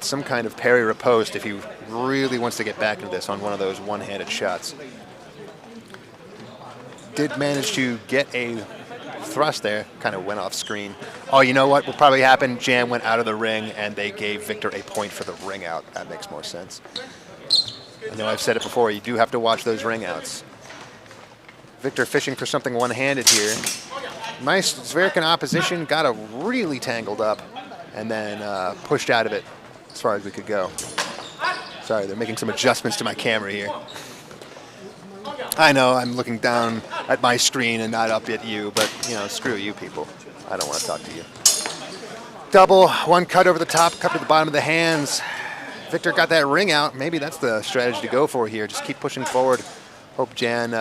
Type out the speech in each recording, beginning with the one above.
some kind of parry riposte if he really wants to get back into this on one of those one-handed shots. Did manage to get a thrust there, kind of went off screen. Oh, you know what will probably happen? Jan went out of the ring and they gave Victor a point for the ring out. That makes more sense. I know I've said it before, you do have to watch those ring outs. Victor fishing for something one-handed here. Nice Zverkin opposition, got a really tangled up and then pushed out of it as far as we could go. Sorry, they're making some adjustments to my camera here. I know I'm looking down at my screen and not up at you, but you know, screw you people. I don't want to talk to you. Double, one cut over the top, cut to the bottom of the hands. Victor got that ring out. Maybe that's the strategy to go for here. Just keep pushing forward. Hope Jan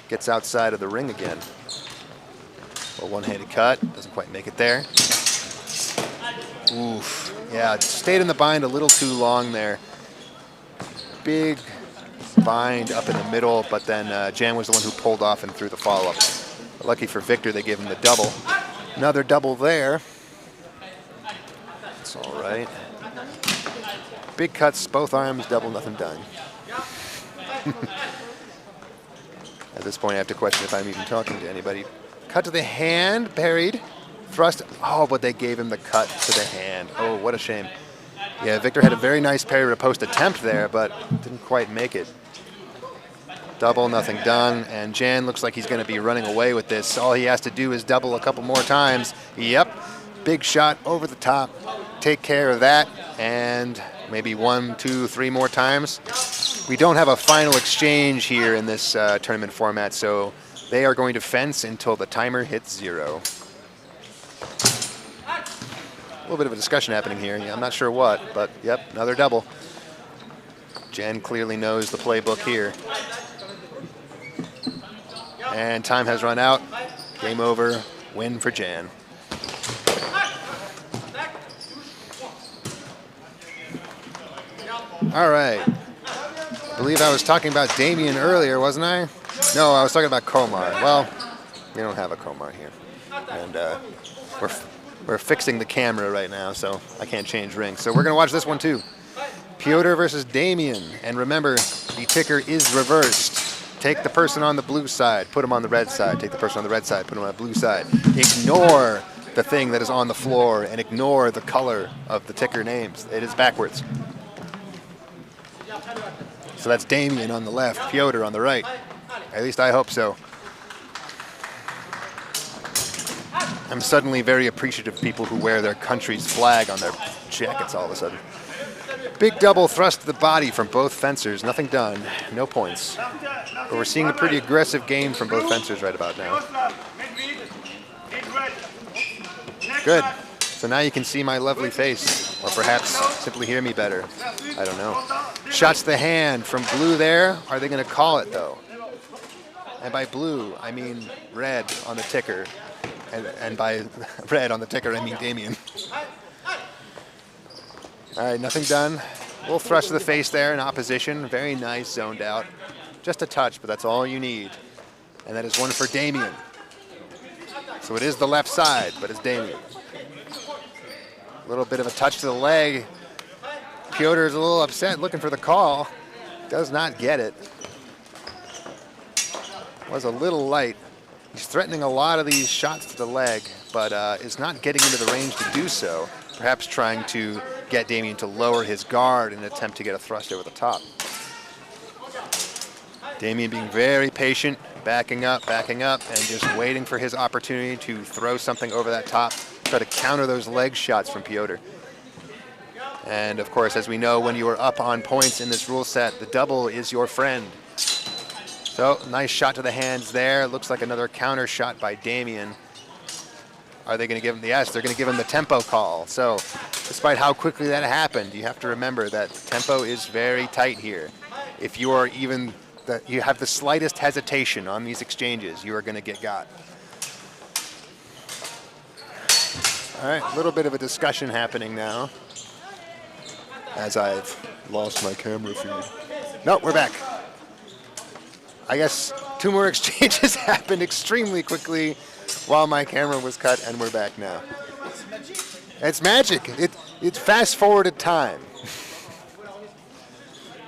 gets outside of the ring again. A one-handed cut, doesn't quite make it there. Oof, yeah, stayed in the bind a little too long there. Big bind up in the middle, but then Jan was the one who pulled off and threw the follow-up. Lucky for Victor, they gave him the double. Another double there. That's all right. Big cuts, both arms, double, nothing done. At this point, I have to question if I'm even talking to anybody. Cut to the hand, parried, thrust. Oh, but they gave him the cut to the hand. Oh, what a shame. Yeah, Victor had a very nice parry riposte attempt there, but didn't quite make it. Double, nothing done, and Jan looks like he's going to be running away with this. All he has to do is double a couple more times. Yep, big shot over the top. Take care of that, and maybe 1, 2, 3 more times. We don't have a final exchange here in this tournament format, so they are going to fence until the timer hits 0. A little bit of a discussion happening here. Yeah, I'm not sure what, but yep, another double. Jan clearly knows the playbook here. And time has run out. Game over. Win for Jan. All right. I believe I was talking about Damian earlier, wasn't I? No, I was talking about Komar. Well, we don't have a Komar here. And we're fixing the camera right now, so I can't change rings. So we're going to watch this one too. Piotr versus Damian. And remember, the ticker is reversed. Take the person on the blue side, put him on the red side. Take the person on the red side, put him on the blue side. Ignore the thing that is on the floor and ignore the color of the ticker names. It is backwards. So that's Damian on the left, Piotr on the right. At least I hope so. I'm suddenly very appreciative of people who wear their country's flag on their jackets all of a sudden. Big double thrust to the body from both fencers. Nothing done. No points. But we're seeing a pretty aggressive game from both fencers right about now. Good. So now you can see my lovely face, or perhaps simply hear me better. I don't know. Shots to the hand from blue there. Are they going to call it, though? And by blue, I mean red on the ticker. And by red on the ticker, I mean Damian. All right, nothing done. A little thrust to the face there in opposition. Very nice, zoned out. Just a touch, but that's all you need. And that is one for Damian. So it is the left side, but it's Damian. A little bit of a touch to the leg. Piotr is a little upset, looking for the call. Does not get it. Was a little light. He's threatening a lot of these shots to the leg, but is not getting into the range to do so. Perhaps trying to get Damian to lower his guard in an attempt to get a thrust over the top. Damian being very patient, backing up, and just waiting for his opportunity to throw something over that top, try to counter those leg shots from Piotr. And of course, as we know, when you are up on points in this rule set, the double is your friend. So, nice shot to the hands there. Looks like another counter shot by Damian. Are they going to give him the yes? They're going to give him the tempo call. So, despite how quickly that happened, you have to remember that tempo is very tight here. If you are even, you have the slightest hesitation on these exchanges, you are going to get got. All right, a little bit of a discussion happening now, as I've lost my camera feed. No, we're back. I guess 2 more exchanges happened extremely quickly while my camera was cut, and we're back now. It's magic. It's fast-forwarded time.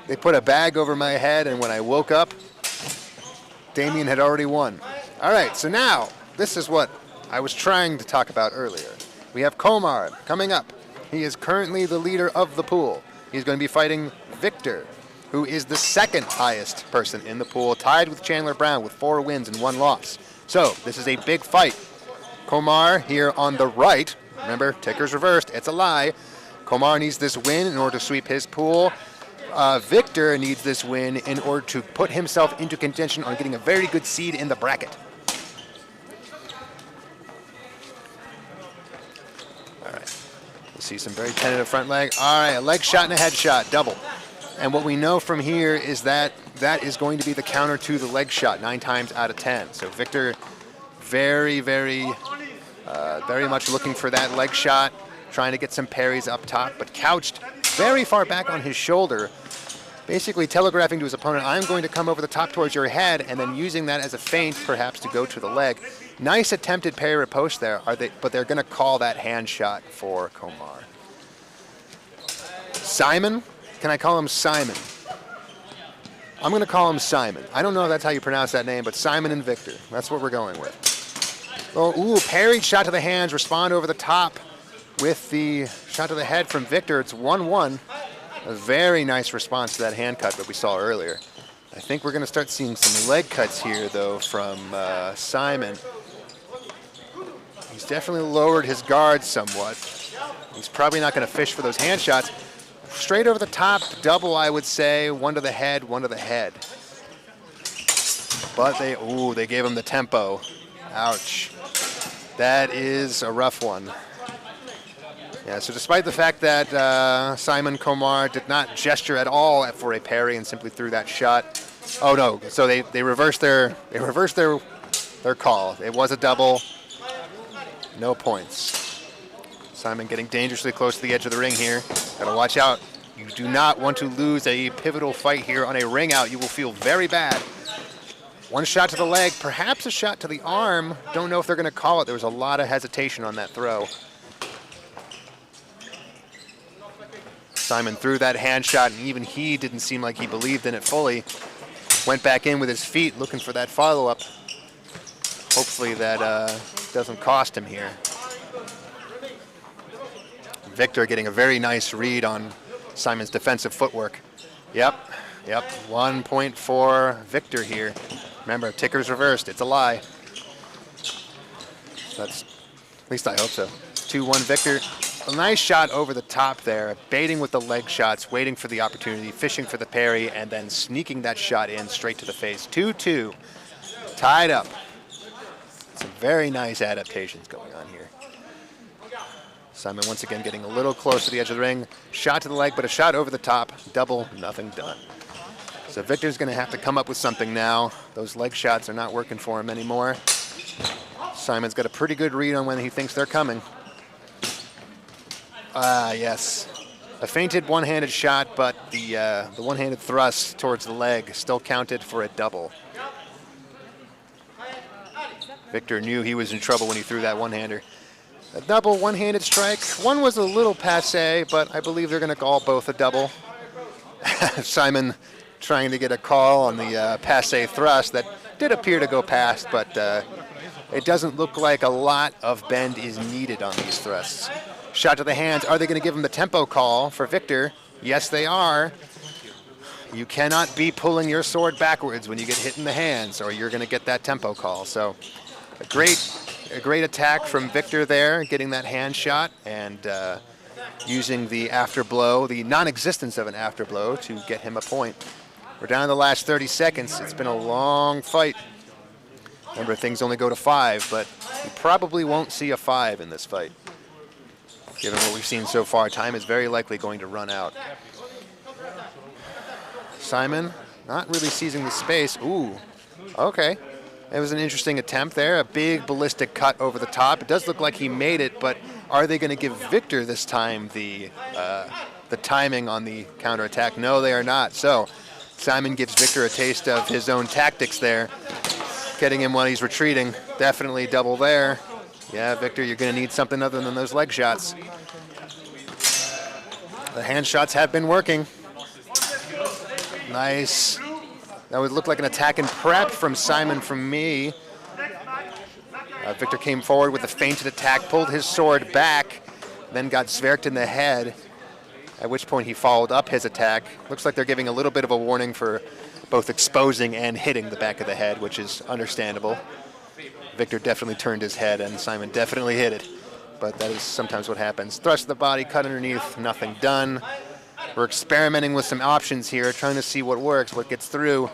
They put a bag over my head, and when I woke up, Damian had already won. All right, so now, this is what I was trying to talk about earlier. We have Komar coming up. He is currently the leader of the pool. He's going to be fighting Victor, who is the second highest person in the pool, tied with Chandler Brown with 4 wins and 1 loss. So this is a big fight. Komar here on the right. Remember, ticker's reversed. It's a lie. Komar needs this win in order to sweep his pool. Victor needs this win in order to put himself into contention on getting a very good seed in the bracket. All right. We'll see some very tentative front leg. All right, a leg shot and a head shot, double. And what we know from here is that that is going to be the counter to the leg shot 9 times out of 10. So Victor very much looking for that leg shot, trying to get some parries up top, but couched very far back on his shoulder, basically telegraphing to his opponent, I'm going to come over the top towards your head, and then using that as a feint, perhaps, to go to the leg. Nice attempted parry riposte there, but they're going to call that hand shot for Komar. Simon? Can I call him Simon? I'm going to call him Simon. I don't know if that's how you pronounce that name, but Simon and Victor. That's what we're going with. Oh, ooh, parried shot to the hands, respond over the top with the shot to the head from Victor. It's 1-1. A very nice response to that hand cut that we saw earlier. I think we're going to start seeing some leg cuts here, though, from Simon. He's definitely lowered his guard somewhat. He's probably not going to fish for those hand shots. Straight over the top, double, I would say. 1 to the head, 1 to the head. But they gave him the tempo. Ouch. That is a rough one. Yeah, so despite the fact that Simon Komar did not gesture at all for a parry and simply threw that shot. Oh no, so they reversed their call. It was a double. No points. Simon getting dangerously close to the edge of the ring here. Gotta watch out. You do not want to lose a pivotal fight here on a ring out. You will feel very bad. 1 shot to the leg, perhaps a shot to the arm. Don't know if they're going to call it. There was a lot of hesitation on that throw. Simon threw that hand shot, and even he didn't seem like he believed in it fully. Went back in with his feet, looking for that follow-up. Hopefully that doesn't cost him here. Victor getting a very nice read on Simon's defensive footwork. Yep. 1 point for Victor here. Remember, ticker's reversed. It's a lie. That's, at least I hope so. 2-1 Victor. A nice shot over the top there, baiting with the leg shots, waiting for the opportunity, fishing for the parry, and then sneaking that shot in straight to the face. 2-2. Tied up. Some very nice adaptations going on here. Simon once again getting a little close to the edge of the ring. Shot to the leg, but a shot over the top. Double, nothing done. So Victor's going to have to come up with something now. Those leg shots are not working for him anymore. Simon's got a pretty good read on when he thinks they're coming. Yes. A feinted one-handed shot, but the one-handed thrust towards the leg still counted for a double. Victor knew he was in trouble when he threw that one-hander. A double one-handed strike. One was a little passé, but I believe they're going to call both a double. Simon trying to get a call on the passé thrust that did appear to go past, but it doesn't look like a lot of bend is needed on these thrusts. Shot to the hands. Are they going to give him the tempo call for Victor? Yes, they are. You cannot be pulling your sword backwards when you get hit in the hands, or you're going to get that tempo call. So a great attack from Victor there, getting that hand shot and using the afterblow, the non-existence of an afterblow, to get him a point. We're down to the last 30 seconds. It's been a long fight. Remember, things only go to 5, but you probably won't see a 5 in this fight. Given what we've seen so far, time is very likely going to run out. Simon not really seizing the space. Ooh, okay. It was an interesting attempt there, a big ballistic cut over the top. It does look like he made it, but are they going to give Victor this time the timing on the counterattack? No, they are not. So Simon gives Victor a taste of his own tactics there, getting him while he's retreating. Definitely double there. Yeah, Victor, you're going to need something other than those leg shots. The hand shots have been working. Nice. That would look like an attack and prep from Simon from me. Victor came forward with a feinted attack, pulled his sword back, then got sverked in the head, at which point he followed up his attack. Looks like they're giving a little bit of a warning for both exposing and hitting the back of the head, which is understandable. Victor definitely turned his head, and Simon definitely hit it. But that is sometimes what happens. Thrust of the body, cut underneath, nothing done. We're experimenting with some options here, trying to see what works, what gets through.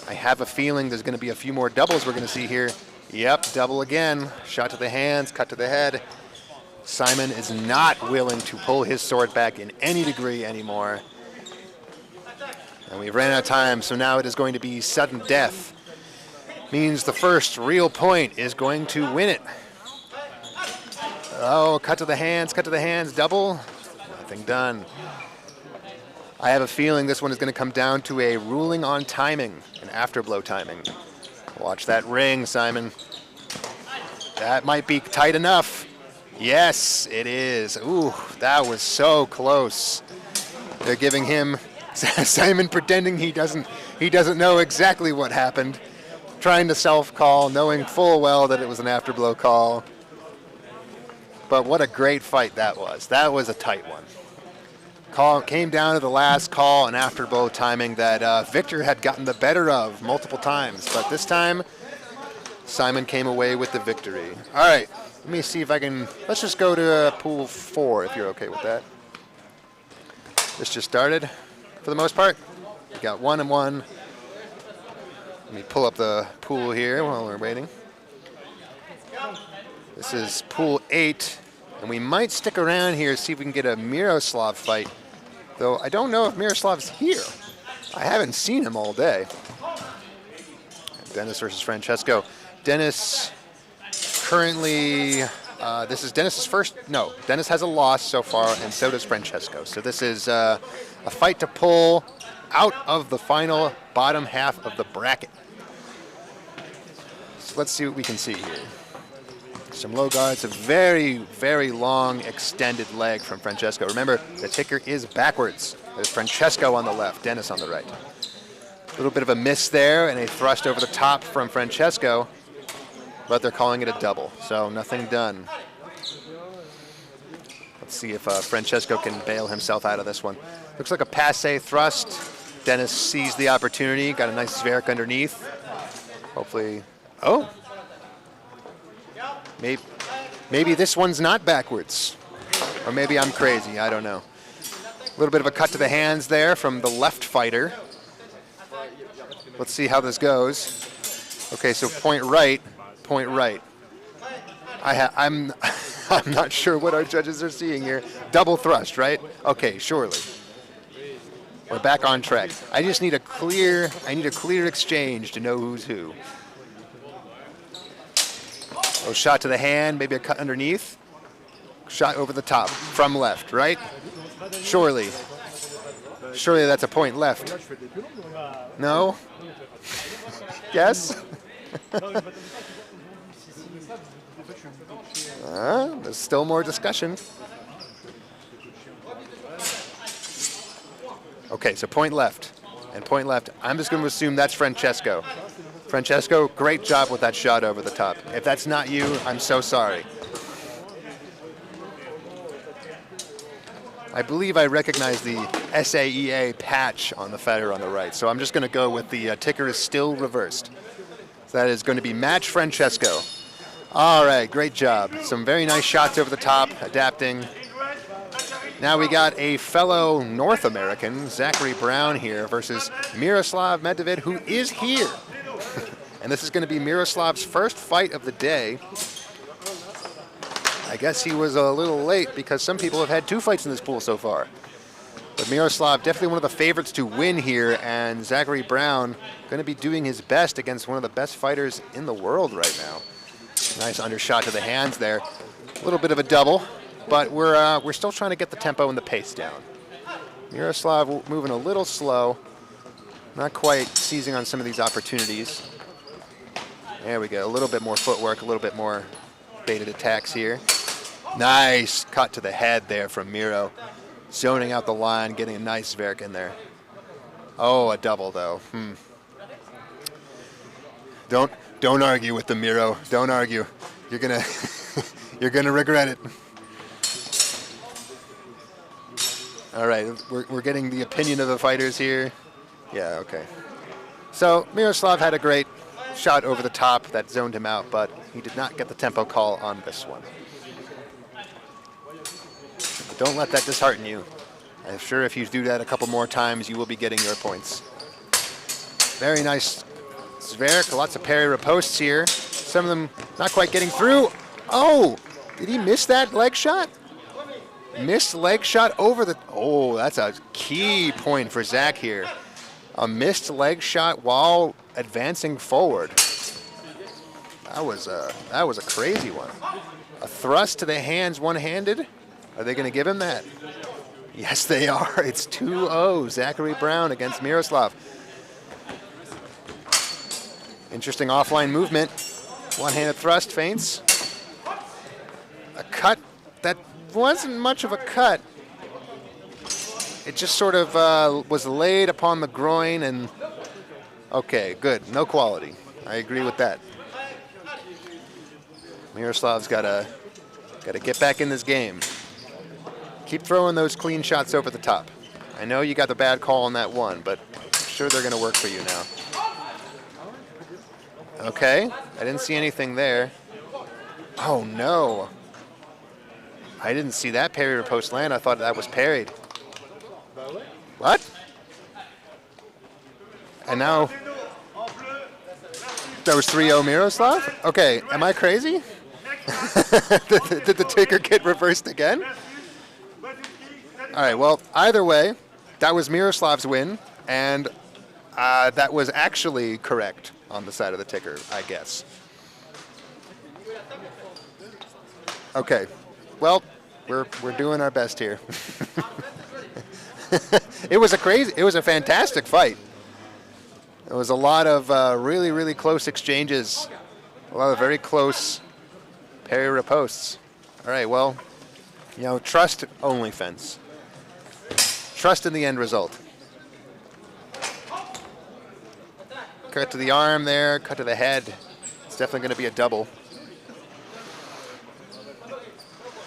I have a feeling there's going to be a few more doubles we're going to see here. Yep, double again. Shot to the hands, cut to the head. Simon is not willing to pull his sword back in any degree anymore. And we've ran out of time, so now it is going to be sudden death. Means the first real point is going to win it. Oh, cut to the hands, double. Nothing done. I have a feeling this one is going to come down to a ruling on timing, an afterblow timing. Watch that ring, Simon. That might be tight enough. Yes, it is. Ooh, that was so close. They're giving him, Simon pretending he doesn't know exactly what happened, trying to self-call, knowing full well that it was an afterblow call. But what a great fight that was. That was a tight one. Call came down to the last call and afterblow timing that Victor had gotten the better of multiple times. But this time, Simon came away with the victory. All right, let me see if I can, let's just go to pool 4 if you're okay with that. This just started for the most part. We got 1 and 1. Let me pull up the pool here while we're waiting. This is pool 8, and we might stick around here, see if we can get a Miroslav fight. Though I don't know if Miroslav's here. I haven't seen him all day. Dennis versus Francesco. Dennis currently, this is Dennis's first, no, Dennis has a loss so far, and so does Francesco. So this is a fight to pull out of the final bottom half of the bracket. So let's see what we can see here. Some low guards, a very, very long extended leg from Francesco. Remember, the ticker is backwards. There's Francesco on the left, Dennis on the right. A little bit of a miss there and a thrust over the top from Francesco, but they're calling it a double, so nothing done. Let's see if Francesco can bail himself out of this one. Looks like a passe thrust. Dennis sees the opportunity, got a nice Zverik underneath. Hopefully, oh. Maybe this one's not backwards. Or maybe I'm crazy, I don't know. A little bit of a cut to the hands there from the left fighter. Let's see how this goes. Okay, so point right. I'm not sure what our judges are seeing here. Double thrust, right? Okay, surely. We're back on track. I just need a clear exchange to know who's who. Oh, shot to the hand, maybe a cut underneath. Shot over the top from left, right? Surely that's a point left. No? Yes? There's still more discussion. Okay, so point left and point left. I'm just going to assume that's Francesco. Francesco, great job with that shot over the top. If that's not you, I'm so sorry. I believe I recognize the SAEA patch on the fighter on the right, so I'm just going to go with the ticker is still reversed. So that is going to be match Francesco. All right, great job. Some very nice shots over the top, adapting. Now we got a fellow North American, Zachary Brown here, versus Miroslav Medvedev, who is here. And this is going to be Miroslav's first fight of the day. I guess he was a little late because some people have had 2 fights in this pool so far. But Miroslav, definitely one of the favorites to win here, and Zachary Brown going to be doing his best against one of the best fighters in the world right now. Nice undershot to the hands there. A little bit of a double, but we're still trying to get the tempo and the pace down. Miroslav moving a little slow, not quite seizing on some of these opportunities. There we go, a little bit more footwork, a little bit more baited attacks here. Nice cut to the head there from Miro. zoning out the line, getting a nice Verk in there. Oh, a double though. Don't argue with the Miro. Don't argue. You're gonna you're gonna regret it. All right, we're getting the opinion of the fighters here. Yeah, okay. So Miroslav had a great shot over the top that zoned him out, but he did not get the tempo call on this one. But don't let that dishearten you. I'm sure if you do that a couple more times, you will be getting your points. Very nice Zverk, lots of parry riposts here. Some of them not quite getting through. Oh, did he miss that leg shot? Missed leg shot over the, oh, that's a key point for Zach here. A missed leg shot while advancing forward. That was a crazy one. A thrust to the hands one-handed. Are they going to give him that? Yes, they are. It's 2-0, Zachary Brown against Miroslav. Interesting offline movement. One-handed thrust, feints. A cut that wasn't much of a cut. It just sort of was laid upon the groin and, okay, good, no quality. I agree with that. Miroslav's gotta get back in this game. Keep throwing those clean shots over the top. I know you got the bad call on that one, but I'm sure they're gonna work for you now. Okay, I didn't see anything there. Oh no. I didn't see that parry riposte land. I thought that was parried. What? And now that was 3-0 Miroslav? Okay, am I crazy? Did the taker get reversed again? All right, well, either way, that was Miroslav's win, and that was actually correct on the side of the ticker, I guess. Okay, well, we're doing our best here. It was a fantastic fight. There was a lot of really, really close exchanges, a lot of very close parry riposts. All right, well, you know, trust OnlyFence. Trust in the end result. Cut to the arm there, cut to the head. It's definitely going to be a double.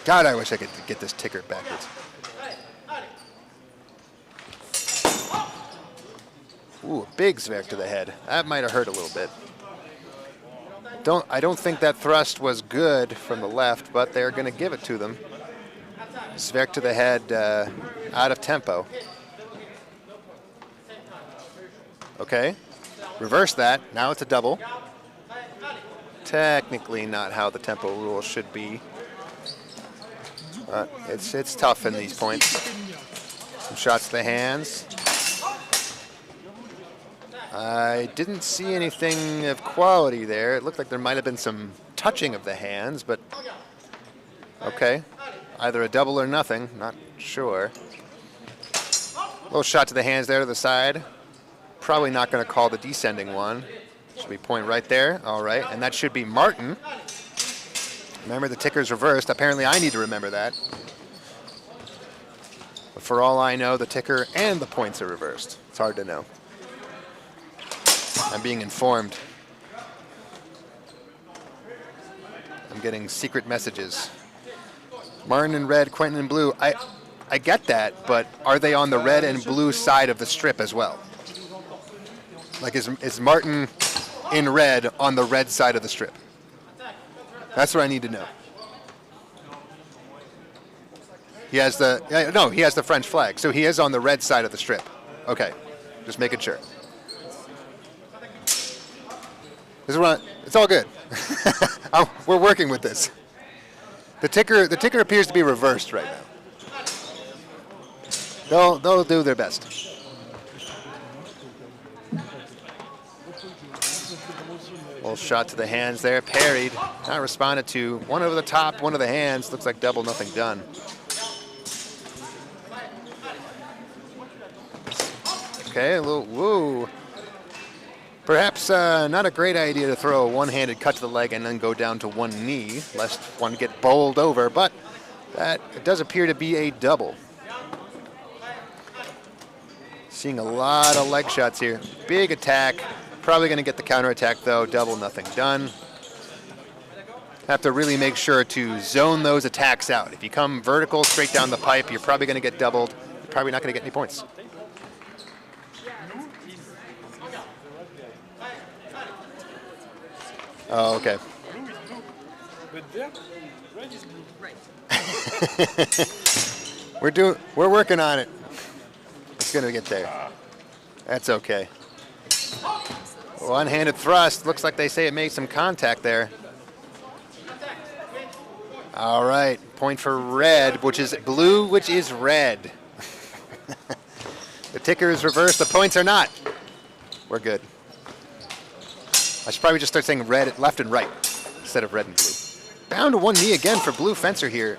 God, I wish I could get this ticker backwards. Ooh, a big Zverk to the head. That might have hurt a little bit. I don't think that thrust was good from the left, but they're going to give it to them. Zverk to the head, out of tempo. Okay, reverse that. Now it's a double. Technically not how the tempo rule should be. It's tough in these points. Some shots to the hands. I didn't see anything of quality there. It looked like there might have been some touching of the hands, but okay. Either a double or nothing, not sure. Little shot to the hands there to the side. Probably not going to call the descending one. Should be point right there. All right, and that should be Martin. Remember, the ticker's reversed. Apparently, I need to remember that. But for all I know, the ticker and the points are reversed. It's hard to know. I'm being informed. I'm getting secret messages. Martin in red, Quentin in blue. I get that, but are they on the red and blue side of the strip as well? Like, is Martin in red on the red side of the strip? That's what I need to know. He has he has the French flag, so he is on the red side of the strip. Okay, just making sure. This is what it's all good. We're working with this. The ticker appears to be reversed right now. They'll do their best. Little shot to the hands there, parried, not responded to. One over the top, one of the hands. Looks like double, nothing done. Okay, a little woo. Perhaps not a great idea to throw a one-handed cut to the leg and then go down to one knee, lest one get bowled over, but that it does appear to be a double. Seeing a lot of leg shots here. Big attack. Probably going to get the counter attack though. Double, nothing done. Have to really make sure to zone those attacks out. If you come vertical straight down the pipe, you're probably going to get doubled. You're probably not going to get any points. Oh, okay. We're working on it. It's going to get there. That's okay. One-handed thrust. Looks like they say it made some contact there. All right, point for red, which is blue, which is red. The ticker is reversed, the points are not. We're good. I should probably just start saying red, left and right, instead of red and blue. Down to one knee again for blue fencer here.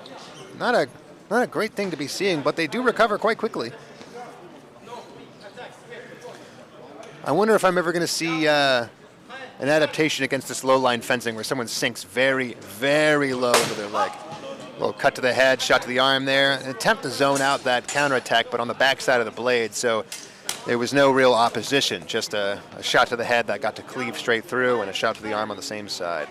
Not a great thing to be seeing, but they do recover quite quickly. I wonder if I'm ever going to see an adaptation against this low-line fencing where someone sinks very, very low into their leg. A little cut to the head, shot to the arm there. An attempt to zone out that counterattack, but on the backside of the blade, so there was no real opposition. Just a shot to the head that got to cleave straight through and a shot to the arm on the same side.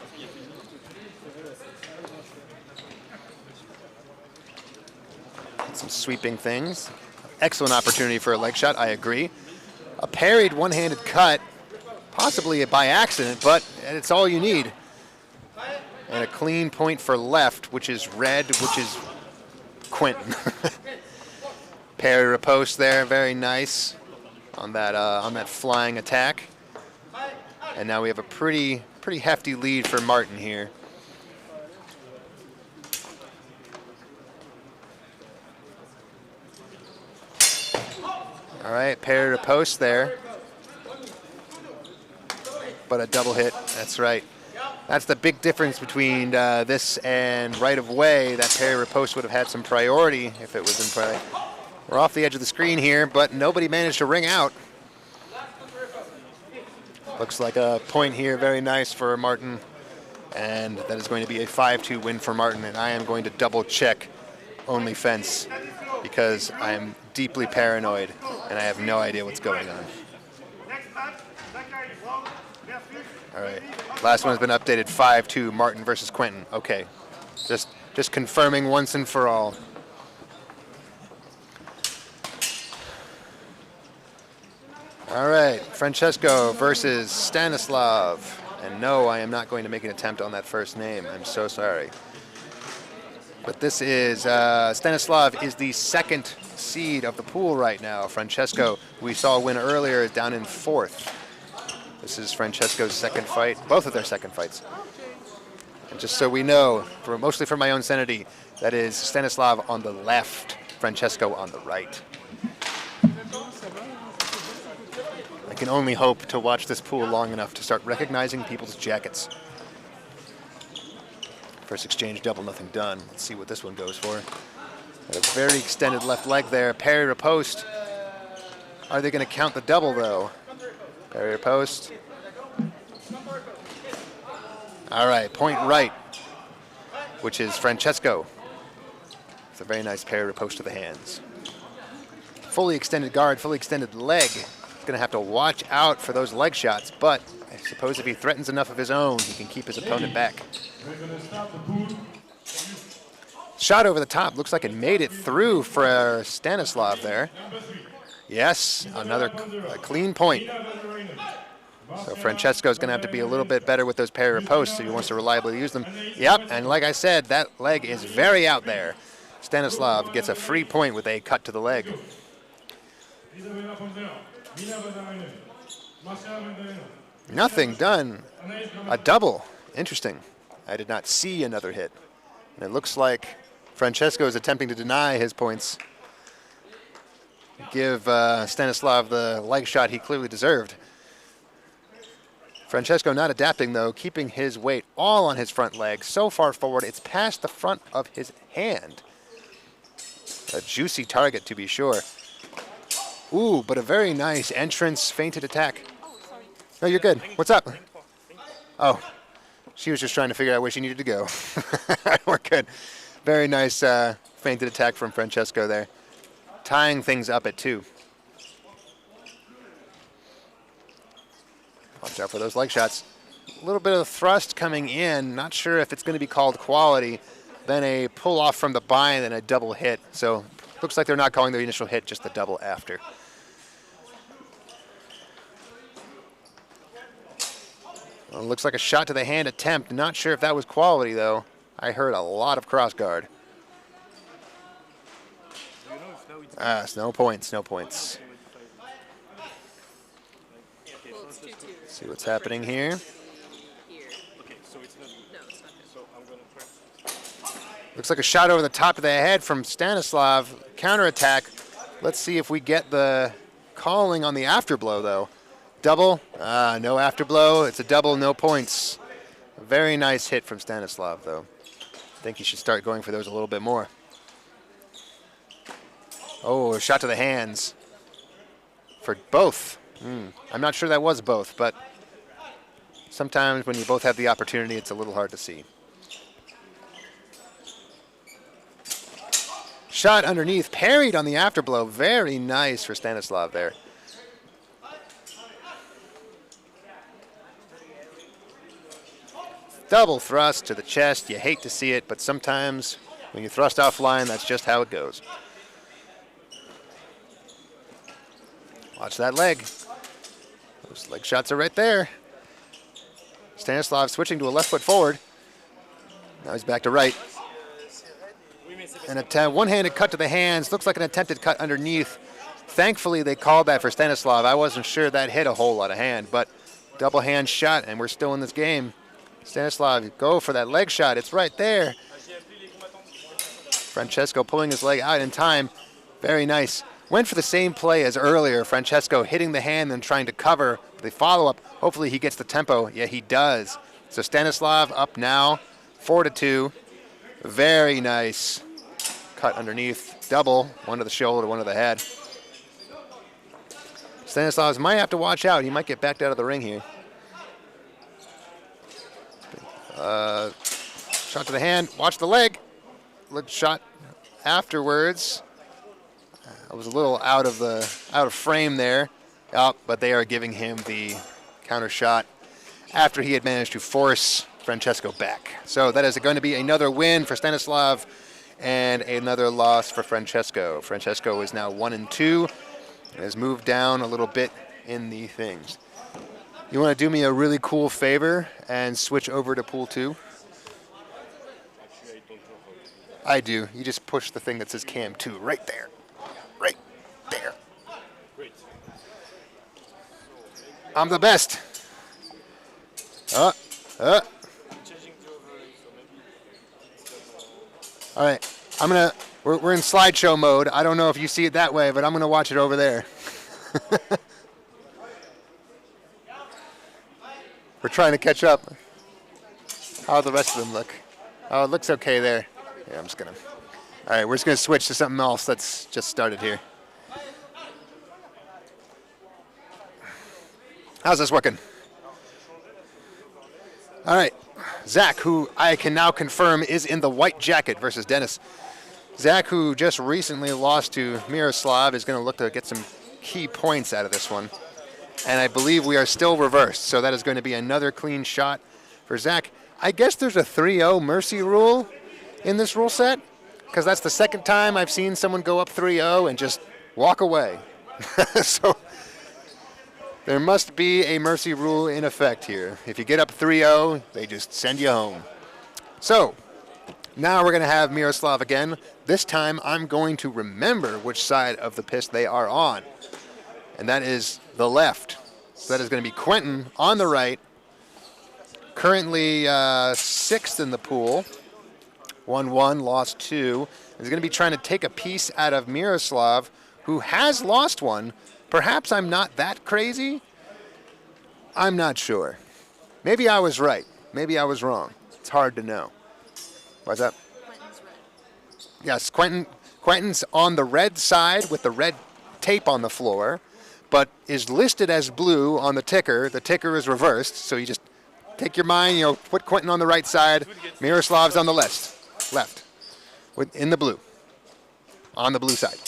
Some sweeping things. Excellent opportunity for a leg shot, I agree. A parried one-handed cut, possibly by accident, but it's all you need. And a clean point for left, which is red, which is Quentin. Parry riposte there, very nice on that flying attack. And now we have a pretty hefty lead for Martin here. All right, parry riposte there. But a double hit, that's right. That's the big difference between this and right of way. That parry riposte would have had some priority if it was in play. We're off the edge of the screen here, but nobody managed to ring out. Looks like a point here, very nice for Martin. And that is going to be a 5-2 win for Martin, and I am going to double check only fence because I am deeply paranoid and I have no idea what's going on. All right, last one has been updated, 5-2, Martin versus Quentin. Okay, just confirming once and for all. All right, Francesco versus Stanislav. And no, I am not going to make an attempt on that first name. I'm so sorry. But this is, Stanislav is the second seed of the pool right now. Francesco, we saw win earlier, is down in fourth. This is Francesco's second fight, both of their second fights. And just so we know, mostly for my own sanity, that is Stanislav on the left, Francesco on the right. I can only hope to watch this pool long enough to start recognizing people's jackets. First exchange, double, nothing done. Let's see what this one goes for. A very extended left leg there. Parry riposte. Are they going to count the double, though? Parry riposte. All right, point right, which is Francesco. It's a very nice parry riposte to the hands. Fully extended guard, fully extended leg. Going to have to watch out for those leg shots, but I suppose if he threatens enough of his own, he can keep his opponent back. Shot over the top. Looks like it made it through for Stanislav there. Yes, another clean point. So Francesco's going to have to be a little bit better with those parry ripostes if he wants to reliably use them. Yep, and like I said, that leg is very out there. Stanislav gets a free point with a cut to the leg. Nothing done. A double. Interesting. I did not see another hit. And it looks like Francesco is attempting to deny his points. Give Stanislav the leg shot he clearly deserved. Francesco not adapting, though, keeping his weight all on his front leg. So far forward, it's past the front of his hand. A juicy target, to be sure. Ooh, but a very nice entrance, feinted attack. No, you're good. What's up? Oh, she was just trying to figure out where she needed to go. We're good. Very nice feinted attack from Francesco there. Tying things up at 2. Watch out for those leg shots. A little bit of thrust coming in. Not sure if it's going to be called quality. Then a pull off from the bind and a double hit. So looks like they're not calling the initial hit, just the double after. Well, looks like a shot to the hand attempt. Not sure if that was quality, though. I heard a lot of cross guard. No points, no points. See what's happening here. Looks like a shot over the top of the head from Stanislav. Counterattack. Let's see if we get the calling on the afterblow, though. Double. No afterblow. It's a double, no points. A very nice hit from Stanislav, though. I think he should start going for those a little bit more. Oh, a shot to the hands for both. I'm not sure that was both, but sometimes when you both have the opportunity, it's a little hard to see. Shot underneath, parried on the afterblow. Very nice for Stanislav there. Double thrust to the chest. You hate to see it, but sometimes when you thrust offline, that's just how it goes. Watch that leg. Those leg shots are right there. Stanislav switching to a left foot forward. Now he's back to right. And a one-handed cut to the hands. Looks like an attempted cut underneath. Thankfully, they called that for Stanislav. I wasn't sure that hit a whole lot of hand, but double hand shot, and we're still in this game. Stanislav, go for that leg shot. It's right there. Francesco pulling his leg out in time. Very nice. Went for the same play as earlier. Francesco hitting the hand and trying to cover the follow-up. Hopefully he gets the tempo. Yeah, he does. So Stanislav up now, 4-2. Very nice. Cut underneath. Double. One to the shoulder, one to the head. Stanislav might have to watch out. He might get backed out of the ring here. Shot to the hand. Watch the leg. Leg shot afterwards. I was a little out of frame there. But they are giving him the counter shot after he had managed to force Francesco back. So that is going to be another win for Stanislav and another loss for Francesco. Francesco is now 1-2 and has moved down a little bit in the things. You want to do me a really cool favor and switch over to pool 2? I do. You just push the thing that says cam 2 right there. Right there. I'm the best. All right. We're in slideshow mode. I don't know if you see it that way, but I'm going to watch it over there. We're trying to catch up. How the rest of them look? Oh, it looks okay there. Yeah, I'm just going to. All right, we're just going to switch to something else that's just started here. How's this working? All right. Zach, who I can now confirm is in the white jacket versus Dennis. Zach, who just recently lost to Miroslav, is going to look to get some key points out of this one. And I believe we are still reversed, so that is going to be another clean shot for Zach. I guess there's a 3-0 mercy rule in this rule set, because that's the second time I've seen someone go up 3-0 and just walk away. So there must be a mercy rule in effect here. If you get up 3-0, they just send you home. So now we're going to have Miroslav again. This time I'm going to remember which side of the piss they are on, and that is the left. So that is going to be Quentin on the right, currently 6th in the pool, 1-1, lost 2. He's going to be trying to take a piece out of Miroslav, who has lost one. Perhaps I'm not that crazy. I'm not sure. Maybe I was right. Maybe I was wrong. It's hard to know. What's up? Quentin's red. Yes, Quentin's on the red side with the red tape on the floor, but is listed as blue on the ticker. The ticker is reversed, so you just take your mind, put Quentin on the right side, Miroslav's on the left, in the blue, on the blue side.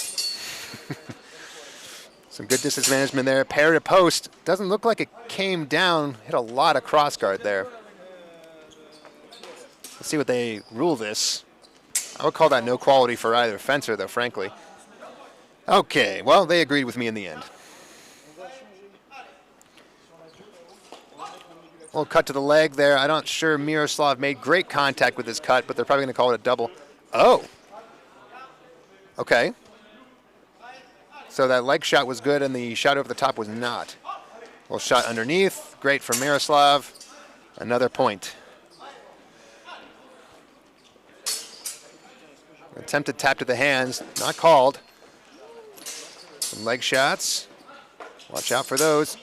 Some good distance management there. Parry to post. Doesn't look like it came down. Hit a lot of cross guard there. Let's see what they rule this. I would call that no quality for either fencer, though, frankly. Okay, well, they agreed with me in the end. We'll cut to the leg there. I'm not sure Miroslav made great contact with his cut, but they're probably going to call it a double. Oh. Okay. So that leg shot was good, and the shot over the top was not. Well, shot underneath. Great from Miroslav. Another point. Attempted tap to the hands. Not called. Some leg shots. Watch out for those.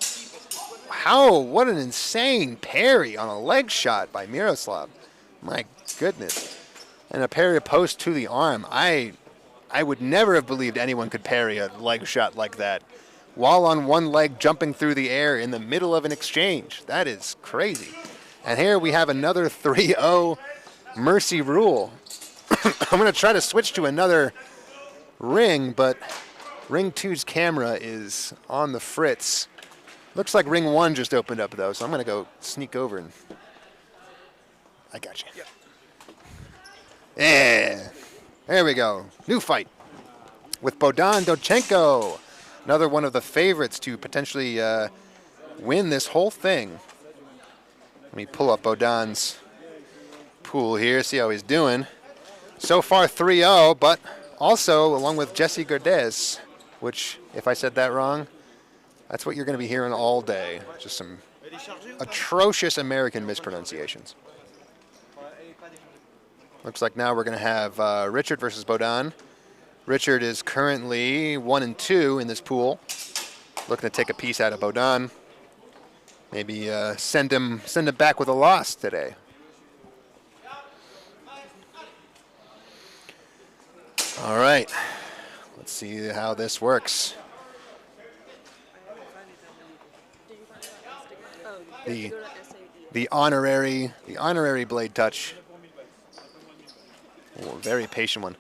How? What an insane parry on a leg shot by Miroslav. My goodness. And a parry post to the arm. I would never have believed anyone could parry a leg shot like that while on one leg jumping through the air in the middle of an exchange. That is crazy. And here we have another 3-0 mercy rule. I'm going to try to switch to another ring, but ring 2's camera is on the fritz. Looks like ring 1 just opened up, though, so I'm going to go sneak over and... I got you. Yeah. There we go. New fight with Bohdan Dochenko. Another one of the favorites to potentially win this whole thing. Let me pull up Bohdan's pool here, see how he's doing. So far 3-0, but also along with Jesse Gerdez, which, if I said that wrong, that's what you're going to be hearing all day. Just some atrocious American mispronunciations. Looks like now we're going to have Richard versus Bohdan. Richard is currently 1-2 in this pool. Looking to take a piece out of Bohdan. Maybe send him back with a loss today. All right. Let's see how this works. The honorary blade touch. Oh, a very patient one.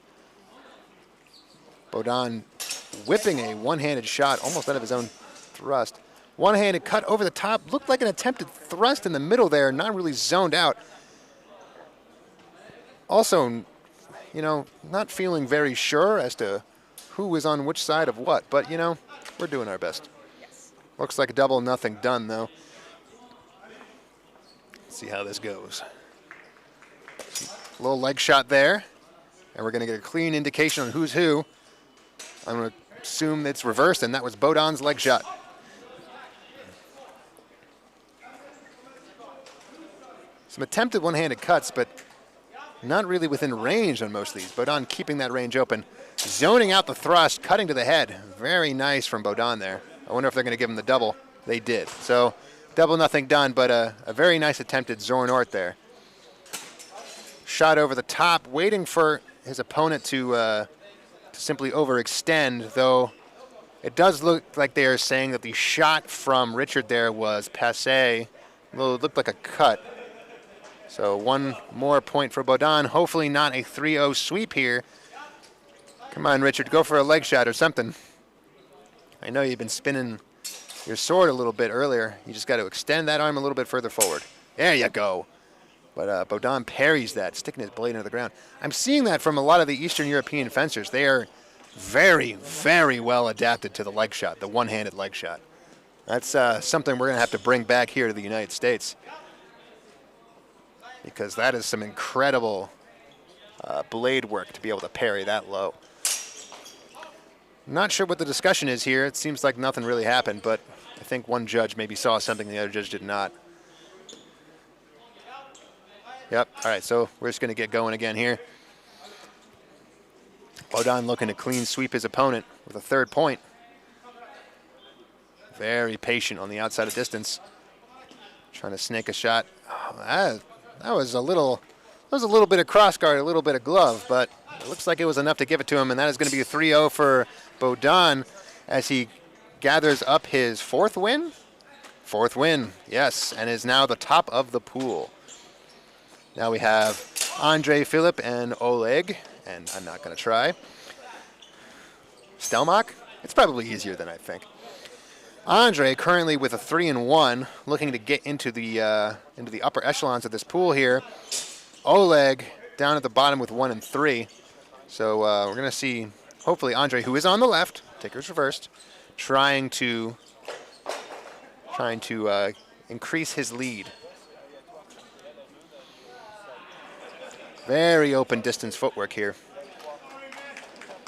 Bohdan whipping a one-handed shot almost out of his own thrust. One-handed cut over the top. Looked like an attempted thrust in the middle there, not really zoned out. Also, you know, not feeling very sure as to who was on which side of what, but, you know, we're doing our best. Yes. Looks like a double, nothing done, though. Let's see how this goes. A little leg shot there, and we're going to get a clean indication on who's who. I'm going to assume it's reversed, and that was Bohdan's leg shot. Some attempted one-handed cuts, but not really within range on most of these. Bohdan keeping that range open, zoning out the thrust, cutting to the head. Very nice from Bohdan there. I wonder if they're going to give him the double. They did. So double, nothing done, but a very nice attempted Zornort there. Shot over the top, waiting for his opponent to simply overextend, though it does look like they are saying that the shot from Richard there was passé. Well, it looked like a cut. So one more point for Bohdan. Hopefully not a 3-0 sweep here. Come on, Richard, go for a leg shot or something. I know you've been spinning your sword a little bit earlier. You just got to extend that arm a little bit further forward. There you go. But Bohdan parries that, sticking his blade into the ground. I'm seeing that from a lot of the Eastern European fencers. They are very, very well adapted to the leg shot, the one-handed leg shot. That's something we're going to have to bring back here to the United States, because that is some incredible blade work to be able to parry that low. Not sure what the discussion is here. It seems like nothing really happened, but I think one judge maybe saw something the other judge did not. Yep, all right, so we're just going to get going again here. Bohdan looking to clean sweep his opponent with a third point. Very patient on the outside of distance. Trying to snake a shot. Oh, that was a little bit of cross guard, a little bit of glove, but it looks like it was enough to give it to him, and that is going to be a 3-0 for Bohdan as he gathers up his fourth win. Fourth win, yes, and is now the top of the pool. Now we have Andre, Philip, and Oleg, and I'm not going to try. Stelmach? It's probably easier than I think. Andre currently with a 3-1, looking to get into the upper echelons of this pool here. Oleg down at the bottom with 1 and 3. So we're going to see, hopefully, Andre, who is on the left, tickers reversed, trying to increase his lead. Very open distance footwork here.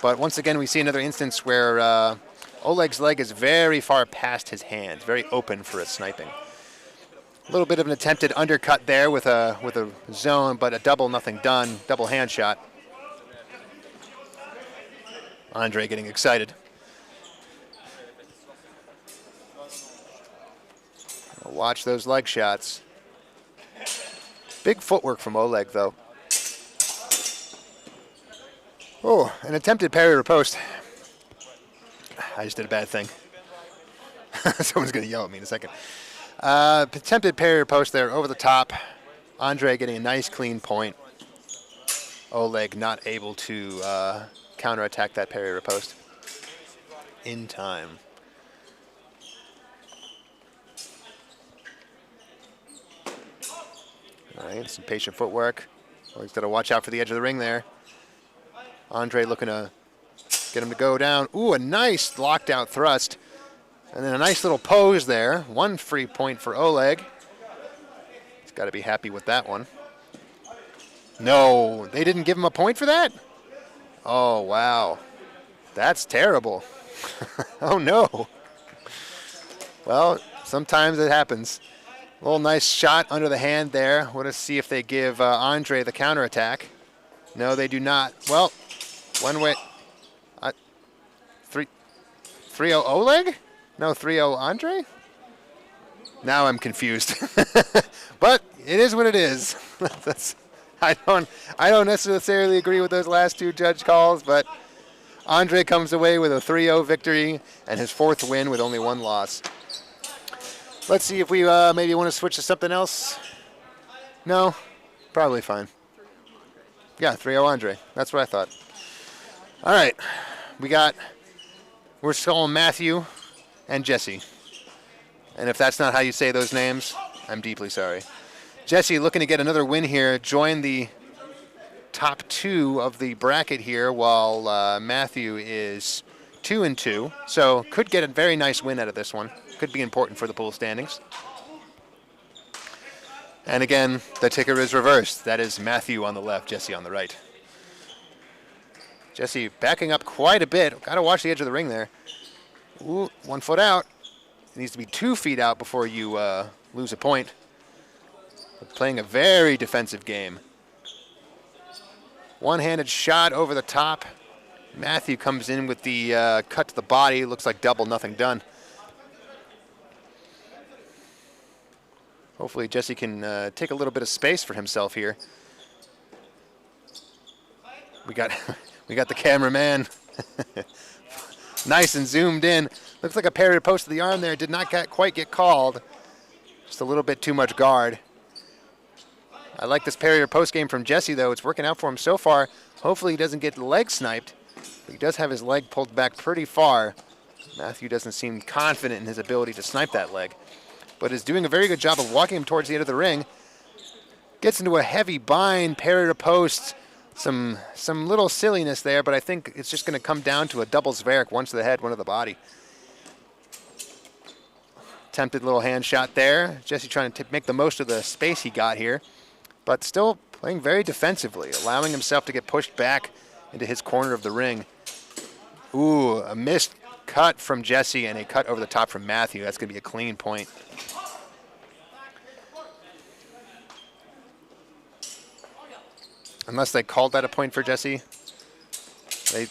But once again, we see another instance where Oleg's leg is very far past his hands, very open for his sniping. A little bit of an attempted undercut there with a zone, but a double nothing done, double hand shot. Andre getting excited. Watch those leg shots. Big footwork from Oleg, though. Oh, an attempted parry riposte. I just did a bad thing. Someone's going to yell at me in a second. Attempted parry riposte there over the top. Andre getting a nice clean point. Oleg not able to counterattack that parry riposte in time. All right, some patient footwork. Oleg's got to watch out for the edge of the ring there. Andre looking to get him to go down. Ooh, a nice locked out thrust. And then a nice little pose there. 1 free point for Oleg. He's got to be happy with that one. No, they didn't give him a point for that? Oh, wow. That's terrible. Oh, no. Well, sometimes it happens. A little nice shot under the hand there. We'll just see if they give Andre the counterattack. No, they do not. Well, one way. 3-0 Oleg? No, 3-0 Andre? Now I'm confused. But it is what it is. I don't necessarily agree with those last 2 judge calls, but Andre comes away with a 3-0 victory and his 4th win with only 1 loss. Let's see if we maybe want to switch to something else. No, probably fine. Yeah, 3-0 Andre. That's what I thought. All right, we're calling Matthieu and Jesse. And if that's not how you say those names, I'm deeply sorry. Jesse looking to get another win here, join the top 2 of the bracket here, while Matthieu is 2-2. So could get a very nice win out of this one. Could be important for the pool standings. And again, the ticker is reversed. That is Matthieu on the left, Jesse on the right. Jesse backing up quite a bit. Got to watch the edge of the ring there. Ooh, 1 foot out. It needs to be 2 feet out before you lose a point. Playing a very defensive game. One-handed shot over the top. Matthieu comes in with the cut to the body. Looks like double, nothing done. Hopefully Jesse can take a little bit of space for himself here. We got the cameraman. Nice and zoomed in. Looks like a parry post to the arm there. Did not quite get called. Just a little bit too much guard. I like this parry post game from Jesse, though. It's working out for him so far. Hopefully he doesn't get leg sniped. But he does have his leg pulled back pretty far. Matthieu doesn't seem confident in his ability to snipe that leg, but is doing a very good job of walking him towards the end of the ring. Gets into a heavy bind, parry to post. Some little silliness there, but I think it's just going to come down to a double Zverik, 1 to the head, 1 to the body. Attempted little hand shot there. Jesse trying to make the most of the space he got here, but still playing very defensively, allowing himself to get pushed back into his corner of the ring. Ooh, a missed cut from Jesse and a cut over the top from Matthieu. That's going to be a clean point. Unless they called that a point for Jesse.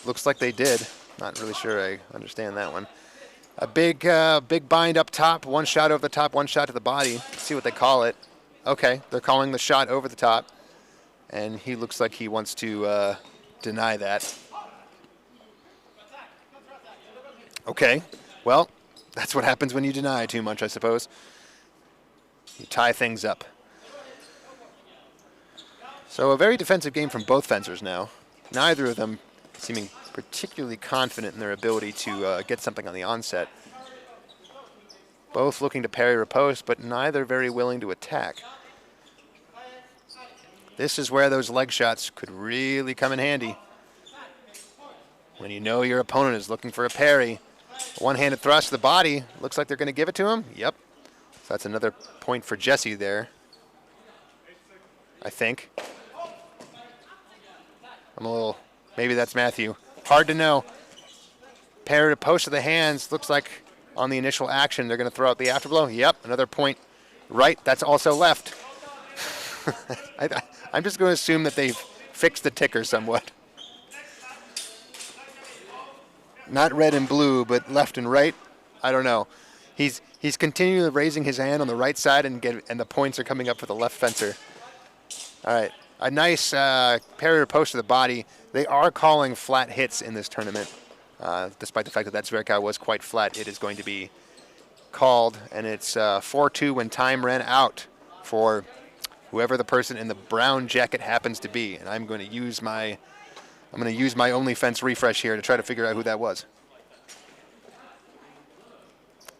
Looks like they did. Not really sure I understand that one. A big bind up top. 1 shot over the top, 1 shot to the body. Let's see what they call it. Okay, they're calling the shot over the top. And he looks like he wants to deny that. Okay, well, that's what happens when you deny too much, I suppose. You tie things up. So a very defensive game from both fencers now. Neither of them seeming particularly confident in their ability to get something on the onset. Both looking to parry riposte, but neither very willing to attack. This is where those leg shots could really come in handy. When you know your opponent is looking for a parry. A one-handed thrust to the body. Looks like they're going to give it to him. Yep. So that's another point for Jesse there, I think. I'm a little, maybe that's Matthieu. Hard to know. Parry riposte to the hands. Looks like on the initial action they're going to throw out the afterblow. Yep, another point right. That's also left. I'm just going to assume that they've fixed the ticker somewhat. Not red and blue, but left and right. I don't know. He's continually raising his hand on the right side, and the points are coming up for the left fencer. All right, a nice parry riposte to the body. They are calling flat hits in this tournament, despite the fact that Zverka was quite flat. It is going to be called, and it's 4-2 when time ran out for whoever the person in the brown jacket happens to be. And I'm going to use my only fence refresh here to try to figure out who that was.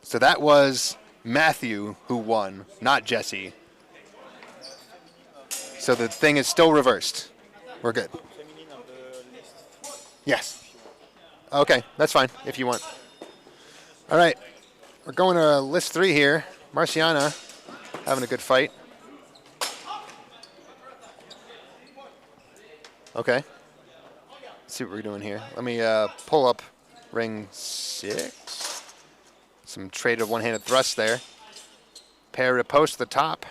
So that was Matthieu who won, not Jesse. So the thing is still reversed. We're good. Yes. Okay, that's fine if you want. All right, we're going to list 3 here. Marciana having a good fight. Okay. Let's see what we're doing here. Let me pull up ring 6. Some traded one-handed thrust there. Parry riposte to the top.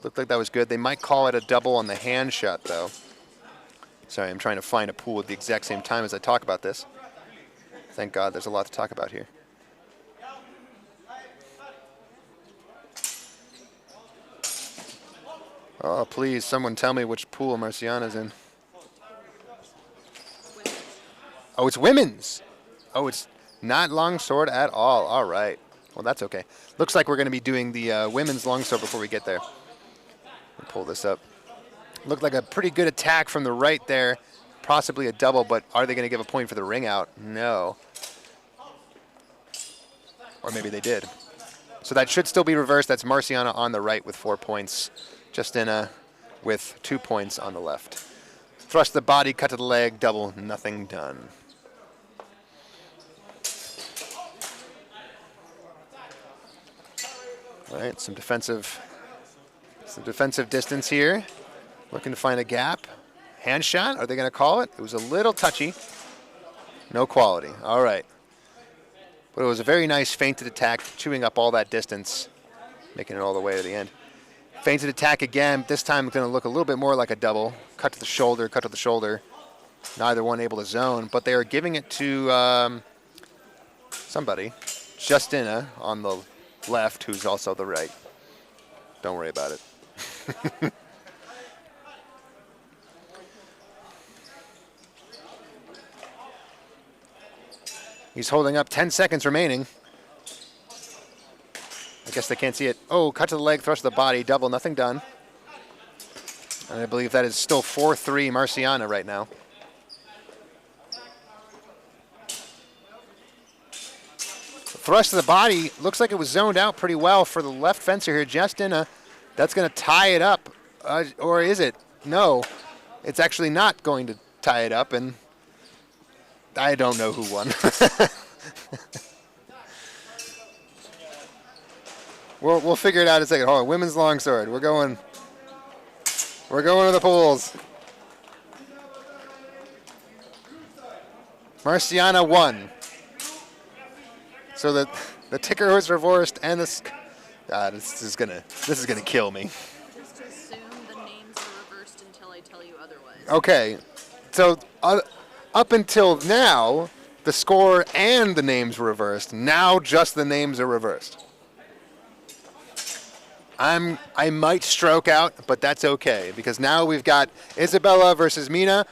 Looked like that was good. They might call it a double on the hand shot, though. Sorry, I'm trying to find a pool at the exact same time as I talk about this. Thank God there's a lot to talk about here. Oh, please, someone tell me which pool Marciana's in. Oh, it's women's. Oh, it's not longsword at all. All right. Well, that's okay. Looks like we're going to be doing the women's longsword before we get there. Let me pull this up. Looked like a pretty good attack from the right there. Possibly a double, but are they going to give a point for the ring out? No. Or maybe they did. So that should still be reversed. That's Marciana on the right with 4 points. Justina with 2 points on the left. Thrust the body, cut to the leg, double, nothing done. All right, some defensive distance here. Looking to find a gap. Hand shot, are they going to call it? It was a little touchy. No quality, all right. But it was a very nice feinted attack, chewing up all that distance, making it all the way to the end. Feinted attack again, this time it's going to look a little bit more like a double. Cut to the shoulder, cut to the shoulder. Neither one able to zone, but they are giving it to somebody. Justina on the left, who's also the right. Don't worry about it. He's holding up 10 seconds remaining. I guess they can't see it. Oh, cut to the leg, thrust to the body, double, nothing done. And I believe that is still 4-3 Marciana right now. Thrust to the body, looks like it was zoned out pretty well for the left fencer here, Justina. That's going to tie it up, or is it? No, it's actually not going to tie it up, and I don't know who won. We'll figure it out in a second. Hold on, women's longsword. We're going to the pools. Marciana won. So the ticker was reversed, and this is gonna kill me. Just assume the names are reversed until I tell you otherwise. Okay, so up until now, the score and the names were reversed. Now just the names are reversed. I might stroke out, but that's okay, because now we've got Isabella versus Mina,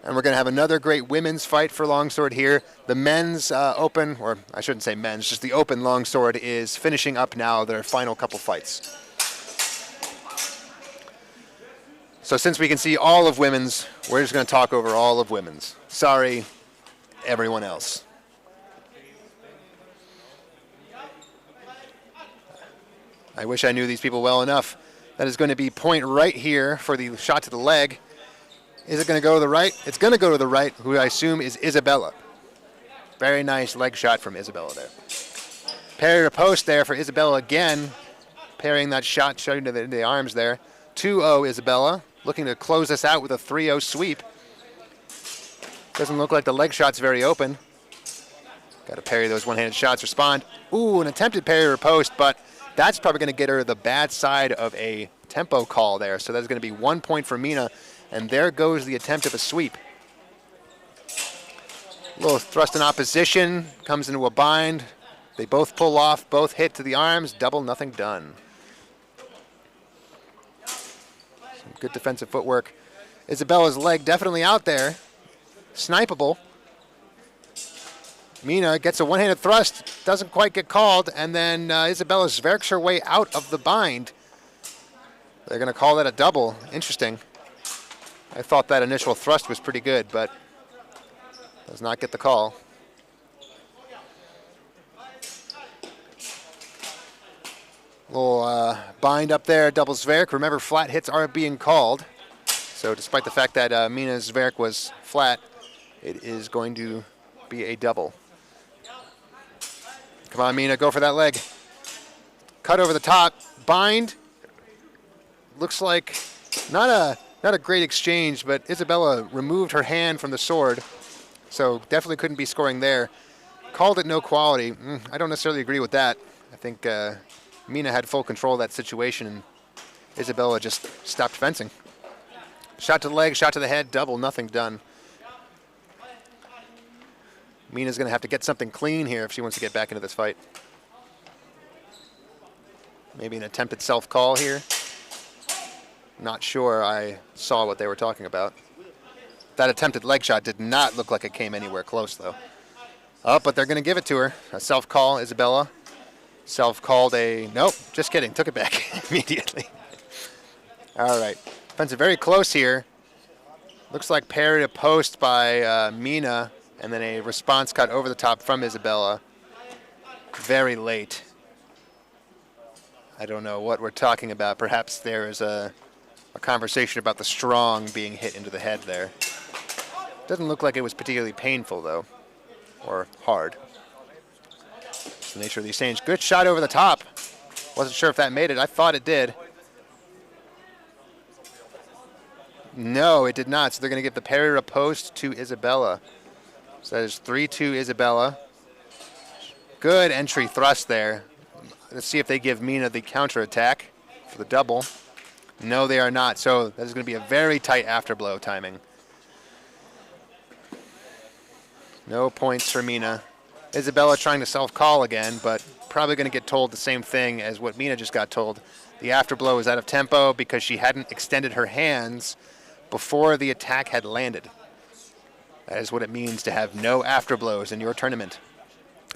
and we're going to have another great women's fight for longsword here. The men's open, or I shouldn't say men's, just the open longsword is finishing up now their final couple fights. So since we can see all of women's, we're just going to talk over all of women's. Sorry, everyone else. I wish I knew these people well enough. That is going to be point right here for the shot to the leg. Is it going to go to the right? It's going to go to the right, who I assume is Isabella. Very nice leg shot from Isabella there. Parry to post there for Isabella again. Parrying that shot, showing to the arms there. 2-0 Isabella, looking to close this out with a 3-0 sweep. Doesn't look like the leg shot's very open. Got to parry those one-handed shots, respond. Ooh, an attempted parry or post, but that's probably going to get her the bad side of a tempo call there. So that's going to be 1 point for Mina, and there goes the attempt of a sweep. Little thrust in opposition, comes into a bind. They both pull off, both hit to the arms, double, nothing done. Some good defensive footwork. Isabella's leg definitely out there. Snipeable. Mina gets a one-handed thrust, doesn't quite get called, and then Isabella zverks her way out of the bind. They're going to call that a double. Interesting. I thought that initial thrust was pretty good, but does not get the call. Little bind up there, double zverk. Remember, flat hits are being called. So despite the fact that Mina's zverk was flat, it is going to be a double. Come on, Mina, go for that leg. Cut over the top, bind. Looks like not a great exchange, but Isabella removed her hand from the sword, so definitely couldn't be scoring there. Called it no quality. I don't necessarily agree with that. I think Mina had full control of that situation, and Isabella just stopped fencing. Shot to the leg, shot to the head, double, nothing done. Mina's going to have to get something clean here if she wants to get back into this fight. Maybe an attempted self-call here. Not sure I saw what they were talking about. That attempted leg shot did not look like it came anywhere close, though. Oh, but they're going to give it to her. A self-call, Isabella. Self-called a... Nope, just kidding. Took it back immediately. All right. Defensive very close here. Looks like parry to post by Mina, and then a response cut over the top from Isabella. Very late. I don't know what we're talking about. Perhaps there is a conversation about the strong being hit into the head there. Doesn't look like it was particularly painful, though, or hard. It's the nature of these things. Good shot over the top. Wasn't sure if that made it. I thought it did. No, it did not. So they're going to give the parry post to Isabella. So that is 3-2 Isabella. Good entry thrust there. Let's see if they give Mina the counterattack for the double. No, they are not. So that is going to be a very tight afterblow timing. No points for Mina. Isabella trying to self-call again, but probably going to get told the same thing as what Mina just got told. The afterblow is out of tempo because she hadn't extended her hands before the attack had landed. That is what it means to have no afterblows in your tournament.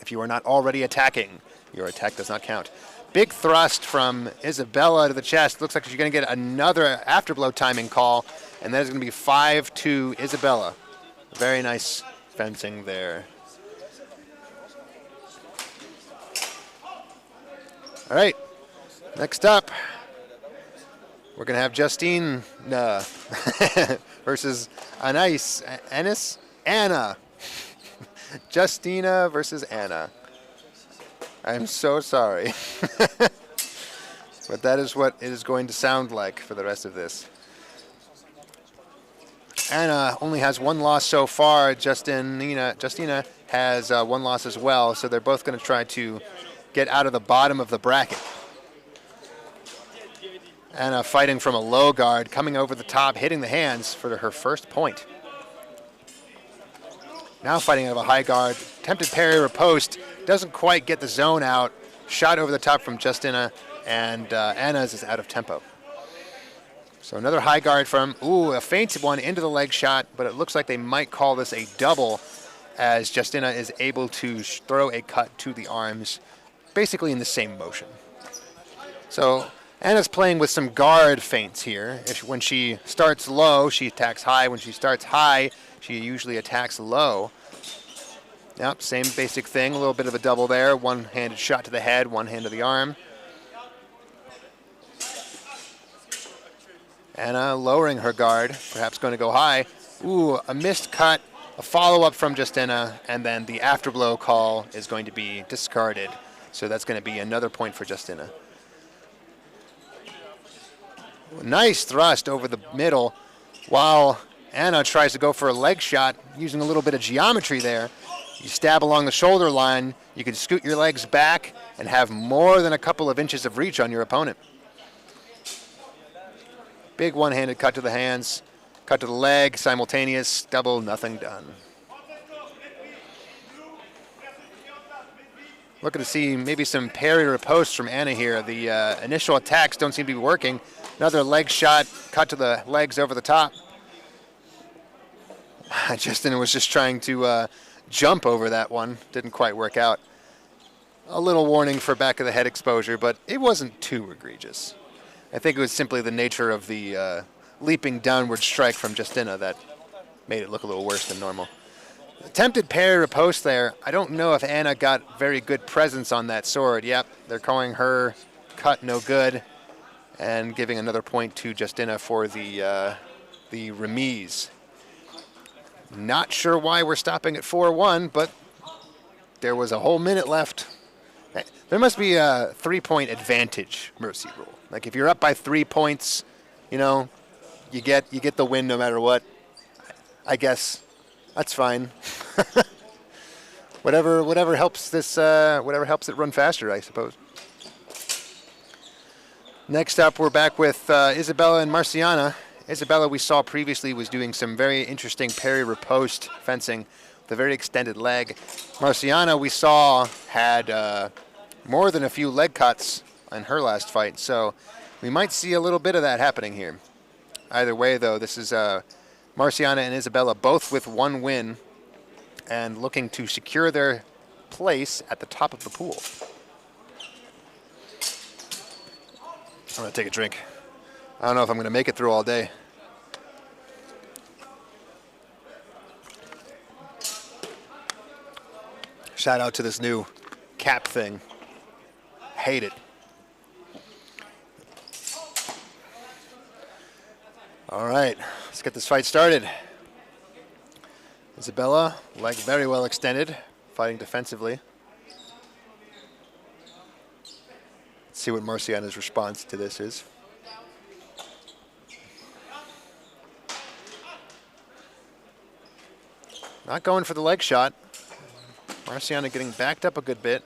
If you are not already attacking, your attack does not count. Big thrust from Isabella to the chest. Looks like she's going to get another afterblow timing call, and that is going to be 5-2 Isabella. Very nice fencing there. All right, next up, we're going to have Justina versus Anna. Justina versus Anna. I'm so sorry. But that is what it is going to sound like for the rest of this. Anna only has one loss so far. Justina has one loss as well, so they're both going to try to get out of the bottom of the bracket. Anna fighting from a low guard, coming over the top, hitting the hands for her first point. Now fighting out of a high guard, attempted parry or post, doesn't quite get the zone out. Shot over the top from Justina, and Anna's is out of tempo. So another high guard from, a feint one into the leg shot, but it looks like they might call this a double as Justina is able to throw a cut to the arms, basically in the same motion. So Anna's playing with some guard feints here. When she starts low, she attacks high. When she starts high, she usually attacks low. Yep, same basic thing. A little bit of a double there. One-handed shot to the head, one hand to the arm. Anna lowering her guard, perhaps going to go high. Ooh, a missed cut, a follow-up from Justina, and then the afterblow call is going to be discarded. So that's going to be another point for Justina. Nice thrust over the middle while Anna tries to go for a leg shot using a little bit of geometry there. You stab along the shoulder line, you can scoot your legs back and have more than a couple of inches of reach on your opponent. Big one-handed cut to the hands, cut to the leg, simultaneous, double, nothing done. Looking to see maybe some parry or posts from Anna here. The initial attacks don't seem to be working. Another leg shot, cut to the legs over the top. Justin was just trying to jump over that one. Didn't quite work out. A little warning for back of the head exposure, but it wasn't too egregious. I think it was simply the nature of the leaping downward strike from Justina that made it look a little worse than normal. Attempted parry riposte there. I don't know if Anna got very good presence on that sword. Yep, they're calling her cut no good and giving another point to Justina for the remise. Not sure why we're stopping at 4-1, but there was a whole minute left. There must be a 3-point advantage mercy rule. Like if you're up by 3 points, you know, you get the win no matter what. I guess that's fine. whatever helps this whatever helps it run faster, I suppose. Next up, we're back with Isabella and Marciana. Isabella, we saw previously, was doing some very interesting parry riposte fencing with a very extended leg. Marciana, we saw, had more than a few leg cuts in her last fight, so we might see a little bit of that happening here. Either way, though, this is Marciana and Isabella both with one win and looking to secure their place at the top of the pool. I'm going to take a drink. I don't know if I'm going to make it through all day. Shout out to this new cap thing. Hate it. All right, let's get this fight started. Isabella, leg very well extended, fighting defensively. Let's see what Marciana's response to this is. Not going for the leg shot. Marciana getting backed up a good bit.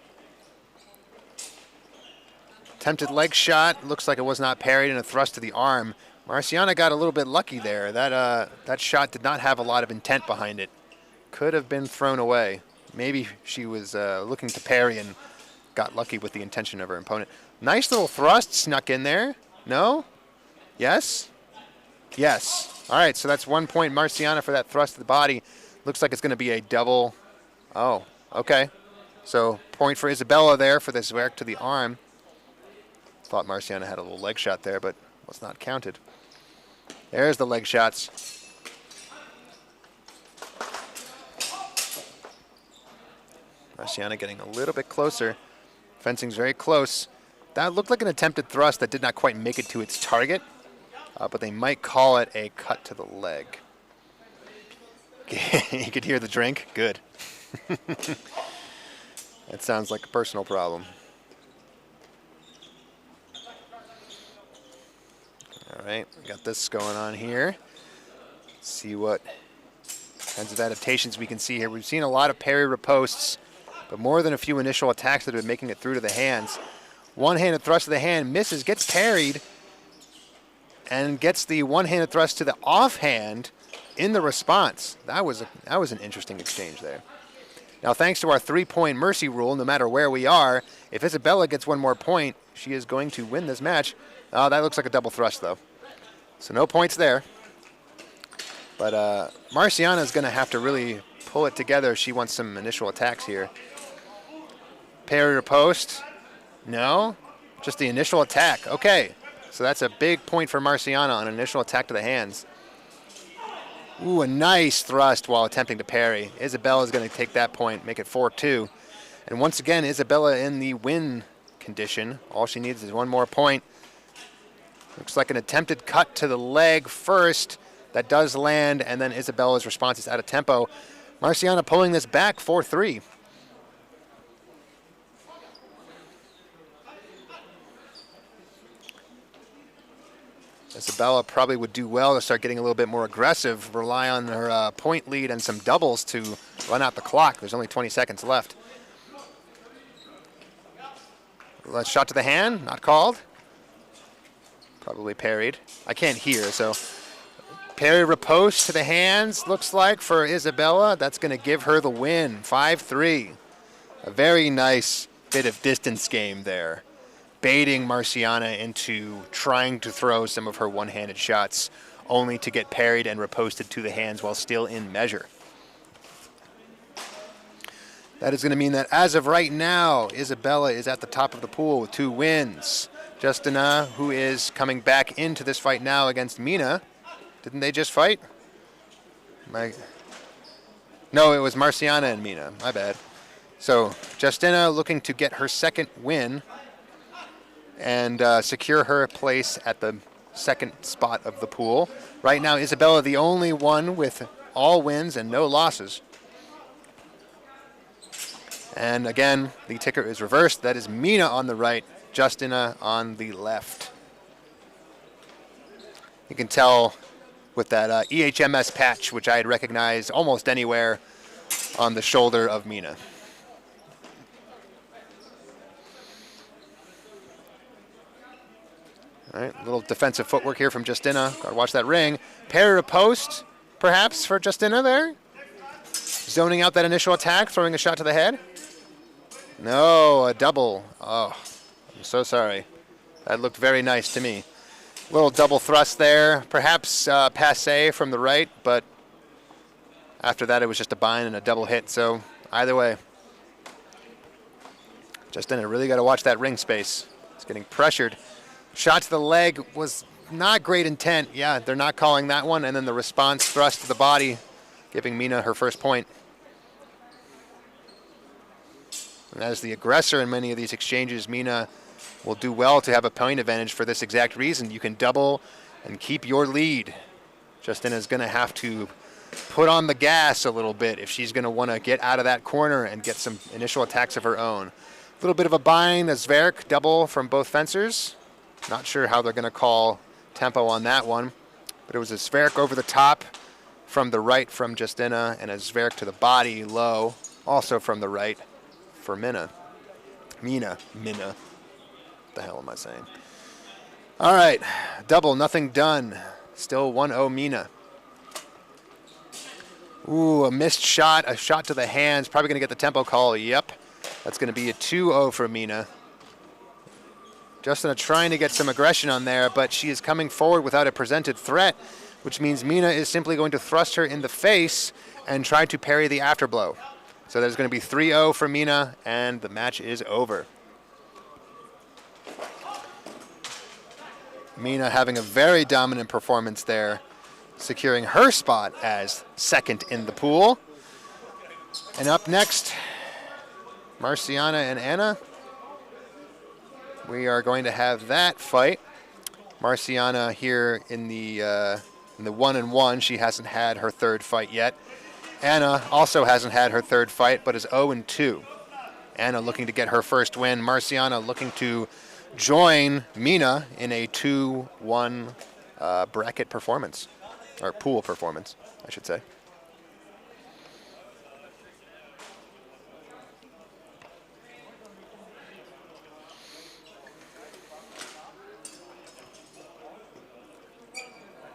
Attempted leg shot. Looks like it was not parried, and a thrust to the arm. Marciana got a little bit lucky there. That shot did not have a lot of intent behind it. Could have been thrown away. Maybe she was looking to parry and got lucky with the intention of her opponent. Nice little thrust snuck in there. No? Yes? Yes. All right, so that's 1 point Marciana for that thrust to the body. Looks like it's going to be a double. Oh, okay. So point for Isabella there for this work to the arm. Thought Marciana had a little leg shot there, but was not counted. There's the leg shots. Marciana getting a little bit closer. Fencing's very close. That looked like an attempted thrust that did not quite make it to its target, but they might call it a cut to the leg. You could hear the drink. Good. That sounds like a personal problem. All right, we got this going on here. Let's see what kinds of adaptations we can see here. We've seen a lot of parry ripostes, but more than a few initial attacks that have been making it through to the hands. One-handed thrust to the hand, misses, gets parried, and gets the one-handed thrust to the offhand in the response. That was an interesting exchange there. Now, thanks to our 3-point mercy rule, no matter where we are, if Isabella gets one more point, she is going to win this match. Oh, that looks like a double thrust, though. So no points there. But Marciana is going to have to really pull it together if she wants some initial attacks here. Parry riposte. No, just the initial attack. Okay, so that's a big point for Marciana on an initial attack to the hands. Ooh, a nice thrust while attempting to parry. Isabella is going to take that point, make it 4-2. And once again, Isabella in the win condition. All she needs is one more point. Looks like an attempted cut to the leg first. That does land, and then Isabella's response is out of tempo. Marciana pulling this back 4-3. Isabella probably would do well to start getting a little bit more aggressive, rely on her point lead and some doubles to run out the clock. There's only 20 seconds left. Shot to the hand, not called. Probably parried. I can't hear, so parry riposte to the hands, looks like, for Isabella. That's going to give her the win, 5-3. A very nice bit of distance game there, baiting Marciana into trying to throw some of her one-handed shots, only to get parried and riposted to the hands while still in measure. That is going to mean that as of right now, Isabella is at the top of the pool with 2 wins. Justina, who is coming back into this fight now against Mina. Didn't they just fight? No, it was Marciana and Mina. My bad. So Justina looking to get her second win and secure her place at the second spot of the pool. Right now, Isabella the only one with all wins and no losses. And again, the ticker is reversed. That is Mina on the right, Justina on the left. You can tell with that EHMS patch, which I had recognized almost anywhere on the shoulder of Mina. All right, a little defensive footwork here from Justina. Gotta watch that ring. Parry to post, perhaps, for Justina there. Zoning out that initial attack, throwing a shot to the head. No, a double. Oh, I'm so sorry. That looked very nice to me. Little double thrust there, perhaps passé from the right, but after that it was just a bind and a double hit, so either way. Justina really got to watch that ring space. It's getting pressured. Shot to the leg was not great intent. Yeah, they're not calling that one, and then the response thrust to the body, giving Mina her first point. And as the aggressor in many of these exchanges, Mina will do well to have a point advantage for this exact reason. You can double and keep your lead. Justina is going to have to put on the gas a little bit if she's going to want to get out of that corner and get some initial attacks of her own. A little bit of a bind, a Zverk double from both fencers. Not sure how they're going to call tempo on that one, but it was a Zverk over the top from the right from Justina and a Zverk to the body low, also from the right for Mina. Mina. What the hell am I saying? All right, double, nothing done. Still 1-0 Mina. Ooh, a missed shot, a shot to the hands. Probably going to get the tempo call. Yep. That's going to be a 2-0 for Mina. Justina trying to get some aggression on there, but she is coming forward without a presented threat, which means Mina is simply going to thrust her in the face and try to parry the afterblow. So there's going to be 3-0 for Mina, and the match is over. Mina having a very dominant performance there, securing her spot as second in the pool. And up next, Marciana and Anna. We are going to have that fight. Marciana here in the 1-1. She hasn't had her third fight yet. Anna also hasn't had her third fight, but is 0-2. Anna looking to get her first win. Marciana looking to join Mina in a 2-1 bracket performance, or pool performance, I should say.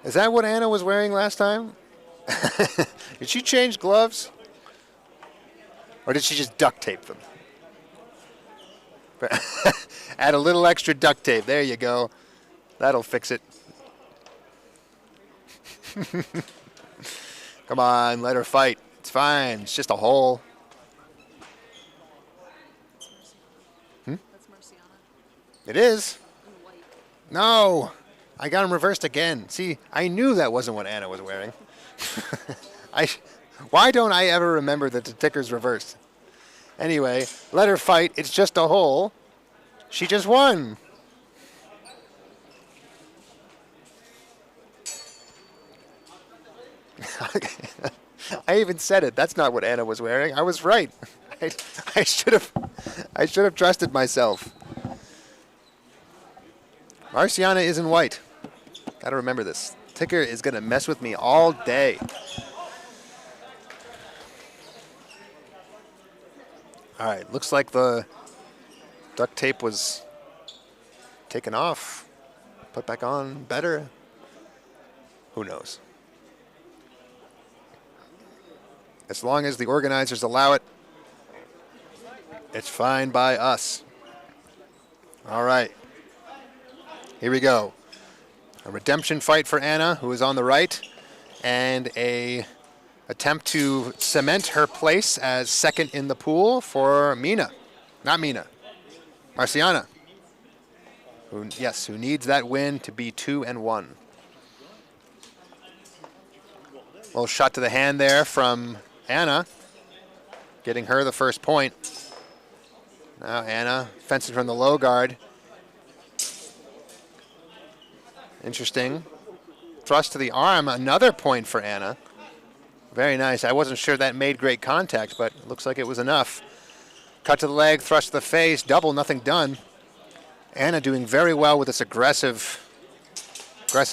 Is that what Anna was wearing last time? Did she change gloves? Or did she just duct tape them? Add a little extra duct tape. There you go. That'll fix it. Come on, let her fight. It's fine. It's just a hole. That's Marciana. It is? In white. No. I got him reversed again. See, I knew that wasn't what Anna was wearing. Why don't I ever remember that the ticker's reversed? Anyway, let her fight. It's just a hole. She just won. I even said it. That's not what Anna was wearing. I was right. I should have trusted myself. Marciana is in white. Got to remember this. Ticker is going to mess with me all day. All right, looks like the duct tape was taken off, put back on better. Who knows? As long as the organizers allow it, it's fine by us. All right, here we go. A redemption fight for Anna, who is on the right, and a attempt to cement her place as second in the pool for Mina. Not Mina. Marciana. Who needs that win to be 2-1. Little shot to the hand there from Anna, getting her the first point. Now Anna fencing from the low guard. Interesting. Thrust to the arm, another point for Anna. Very nice. I wasn't sure that made great contact, but it looks like it was enough. Cut to the leg, thrust to the face, double, nothing done. Anna doing very well with this aggressive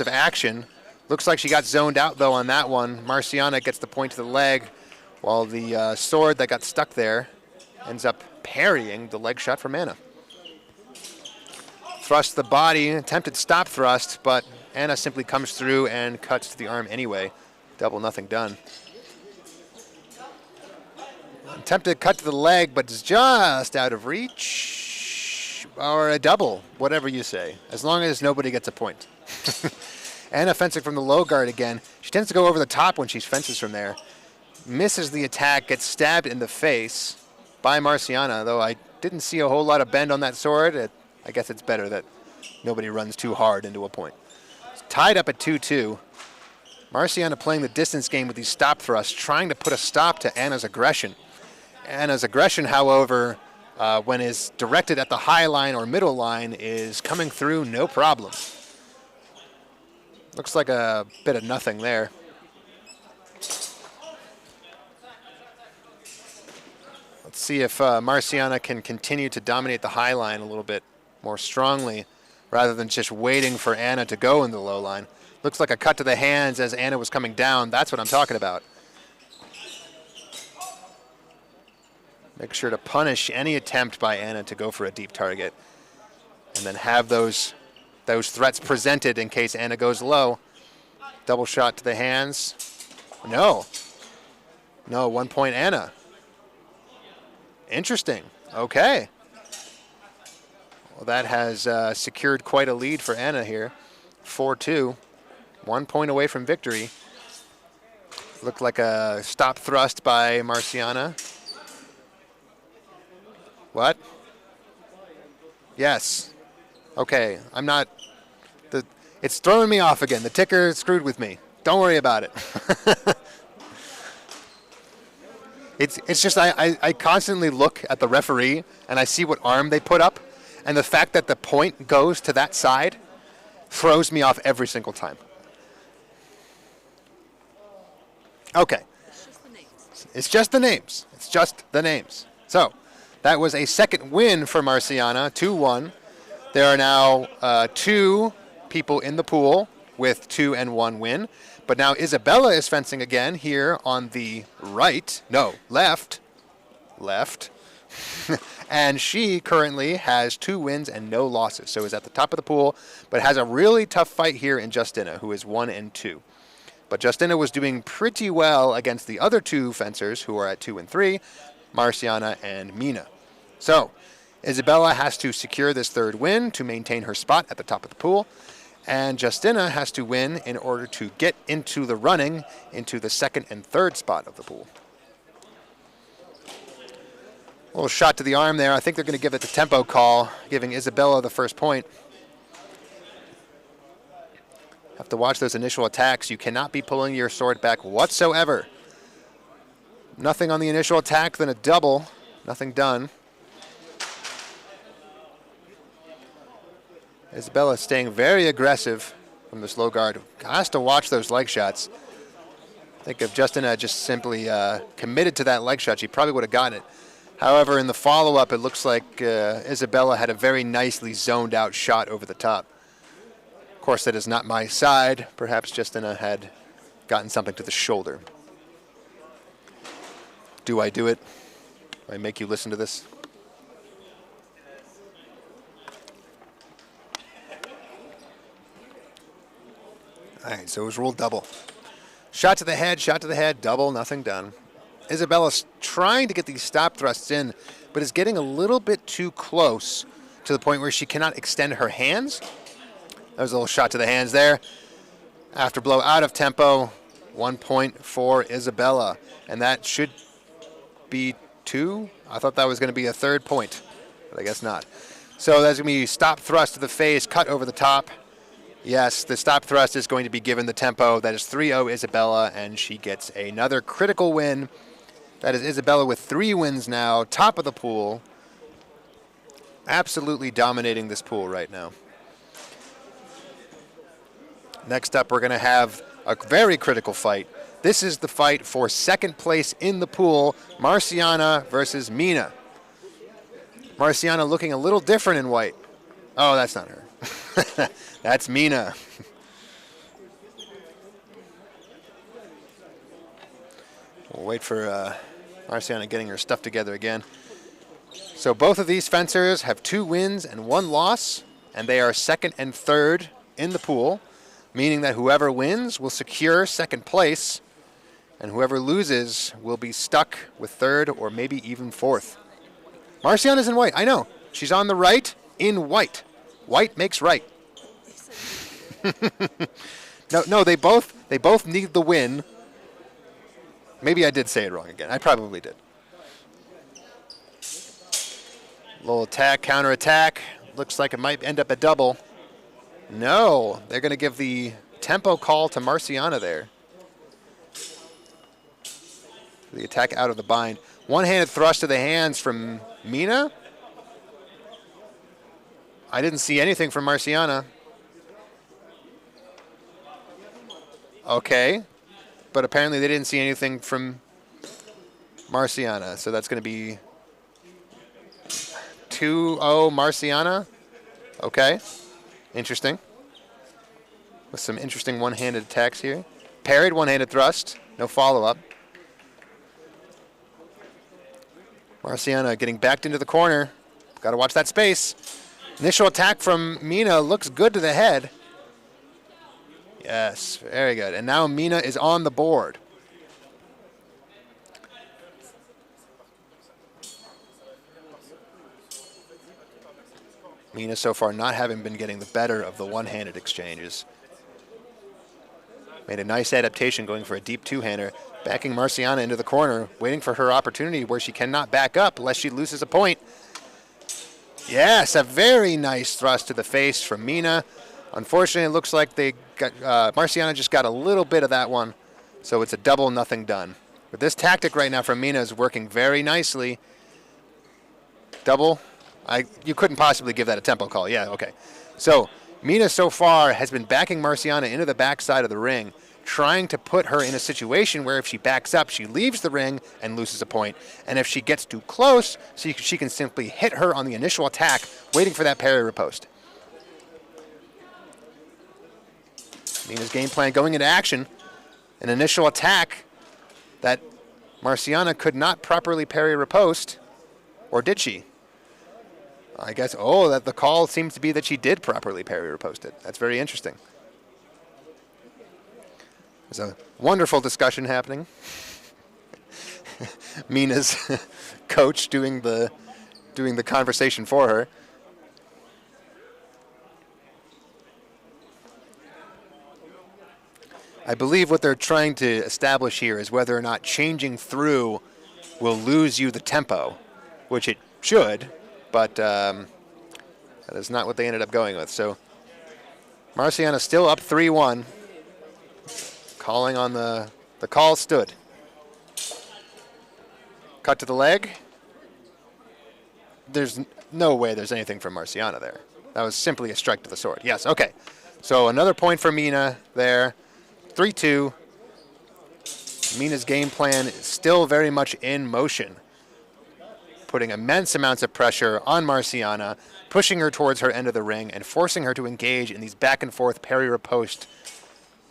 action. Looks like she got zoned out, though, on that one. Marciana gets the point to the leg, while the sword that got stuck there ends up parrying the leg shot from Anna. Thrust to the body, attempted stop thrust, but Anna simply comes through and cuts to the arm anyway. Double, nothing done. Attempted cut to the leg, but it's just out of reach. Or a double, whatever you say, as long as nobody gets a point. Anna fencing from the low guard again. She tends to go over the top when she fences from there. Misses the attack, gets stabbed in the face by Marciana, though I didn't see a whole lot of bend on that sword. I guess it's better that nobody runs too hard into a point. It's tied up at 2-2. Marciana playing the distance game with these stop thrusts, trying to put a stop to Anna's aggression. Anna's aggression, however, when is directed at the high line or middle line, is coming through no problem. Looks like a bit of nothing there. Let's see if Marciana can continue to dominate the high line a little bit more strongly rather than just waiting for Anna to go in the low line. Looks like a cut to the hands as Anna was coming down. That's what I'm talking about. Make sure to punish any attempt by Anna to go for a deep target, and then have those threats presented in case Anna goes low. Double shot to the hands. No, 1 point Anna. Interesting. Okay. Well, that has secured quite a lead for Anna here. 4-2. 1 point away from victory. Looked like a stop thrust by Marciana. What? Yes. Okay, I'm not... It's throwing me off again. The ticker screwed with me. Don't worry about it. It's just I constantly look at the referee and I see what arm they put up, and the fact that the point goes to that side throws me off every single time. Okay. It's just the names. It's just the names. So, that was a second win for Marciana, 2-1. There are now 2 people in the pool with 2-1 win. But now Isabella is fencing again here on the right. No, left. And she currently has 2 wins and no losses. So is at the top of the pool, but has a really tough fight here in Justina, who is 1-2. But Justina was doing pretty well against the other 2 fencers who are at 2-3, Marciana and Mina. So Isabella has to secure this 3rd win to maintain her spot at the top of the pool. And Justina has to win in order to get into the running into the 2nd and 3rd spot of the pool. A little shot to the arm there. I think they're going to give it the tempo call, giving Isabella the first point. Have to watch those initial attacks. You cannot be pulling your sword back whatsoever. Nothing on the initial attack, then a double. Nothing done. Isabella staying very aggressive from this low guard. Has to watch those leg shots. I think if Justina just simply committed to that leg shot, she probably would have gotten it. However, in the follow-up, it looks like Isabella had a very nicely zoned out shot over the top. Of course, that is not my side. Perhaps Justina had gotten something to the shoulder. Do I do it? Do I make you listen to this? All right, so it was ruled double. Shot to the head, double, nothing done. Isabella's trying to get these stop thrusts in, but is getting a little bit too close to the point where she cannot extend her hands. That was a little shot to the hands there. After blow out of tempo, 1 point for Isabella. And that should be 2. I thought that was going to be a 3rd point, but I guess not. So that's going to be stop thrust to the face, cut over the top. Yes, the stop thrust is going to be given the tempo. That is 3-0 Isabella, and she gets another critical win. That is Isabella with 3 wins now, top of the pool. Absolutely dominating this pool right now. Next up, we're going to have a very critical fight. This is the fight for 2nd place in the pool, Marciana versus Mina. Marciana looking a little different in white. Oh, that's not her. That's Mina. We'll wait for Marciana getting her stuff together again. So both of these fencers have 2 wins and 1 loss, and they are 2nd and 3rd in the pool, meaning that whoever wins will secure 2nd place, and whoever loses will be stuck with 3rd or maybe even 4th. Marciana's in white. I know. She's on the right in white. White makes right. No, they both need the win. Maybe I did say it wrong again. I probably did. Little attack, counter attack. Looks like it might end up a double. No, they're going to give the tempo call to Marciana there. The attack out of the bind. One-handed thrust to the hands from Mina. I didn't see anything from Marciana. Okay, but apparently they didn't see anything from Marciana, so that's going to be 2-0 Marciana. Okay, interesting. With some interesting one-handed attacks here. Parried one-handed thrust, no follow-up. Marciana getting backed into the corner. Got to watch that space. Initial attack from Mina looks good to the head. Yes, very good. And now Mina is on the board. Mina so far not having been getting the better of the one-handed exchanges. Made a nice adaptation going for a deep two-hander, backing Marciana into the corner, waiting for her opportunity where she cannot back up lest she loses a point. Yes, a very nice thrust to the face from Mina. Unfortunately, it looks like they got Marciana just got a little bit of that one, so it's a double, nothing done. But this tactic right now from Mina is working very nicely. Double. You couldn't possibly give that a tempo call. Yeah, okay. So Mina so far has been backing Marciana into the backside of the ring, trying to put her in a situation where if she backs up, she leaves the ring and loses a point. And if she gets too close, she can simply hit her on the initial attack, waiting for that parry riposte. Mina's game plan going into action. An initial attack that Marciana could not properly parry riposte. Or did she? I guess, that the call seems to be that she did properly parry riposte it. That's very interesting. There's a wonderful discussion happening. Mina's coach doing the conversation for her. I believe what they're trying to establish here is whether or not changing through will lose you the tempo, which it should, but that is not what they ended up going with. So Marciana still up 3-1. Calling on the call stood. Cut to the leg. There's no way there's anything from Marciana there. That was simply a strike to the sword. Yes, okay. So another point for Mina there. 3-2. Mina's game plan is still very much in motion, putting immense amounts of pressure on Marciana, pushing her towards her end of the ring, and forcing her to engage in these back-and-forth parry-riposte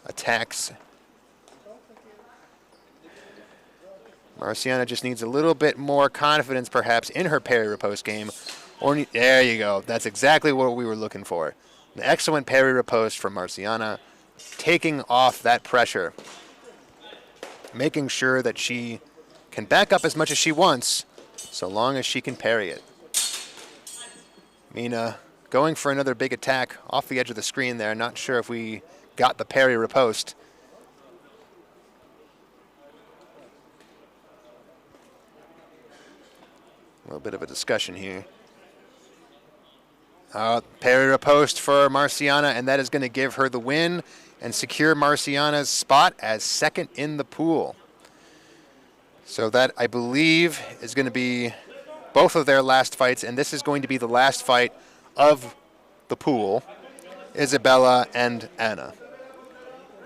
attacks. Marciana just needs a little bit more confidence, perhaps, in her parry-riposte game. There you go. That's exactly what we were looking for. An excellent parry-riposte from Marciana, taking off that pressure, making sure that she can back up as much as she wants, so long as she can parry it. Mina going for another big attack off the edge of the screen there. Not sure if we got the parry riposte. A little bit of a discussion here. Parry riposte for Marciana, and that is going to give her the win and secure Marciana's spot as second in the pool. So that, I believe, is going to be both of their last fights, and this is going to be the last fight of the pool, Isabella and Anna.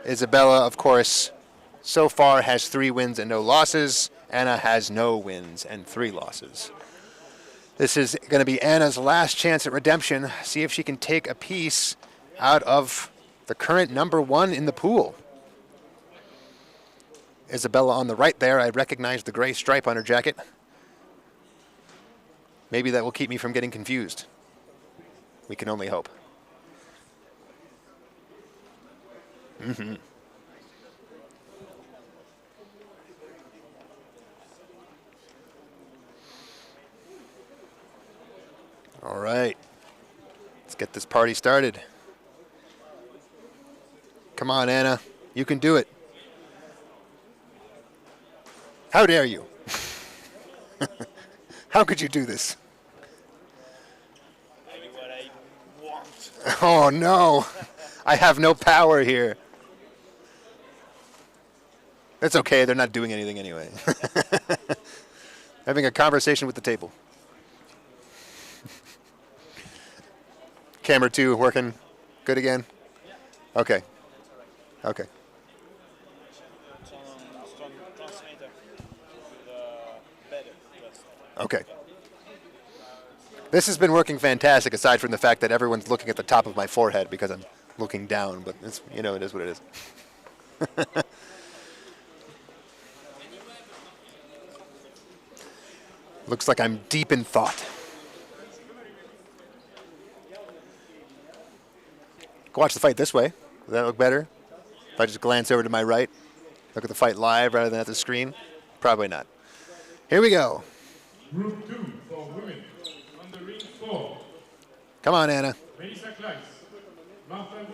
Isabella, of course, so far has 3 wins and no losses. Anna has no wins and 3 losses. This is going to be Anna's last chance at redemption. See if she can take a piece out of the current #1 in the pool. Isabella on the right there. I recognize the gray stripe on her jacket. Maybe that will keep me from getting confused. We can only hope. All right. Let's get this party started. Come on, Anna. You can do it. How dare you? How could you do this? Maybe what I want. Oh, no. I have no power here. It's okay. They're not doing anything anyway. Having a conversation with the table. Camera 2 working good again? Okay. Okay. Okay. This has been working fantastic, aside from the fact that everyone's looking at the top of my forehead because I'm looking down, but it's, you know, it is what it is. Looks like I'm deep in thought. Go watch the fight this way. Does that look better? If I just glance over to my right, look at the fight live rather than at the screen? Probably not. Here we go. Group 2 for women. On the ring 4. Come on, Anna. Marta,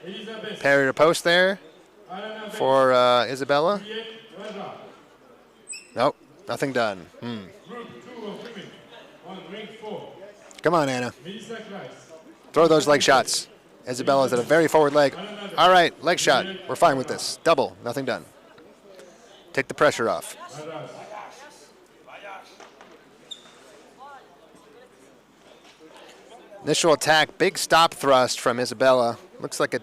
Elizabeth, Parry to post there Alana, for Isabella. Juliet, Nope, nothing done. Group 2 of women. On ring 4. Come on, Anna. Throw those leg shots. Isabella's at a very forward leg. All right, leg shot. We're fine with this. Double, nothing done. Take the pressure off. Initial attack, big stop thrust from Isabella. Looks like it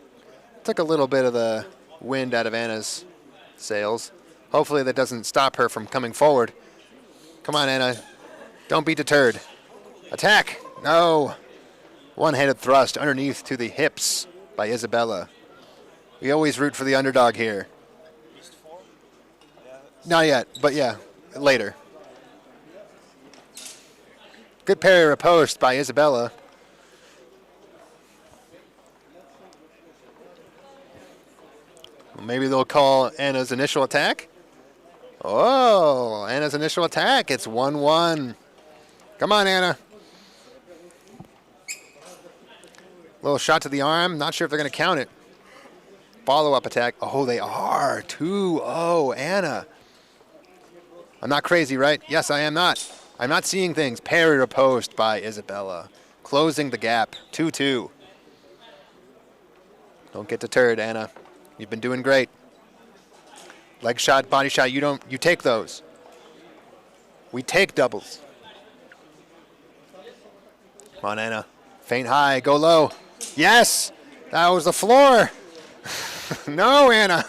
took a little bit of the wind out of Anna's sails. Hopefully that doesn't stop her from coming forward. Come on, Anna. Don't be deterred. Attack. No. One-handed thrust underneath to the hips by Isabella. We always root for the underdog here. Not yet, but yeah, later. Good parry riposte by Isabella. Maybe they'll call Anna's initial attack. Oh, Anna's initial attack. It's 1-1. Come on, Anna. Little shot to the arm. Not sure if they're going to count it. Follow-up attack. Oh, they are. 2-0, Anna. I'm not crazy, right? Yes, I am not. I'm not seeing things. Parry riposte by Isabella. Closing the gap. 2-2. Don't get deterred, Anna. You've been doing great. Leg shot, body shot, you take those. We take doubles. Come on, Anna. Feint high, go low. Yes! That was the floor. No, Anna.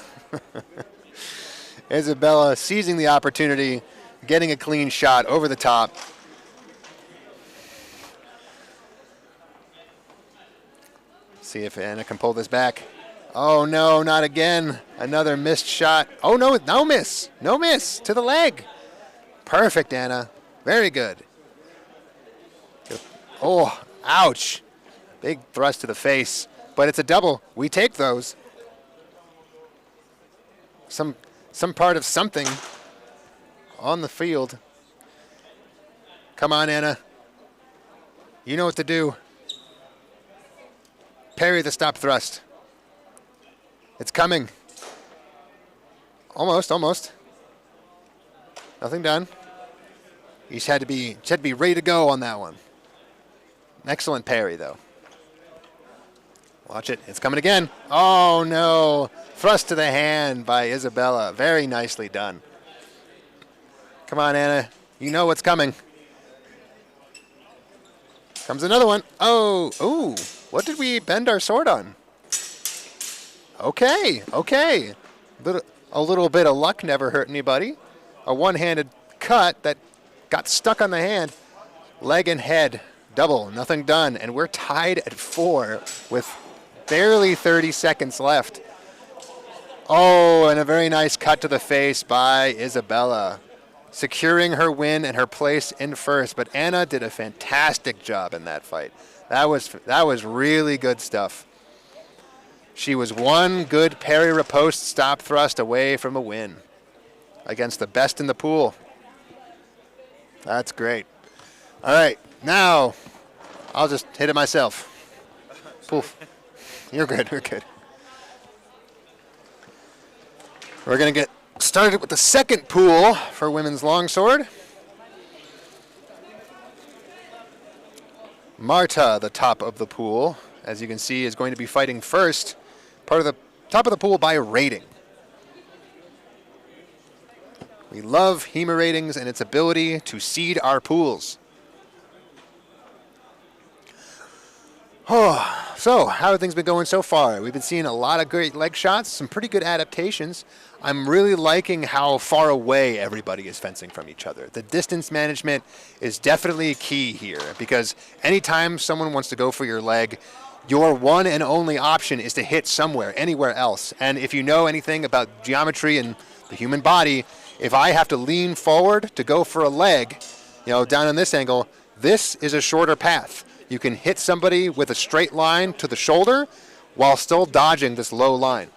Isabella seizing the opportunity, getting a clean shot over the top. See if Anna can pull this back. Oh, no, not again. Another missed shot. Oh, no, no miss. No miss to the leg. Perfect, Anna. Very good. Oh, ouch. Big thrust to the face. But it's a double. We take those. Some part of something on the field. Come on, Anna. You know what to do. Parry the stop thrust. It's coming. Almost, almost. Nothing done. You just had to be ready to go on that one. Excellent parry, though. Watch it. It's coming again. Oh, no. Thrust to the hand by Isabella. Very nicely done. Come on, Anna. You know what's coming. Comes another one. Oh, ooh. What did we bend our sword on? Okay, okay. A little bit of luck never hurt anybody. A one-handed cut that got stuck on the hand. Leg and head. Double. Nothing done. And we're tied at 4 with barely 30 seconds left. Oh, and a very nice cut to the face by Isabella, securing her win and her place in first. But Anna did a fantastic job in that fight. That was really good stuff. She was one good parry riposte stop thrust away from a win against the best in the pool. That's great. All right, now I'll just hit it myself. Poof. You're good, you're good. We're going to get started with the second pool for women's longsword. Marta, the top of the pool, as you can see, is going to be fighting first, part of the top of the pool by rating. We love HEMA ratings and its ability to seed our pools. Oh, so how have things been going so far? We've been seeing a lot of great leg shots, some pretty good adaptations. I'm really liking how far away everybody is fencing from each other. The distance management is definitely key here because anytime someone wants to go for your leg, your one and only option is to hit somewhere, anywhere else. And if you know anything about geometry and the human body, if I have to lean forward to go for a leg, down on this angle, this is a shorter path. You can hit somebody with a straight line to the shoulder while still dodging this low line.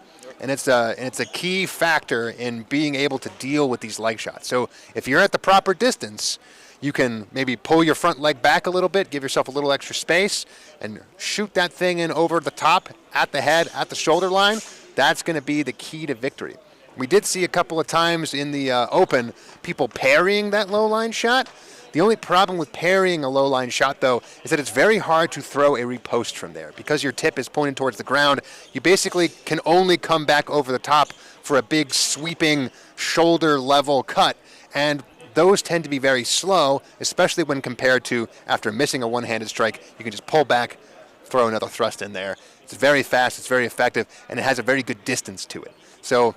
And it's a key factor in being able to deal with these leg shots. So if you're at the proper distance, you can maybe pull your front leg back a little bit, give yourself a little extra space, and shoot that thing in over the top, at the head, at the shoulder line. That's going to be the key to victory. We did see a couple of times in the open people parrying that low line shot. The only problem with parrying a low line shot, though, is that it's very hard to throw a riposte from there. Because your tip is pointing towards the ground, you basically can only come back over the top for a big sweeping shoulder level cut. And those tend to be very slow, especially when compared to after missing a one-handed strike, you can just pull back, throw another thrust in there. It's very fast, it's very effective, and it has a very good distance to it. So,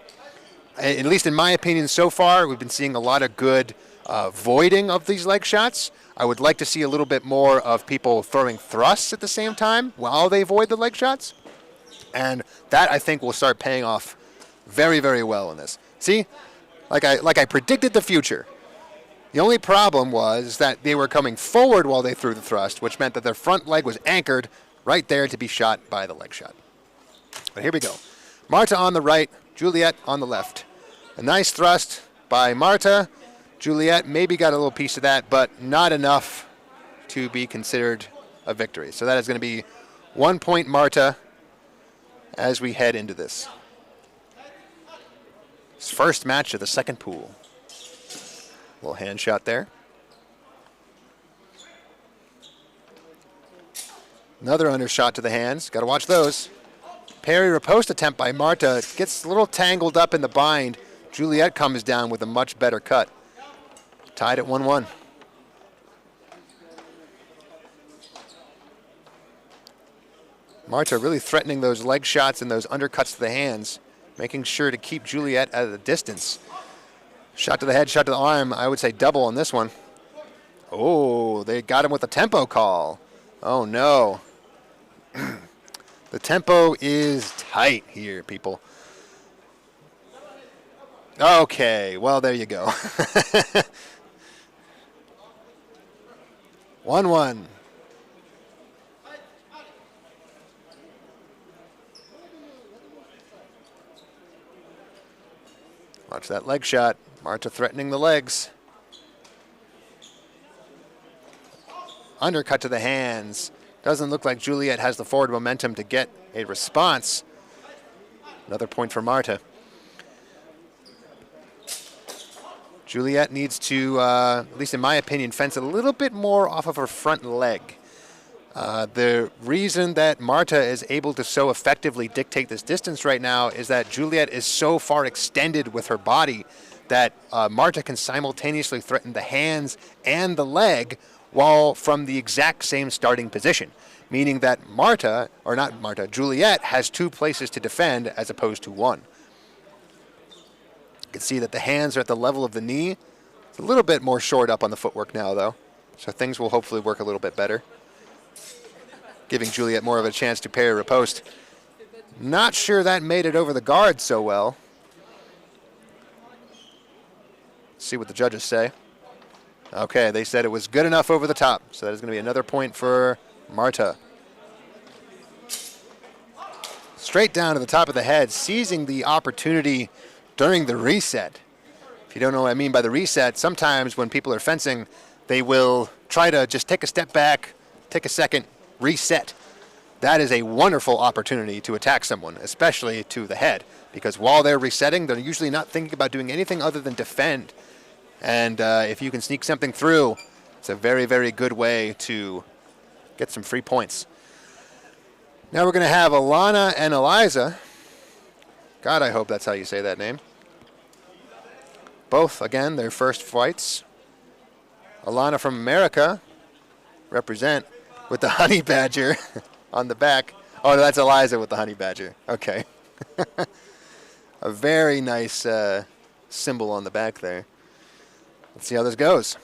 at least in my opinion so far, we've been seeing a lot of good voiding of these leg shots. I would like to see a little bit more of people throwing thrusts at the same time while they void the leg shots. And that, I think, will start paying off very, very well in this. See, like I predicted the future. The only problem was that they were coming forward while they threw the thrust, which meant that their front leg was anchored right there to be shot by the leg shot. But here we go. Marta on the right, Juliet on the left. A nice thrust by Marta. Juliet maybe got a little piece of that, but not enough to be considered a victory. So that is going to be 1 point Marta as we head into this. First match of the second pool. Little hand shot there. Another undershot to the hands. Got to watch those. Parry riposte attempt by Marta. Gets a little tangled up in the bind. Juliet comes down with a much better cut. Tied at 1-1. Marta really threatening those leg shots and those undercuts to the hands, making sure to keep Juliet at a distance. Shot to the head, shot to the arm. I would say double on this one. Oh, they got him with a tempo call. Oh, no. The tempo is tight here, people. Okay, well, there you go. 1-1. Watch that leg shot. Marta threatening the legs. Undercut to the hands. Doesn't look like Juliet has the forward momentum to get a response. Another point for Marta. Juliet needs to, at least in my opinion, fence a little bit more off of her front leg. The reason that Marta is able to so effectively dictate this distance right now is that Juliet is so far extended with her body that Marta can simultaneously threaten the hands and the leg while from the exact same starting position, meaning that Juliet has two places to defend as opposed to one. You can see that the hands are at the level of the knee. It's a little bit more shored up on the footwork now, though, so things will hopefully work a little bit better, giving Juliet more of a chance to parry riposte. Not sure that made it over the guard so well. See what the judges say. Okay, they said it was good enough over the top, so that is going to be another point for Marta. Straight down to the top of the head, seizing the opportunity during the reset. If you don't know what I mean by the reset, sometimes when people are fencing, they will try to just take a step back, take a second, reset. That is a wonderful opportunity to attack someone, especially to the head, because while they're resetting, they're usually not thinking about doing anything other than defend. And if you can sneak something through, it's a very, very good way to get some free points. Now we're going to have Alana and Eliza. God, I hope that's how you say that name. Both, again, their first fights. Alana from America, represent, with the honey badger on the back. Oh, no, that's Eliza with the honey badger. Okay. A very nice symbol on the back there. Let's see how this goes.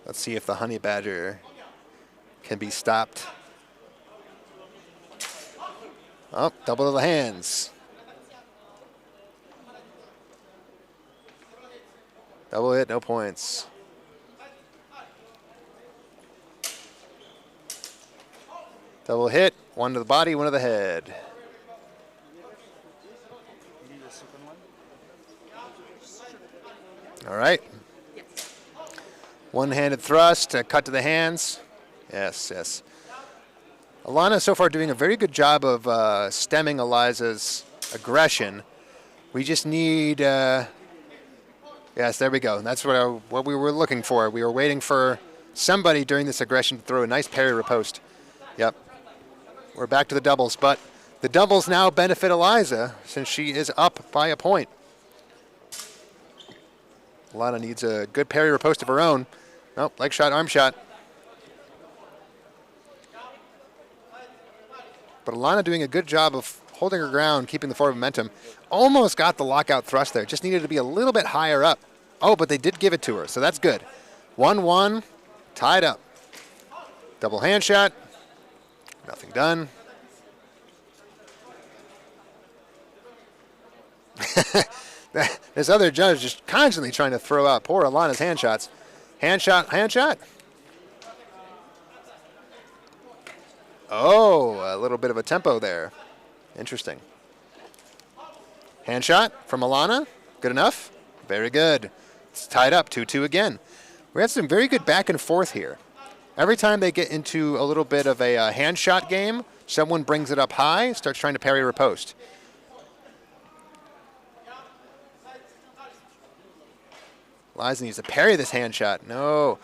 Let's see if the honey badger can be stopped. Oh, double to the hands. Double hit, no points. Double hit, one to the body, one to the head. All right. One-handed thrust, cut to the hands. Yes, yes. Alana so far doing a very good job of stemming Eliza's aggression. We just need, yes, there we go. That's what we were looking for. We were waiting for somebody during this aggression to throw a nice parry riposte. Yep. We're back to the doubles, but the doubles now benefit Eliza since she is up by a point. Alana needs a good parry riposte of her own. Nope, leg shot, arm shot. But Alana doing a good job of holding her ground, keeping the forward momentum. Almost got the lockout thrust there. Just needed to be a little bit higher up. Oh, but they did give it to her, so that's good. 1-1, tied up. Double hand shot. Nothing done. This other judge just constantly trying to throw out poor Alana's hand shots. Hand shot, hand shot. Oh, a little bit of a tempo there. Interesting. Hand shot from Alana. Good enough? Very good. It's tied up, 2-2 again. We had some very good back and forth here. Every time they get into a little bit of a hand shot game, someone brings it up high, starts trying to parry riposte. Eliza needs to parry this hand shot. No.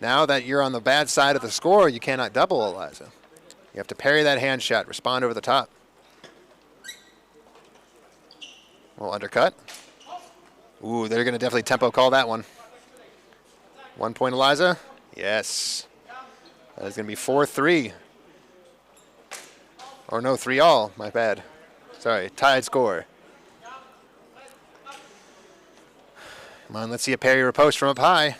Now that you're on the bad side of the score, you cannot double Eliza. You have to parry that hand shot, respond over the top. Little undercut. Ooh, they're going to definitely tempo call that one. 1 point Eliza. Yes. That is going to be 4-3. Or no, 3-all. My bad. Sorry, tied score. Come on, let's see a parry riposte from up high.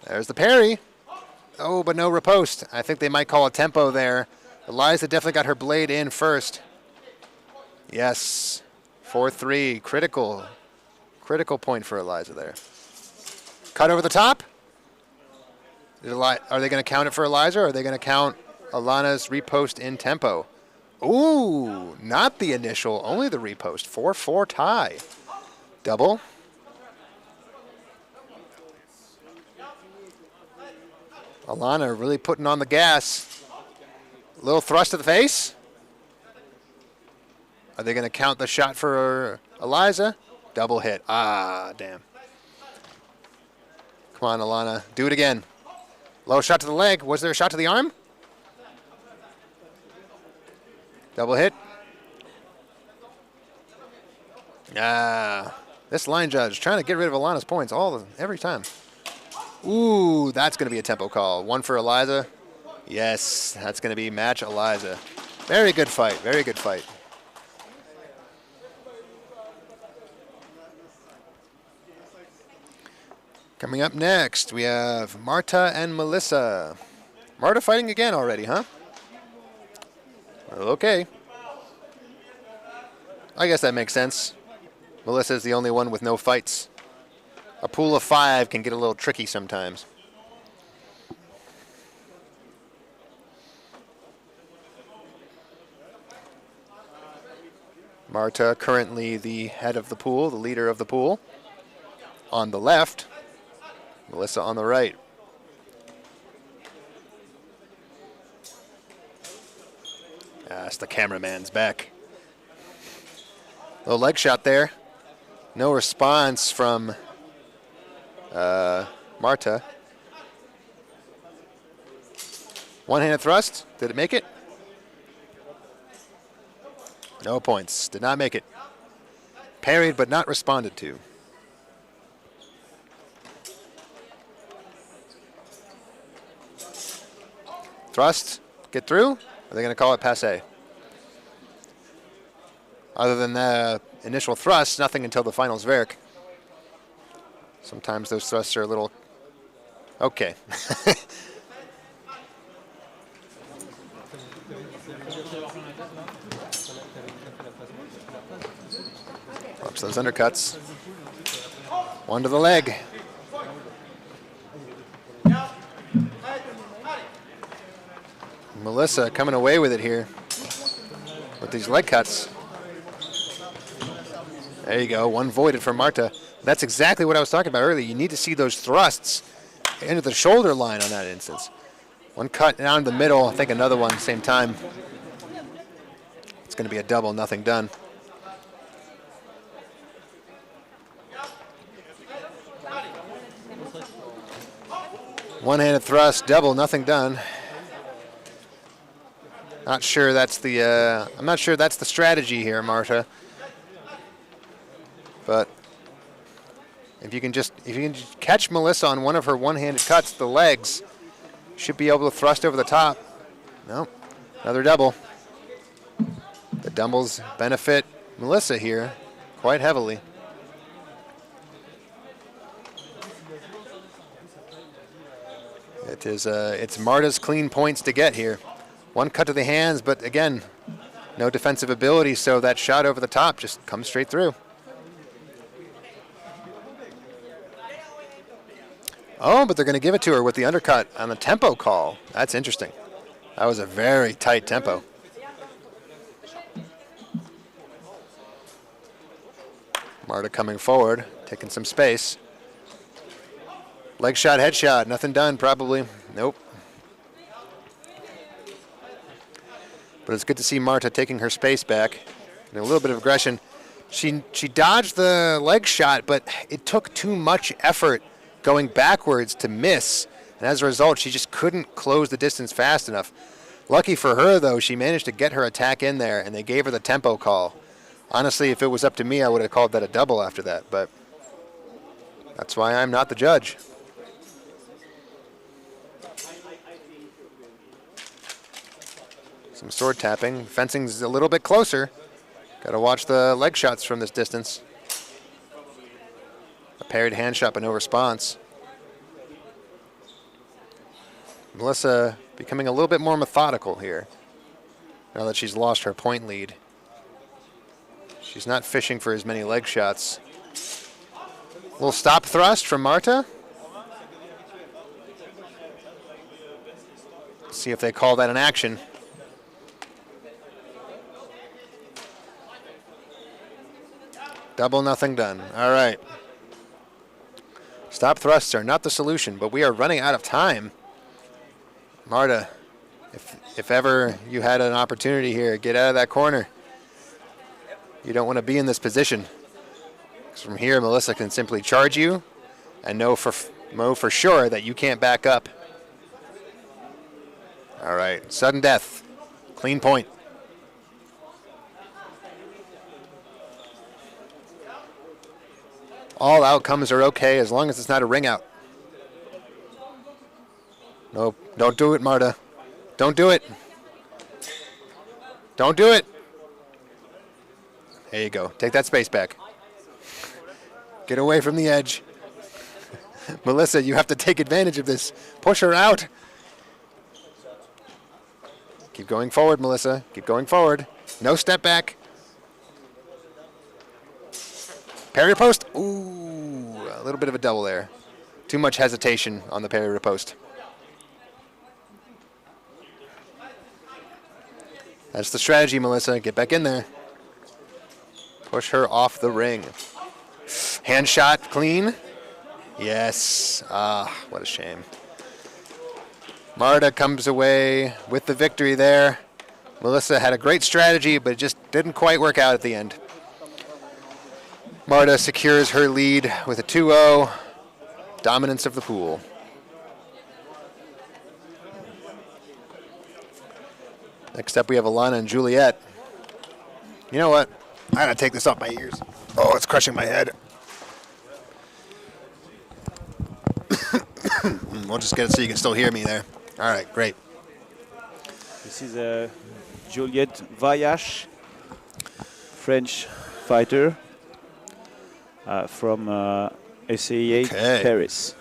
There's the parry. Oh, but no riposte. I think they might call a tempo there. Eliza definitely got her blade in first. Yes. 4-3. Critical. Critical point for Eliza there. Cut over the top. Are they going to count it for Eliza, or are they going to count Alana's repost in tempo? Ooh, not the initial, only the repost. 4-4 tie. Double. Alana really putting on the gas. Little thrust to the face. Are they going to count the shot for Eliza? Double hit. Ah, damn. Come on, Alana. Do it again. Low shot to the leg. Was there a shot to the arm? Double hit. Ah. This line judge trying to get rid of Alana's points every time. Ooh, that's going to be a tempo call. 1 for Eliza. Yes, that's going to be match Eliza. Very good fight. Very good fight. Coming up next, we have Marta and Melissa. Marta fighting again already, huh? Well, okay. I guess that makes sense. Melissa's the only one with no fights. A pool of 5 can get a little tricky sometimes. Marta, currently the head of the pool, the leader of the pool. On the left, Melissa on the right. That's the cameraman's back. Little leg shot there. No response from Marta. One-handed thrust. Did it make it? No points. Did not make it. Parried but not responded to. Thrust. Get through? Are they going to call it passé? Other than the initial thrust, nothing until the final Zverk. Sometimes those thrusts are a little... Okay. Watch those undercuts. One to the leg. Melissa coming away with it here with these leg cuts. There you go, one voided for Marta. That's exactly what I was talking about earlier. You need to see those thrusts into the shoulder line on that instance. One cut down the middle, I think another one same time. It's going to be a double, nothing done. One-handed thrust, double, nothing done. Not sure that's the. I'm not sure that's the strategy here, Marta. But if you can just catch Melissa on one of her one-handed cuts, the legs, should be able to thrust over the top. Nope, another double. The doubles benefit Melissa here quite heavily. It's Marta's clean points to get here. One cut to the hands, but again, no defensive ability, so that shot over the top just comes straight through. Oh, but they're going to give it to her with the undercut on the tempo call. That's interesting. That was a very tight tempo. Marta coming forward, taking some space. Leg shot, head shot, nothing done probably. Nope. But it's good to see Marta taking her space back. And a little bit of aggression. She dodged the leg shot, but it took too much effort going backwards to miss. And as a result, she just couldn't close the distance fast enough. Lucky for her, though, she managed to get her attack in there, and they gave her the tempo call. Honestly, if it was up to me, I would have called that a double after that, but that's why I'm not the judge. Some sword tapping. Fencing's a little bit closer. Got to watch the leg shots from this distance. A parried hand shot, but no response. Melissa becoming a little bit more methodical here now that she's lost her point lead. She's not fishing for as many leg shots. Little stop thrust from Marta. See if they call that an action. Double nothing done. All right. Stop thrusts are not the solution, but we are running out of time. Marta, if ever you had an opportunity here, get out of that corner. You don't want to be in this position. Because from here, Melissa can simply charge you and know for sure that you can't back up. All right, sudden death, clean point. All outcomes are okay as long as it's not a ring out. Nope, don't do it, Marta. Don't do it. Don't do it. There you go. Take that space back. Get away from the edge. Melissa, you have to take advantage of this. Push her out. Keep going forward, Melissa. Keep going forward. No step back. Parry riposte. Ooh, a little bit of a double there. Too much hesitation on the parry riposte. That's the strategy, Melissa. Get back in there. Push her off the ring. Hand shot, clean. Yes. Ah, what a shame. Marta comes away with the victory there. Melissa had a great strategy, but it just didn't quite work out at the end. Marta secures her lead with a 2-0. Dominance of the pool. Next up, we have Alana and Juliet. You know what? I gotta take this off my ears. Oh, it's crushing my head. We'll just get it so you can still hear me there. All right, great. This is Juliet Vayash, French fighter from SAA Paris.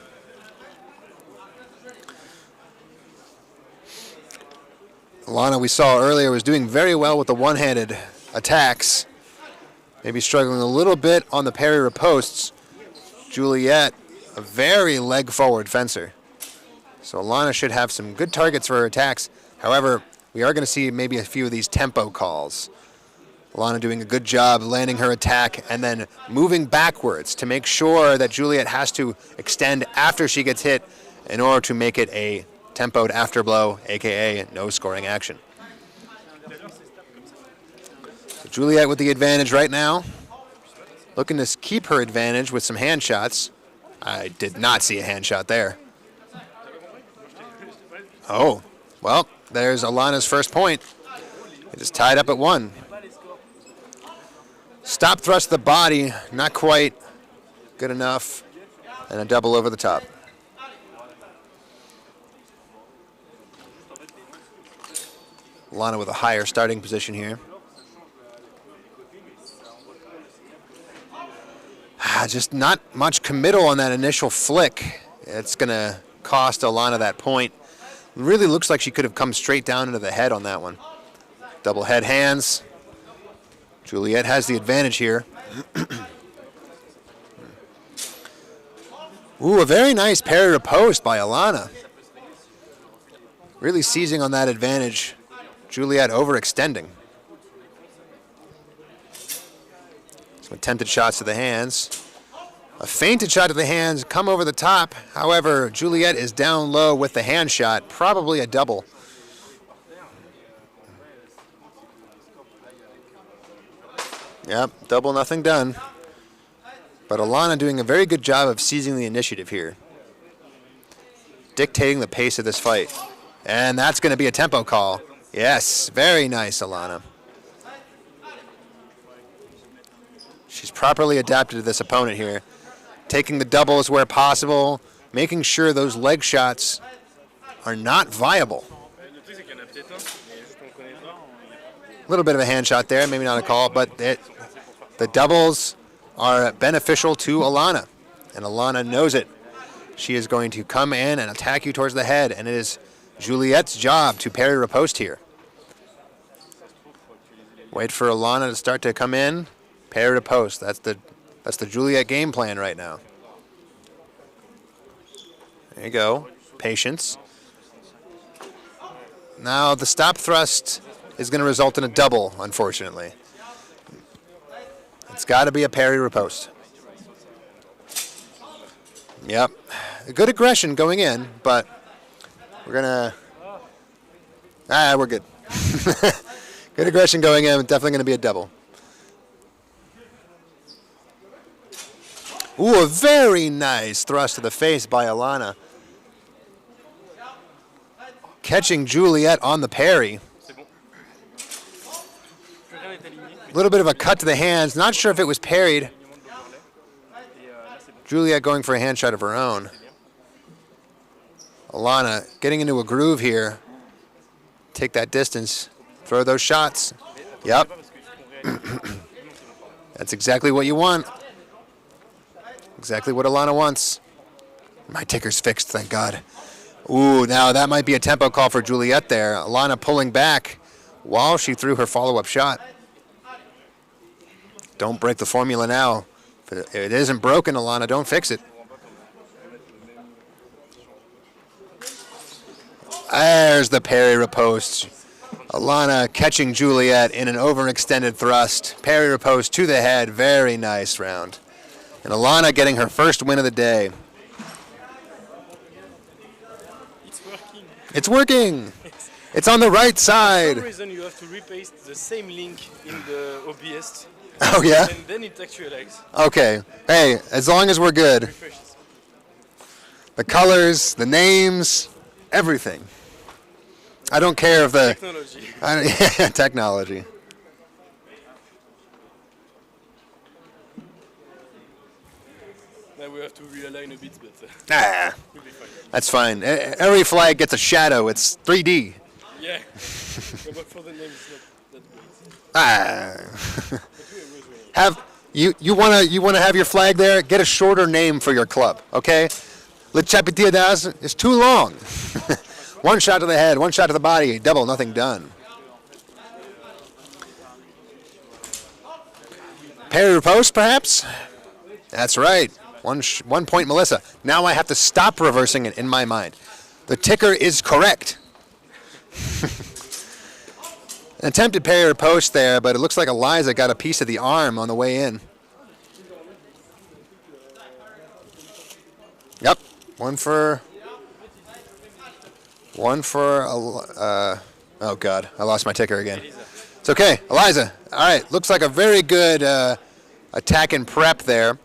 Alana, we saw earlier, was doing very well with the one-handed attacks. Maybe struggling a little bit on the parry ripostes. Juliet, a very leg-forward fencer. So Alana should have some good targets for her attacks. However, we are going to see maybe a few of these tempo calls. Alana doing a good job landing her attack and then moving backwards to make sure that Juliet has to extend after she gets hit in order to make it a tempoed afterblow, a.k.a. no scoring action. So Juliet with the advantage right now. Looking to keep her advantage with some hand shots. I did not see a hand shot there. Oh, well, there's Alana's first point. It is tied up at 1. Stop thrust the body, not quite good enough. And a double over the top. Alana with a higher starting position here. Just not much committal on that initial flick. It's going to cost Alana that point. Really looks like she could have come straight down into the head on that one. Double head hands. Juliet has the advantage here. Ooh, a very nice parry riposte by Alana. Really seizing on that advantage. Juliet overextending. Some attempted shots to the hands. A feinted shot to the hands, come over the top. However, Juliet is down low with the hand shot, probably a double. Yep, double, nothing done. But Alana doing a very good job of seizing the initiative here. Dictating the pace of this fight. And that's going to be a tempo call. Yes, very nice, Alana. She's properly adapted to this opponent here. Taking the doubles where possible, making sure those leg shots are not viable. A little bit of a hand shot there, maybe not a call, but the doubles are beneficial to Alana, and Alana knows it. She is going to come in and attack you towards the head, and it is Juliet's job to parry riposte here. Wait for Alana to start to come in, parry riposte. That's the Juliet game plan right now. There you go. Patience. Now the stop thrust is going to result in a double, unfortunately. It's got to be a parry riposte. Yep. Good aggression going in, but we're going to... we're good. Good aggression going in, definitely going to be a double. Ooh, a very nice thrust to the face by Alana. Catching Juliet on the parry. A little bit of a cut to the hands. Not sure if it was parried. Juliet going for a hand shot of her own. Alana getting into a groove here. Take that distance. Throw those shots. Yep. That's exactly what you want. Exactly what Alana wants. My ticker's fixed, thank God. Ooh, now that might be a tempo call for Juliet there. Alana pulling back while she threw her follow-up shot. Don't break the formula now. If it isn't broken, Alana, don't fix it. There's the parry riposte. Alana catching Juliet in an overextended thrust. Parry riposte to the head. Very nice round. And Alana getting her first win of the day. It's working. It's working. It's on the right side. For some reason you have to repaste the same link in the OBS. Oh, yeah? And then it actualizes. Okay. Hey, as long as we're good. Refreshes. The colors, the names, everything. I don't care if the... Technology. Technology. Now we have to realign a bit, but we'll be fine. That's fine. Every flag gets a shadow. It's 3D. Yeah. But for the name, it's not that great. Have you wanna have your flag there? Get a shorter name for your club, okay? Le Chapitia d'Az is too long. One shot to the head, one shot to the body, double, nothing done. Parry riposte, perhaps? That's right. One point, Melissa. Now I have to stop reversing it in my mind. The ticker is correct. An attempted parry riposte there, but it looks like Eliza got a piece of the arm on the way in. Yep, one for, oh God, I lost my ticker again. It's okay, Eliza. All right, looks like a very good attack and prep there.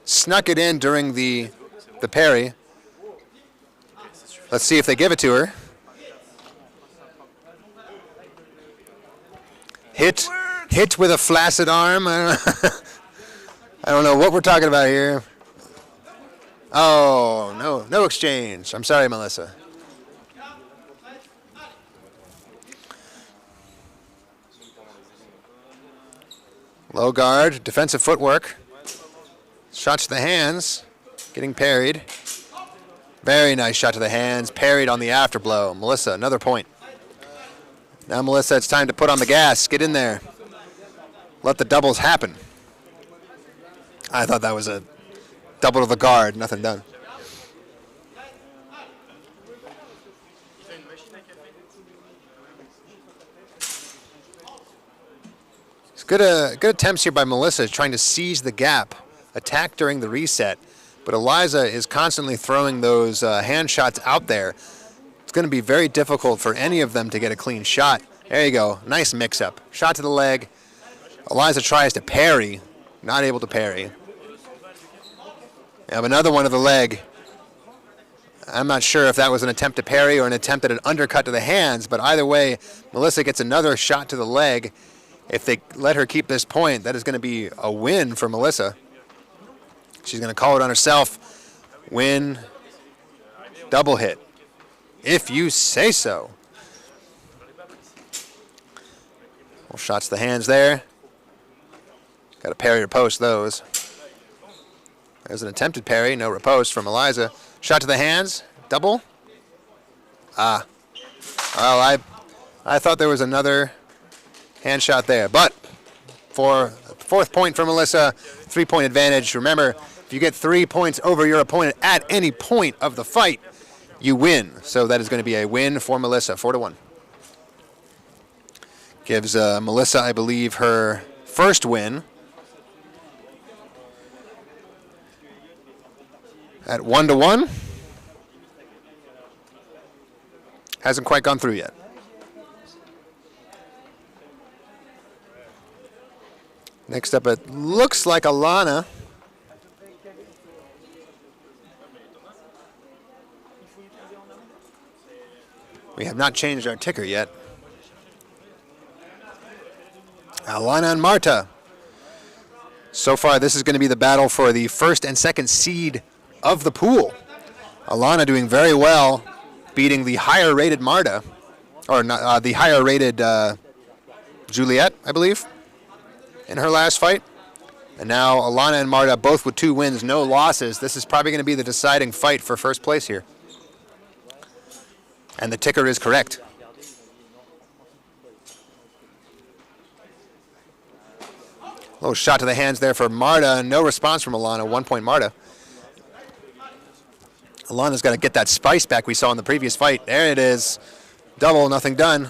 Snuck it in during the parry. Let's see if they give it to her. Hit with a flaccid arm. I don't know what we're talking about here. Oh, no exchange. I'm sorry, Melissa. Low guard, defensive footwork. Shot to the hands, getting parried. Very nice shot to the hands, parried on the afterblow. Melissa, another point. Now, Melissa, it's time to put on the gas. Get in there. Let the doubles happen. I thought that was a double to the guard. Nothing done. It's good attempts here by Melissa trying to seize the gap. Attack during the reset. But Eliza is constantly throwing those hand shots out there. It's going to be very difficult for any of them to get a clean shot. There you go. Nice mix-up. Shot to the leg. Eliza tries to parry, not able to parry. We have another one to the leg. I'm not sure if that was an attempt to parry or an attempt at an undercut to the hands, but either way, Melissa gets another shot to the leg. If they let her keep this point, that is going to be a win for Melissa. She's going to call it on herself. Win, double hit, if you say so. Well, shots to the hands there. Got to parry or post those. There's an attempted parry, no riposte from Eliza. Shot to the hands, double. Well, I thought there was another hand shot there, but for 4th point for Melissa, 3-point advantage. Remember, if you get 3 points over your opponent at any point of the fight, you win. So that is going to be a win for Melissa, 4-1. Gives Melissa, I believe, her first win at 1-1. Hasn't quite gone through yet. Next up, it looks like Alana. We have not changed our ticker yet. Alana and Marta. So far, this is going to be the battle for the 1st and 2nd seed of the pool. Alana doing very well, beating the higher-rated Marta, or not, the higher-rated Juliet, I believe, in her last fight. And now Alana and Marta both with 2 wins, no losses. This is probably going to be the deciding fight for first place here. And the ticker is correct. Little shot to the hands there for Marta. No response from Alana. 1-point Marta. Alana's got to get that spice back we saw in the previous fight. There it is. Double, nothing done.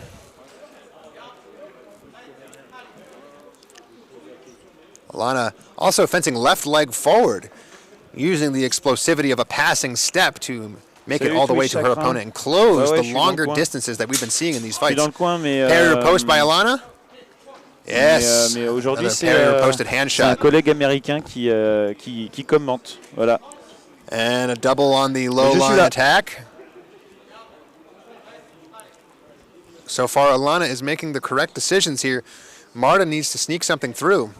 Alana also fencing left leg forward, using the explosivity of a passing step to make it all the way to her opponent and close the longer distances that we've been seeing in these fights. Parry post by Alana. Yes. Mais aujourd'hui, c'est un collègue américain qui commente. Voilà. And a double on the low line attack. So far, Alana is making the correct decisions here. Marta needs to sneak something through.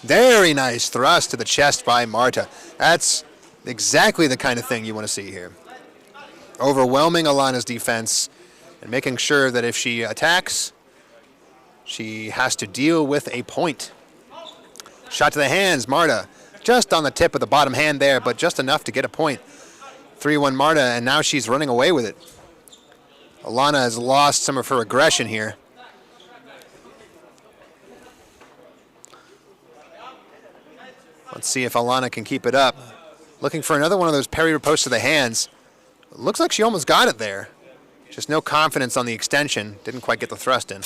Very nice thrust to the chest by Marta. That's exactly the kind of thing you want to see here. Overwhelming Alana's defense and making sure that if she attacks, she has to deal with a point. Shot to the hands, Marta. Just on the tip of the bottom hand there, but just enough to get a point. 3-1 Marta, and now she's running away with it. Alana has lost some of her aggression here. Let's see if Alana can keep it up. Looking for another one of those parry riposte to the hands. Looks like she almost got it there. Just no confidence on the extension. Didn't quite get the thrust in.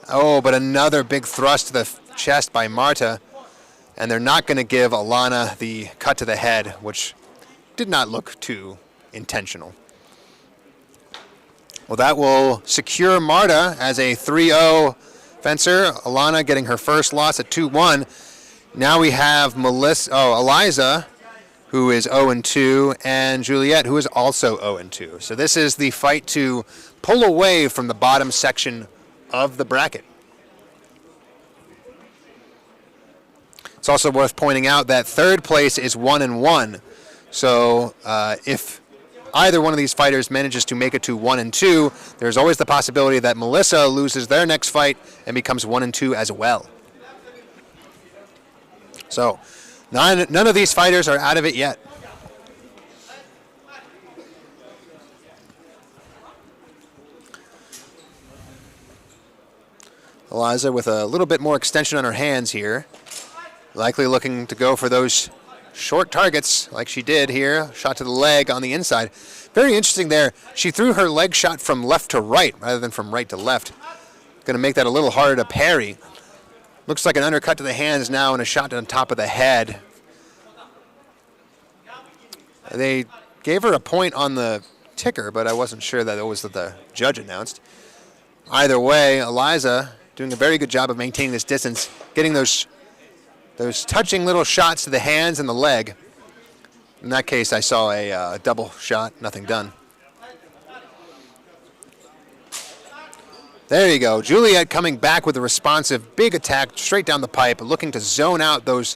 Oh, but another big thrust to the chest by Marta. And they're not going to give Alana the cut to the head, which did not look too intentional. Well, that will secure Marta as a 3-0 fencer. Alana getting her first loss at 2-1. Now we have Eliza, who is 0-2, and Juliet, who is also 0-2. So this is the fight to pull away from the bottom section of the bracket. It's also worth pointing out that 3rd place is 1-1. So if either one of these fighters manages to make it to 1-2, there's always the possibility that Melissa loses their next fight and becomes 1-2 as well. So none of these fighters are out of it yet. Eliza with a little bit more extension on her hands here. Likely looking to go for those short targets like she did here. Shot to the leg on the inside. Very interesting there. She threw her leg shot from left to right rather than from right to left. Going to make that a little harder to parry. Looks like an undercut to the hands now and a shot on top of the head. They gave her a point on the ticker, but I wasn't sure that it was what the judge announced. Either way, Eliza doing a very good job of maintaining this distance, getting those touching little shots to the hands and the leg. In that case, I saw a double shot, nothing done. There you go. Juliet coming back with a responsive big attack straight down the pipe, looking to zone out those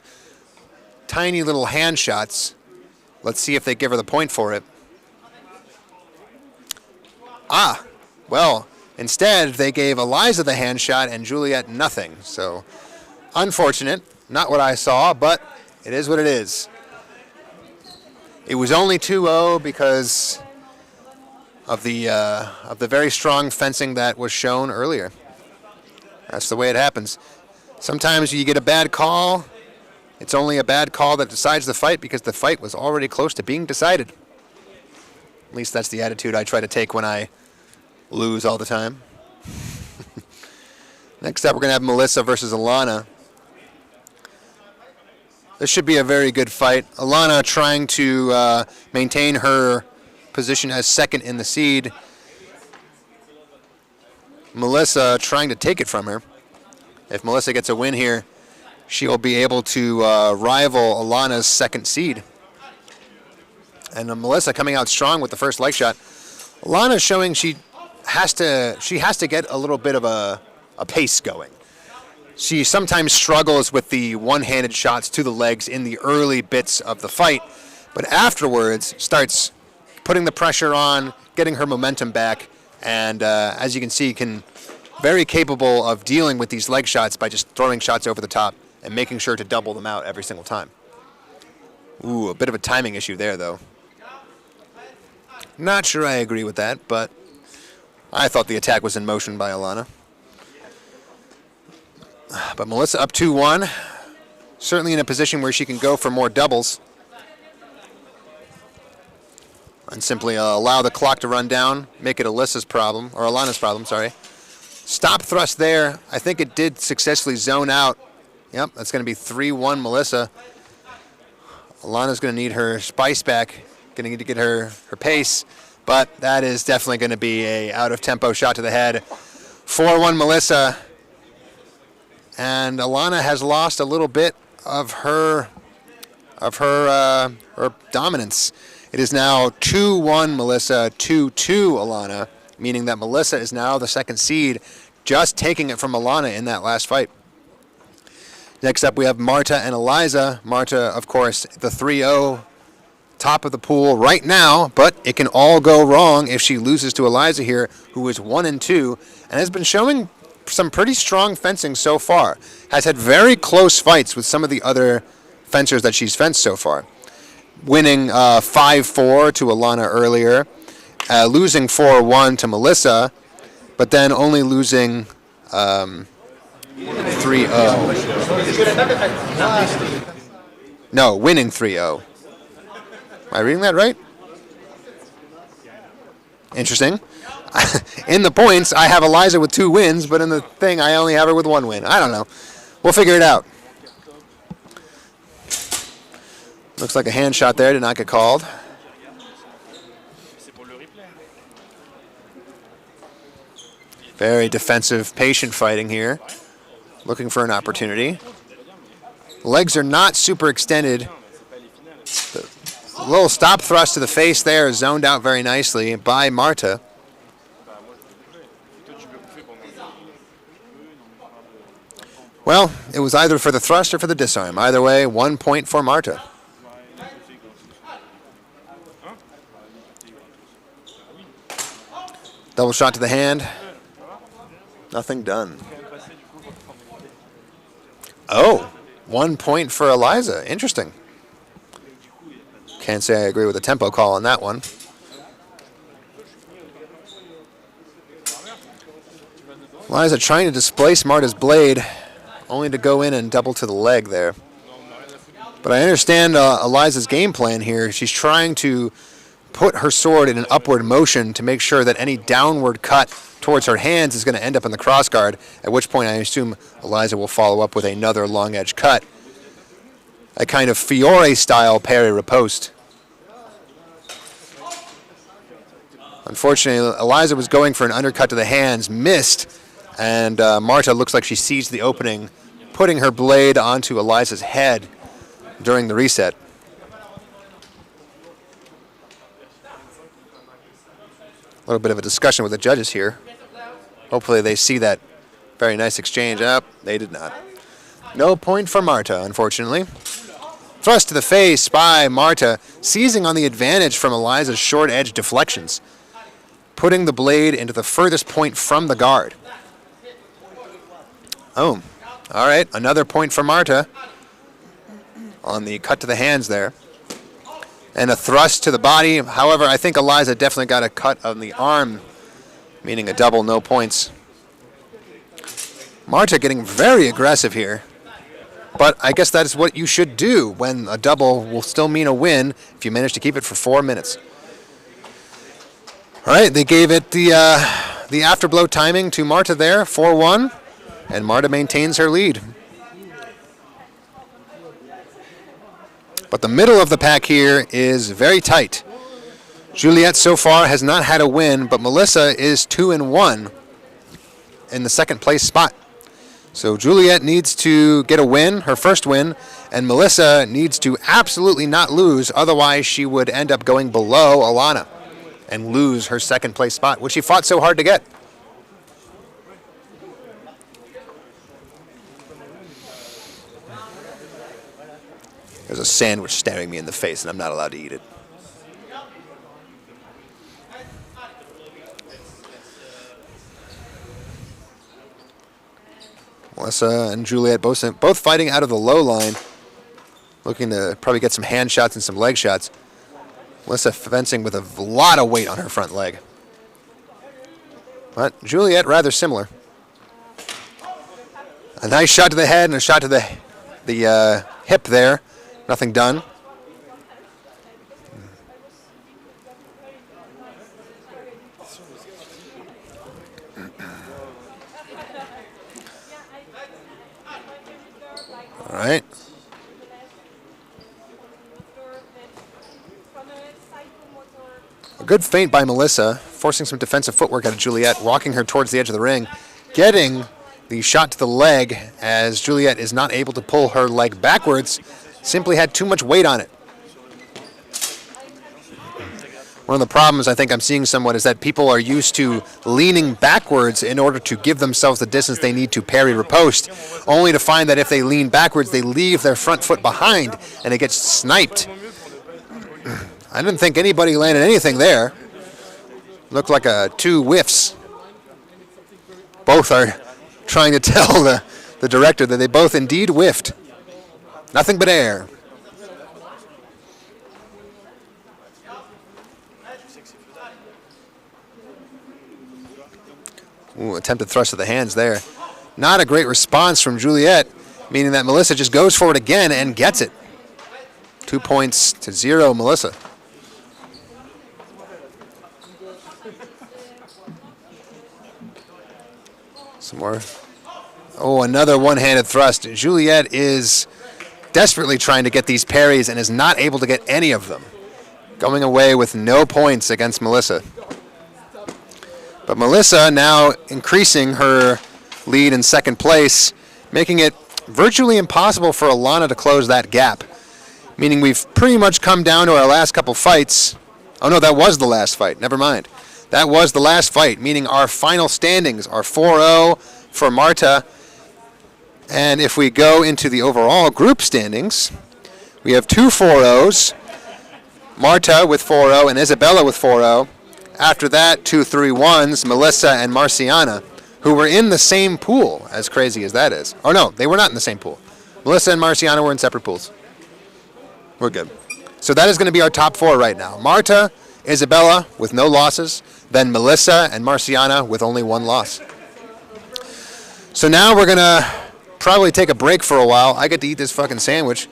tiny little hand shots. Let's see if they give her the point for it. Ah, well, instead they gave Eliza the hand shot and Juliet nothing. So, unfortunate. Not what I saw, but it is what it is. It was only 2-0 because of the very strong fencing that was shown earlier. That's the way it happens. Sometimes you get a bad call. It's only a bad call that decides the fight because the fight was already close to being decided. At least that's the attitude I try to take when I lose all the time. Next up, we're going to have Melissa versus Alana. This should be a very good fight. Alana trying to maintain her position as second in the seed. Melissa trying to take it from her. If Melissa gets a win here, she will be able to rival Alana's second seed. And Melissa coming out strong with the first leg shot. Alana showing she has to get a little bit of a pace going. She sometimes struggles with the one-handed shots to the legs in the early bits of the fight, but afterwards starts putting the pressure on, getting her momentum back, and as you can see, very capable of dealing with these leg shots by just throwing shots over the top and making sure to double them out every single time. Ooh, a bit of a timing issue there, though. Not sure I agree with that, but I thought the attack was in motion by Alana. But Melissa up 2-1, certainly in a position where she can go for more doubles. And simply allow the clock to run down, make it Alana's problem, sorry. Stop thrust there. I think it did successfully zone out. Yep, that's going to be 3-1 Melissa. Alana's going to need her spice back, going to need to get her pace, but that is definitely going to be a out-of-tempo shot to the head. 4-1 Melissa. And Alana has lost a little bit of her dominance. It is now 2-1 Melissa, 2-2 Alana, meaning that Melissa is now the second seed, just taking it from Alana in that last fight. Next up, we have Marta and Eliza. Marta, of course, the 3-0 top of the pool right now, but it can all go wrong if she loses to Eliza here, who is 1-2 and has been showing some pretty strong fencing so far. Has had very close fights with some of the other fencers that she's fenced so far. Winning 5-4 to Alana earlier, losing 4-1 to Melissa, but then only losing 3-0. No, winning 3-0. Am I reading that right? Interesting. In the points, I have Eliza with 2 wins, but in the thing, I only have her with 1 win. I don't know. We'll figure it out. Looks like a hand shot there did not get called. Very defensive, patient fighting here. Looking for an opportunity. Legs are not super extended. The little stop thrust to the face there is zoned out very nicely by Marta. Well, it was either for the thrust or for the disarm. Either way, 1 point for Marta. Double shot to the hand. Nothing done. Oh, 1 point for Eliza. Interesting. Can't say I agree with the tempo call on that one. Eliza trying to displace Marta's blade, only to go in and double to the leg there. But I understand Eliza's game plan here. She's trying to put her sword in an upward motion to make sure that any downward cut towards her hands is going to end up in the crossguard, at which point I assume Eliza will follow up with another long edge cut. A kind of Fiore-style parry riposte. Unfortunately, Eliza was going for an undercut to the hands, missed, and Marta looks like she seized the opening, putting her blade onto Eliza's head during the reset. A little bit of a discussion with the judges here. Hopefully they see that very nice exchange. They did not. No point for Marta, unfortunately. Thrust to the face by Marta, seizing on the advantage from Eliza's short edge deflections, putting the blade into the furthest point from the guard. Oh, all right, another point for Marta on the cut to the hands there. And a thrust to the body. However, I think Eliza definitely got a cut on the arm, meaning a double, no points. Marta getting very aggressive here. But I guess that is what you should do when a double will still mean a win if you manage to keep it for 4 minutes. All right, they gave it the afterblow timing to Marta there, 4-1, and Marta maintains her lead. But the middle of the pack here is very tight. Juliet so far has not had a win, but Melissa is 2-1 in the second place spot. So Juliet needs to get a win, her first win, and Melissa needs to absolutely not lose, otherwise she would end up going below Alana and lose her second place spot, which she fought so hard to get. There's a sandwich staring me in the face, and I'm not allowed to eat it. Melissa and Juliet both fighting out of the low line, looking to probably get some hand shots and some leg shots. Melissa fencing with a lot of weight on her front leg. But Juliet rather similar. A nice shot to the head and a shot to the hip there. Nothing done. All right. A good feint by Melissa, forcing some defensive footwork out of Juliet, walking her towards the edge of the ring, getting the shot to the leg as Juliet is not able to pull her leg backwards, simply had too much weight on it. One of the problems I think I'm seeing somewhat is that people are used to leaning backwards in order to give themselves the distance they need to parry riposte, only to find that if they lean backwards, they leave their front foot behind and it gets sniped. I didn't think anybody landed anything there. Looked like two whiffs. Both are trying to tell the director that they both indeed whiffed. Nothing but air. Ooh, attempted thrust of the hands there. Not a great response from Juliet, meaning that Melissa just goes for it again and gets it. 2 points to 0, Melissa. Some more. Oh, another one-handed thrust. Juliet is desperately trying to get these parries and is not able to get any of them. Going away with no points against Melissa. But Melissa now increasing her lead in second place, making it virtually impossible for Alana to close that gap. Meaning we've pretty much come down to our last couple fights. Oh no, that was the last fight. Never mind. That was the last fight, meaning our final standings are 4-0 for Marta. And if we go into the overall group standings, we have 2 4-0s, Marta with 4-0 and Isabella with 4-0. After that, 2 3-1s, Melissa and Marciana, who were in the same pool, as crazy as that is. Oh no, they were not in the same pool. Melissa and Marciana were in separate pools. We're good. So that is going to be our top 4 right now. Marta, Isabella with no losses, then Melissa and Marciana with only 1 loss. So now we're going to probably take a break for a while. I get to eat this fucking sandwich.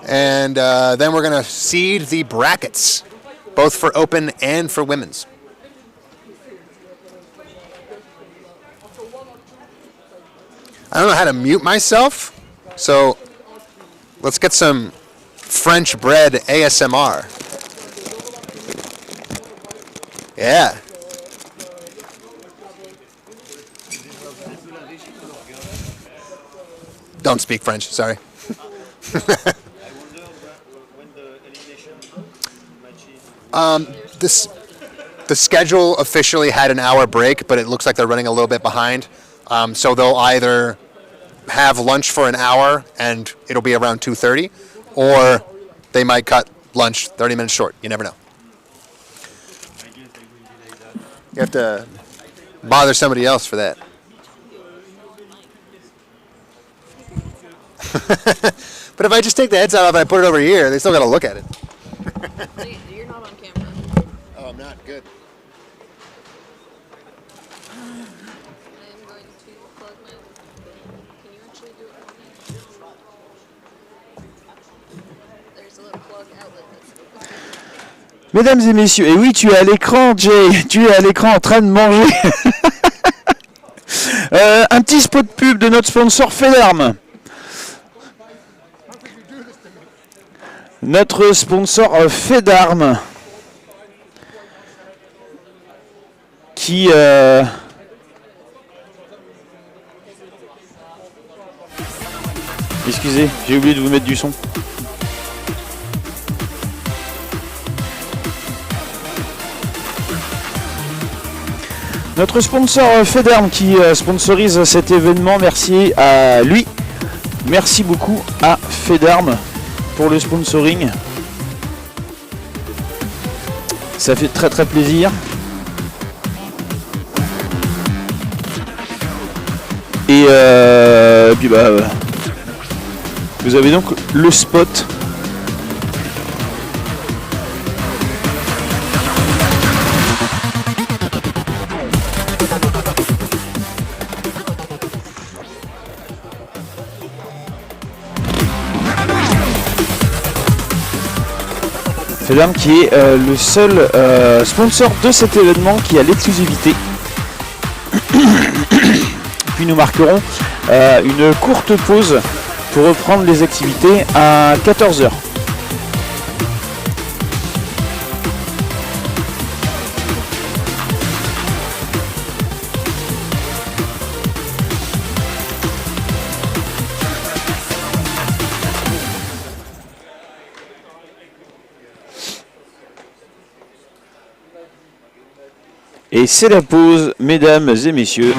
And then we're going to seed the brackets, both for open and for women's. I don't know how to mute myself, so let's get some French bread ASMR. Yeah, Don't speak French, sorry. The schedule officially had an hour break, but it looks like they're running a little bit behind. So they'll either have lunch for an hour and it'll be around 2:30, or they might cut lunch 30 minutes short. You never know. You have to bother somebody else for that. But if I just take the headset off and I put it over here, they still got to look at it. You're not on camera. Oh, I'm not good. I am going to plug my. Can you actually do it for me? There's a little plug outlet. Mesdames et messieurs, et oui, tu es à l'écran, Jay. Tu es à l'écran en train de manger. Un petit spot pub de notre sponsor Fedarm. Notre sponsor Fedarm qui excusez, j'ai oublié de vous mettre du son. Notre sponsor Fedarm qui sponsorise cet événement, merci à lui. Merci beaucoup à Fedarm pour le sponsoring. Ça fait très très plaisir. Et puis bah vous avez donc le spot. Fedarm qui est le seul sponsor de cet événement qui a l'exclusivité. Puis nous marquerons une courte pause pour reprendre les activités à 14h. Et c'est la pause, mesdames et messieurs.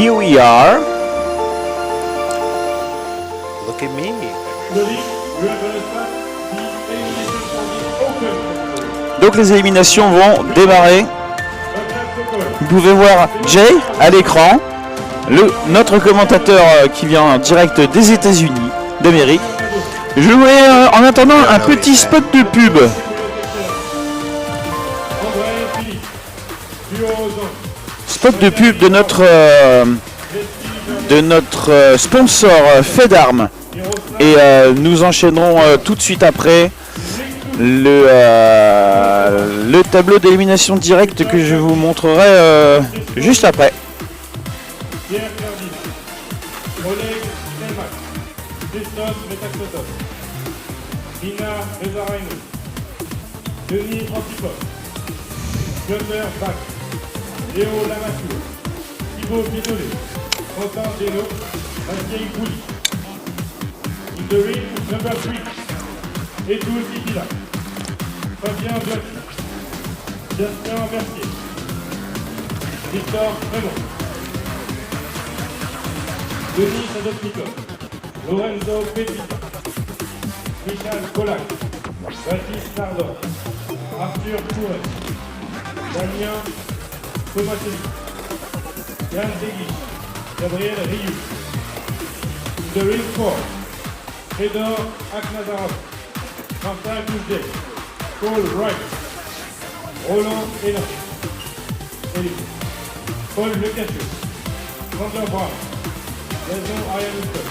here we are. Look at me. Ready? We are going to start the elimination for the open. Donc les éliminations vont démarrer. Vous pouvez voir Jay à l'écran, notre commentateur qui vient en direct des États-Unis d'Amérique. Je voulais en attendant un petit spot de pub. Spot de pub de notre sponsor fait d'armes. Et nous enchaînerons tout de suite après le tableau d'élimination directe que je vous montrerai juste après. Mina, Denis Antipop, Gunter Bach, Léo Lamassoure, Thibaut Bidolet, Quentin Deno, Matthieu Bouli. In the ring, number 3, Edouard Zidila, Fabien Duati, Justin Mercier, Victor Raymond, Denis Sadovnikov, Lorenzo Pedrita, Michal Kolak, Baptiste Nardor, Arthur Couret, Damian Tomaseli, Yann Degui, Gabriel Rioux. In the ring 4, Fedor Aknazarov, Marta Gouzdek, Paul Wright, Roland Hénin, Paul Lecassieux, Sander Brown, Jason Arianusto,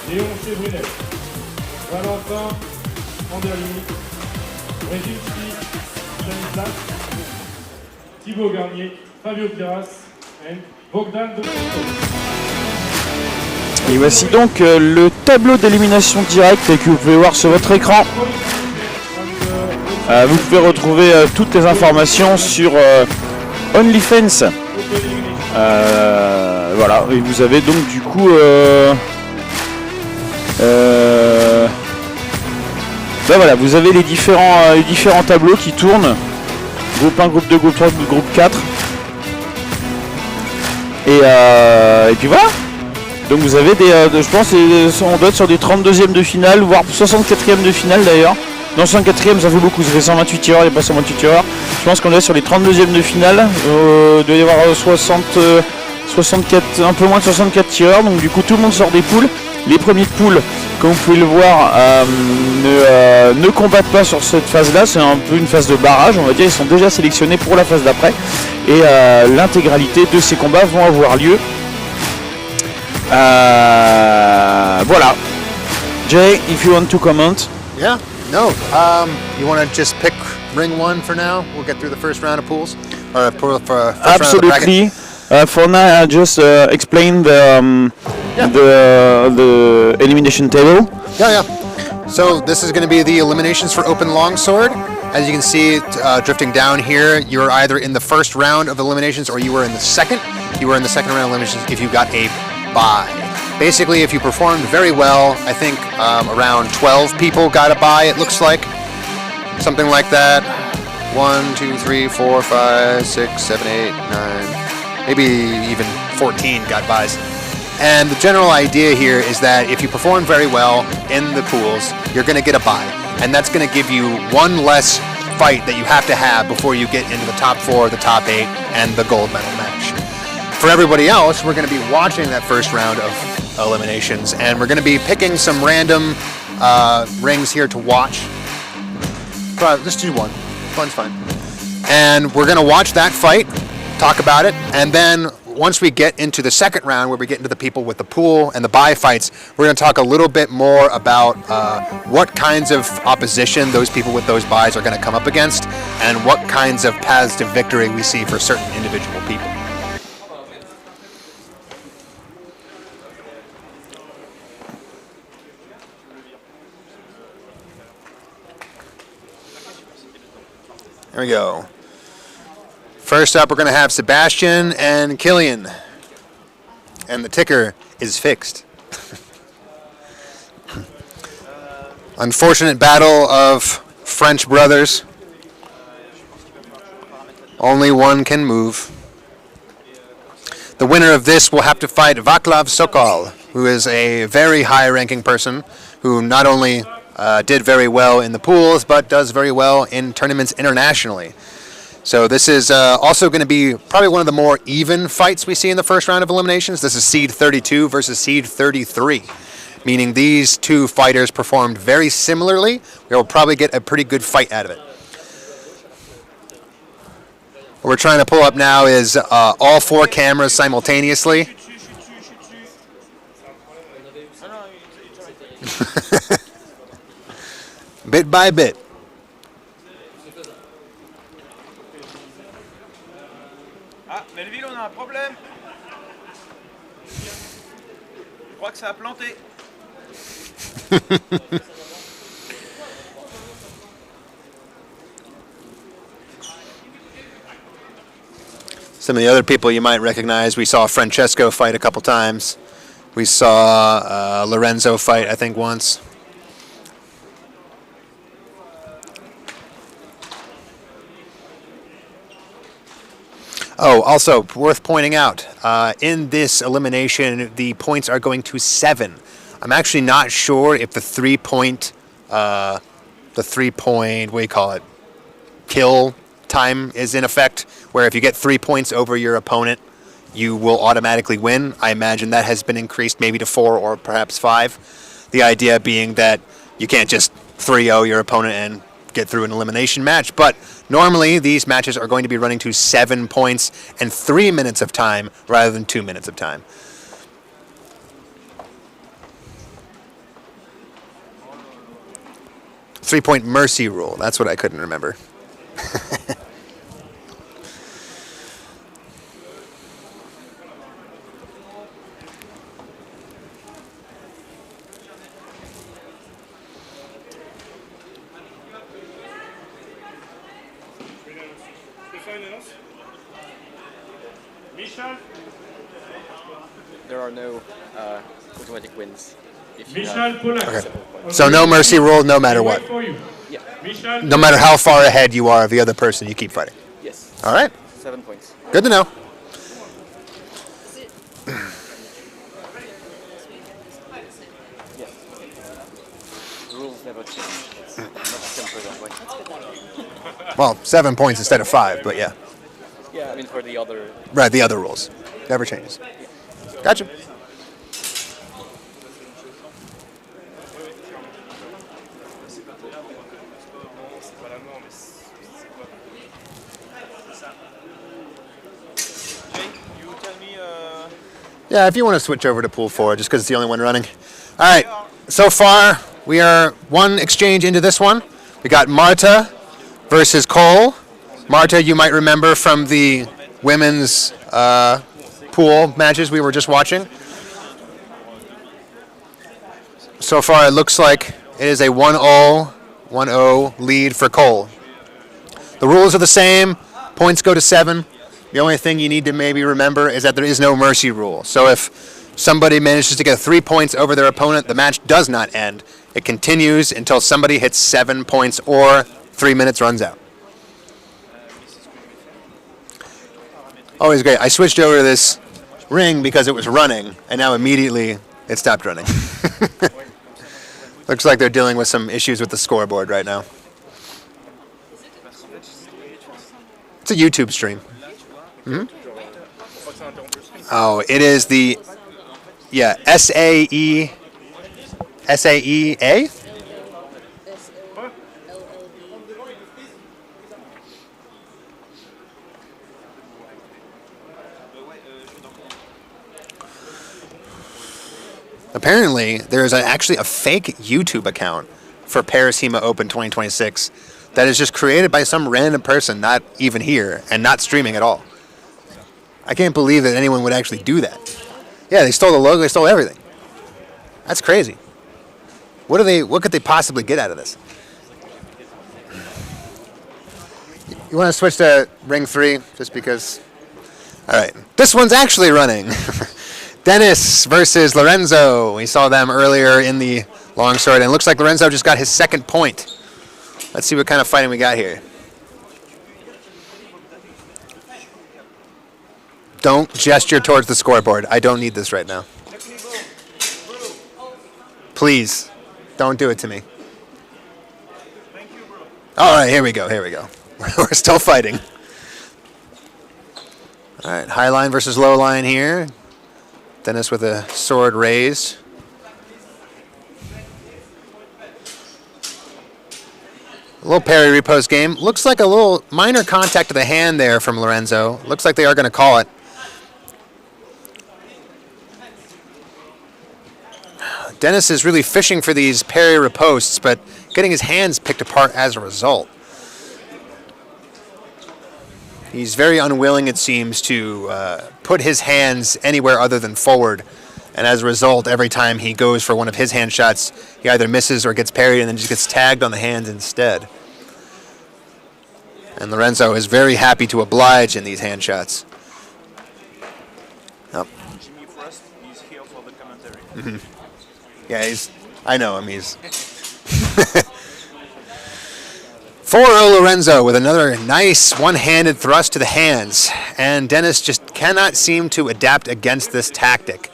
Léon Chevrunet, Valentin Anderlini, Reginski Stanislav, Thibaut Garnier, Fabio Piras et Bohdan de Et voici donc le tableau d'élimination directe que vous pouvez voir sur votre écran. Vous pouvez retrouver toutes les informations sur OnlyFans. Voilà, et vous avez donc du coup ben voilà, vous avez les différents tableaux qui tournent. Groupe 1, groupe 2, groupe 3, groupe 4. Et puis voilà. Donc vous avez des, je pense, on doit être sur des 32e de finale, voire 64e de finale d'ailleurs. Non, 64e ça fait beaucoup, ça fait 128 tireurs, il n'y a pas 128 tireurs. Je pense qu'on doit être sur les 32e de finale. Il doit y avoir 64, un peu moins de 64 tireurs. Donc du coup tout le monde sort des poules. Les premiers de poule, comme vous pouvez le voir, ne combattent pas sur cette phase-là. C'est un peu une phase de barrage, on va dire. Ils sont déjà sélectionnés pour la phase d'après. Et l'intégralité de ces combats vont avoir lieu. Voilà. Jay, if you want to comment. Yeah, no. You want to just pick ring 1 for now? We'll get through the first round of pools. Or for first round of the Absolutely. For now, I just explain the elimination table. Yeah. So this is going to be the eliminations for open longsword. As you can see, drifting down here, you are either in the first round of eliminations or you were in the second. You were in the second round of eliminations if you got a bye. Basically, if you performed very well, I think around 12 people got a bye, it looks like. Something like that. 1, 2, 3, 4, 5, 6, 7, 8, 9, maybe even 14 got buys. And the general idea here is that if you perform very well in the pools, you're going to get a bye. And that's going to give you one less fight that you have to have before you get into the top 4, the top 8, and the gold medal match. For everybody else, we're going to be watching that first round of eliminations, and we're going to be picking some random rings here to watch. Let's do one. One's fine. And we're going to watch that fight, talk about it, and then once we get into the second round where we get into the people with the pool and the bye fights, we're going to talk a little bit more about what kinds of opposition those people with those buys are going to come up against and what kinds of paths to victory we see for certain individual people. There we go. First up, we're going to have Sebastian and Killian. And the ticker is fixed. Unfortunate battle of French brothers. Only one can move. The winner of this will have to fight Vaclav Sokol, who is a very high-ranking person who not only did very well in the pools, but does very well in tournaments internationally. So this is also going to be probably one of the more even fights we see in the first round of eliminations. This is seed 32 versus seed 33, meaning these two fighters performed very similarly. We'll probably get a pretty good fight out of it. What we're trying to pull up now is all 4 cameras simultaneously. Bit by bit. Ah, Melville, on a un problème. Je crois que ça a planté. Some of the other people you might recognize, we saw Francesco fight a couple times. We saw Lorenzo fight, I think, once. Oh, also worth pointing out, in this elimination, the points are going to 7. I'm actually not sure if the 3-point, what do you call it, kill time is in effect, where if you get 3 points over your opponent, you will automatically win. I imagine that has been increased maybe to 4 or perhaps 5. The idea being that you can't just 3-0 your opponent and get through an elimination match, but normally these matches are going to be running to 7 points and 3 minutes of time rather than 2 minutes of time. Three-point mercy rule, that's what I couldn't remember. There are no automatic wins. Okay. So no mercy rule, no matter what. Yeah. No matter how far ahead you are of the other person, you keep fighting. Yes. All right. 7 points. Good to know. Yes. The rules never change. It's much simpler that way. Well, 7 points instead of 5, but yeah. Yeah, I mean for the other. Right, the other rules. Never changes. Gotcha. Yeah, if you want to switch over to pool 4, just because it's the only one running. All right, so far we are 1 exchange into this one. We got Marta versus Cole. Marta, you might remember from the women's pool matches we were just watching. So far it looks like it is a 1-0 lead for Cole. The rules are the same. Points go to 7. The only thing you need to maybe remember is that there is no mercy rule. So if somebody manages to get 3 points over their opponent, the match does not end. It continues until somebody hits 7 points or 3 minutes runs out. Always great. I switched over to this ring because it was running, and now immediately it stopped running. Looks like they're dealing with some issues with the scoreboard right now. It's a YouTube stream. Mm-hmm. Oh, it is the, yeah, SAEA? Apparently, there is actually a fake YouTube account for Paris HEMA Open 2026 that is just created by some random person not even here and not streaming at all. I can't believe that anyone would actually do that. Yeah, they stole the logo, they stole everything. That's crazy. What could they possibly get out of this? You want to switch to ring 3 just because? All right, this one's actually running. Dennis versus Lorenzo. We saw them earlier in the Longsword, and it looks like Lorenzo just got his 2nd point. Let's see what kind of fighting we got here. Don't gesture towards the scoreboard. I don't need this right now. Please, don't do it to me. All right, here we go. We're still fighting. All right, high line versus low line here. Dennis with a sword raised. A little parry repose game. Looks like a little minor contact to the hand there from Lorenzo. Looks like they are going to call it. Dennis is really fishing for these parry ripostes, but getting his hands picked apart as a result. He's very unwilling, it seems, to put his hands anywhere other than forward. And as a result, every time he goes for one of his hand shots, he either misses or gets parried and then just gets tagged on the hands instead. And Lorenzo is very happy to oblige in these hand shots. Oh. Jimmy Frost is here for the commentary. Yeah, I know him. He's 4-0 Lorenzo with another nice one-handed thrust to the hands. And Dennis just cannot seem to adapt against this tactic.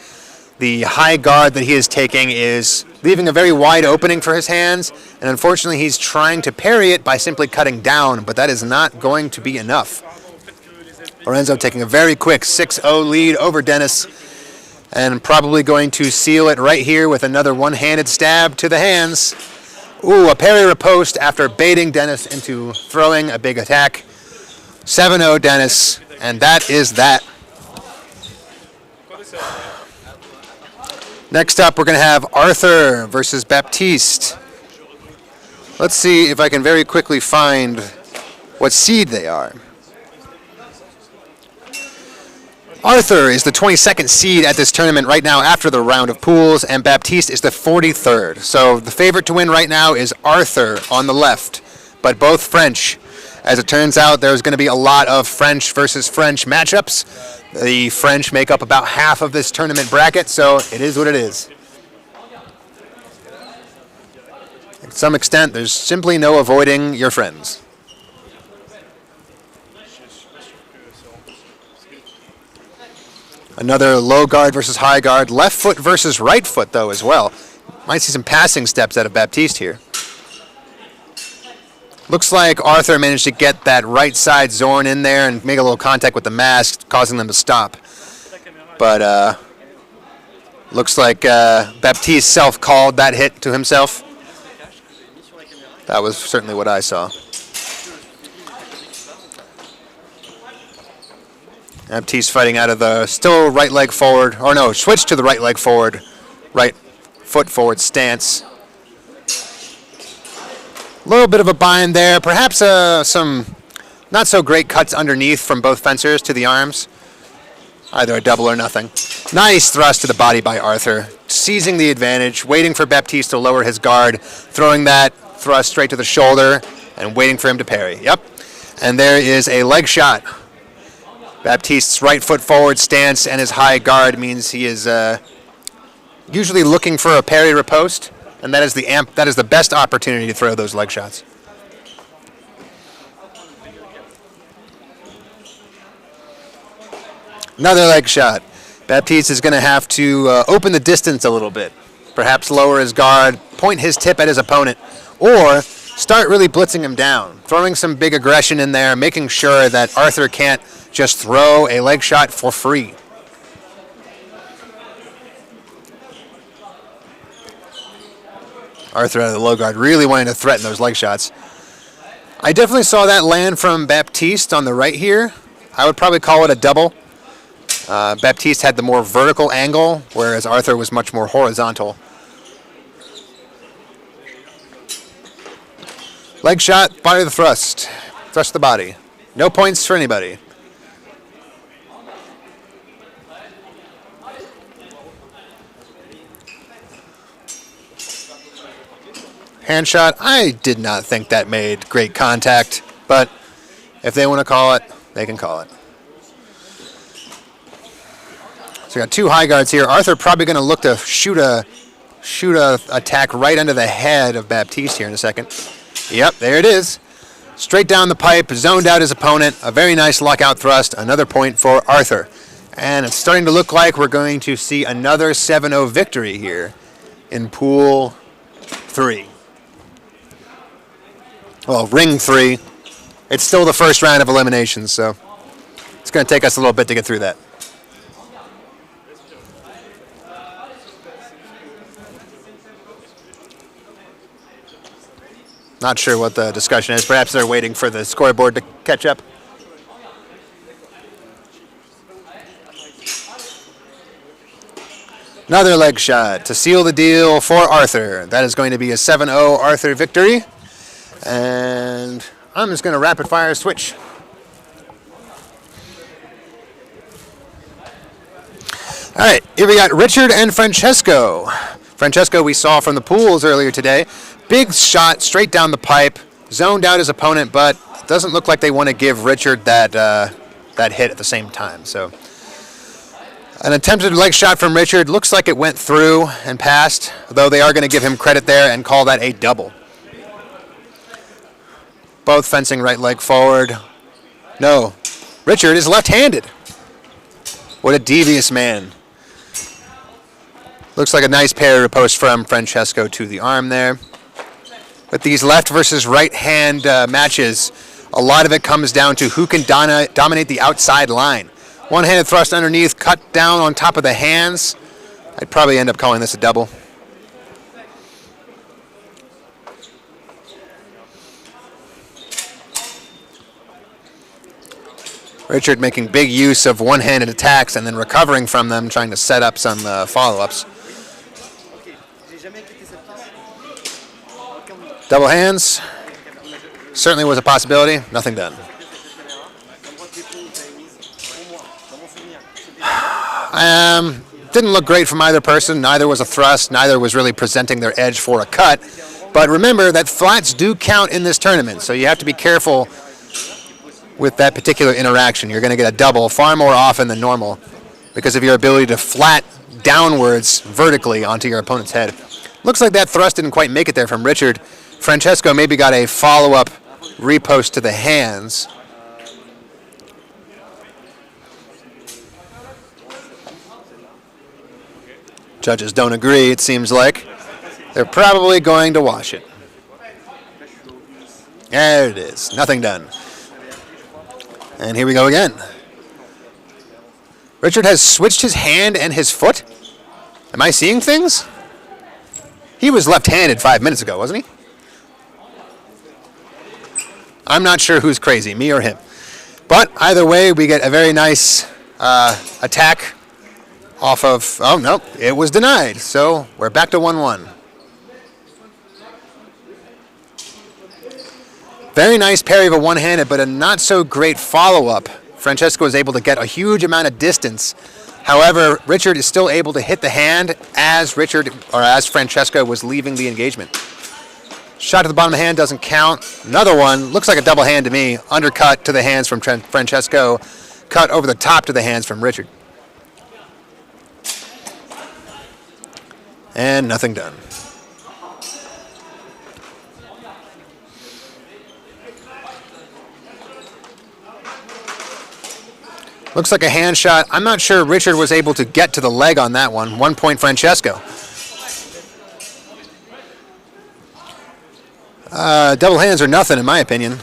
The high guard that he is taking is leaving a very wide opening for his hands, and unfortunately he's trying to parry it by simply cutting down, but that is not going to be enough. Lorenzo taking a very quick 6-0 lead over Dennis, and probably going to seal it right here with another one-handed stab to the hands. Ooh, a parry riposte after baiting Dennis into throwing a big attack. 7-0 Dennis, and that is that. Next up, we're going to have Arthur versus Baptiste. Let's see if I can very quickly find what seed they are. Arthur is the 22nd seed at this tournament right now after the round of pools, and Baptiste is the 43rd. So the favorite to win right now is Arthur on the left, but both French. As it turns out, there's going to be a lot of French versus French matchups. The French make up about half of this tournament bracket, so it is what it is. To some extent, there's simply no avoiding your friends. Another low guard versus high guard. Left foot versus right foot, though, as well. Might see some passing steps out of Baptiste here. Looks like Arthur managed to get that right side Zorn in there and make a little contact with the mask, causing them to stop. But looks like Baptiste self-called that hit to himself. That was certainly what I saw. Baptiste fighting out of the still right leg forward, or no, switch to the right leg forward, right foot forward stance. A little bit of a bind there, perhaps some not so great cuts underneath from both fencers to the arms. Either a double or nothing. Nice thrust to the body by Arthur, seizing the advantage, waiting for Baptiste to lower his guard, throwing that thrust straight to the shoulder, and waiting for him to parry. Yep, and there is a leg shot. Baptiste's right foot forward stance and his high guard means he is usually looking for a parry riposte, and that is the best opportunity to throw those leg shots. Another leg shot. Baptiste is going to have to open the distance a little bit, perhaps lower his guard, point his tip at his opponent, or start really blitzing him down, throwing some big aggression in there, making sure that Arthur can't just throw a leg shot for free. Arthur out of the low guard, really wanting to threaten those leg shots. I definitely saw that land from Baptiste on the right here. I would probably call it a double. Baptiste had the more vertical angle, whereas Arthur was much more horizontal. Leg shot, body of the thrust. Thrust the body. No points for anybody. Hand shot, I did not think that made great contact, but if they want to call it, they can call it. So we got two high guards here. Arthur probably going to look to shoot a attack right under the head of Baptiste here in a second. Yep, there it is. Straight down the pipe, zoned out his opponent. A very nice lockout thrust. Another point for Arthur. And it's starting to look like we're going to see another 7-0 victory here in Pool 3. Well, Ring 3. It's still the first round of eliminations, so it's going to take us a little bit to get through that. Not sure what the discussion is. Perhaps they're waiting for the scoreboard to catch up. Another leg shot to seal the deal for Arthur. That is going to be a 7-0 Arthur victory. And I'm just going to rapid fire switch. All right, here we got Richard and Francesco. Francesco we saw from the pools earlier today. Big shot straight down the pipe, zoned out his opponent, but doesn't look like they want to give Richard that hit at the same time. So an attempted leg shot from Richard. Looks like it went through and passed, though they are going to give him credit there and call that a double. Both fencing right leg forward. No, Richard is left-handed. What a devious man. Looks like a nice parry post from Francesco to the arm there. With these left versus right hand matches, a lot of it comes down to who can dominate the outside line. One-handed thrust underneath, cut down on top of the hands. I'd probably end up calling this a double. Richard making big use of one-handed attacks and then recovering from them, trying to set up some follow-ups. Double hands. Certainly was a possibility. Nothing done. Didn't look great from either person. Neither was a thrust. Neither was really presenting their edge for a cut. But remember that flats do count in this tournament, so you have to be careful with that particular interaction. You're going to get a double far more often than normal because of your ability to flat downwards vertically onto your opponent's head. Looks like that thrust didn't quite make it there from Richard. Francesco maybe got a follow-up repost to the hands. Judges don't agree, it seems like. They're probably going to wash it. There it is. Nothing done. And here we go again. Richard has switched his hand and his foot. Am I seeing things? He was left-handed 5 minutes ago, wasn't he? I'm not sure who's crazy, me or him. But either way, we get a very nice attack off of... Oh, no, it was denied. So we're back to 1-1. Very nice parry of a one-handed, but a not-so-great follow-up. Francesco was able to get a huge amount of distance. However, Richard is still able to hit the hand as Francesco was leaving the engagement. Shot to the bottom of the hand doesn't count. Another one, looks like a double hand to me. Undercut to the hands from Francesco. Cut over the top to the hands from Richard. And nothing done. Looks like a hand shot. I'm not sure Richard was able to get to the leg on that one. 1 point Francesco. Double hands are nothing in my opinion.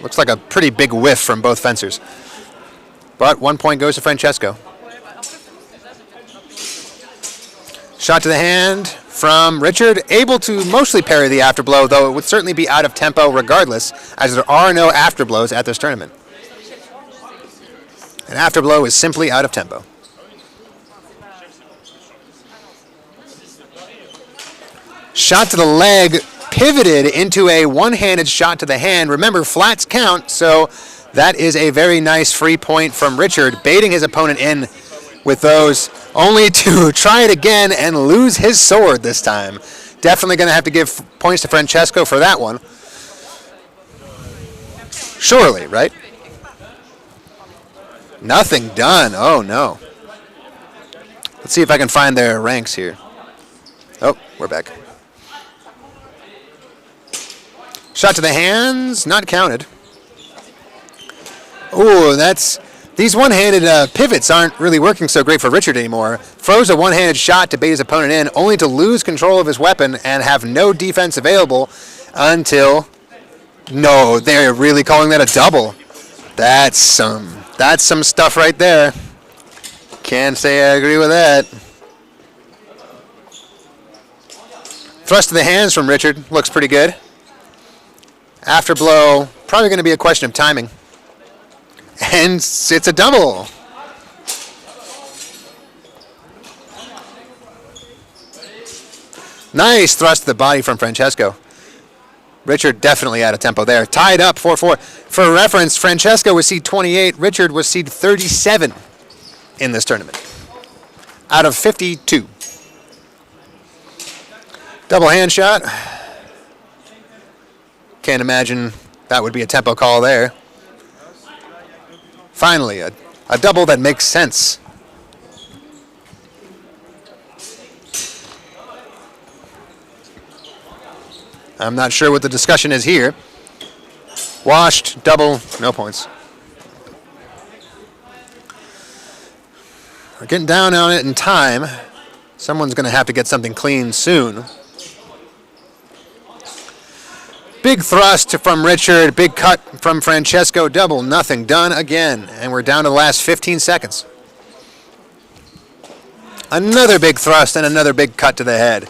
Looks like a pretty big whiff from both fencers. But 1 point goes to Francesco. Shot to the hand from Richard. Able to mostly parry the afterblow, though it would certainly be out of tempo regardless, as there are no afterblows at this tournament. An afterblow is simply out of tempo. Shot to the leg, pivoted into a one-handed shot to the hand. Remember, flats count, so that is a very nice free point from Richard, baiting his opponent in with those, only to try it again and lose his sword this time. Definitely going to have to give points to Francesco for that one. Surely, right? Nothing done. Oh, no. Let's see if I can find their ranks here. Oh, we're back. Shot to the hands, not counted. Ooh, that's These one-handed pivots aren't really working so great for Richard anymore. Throws a one-handed shot to bait his opponent in, only to lose control of his weapon and have no defense available until... No, they're really calling that a double. That's some stuff right there. Can't say I agree with that. Thrust to the hands from Richard. Looks pretty good. After blow, probably going to be a question of timing. And it's a double. Nice thrust to the body from Francesco. Richard definitely out of tempo there. Tied up 4-4. For reference, Francesco was seed 28. Richard was seed 37 in this tournament. Out of 52. Double hand shot. Can't imagine that would be a tempo call there. Finally, a double that makes sense. I'm not sure what the discussion is here. Washed, double, no points. We're getting down on it in time. Someone's going to have to get something clean soon. Big thrust from Richard, big cut from Francesco, double, nothing done again. And we're down to the last 15 seconds. Another big thrust and another big cut to the head.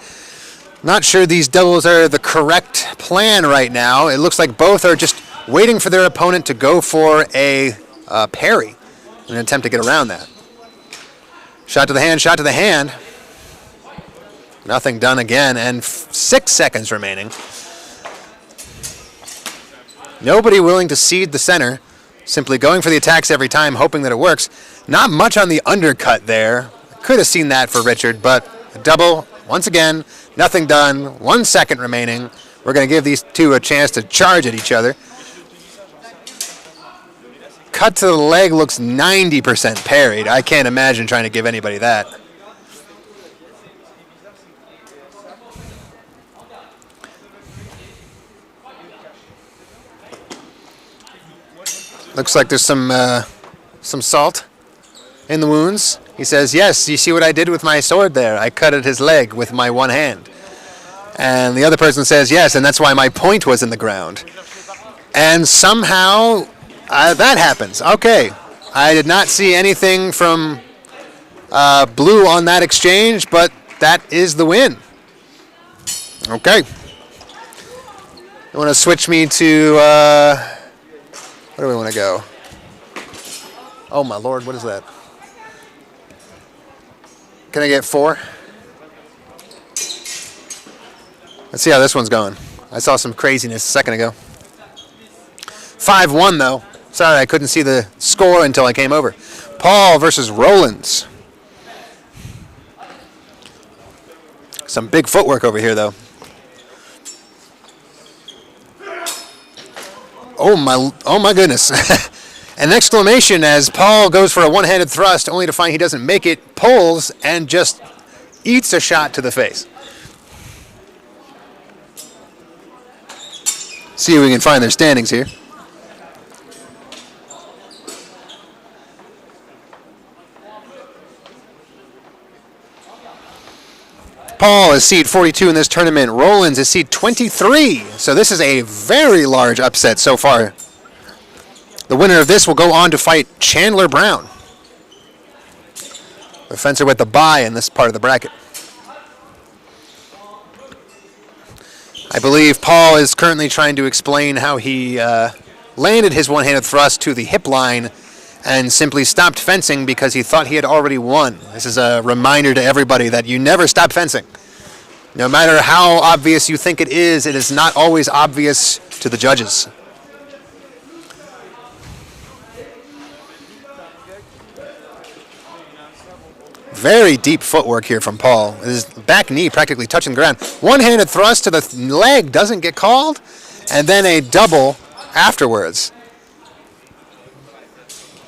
Not sure these doubles are the correct plan right now. It looks like both are just waiting for their opponent to go for a parry in an attempt to get around that. Shot to the hand, shot to the hand. Nothing done again, and 6 seconds remaining. Nobody willing to cede the center, simply going for the attacks every time, hoping that it works. Not much on the undercut there. Could have seen that for Richard, but a double, once again, nothing done, 1 second remaining. We're going to give these two a chance to charge at each other. Cut to the leg looks 90% parried. I can't imagine trying to give anybody that. Looks like there's some salt in the wounds. He says, yes, you see what I did with my sword there? I cut at his leg with my one hand. And the other person says, yes, and that's why my point was in the ground. And somehow that happens. Okay. I did not see anything from blue on that exchange, but that is the win. Okay. You want to switch me to... where do we want to go? Oh, my Lord, what is that? Can I get 4? Let's see how this one's going. I saw some craziness a second ago. 5-1, though. Sorry, I couldn't see the score until I came over. Paul versus Rollins. Some big footwork over here, though. Oh my goodness. An exclamation as Paul goes for a one-handed thrust, only to find he doesn't make it, pulls, and just eats a shot to the face. See if we can find their standings here. Paul is seed 42 in this tournament. Rollins is seed 23. So this is a very large upset so far. The winner of this will go on to fight Chandler Brown, the fencer with the bye in this part of the bracket. I believe Paul is currently trying to explain how he landed his one-handed thrust to the hip line and simply stopped fencing because he thought he had already won. This is a reminder to everybody that you never stop fencing. No matter how obvious you think it is not always obvious to the judges. Very deep footwork here from Paul. His back knee practically touching the ground. One-handed thrust to the leg doesn't get called, and then a double afterwards.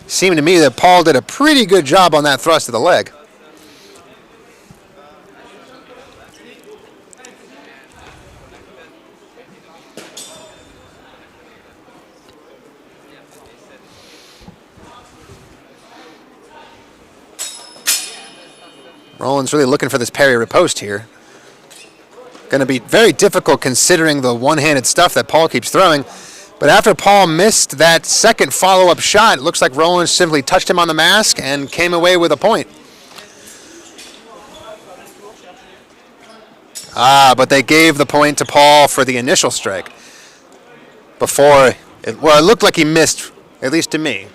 Seemed to me that Paul did a pretty good job on that thrust to the leg. Roland's really looking for this parry riposte here. Going to be very difficult considering the one-handed stuff that Paul keeps throwing. But after Paul missed that second follow-up shot, it looks like Roland simply touched him on the mask and came away with a point. But they gave the point to Paul for the initial strike. It looked like he missed, at least to me.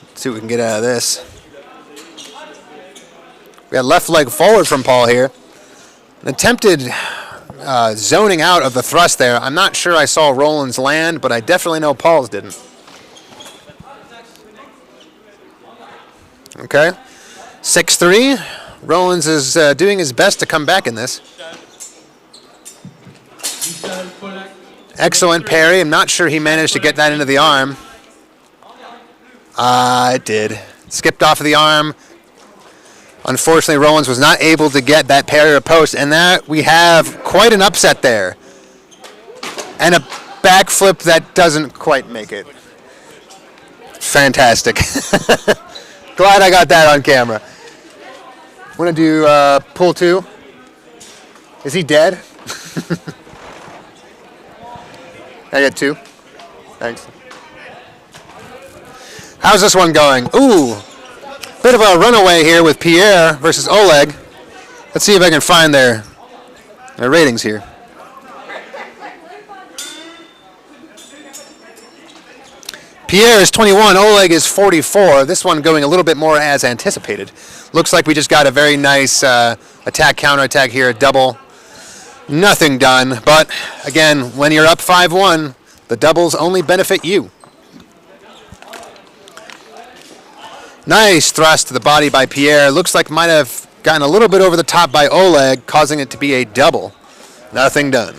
Let's see what we can get out of this. We got left leg forward from Paul here. An attempted zoning out of the thrust there. I'm not sure I saw Roland's land, but I definitely know Paul's didn't. Okay. 6-3. Rollins is doing his best to come back in this. Excellent parry. I'm not sure he managed to get that into the arm. It did. Skipped off of the arm. Unfortunately, Rollins was not able to get that parry or post, and that we have quite an upset there. And a backflip that doesn't quite make it. Fantastic. Glad I got that on camera. Want to do pull 2? Is he dead? I got 2. Thanks. How's this one going? Ooh, bit of a runaway here with Pierre versus Oleg. Let's see if I can find their ratings here. Pierre is 21, Oleg is 44. This one going a little bit more as anticipated. Looks like we just got a very nice attack, counter-attack here, double. Nothing done, but again, when you're up 5-1, the doubles only benefit you. Nice thrust to the body by Pierre. Looks like might have gotten a little bit over the top by Oleg, causing it to be a double. Nothing done.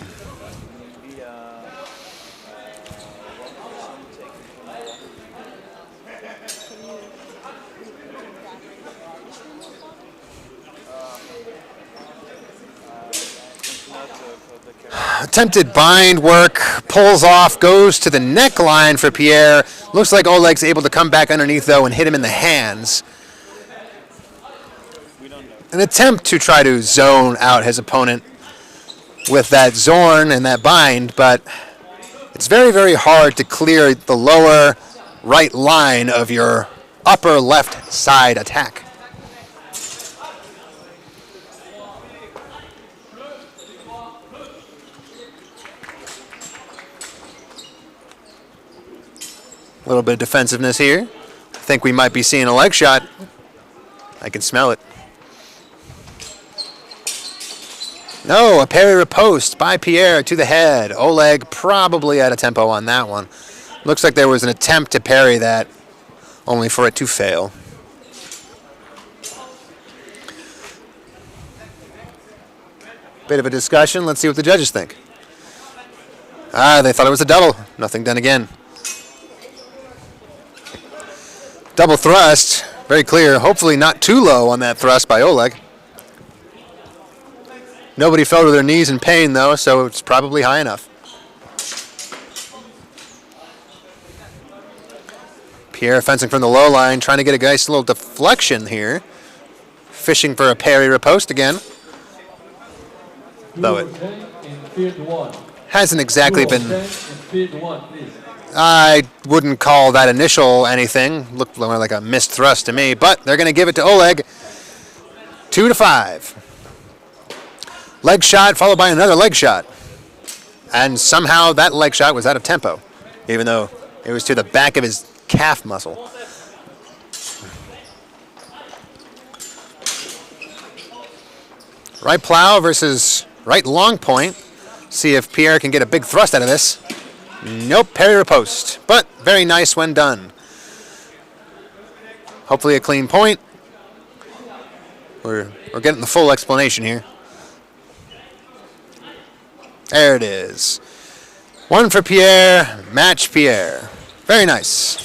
Attempted bind work, pulls off, goes to the neckline for Pierre. Looks like Oleg's able to come back underneath, though, and hit him in the hands. An attempt to try to zone out his opponent with that Zorn and that bind, but it's very, very hard to clear the lower right line of your upper left side attack. A little bit of defensiveness here. I think we might be seeing a leg shot. I can smell it. No, a parry riposte by Pierre to the head. Oleg probably out of tempo on that one. Looks like there was an attempt to parry that, only for it to fail. Bit of a discussion. Let's see what the judges think. They thought it was a double. Nothing done again. Double thrust, very clear. Hopefully not too low on that thrust by Oleg. Nobody fell to their knees in pain, though, so it's probably high enough. Pierre fencing from the low line, trying to get a nice little deflection here. Fishing for a parry riposte again. Though it hasn't exactly been... I wouldn't call that initial anything. Looked more like a missed thrust to me, but they're going to give it to Oleg. 2-5. Leg shot followed by another leg shot. And somehow that leg shot was out of tempo, even though it was to the back of his calf muscle. Right plow versus right long point. See if Pierre can get a big thrust out of this. Nope, parry riposte, but very nice when done. Hopefully a clean point. We're getting the full explanation here. There it is. One for Pierre, match Pierre. Very nice.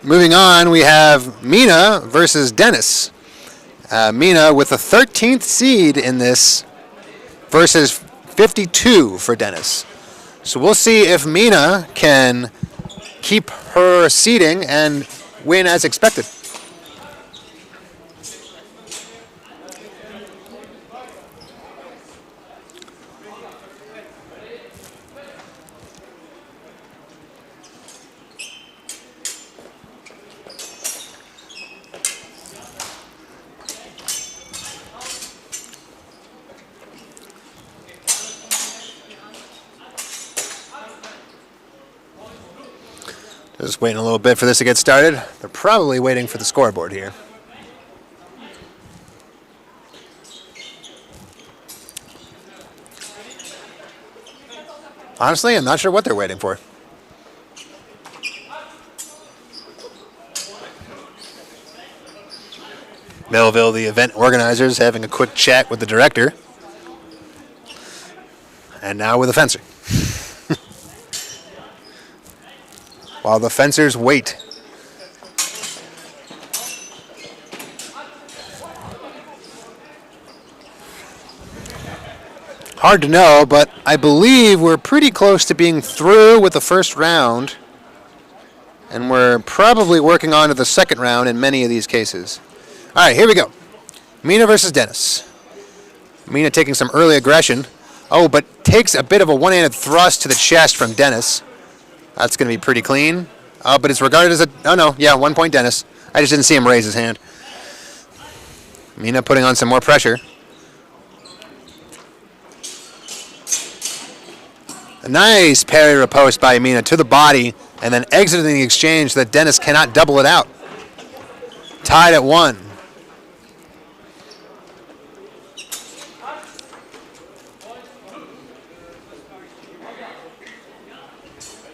Moving on, we have Mina versus Dennis. Mina with the 13th seed in this versus 52 for Dennis. So we'll see if Mina can keep her seeding and win as expected. Just waiting a little bit for this to get started. They're probably waiting for the scoreboard here. Honestly, I'm not sure what they're waiting for. Millville, the event organizers, having a quick chat with the director. And now with the fencer. While the fencers wait. Hard to know, but I believe we're pretty close to being through with the first round. And we're probably working on to the second round in many of these cases. All right, here we go. Mina versus Dennis. Mina taking some early aggression. Oh, but takes a bit of a one-handed thrust to the chest from Dennis. That's going to be pretty clean. But it's regarded as a... Oh, no. Yeah, 1 point Dennis. I just didn't see him raise his hand. Mina putting on some more pressure. A nice parry riposte by Mina to the body and then exiting the exchange so that Dennis cannot double it out. Tied at 1.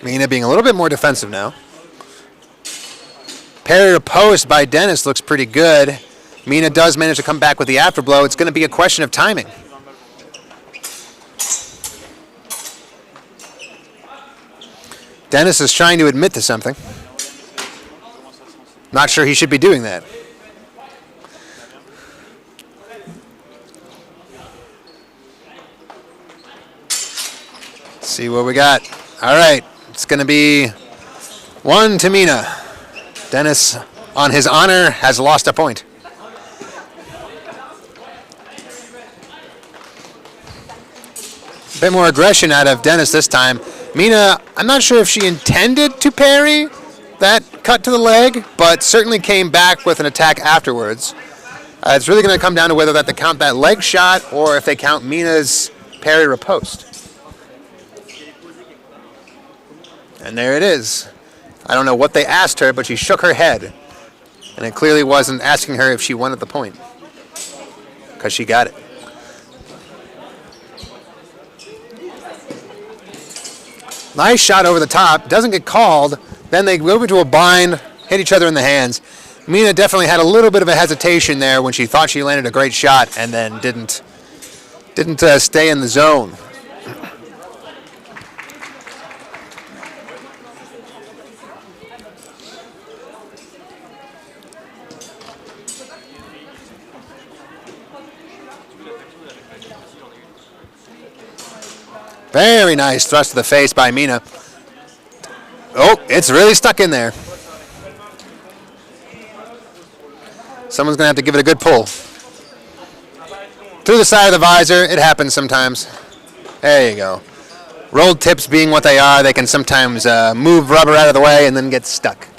Mina being a little bit more defensive now. Parry riposte by Dennis looks pretty good. Mina does manage to come back with the afterblow. It's going to be a question of timing. Dennis is trying to admit to something. Not sure he should be doing that. Let's see what we got. All right. It's going to be 1 to Mina. Dennis, on his honor, has lost a point. A bit more aggression out of Dennis this time. Mina, I'm not sure if she intended to parry that cut to the leg, but certainly came back with an attack afterwards. It's really going to come down to whether they count that leg shot or if they count Mina's parry riposte. And there it is. I don't know what they asked her, but she shook her head. And it clearly wasn't asking her if she wanted the point. Because she got it. Nice shot over the top. Doesn't get called. Then they move into a bind, hit each other in the hands. Mina definitely had a little bit of a hesitation there when she thought she landed a great shot and then didn't stay in the zone. Very nice thrust to the face by Mina. Oh, it's really stuck in there. Someone's going to have to give it a good pull. Through the side of the visor, it happens sometimes. There you go. Rolled tips being what they are, they can sometimes move rubber out of the way and then get stuck.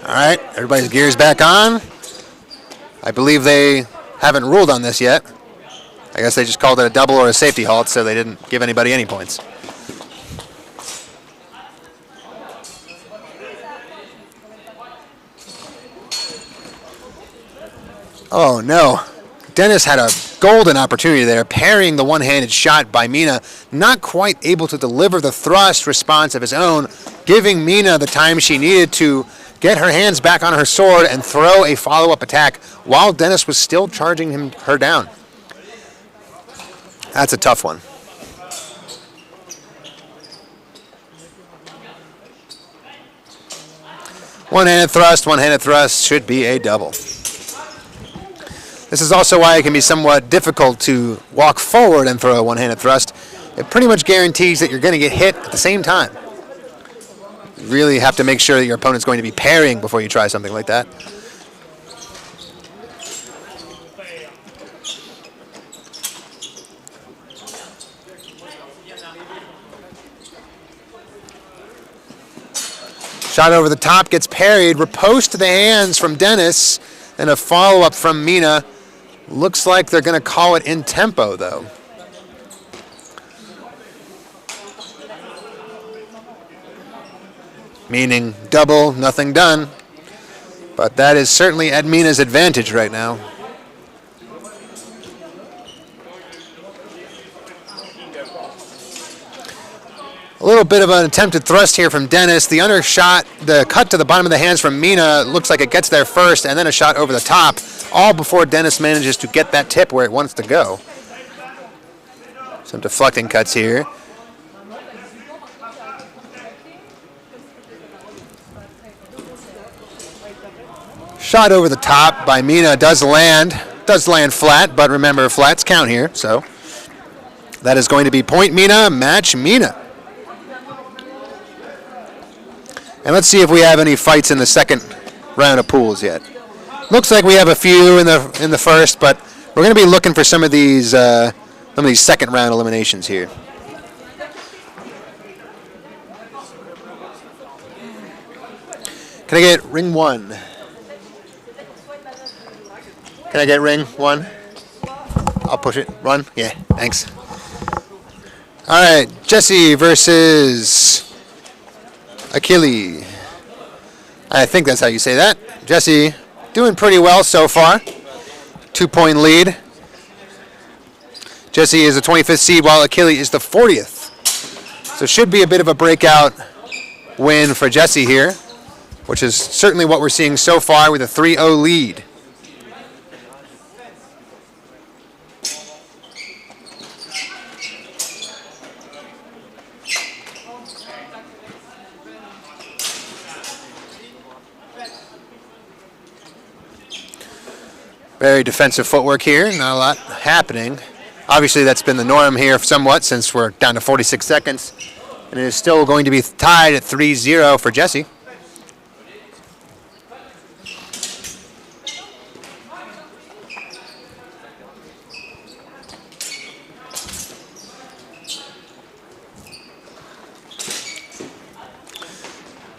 All right, everybody's gears back on. I believe they haven't ruled on this yet. I guess they just called it a double or a safety halt, so they didn't give anybody any points. Oh, no. Dennis had a golden opportunity there, parrying the one-handed shot by Mina, not quite able to deliver the thrust response of his own, giving Mina the time she needed to get her hands back on her sword and throw a follow-up attack while Dennis was still charging her down. That's a tough one. One-handed thrust should be a double. This is also why it can be somewhat difficult to walk forward and throw a one-handed thrust. It pretty much guarantees that you're going to get hit at the same time. You really have to make sure that your opponent's going to be parrying before you try something like that. Shot over the top, gets parried, riposte to the hands from Dennis, and a follow-up from Mina. Looks like they're going to call it in tempo, though. Meaning double, nothing done. But that is certainly at Mina's advantage right now. A little bit of an attempted thrust here from Dennis. The undershot, the cut to the bottom of the hands from Mina looks like it gets there first, and then a shot over the top, all before Dennis manages to get that tip where it wants to go. Some deflecting cuts here. Shot over the top by Mina does land flat, but remember, flats count here, so that is going to be point Mina, match Mina. And let's see if we have any fights in the second round of pools yet. Looks like we have a few in the first, but we're going to be looking for some of these second round eliminations here. Can I get ring one? Can I get ring one? I'll push it. Run? Yeah, thanks. All right, Jesse versus Achille. I think that's how you say that. Jesse doing pretty well so far. 2-point lead. Jesse is the 25th seed while Achille is the 40th. So should be a bit of a breakout win for Jesse here, which is certainly what we're seeing so far with a 3-0 lead. Very defensive footwork here, not a lot happening. Obviously that's been the norm here somewhat since we're down to 46 seconds. And it is still going to be tied at 3-0 for Jesse.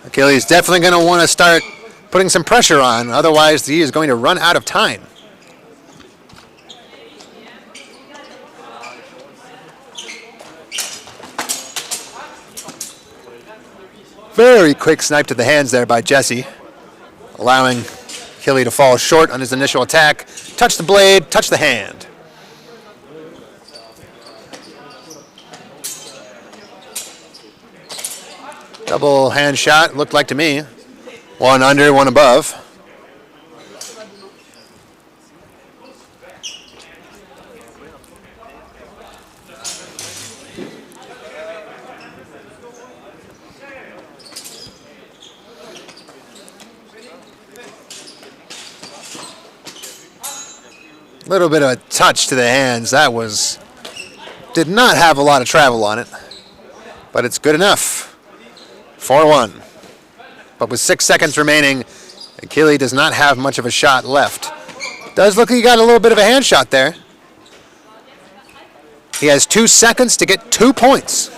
Achilles definitely going to want to start putting some pressure on, otherwise he is going to run out of time. Very quick snipe to the hands there by Jesse, allowing Achilles to fall short on his initial attack. Touch the blade, touch the hand. Double hand shot, looked like to me. One under, one above. Little bit of a touch to the hands. That did not have a lot of travel on it, but it's good enough. 4-1. But with 6 seconds remaining, Achilles does not have much of a shot left. Does look like he got a little bit of a hand shot there. He has 2 seconds to get 2 points.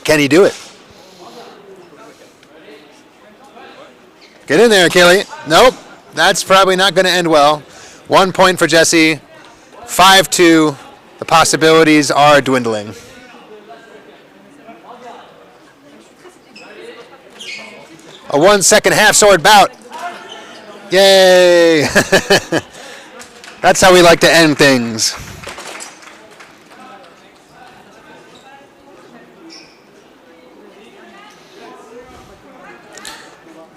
Can he do it? Get in there, Achilles. Nope, that's probably not going to end well. 1 point for Jesse, 5-2. The possibilities are dwindling. A 1 second half sword bout. Yay! That's how we like to end things.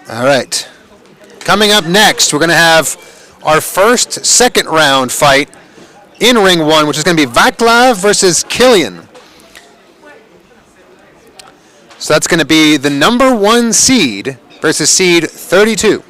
All right. Coming up next, we're going to have our first second round fight in ring one, which is going to be Vaclav versus Killian. So that's going to be the number 1 seed versus seed 32.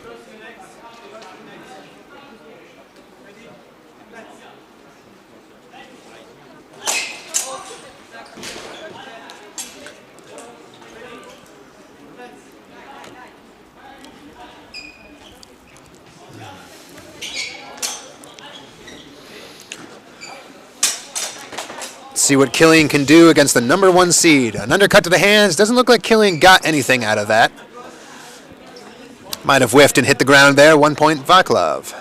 See what Killian can do against the number 1 seed. An undercut to the hands. Doesn't look like Killian got anything out of that. Might have whiffed and hit the ground there. 1 point Vaclav.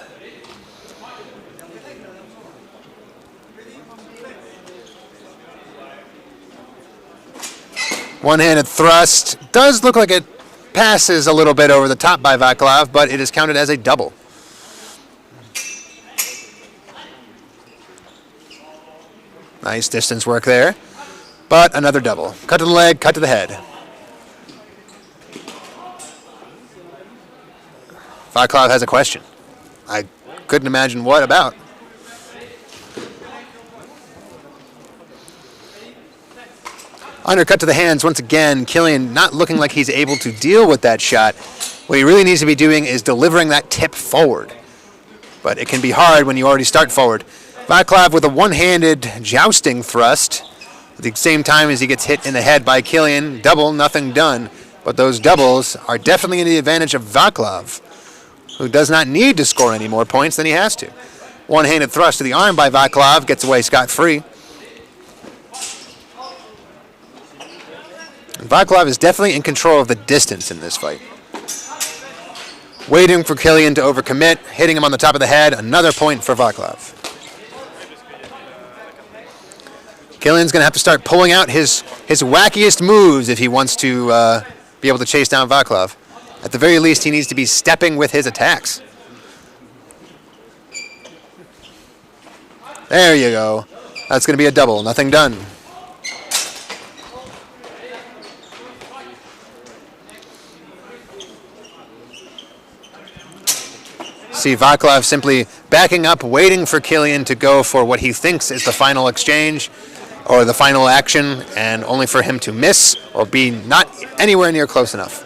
One-handed thrust. Does look like it passes a little bit over the top by Vaclav, but it is counted as a double. Nice distance work there, but another double. Cut to the leg, cut to the head. Vaclav has a question. I couldn't imagine what about. Undercut to the hands once again. Killian not looking like he's able to deal with that shot. What he really needs to be doing is delivering that tip forward. But it can be hard when you already start forward. Vaclav with a one-handed jousting thrust at the same time as he gets hit in the head by Killian. Double, nothing done. But those doubles are definitely in the advantage of Vaclav, who does not need to score any more points than he has to. One-handed thrust to the arm by Vaclav gets away scot-free. Vaclav is definitely in control of the distance in this fight. Waiting for Killian to overcommit, hitting him on the top of the head. Another point for Vaclav. Killian's going to have to start pulling out his wackiest moves if he wants to be able to chase down Vaclav. At the very least, he needs to be stepping with his attacks. There you go. That's going to be a double. Nothing done. See Vaclav simply backing up, waiting for Killian to go for what he thinks is the final exchange or the final action, and only for him to miss or be not anywhere near close enough.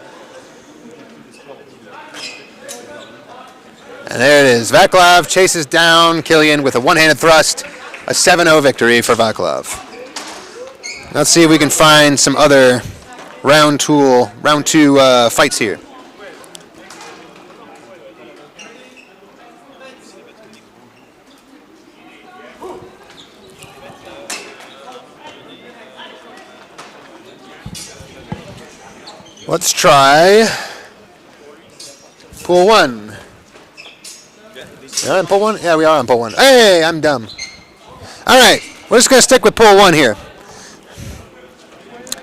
And there it is. Vaclav chases down Killian with a one-handed thrust. A 7-0 victory for Vaclav. Let's see if we can find some other round two fights here. Let's try pool 1. You're on pool 1? Yeah, we are on pool 1. Hey, I'm dumb. All right, we're just going to stick with pool 1 here.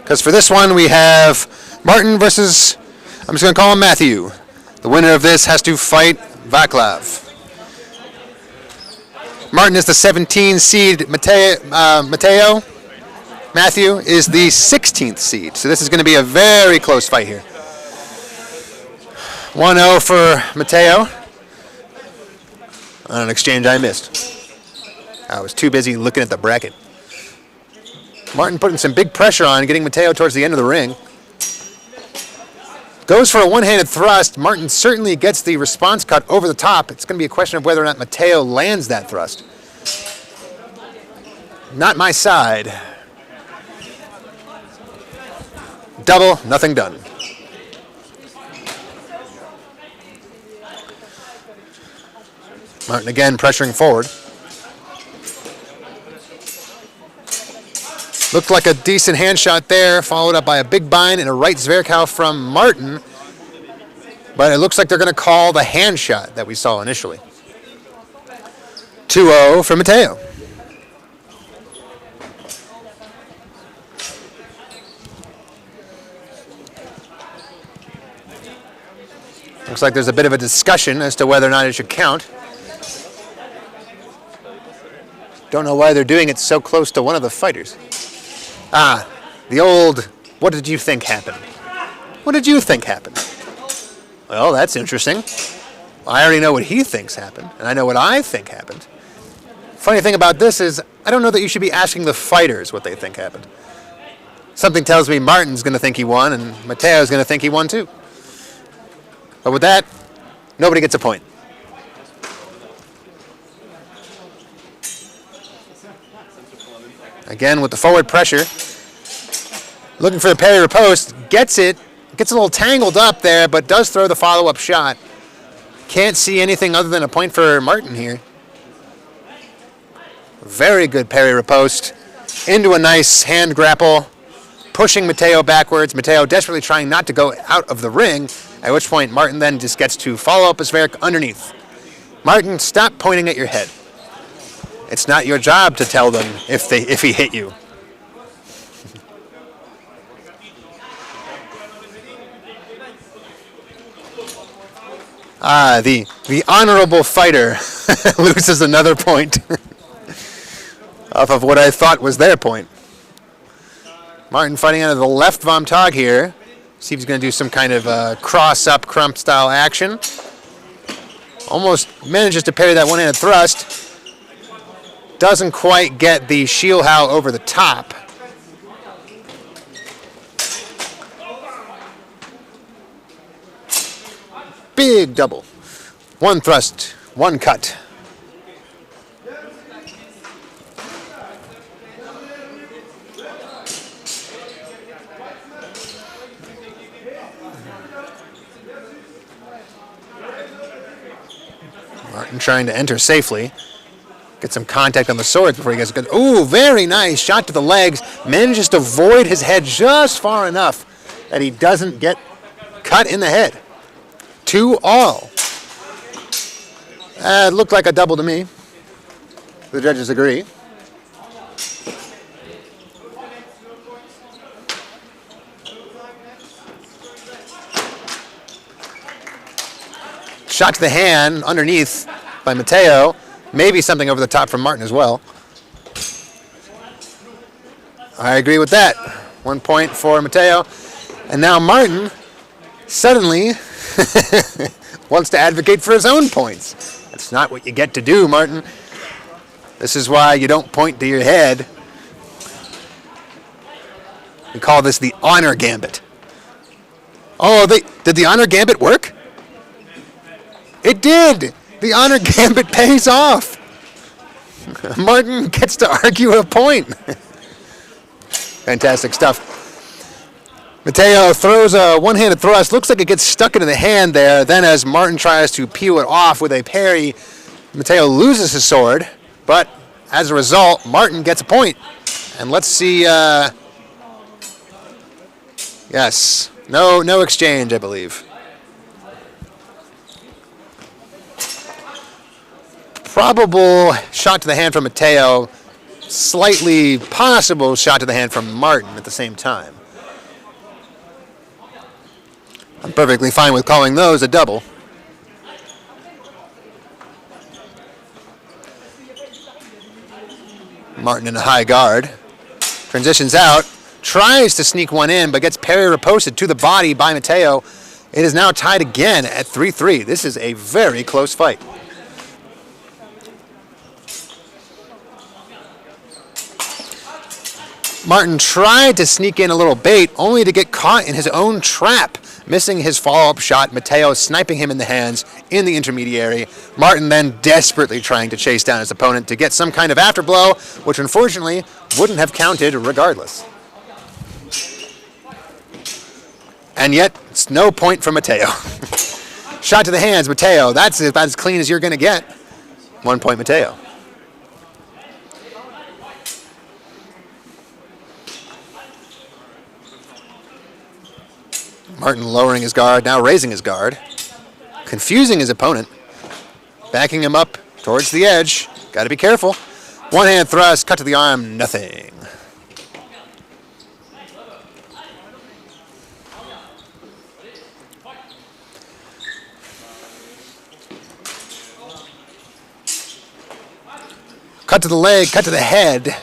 Because for this one, we have Martin versus, I'm just going to call him Matthieu. The winner of this has to fight Vaclav. Martin is the 17 seed. Matthieu is the 16th seed. So this is going to be a very close fight here. 1-0 for Matthieu. On an exchange I missed. I was too busy looking at the bracket. Martin putting some big pressure on, getting Matthieu towards the end of the ring. Goes for a one-handed thrust. Martin certainly gets the response cut over the top. It's going to be a question of whether or not Matthieu lands that thrust. Not my side. Double, nothing done. Martin again pressuring forward. Looked like a decent hand shot there, followed up by a big bind and a right Zverkow from Martin. But it looks like they're going to call the hand shot that we saw initially. 2-0 for Matthieu. Looks like there's a bit of a discussion as to whether or not it should count. Don't know why they're doing it so close to one of the fighters. Ah, the old, what did you think happened? What did you think happened? Well, that's interesting. I already know what he thinks happened, and I know what I think happened. Funny thing about this is, I don't know that you should be asking the fighters what they think happened. Something tells me Martin's going to think he won, and Matthieu's going to think he won too. But with that, nobody gets a point. Again, with the forward pressure. Looking for the parry riposte. Gets it. Gets a little tangled up there, but does throw the follow-up shot. Can't see anything other than a point for Martin here. Very good parry riposte. Into a nice hand grapple. Pushing Matthieu backwards. Matthieu desperately trying not to go out of the ring, at which point Martin then just gets to follow up a spheric underneath. Martin, stop pointing at your head. It's not your job to tell them if he hit you. The honorable fighter loses another point off of what I thought was their point. Martin fighting out of the left vom tog here. See if he's going to do some kind of cross-up crump style action. Almost manages to parry that one-handed thrust. Doesn't quite get the shield how over the top. Big double. One thrust, one cut. Martin trying to enter safely. Get some contact on the swords before he gets good. Ooh, very nice. Shot to the legs. Manages to void his head just far enough that he doesn't get cut in the head. 2-all. It looked like a double to me. The judges agree. Shot to the hand underneath by Matthieu. Maybe something over the top from Martin as well. I agree with that. 1 point for Matthieu. And now Martin suddenly wants to advocate for his own points. That's not what you get to do, Martin. This is why you don't point to your head. We call this the honor gambit. Oh, did the honor gambit work? It did. The honor gambit pays off. Martin gets to argue a point. Fantastic stuff. Matthieu throws a one-handed thrust. Looks like it gets stuck into the hand there. Then as Martin tries to peel it off with a parry, Matthieu loses his sword. But as a result, Martin gets a point. And let's see. Yes. No exchange, I believe. Probable shot to the hand from Matthieu. Slightly possible shot to the hand from Martin at the same time. I'm perfectly fine with calling those a double. Martin in a high guard. Transitions out. Tries to sneak one in, but gets parry riposted to the body by Matthieu. It is now tied again at 3-3. This is a very close fight. Martin tried to sneak in a little bait, only to get caught in his own trap, missing his follow-up shot. Matthieu sniping him in the hands in the intermediary. Martin then desperately trying to chase down his opponent to get some kind of afterblow, which unfortunately wouldn't have counted regardless. And yet, it's no point for Matthieu. Shot to the hands, Matthieu. That's about as clean as you're going to get. 1 point, Matthieu. Martin lowering his guard, now raising his guard. Confusing his opponent. Backing him up towards the edge. Got to be careful. One-hand thrust, cut to the arm, nothing. Cut to the leg, cut to the head.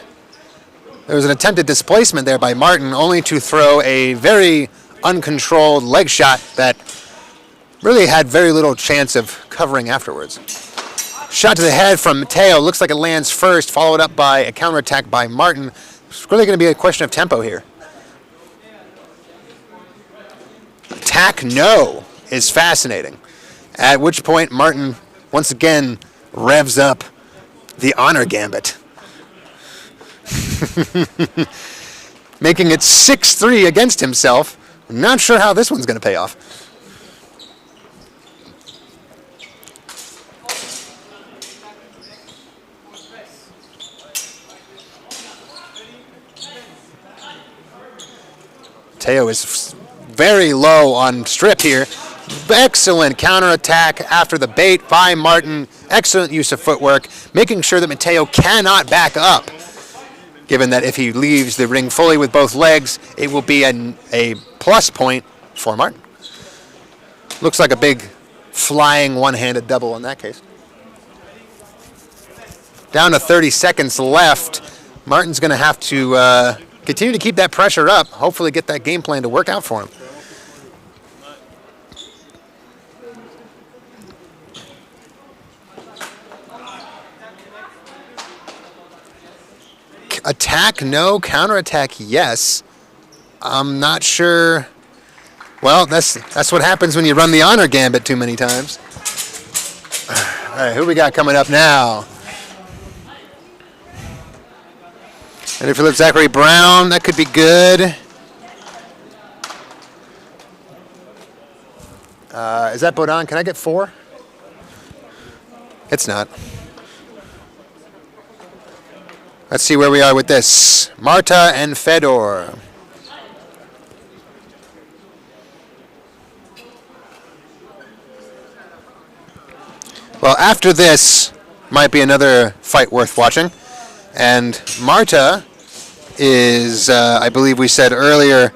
There was an attempted displacement there by Martin, only to throw a very uncontrolled leg shot that really had very little chance of covering afterwards. Shot to the head from Matthieu. Looks like it lands first, followed up by a counterattack by Martin. It's really going to be a question of tempo here. Attack, no. is fascinating. At which point Martin once again revs up the honor gambit. Making it 6-3 against himself. Not sure how this one's going to pay off. Matthieu is very low on strip here. Excellent counterattack after the bait by Martin. Excellent use of footwork, making sure that Matthieu cannot back up. Given that if he leaves the ring fully with both legs, it will be a plus point for Martin. Looks like a big flying one-handed double in that case. Down to 30 seconds left. Martin's going to have to continue to keep that pressure up, hopefully get that game plan to work out for him. Attack, no. Counterattack, yes. I'm not sure. Well, that's what happens when you run the honor gambit too many times. All right, who we got coming up now? And if you look Zachary Brown, that could be good. Is that Bohdan? Can I get 4? It's not. Let's see where we are with this. Marta and Fedor. Well, after this might be another fight worth watching. And Marta is, I believe we said earlier,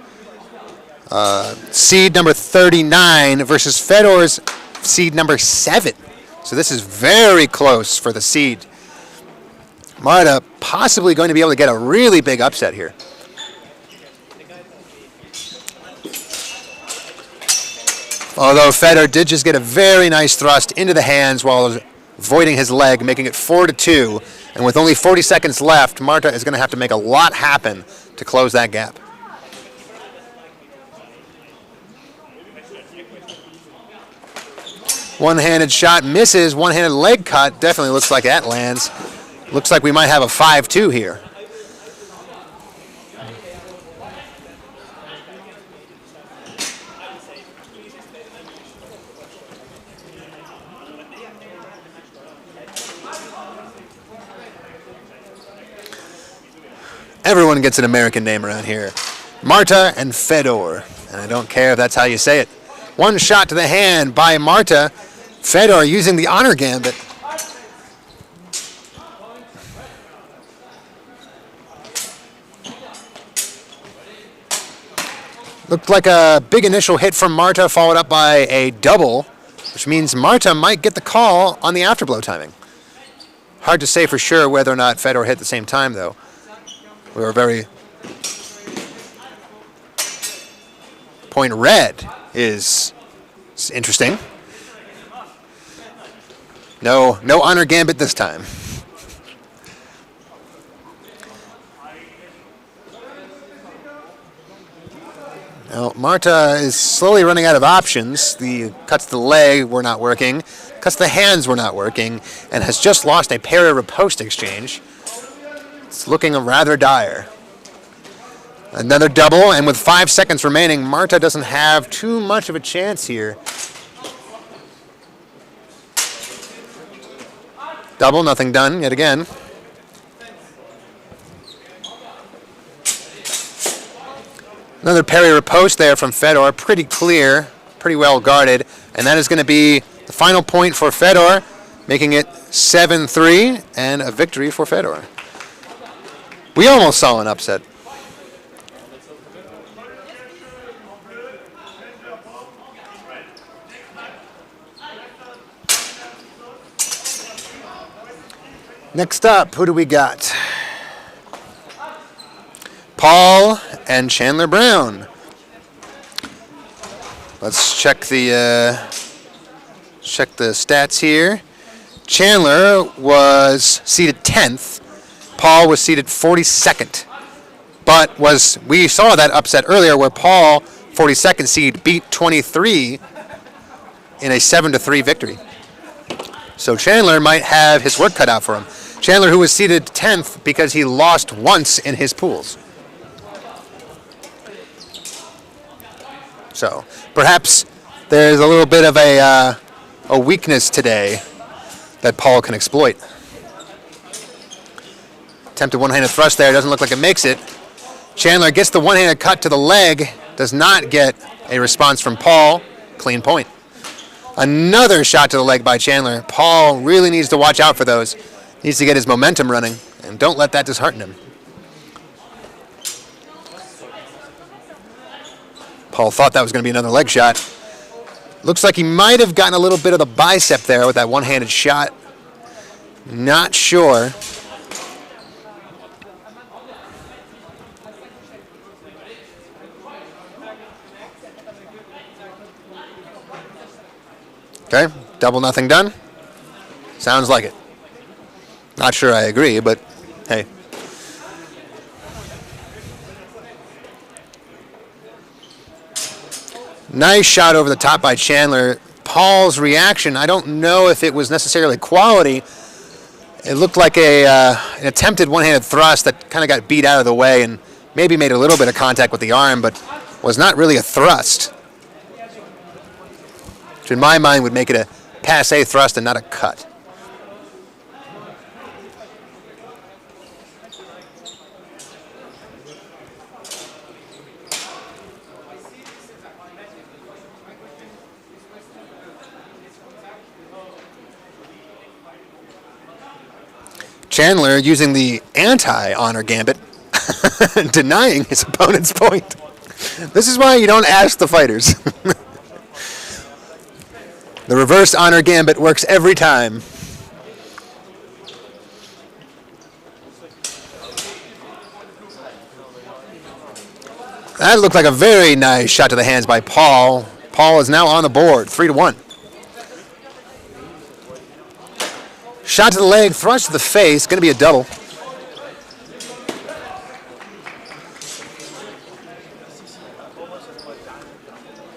seed number 39 versus Fedor's seed number 7. So this is very close for the seed. Marta possibly going to be able to get a really big upset here. Although Fedor did just get a very nice thrust into the hands while avoiding his leg, making it 4-2. And with only 40 seconds left, Marta is going to have to make a lot happen to close that gap. One-handed shot misses. One-handed leg cut definitely looks like that lands. Looks like we might have a 5-2 here. Everyone gets an American name around here. Marta and Fedor. And I don't care if that's how you say it. One shot to the hand by Marta. Fedor using the honor gambit. Looked like a big initial hit from Marta, followed up by a double, which means Marta might get the call on the afterblow timing. Hard to say for sure whether or not Fedor hit at the same time, though. We were very... Point red is interesting. No honor gambit this time. Now, Marta is slowly running out of options. The cuts to the leg were not working. Cuts to the hands were not working. And has just lost a parry-riposte exchange. It's looking rather dire. Another double, and with 5 seconds remaining, Marta doesn't have too much of a chance here. Double, nothing done yet again. Another parry-riposte there from Fedor, pretty clear, pretty well guarded, and that is going to be the final point for Fedor, making it 7-3 and a victory for Fedor. We almost saw an upset. Next up, who do we got? Paul and Chandler Brown. Let's check the stats here. Chandler was seeded 10th. Paul was seeded 42nd. But we saw that upset earlier where Paul, 42nd seed, beat 23 in a 7-3 victory. So Chandler might have his work cut out for him. Chandler, who was seeded 10th because he lost once in his pools. So perhaps there's a little bit of a weakness today that Paul can exploit. Attempted one-handed thrust there. Doesn't look like it makes it. Chandler gets the one-handed cut to the leg. Does not get a response from Paul. Clean point. Another shot to the leg by Chandler. Paul really needs to watch out for those. Needs to get his momentum running, and don't let that dishearten him. Paul thought that was going to be another leg shot. Looks like he might have gotten a little bit of the bicep there with that one-handed shot. Not sure. Okay, double nothing done. Sounds like it. Not sure I agree, but hey. Nice shot over the top by Chandler. Paul's reaction, I don't know if it was necessarily quality. It looked like an attempted one-handed thrust that kind of got beat out of the way and maybe made a little bit of contact with the arm, but was not really a thrust. Which in my mind would make it a passe thrust and not a cut. Chandler using the anti-honor gambit, denying his opponent's point. This is why you don't ask the fighters. The reverse honor gambit works every time. That looked like a very nice shot to the hands by Paul. Paul is now on the board, 3-1. Shot to the leg, thrust to the face, going to be a double.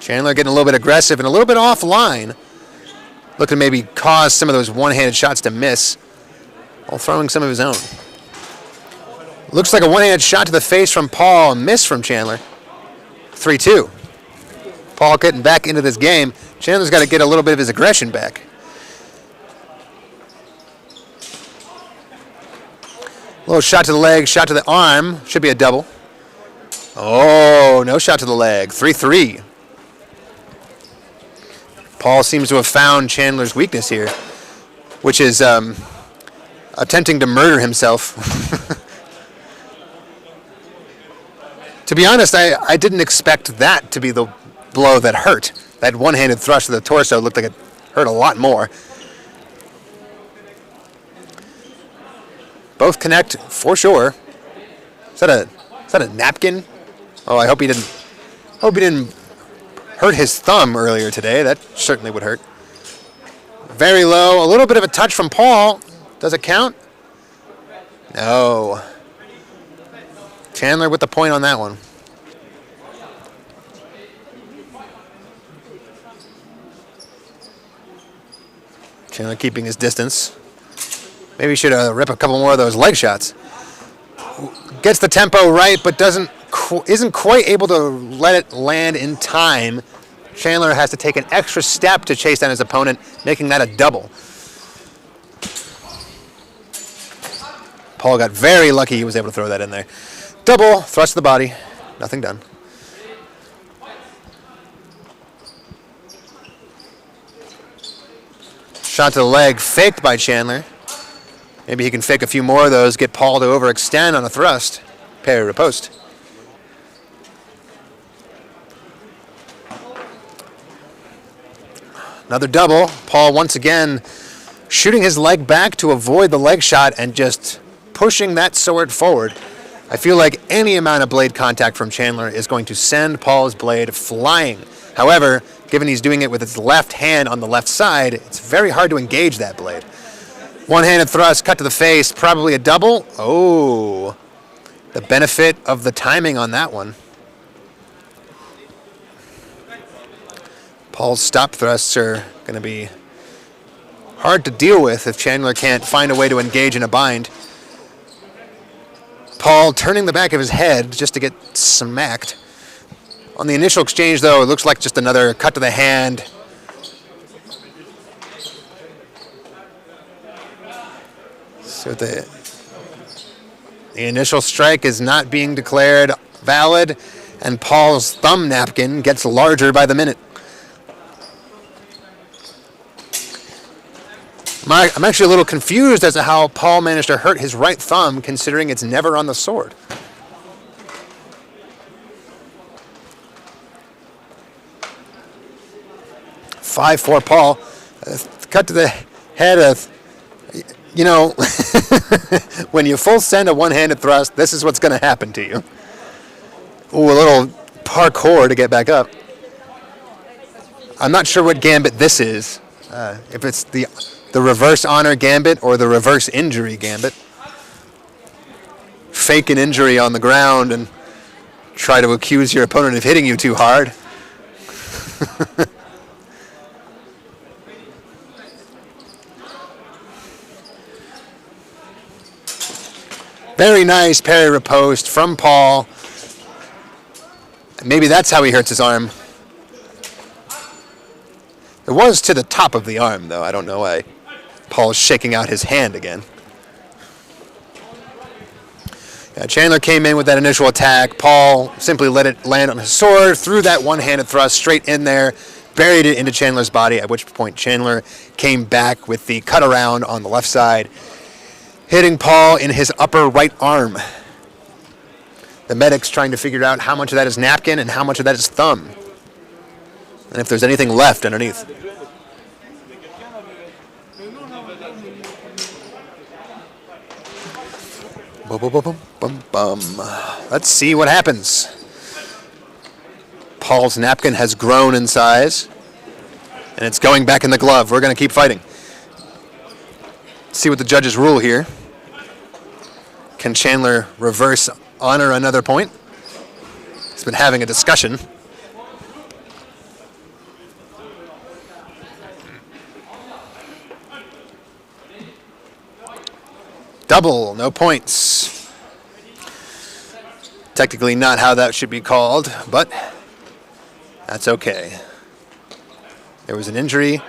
Chandler getting a little bit aggressive and a little bit offline. Looking to maybe cause some of those one-handed shots to miss while throwing some of his own. Looks like a one-handed shot to the face from Paul, a miss from Chandler. 3-2. Paul getting back into this game. Chandler's got to get a little bit of his aggression back. Little shot to the leg, shot to the arm. Should be a double. Oh, no shot to the leg. 3-3. Paul seems to have found Chandler's weakness here, which is attempting to murder himself. To be honest, I didn't expect that to be the blow that hurt. That one-handed thrust to the torso looked like it hurt a lot more. Both connect for sure. Is that a napkin? Oh, I hope he didn't hurt his thumb earlier today. That certainly would hurt. Very low. A little bit of a touch from Paul. Does it count? No. Chandler with the point on that one. Chandler keeping his distance. Maybe he should rip a couple more of those leg shots. Gets the tempo right, but isn't quite able to let it land in time. Chandler has to take an extra step to chase down his opponent, making that a double. Paul got very lucky he was able to throw that in there. Double, thrust to the body, nothing done. Shot to the leg, faked by Chandler. Maybe he can fake a few more of those, get Paul to overextend on a thrust. Parry to post. Another double. Paul once again shooting his leg back to avoid the leg shot and just pushing that sword forward. I feel like any amount of blade contact from Chandler is going to send Paul's blade flying. However, given he's doing it with his left hand on the left side, it's very hard to engage that blade. One-handed thrust, cut to the face, probably a double. Oh, the benefit of the timing on that one. Paul's stop thrusts are going to be hard to deal with if Chandler can't find a way to engage in a bind. Paul turning the back of his head just to get smacked. On the initial exchange, though, it looks like just another cut to the hand. So the initial strike is not being declared valid, and Paul's thumb napkin gets larger by the minute. I'm actually a little confused as to how Paul managed to hurt his right thumb, considering it's never on the sword. Five for Paul. Cut to the head of, you know, when you full send a one-handed thrust, this is what's going to happen to you. Ooh, a little parkour to get back up. I'm not sure what gambit this is. If it's the reverse honor gambit or the reverse injury gambit. Fake an injury on the ground and try to accuse your opponent of hitting you too hard. Very nice parry riposte from Paul. Maybe that's how he hurts his arm. It was to the top of the arm, though. I don't know why Paul's shaking out his hand again. Yeah, Chandler came in with that initial attack. Paul simply let it land on his sword, threw that one-handed thrust straight in there, buried it into Chandler's body, at which point Chandler came back with the cut around on the left side, hitting Paul in his upper right arm. The medic's trying to figure out how much of that is napkin and how much of that is thumb, and if there's anything left underneath. Let's see what happens. Paul's napkin has grown in size, and it's going back in the glove. We're going to keep fighting. See what the judges rule here. Can Chandler reverse honor another point? He's been having a discussion. Double, no points. Technically not how that should be called, but that's okay. There was an injury.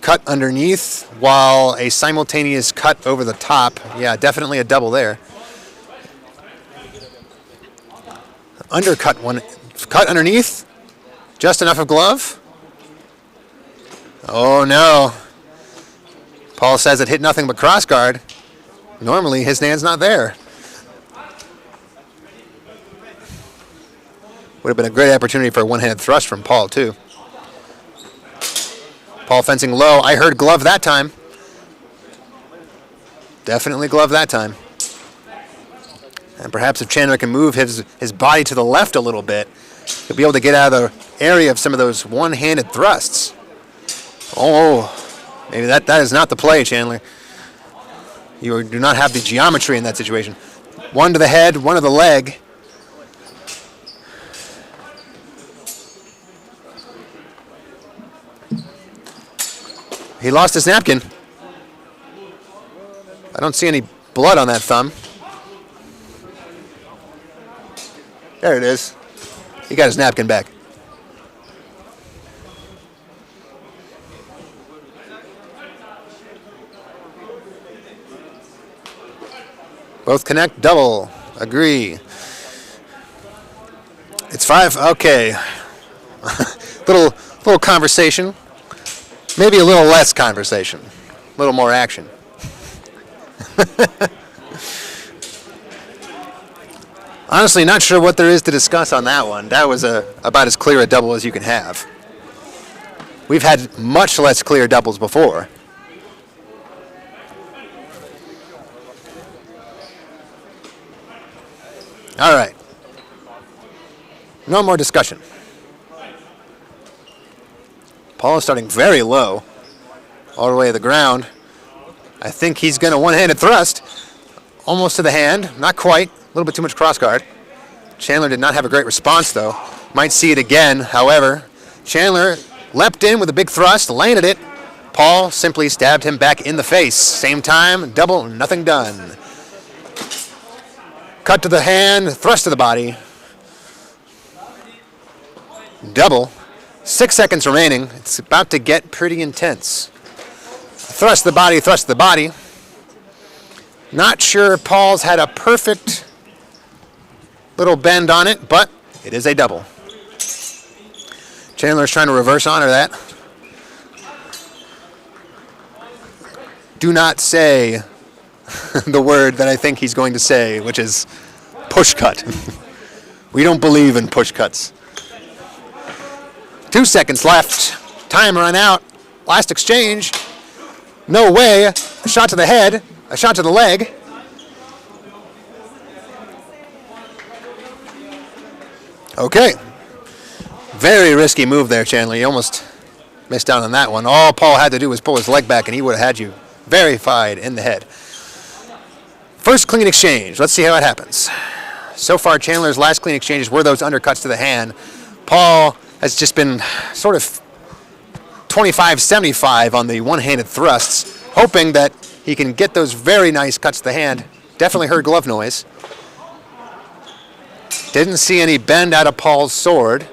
Cut underneath, while a simultaneous cut over the top. Yeah, definitely a double there. Undercut one. Cut underneath. Just enough of glove. Oh no. Paul says it hit nothing but crossguard. Normally his hand's not there. Would have been a great opportunity for a one-handed thrust from Paul too. Paul fencing low. I heard glove that time. Definitely glove that time. And perhaps if Chandler can move his body to the left a little bit, he'll be able to get out of the area of some of those one-handed thrusts. Oh, maybe that is not the play, Chandler. You do not have the geometry in that situation. One to the head, one to the leg. He lost his napkin. I don't see any blood on that thumb. There it is. He got his napkin back. Both connect, double, agree. It's 5, okay. little conversation. Maybe a little less conversation, a little more action. Honestly, not sure what there is to discuss on that one. That was about as clear a double as you can have. We've had much less clear doubles before. All right. No more discussion. Paul is starting very low, all the way to the ground. I think he's going to one-handed thrust, almost to the hand, not quite, a little bit too much crossguard. Chandler did not have a great response, though. Might see it again, however. Chandler leapt in with a big thrust, landed it. Paul simply stabbed him back in the face. Same time, double, nothing done. Cut to the hand, thrust to the body. Double. 6 seconds remaining. It's about to get pretty intense. Thrust to the body, thrust to the body. Not sure Paul's had a perfect little bend on it, but it is a double. Chandler's trying to reverse honor that. Do not say the word that I think he's going to say, which is push cut. We don't believe in push cuts. 2 seconds left. Time run out. Last exchange. No way. A shot to the head. A shot to the leg. Okay. Very risky move there, Chandler. You almost missed out on that one. All Paul had to do was pull his leg back, and he would have had you verified in the head. First clean exchange. Let's see how it happens. So far, Chandler's last clean exchanges were those undercuts to the hand. Paul has just been sort of 25-75 on the one-handed thrusts, hoping that he can get those very nice cuts to the hand. Definitely heard glove noise. Didn't see any bend out of Paul's sword.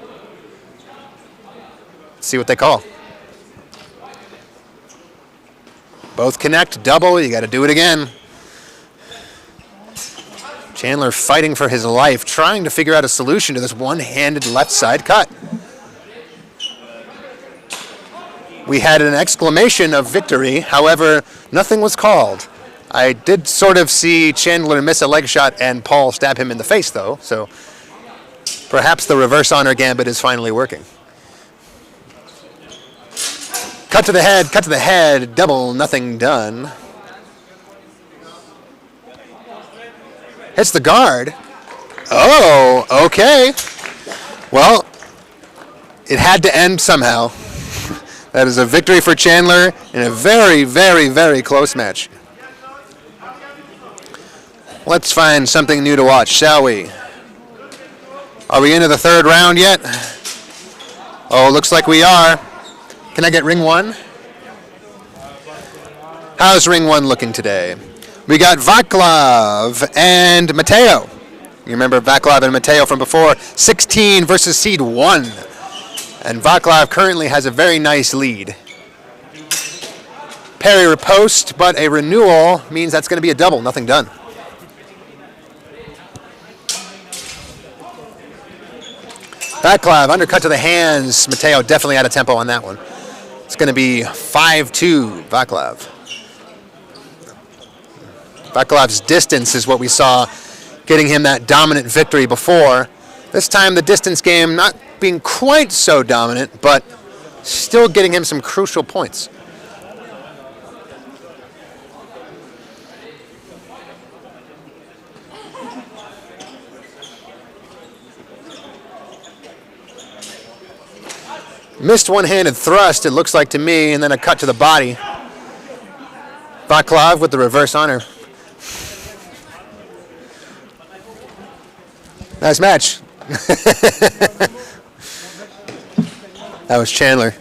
Let's see what they call. Both connect, double, you got to do it again. Chandler fighting for his life, trying to figure out a solution to this one-handed left side cut. We had an exclamation of victory, however, nothing was called. I did sort of see Chandler miss a leg shot and Paul stab him in the face, though, so perhaps the reverse honor gambit is finally working. Cut to the head, double, nothing done. Hits the guard. Oh, okay. Well, it had to end somehow. That is a victory for Chandler in a very, very, very close match. Let's find something new to watch, shall we? Are we into the third round yet? Oh, looks like we are. Can I get ring one? How's ring one looking today? We got Vaclav and Matthieu. You remember Vaclav and Matthieu from before? 16 versus seed 1. And Vaclav currently has a very nice lead. Parry riposte, but a renewal means that's going to be a double. Nothing done. Vaclav, undercut to the hands. Matthieu definitely out of tempo on that one. It's going to be 5-2, Vaclav. Vaclav's distance is what we saw getting him that dominant victory before. This time the distance game not being quite so dominant, but still getting him some crucial points. Missed one-handed thrust, it looks like to me, and then a cut to the body. Vaclav with the reverse honor. Nice match. That was Chandler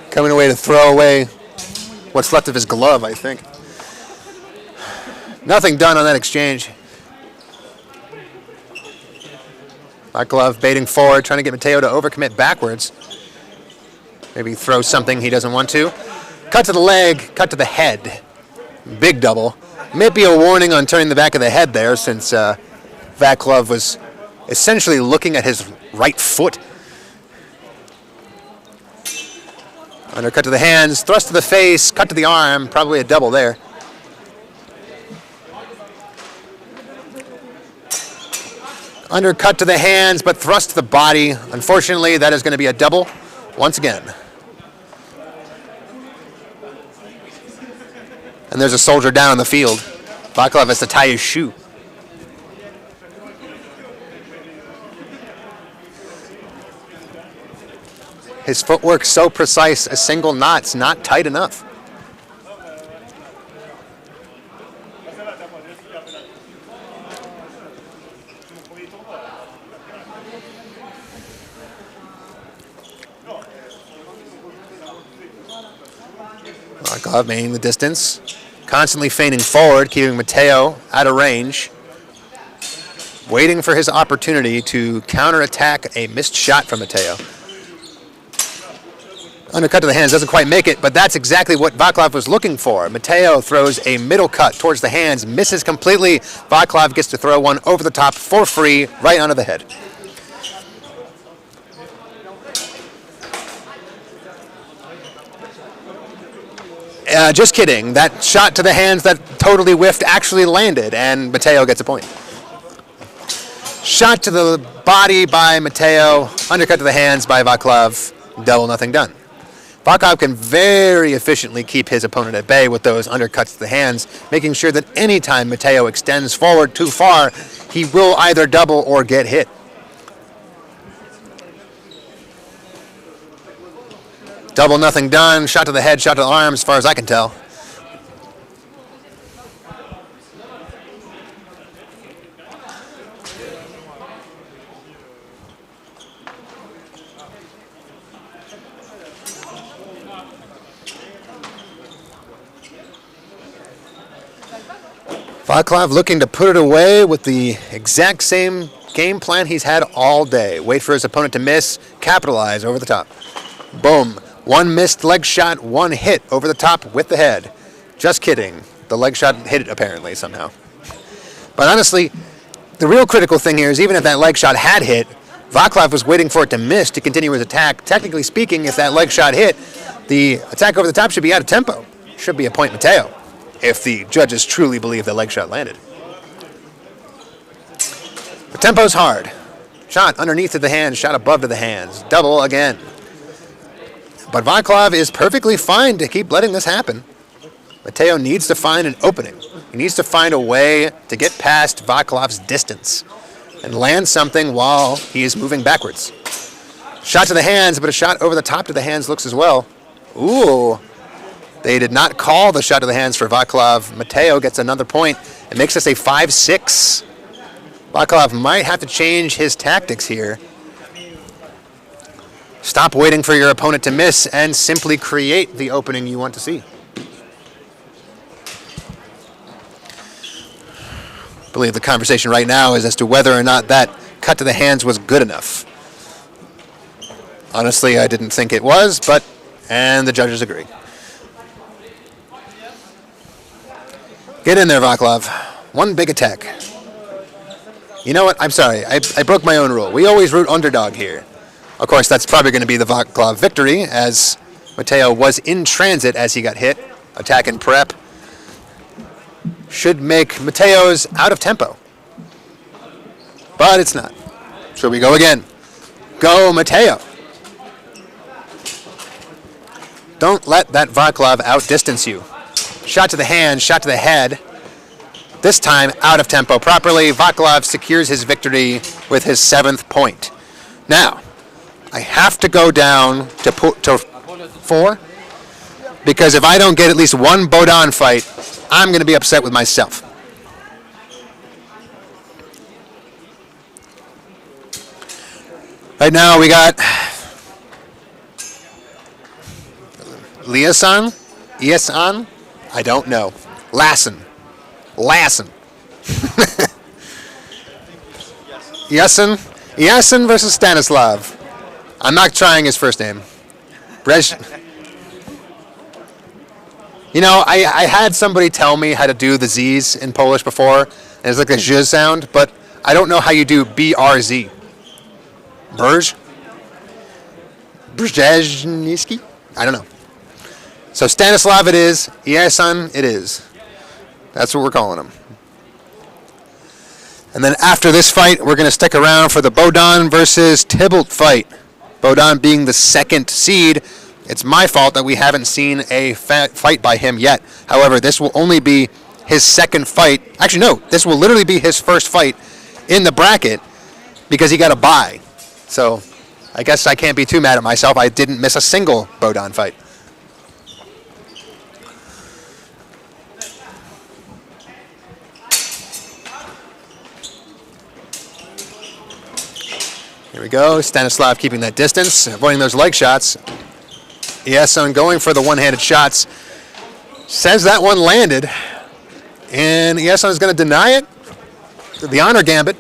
coming away to throw away what's left of his glove, I think. Nothing done on that exchange. Vaclav baiting forward, trying to get Matthieu to overcommit backwards. Maybe throw something he doesn't want to. Cut to the leg, cut to the head. Big double. Maybe a warning on turning the back of the head there, since Vaclav was essentially looking at his right foot. Undercut to the hands, thrust to the face, cut to the arm, probably a double there. Undercut to the hands, but thrust to the body. Unfortunately, that is going to be a double once again. And there's a soldier down on the field. Vaclav has to tie his shoe. His footwork so precise, a single knot's not tight enough. Vaclav maintaining the distance, constantly feigning forward, keeping Matteo out of range, waiting for his opportunity to counterattack a missed shot from Matteo. Undercut to the hands, doesn't quite make it, but that's exactly what Vaclav was looking for. Matteo throws a middle cut towards the hands, misses completely. Vaclav gets to throw one over the top for free, right onto the head. Just kidding. That shot to the hands that totally whiffed actually landed, and Matteo gets a point. Shot to the body by Matteo, undercut to the hands by Vaclav, double nothing done. Vaclav can very efficiently keep his opponent at bay with those undercuts to the hands, making sure that anytime Matteo extends forward too far, he will either double or get hit. Double nothing done, shot to the head, shot to the arm, as far as I can tell. Vaclav looking to put it away with the exact same game plan he's had all day. Wait for his opponent to miss, capitalize over the top. Boom. One missed leg shot, one hit over the top with the head. Just kidding. The leg shot hit it apparently somehow. But honestly, the real critical thing here is even if that leg shot had hit, Vaclav was waiting for it to miss to continue his attack. Technically speaking, if that leg shot hit, the attack over the top should be out of tempo. Should be a point Matteo, if the judges truly believe the leg shot landed. The tempo's hard. Shot underneath to the hands, shot above to the hands. Double again. But Vaclav is perfectly fine to keep letting this happen. Matteo needs to find an opening. He needs to find a way to get past Vaclav's distance and land something while he is moving backwards. Shot to the hands, but a shot over the top to the hands looks as well. Ooh. They did not call the shot to the hands for Vaclav. Matteo gets another point. It makes us a 5-6. Vaclav might have to change his tactics here. Stop waiting for your opponent to miss and simply create the opening you want to see. I believe the conversation right now is as to whether or not that cut to the hands was good enough. Honestly, I didn't think it was, and the judges agree. Get in there, Vaclav. One big attack. You know what? I'm sorry. I broke my own rule. We always root underdog here. Of course, that's probably going to be the Vaclav victory, as Matteo was in transit as he got hit. Attack and prep should make Matteo's out of tempo. But it's not. So we go again. Go, Matteo. Don't let that Vaclav outdistance you. Shot to the hand, shot to the head. This time, out of tempo properly. Vaclav secures his victory with his 7th point. Now, I have to go down to 4, because if I don't get at least one Bohdan fight, I'm going to be upset with myself. Right now we got Liasan? I don't know. Lassen. Yasin versus Stanislav. I'm not trying his first name. You know, I had somebody tell me how to do the Z's in Polish before, and it's like a zh sound, but I don't know how you do BRZ. Brzezinski? I don't know. So Stanislav it is, Yasin it is. That's what we're calling him. And then after this fight, we're going to stick around for the Bohdan versus Tybalt fight. Bohdan being the 2nd seed. It's my fault that we haven't seen a fight by him yet. However, this will only be his 2nd fight. Actually, no, this will literally be his 1st fight in the bracket because he got a bye. So I guess I can't be too mad at myself. I didn't miss a single Bohdan fight. Here we go. Stanislav keeping that distance, avoiding those leg shots. Yasin going for the one-handed shots. Says that one landed. And Ieson is going to deny it. The honor gambit.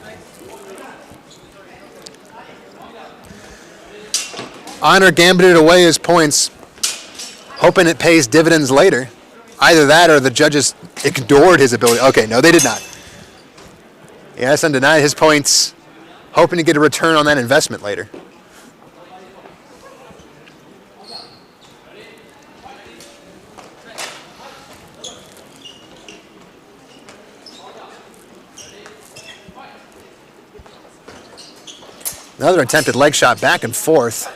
Honor gambited away his points, hoping it pays dividends later. Either that or the judges ignored his ability. Okay, no, they did not. Ieson denied his points, hoping to get a return on that investment later. Another attempted leg shot back and forth.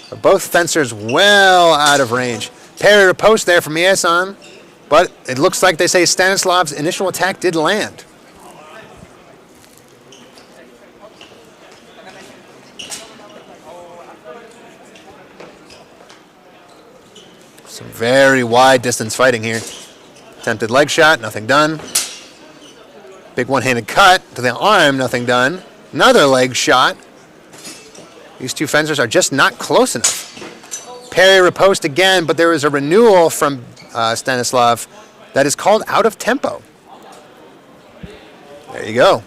But both fencers well out of range. Parry or post there from Ieson, but it looks like they say Stanislav's initial attack did land. Some very wide distance fighting here. Attempted leg shot, nothing done. Big one-handed cut to the arm, nothing done. Another leg shot. These two fencers are just not close enough. Parry riposte again, but there is a renewal from Stanislav that is called out of tempo. There you go.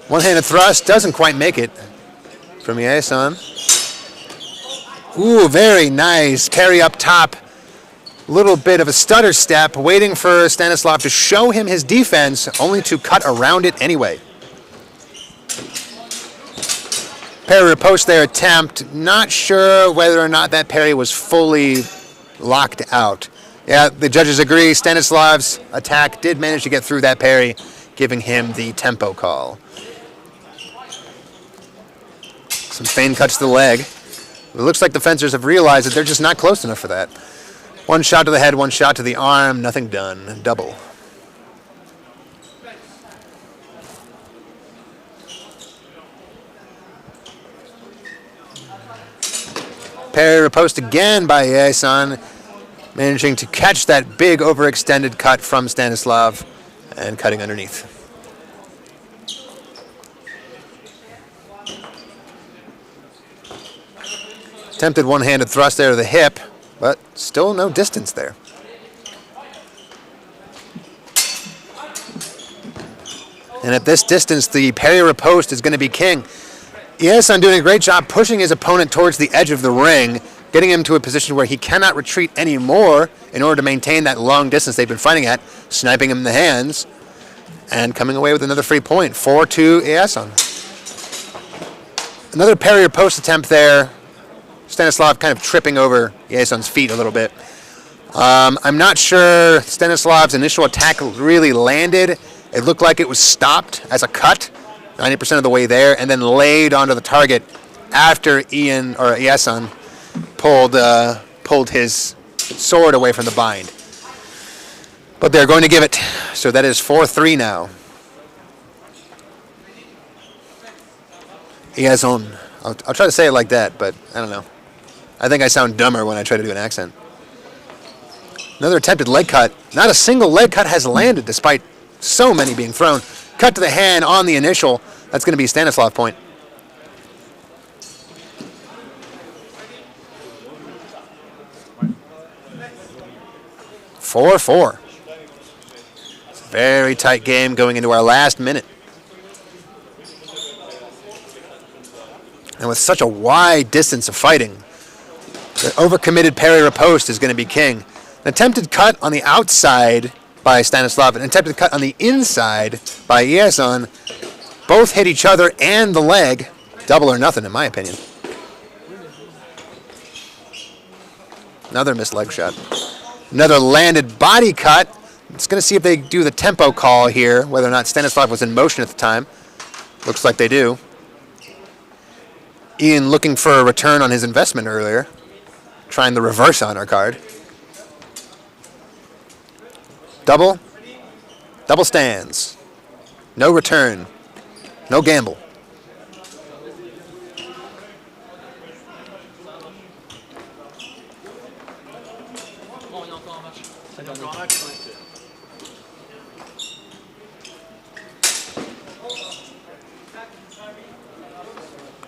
One-handed thrust doesn't quite make it from Ieson. Ooh, very nice. Parry up top. Little bit of a stutter step, waiting for Stanislav to show him his defense, only to cut around it anyway. Parry riposte their attempt. Not sure whether or not that parry was fully locked out. Yeah, the judges agree. Stanislav's attack did manage to get through that parry, giving him the tempo call. Some feint cuts to the leg. It looks like the fencers have realized that they're just not close enough for that. One shot to the head, one shot to the arm, nothing done. Double. Parry riposte again by Ieson, managing to catch that big overextended cut from Stanislav and cutting underneath. Attempted one-handed thrust there to the hip, but still no distance there. And at this distance, the parry riposte is going to be king. Ieson doing a great job pushing his opponent towards the edge of the ring, getting him to a position where he cannot retreat anymore in order to maintain that long distance they've been fighting at, sniping him in the hands, and coming away with another free point. 4-2 Ieson. Another parry riposte attempt there. Stanislav kind of tripping over Ieson's feet a little bit. I'm not sure Stanislav's initial attack really landed. It looked like it was stopped as a cut, 90% of the way there, and then laid onto the target after Ieson pulled his sword away from the bind. But they're going to give it. So that is 4-3 now. Ieson. I'll try to say it like that, but I don't know. I think I sound dumber when I try to do an accent. Another attempted leg cut. Not a single leg cut has landed despite so many being thrown. Cut to the hand on the initial. That's going to be a Stanislav point. Four. Very tight game going into our last minute. And with such a wide distance of fighting, the overcommitted parry riposte is going to be king. An attempted cut on the outside by Stanislav, an attempted cut on the inside by Ieson. Both hit each other and the leg. Double or nothing, in my opinion. Another missed leg shot. Another landed body cut. It's going to see if they do the tempo call here, whether or not Stanislav was in motion at the time. Looks like they do. Ian looking for a return on his investment earlier. Trying the reverse honor card. Double. Double stands. No return. No gamble.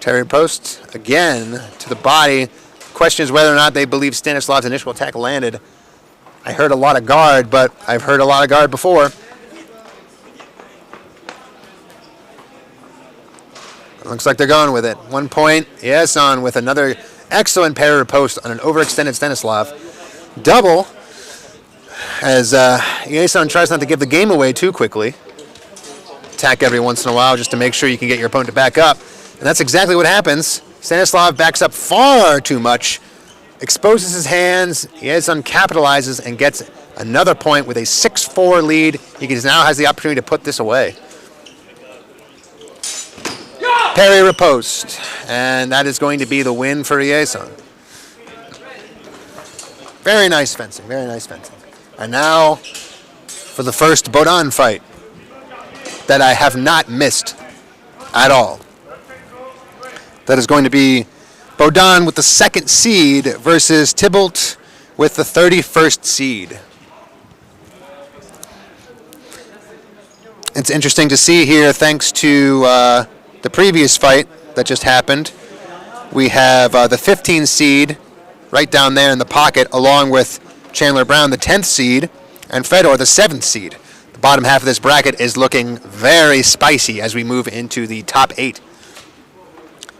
Terry post again to the body. Question is whether or not they believe Stanislav's initial attack landed. I heard a lot of guard, but I've heard a lot of guard before. Looks like they're going with it. 1 point. Yes, on with another excellent parry post on an overextended Stanislav. Double as Iason tries not to give the game away too quickly. Attack every once in a while just to make sure you can get your opponent to back up. And that's exactly what happens. Stanislav backs up far too much, exposes his hands, Iason capitalizes and gets another point with a 6-4 lead. He now has the opportunity to put this away. Parry riposte, and that is going to be the win for Iason. Very nice fencing, very nice fencing. And now for the first Bohdan fight that I have not missed at all. That is going to be Bohdan with the 2nd seed versus Tybalt with the 31st seed. It's interesting to see here, thanks to the previous fight that just happened. We have the 15 seed right down there in the pocket, along with Chandler Brown, the 10th seed, and Fedor, the 7th seed. The bottom half of this bracket is looking very spicy as we move into the top 8.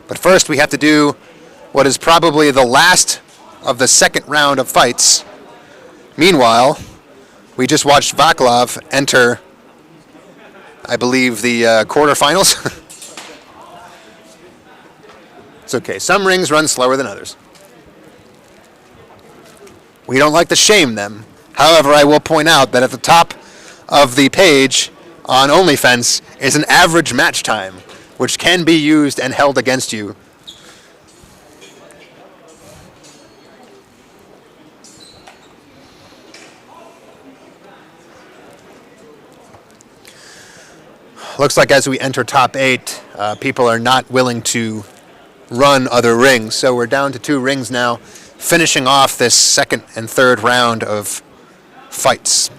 But first we have to do what is probably the last of the 2nd round of fights. Meanwhile, we just watched Vaclav enter, I believe, the quarterfinals. It's okay. Some rings run slower than others. We don't like to shame them. However, I will point out that at the top of the page on OnlyFence is an average match time, which can be used and held against you. Looks like as we enter top 8, people are not willing to run other rings. So we're down to 2 rings now, finishing off this 2nd and 3rd round of fights.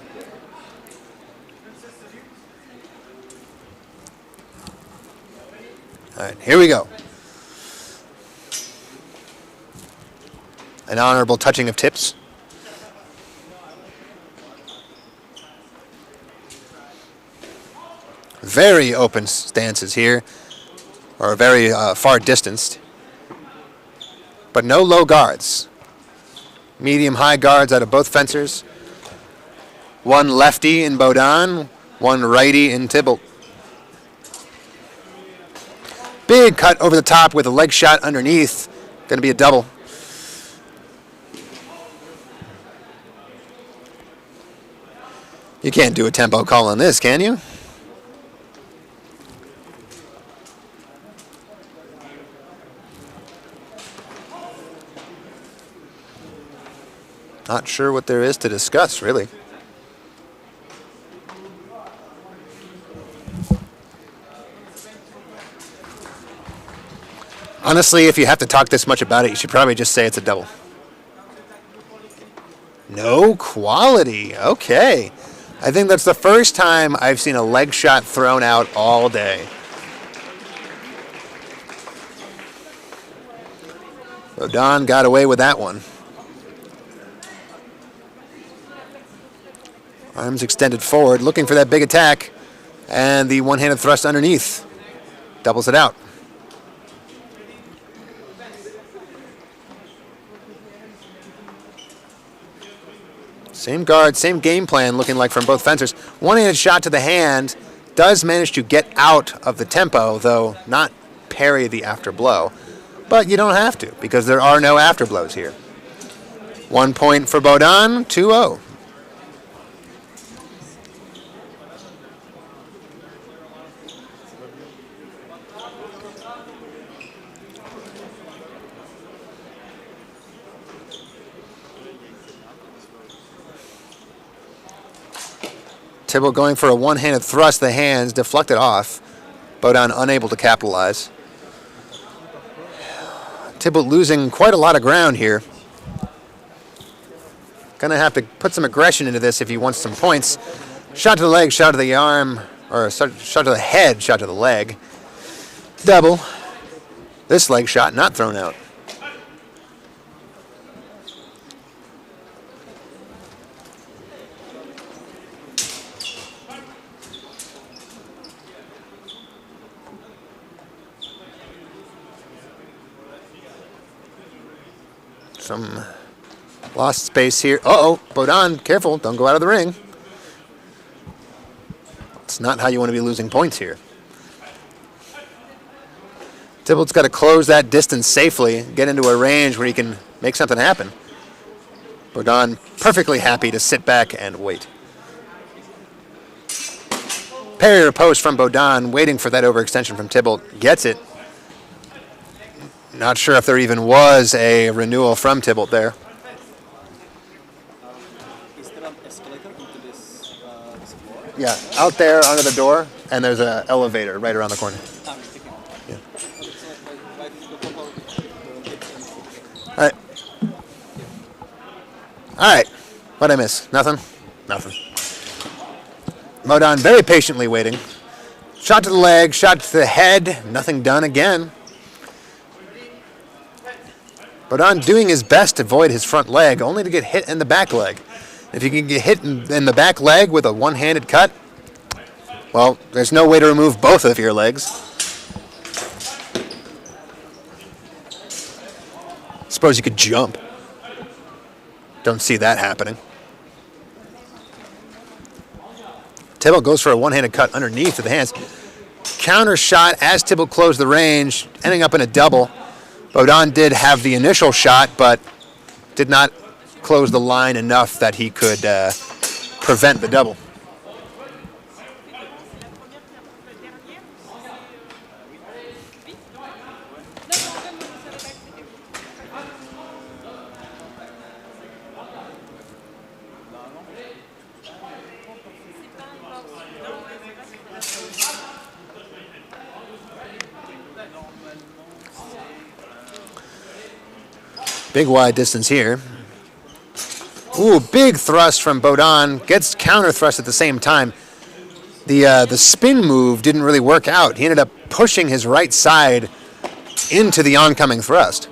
All right, here we go. An honorable touching of tips. Very open stances here, or very far distanced, but no low guards. Medium-high guards out of both fencers. One lefty in Bohdan, one righty in Tybalt. Big cut over the top with a leg shot underneath. Going to be a double. You can't do a tempo call on this, can you? Not sure what there is to discuss, really. Honestly, if you have to talk this much about it, you should probably just say it's a double. No quality. Okay. I think that's the first time I've seen a leg shot thrown out all day. Bohdan got away with that one. Arms extended forward, looking for that big attack. And the one-handed thrust underneath. Doubles it out. Same guard, same game plan looking like from both fencers. One-handed shot to the hand. Does manage to get out of the tempo, though not parry the after blow. But you don't have to, because there are no after blows here. 1 point for Bohdan, 2-0. Tybalt going for a one-handed thrust, the hands deflected off. Bohdan unable to capitalize. Tybalt losing quite a lot of ground here. Gonna have to put some aggression into this if he wants some points. Shot to the leg, shot to the arm, or shot to the head, shot to the leg. Double. This leg shot not thrown out. Some lost space here. Uh-oh, Bohdan, careful, don't go out of the ring. It's not how you want to be losing points here. Tybalt's got to close that distance safely, get into a range where he can make something happen. Bohdan perfectly happy to sit back and wait. Parry or post from Bohdan, waiting for that overextension from Tybalt. Gets it. Not sure if there even was a renewal from Tybalt there. Is there an escalator into this floor? Yeah, out there under the door, and there's an elevator right around the corner. Yeah. All right. All right. What'd I miss? Nothing? Nothing. Bohdan very patiently waiting. Shot to the leg, shot to the head. Nothing done again. Bohdan doing his best to avoid his front leg, only to get hit in the back leg. If you can get hit in the back leg with a one-handed cut, well, there's no way to remove both of your legs. Suppose you could jump. Don't see that happening. Tybalt goes for a one-handed cut underneath to the hands. Counter shot as Tybalt closed the range, ending up in a double. Bohdan did have the initial shot, but did not close the line enough that he could prevent the double. Big wide distance here. Ooh, big thrust from Bohdan. Gets counter thrust at the same time. The spin move didn't really work out. He ended up pushing his right side into the oncoming thrust.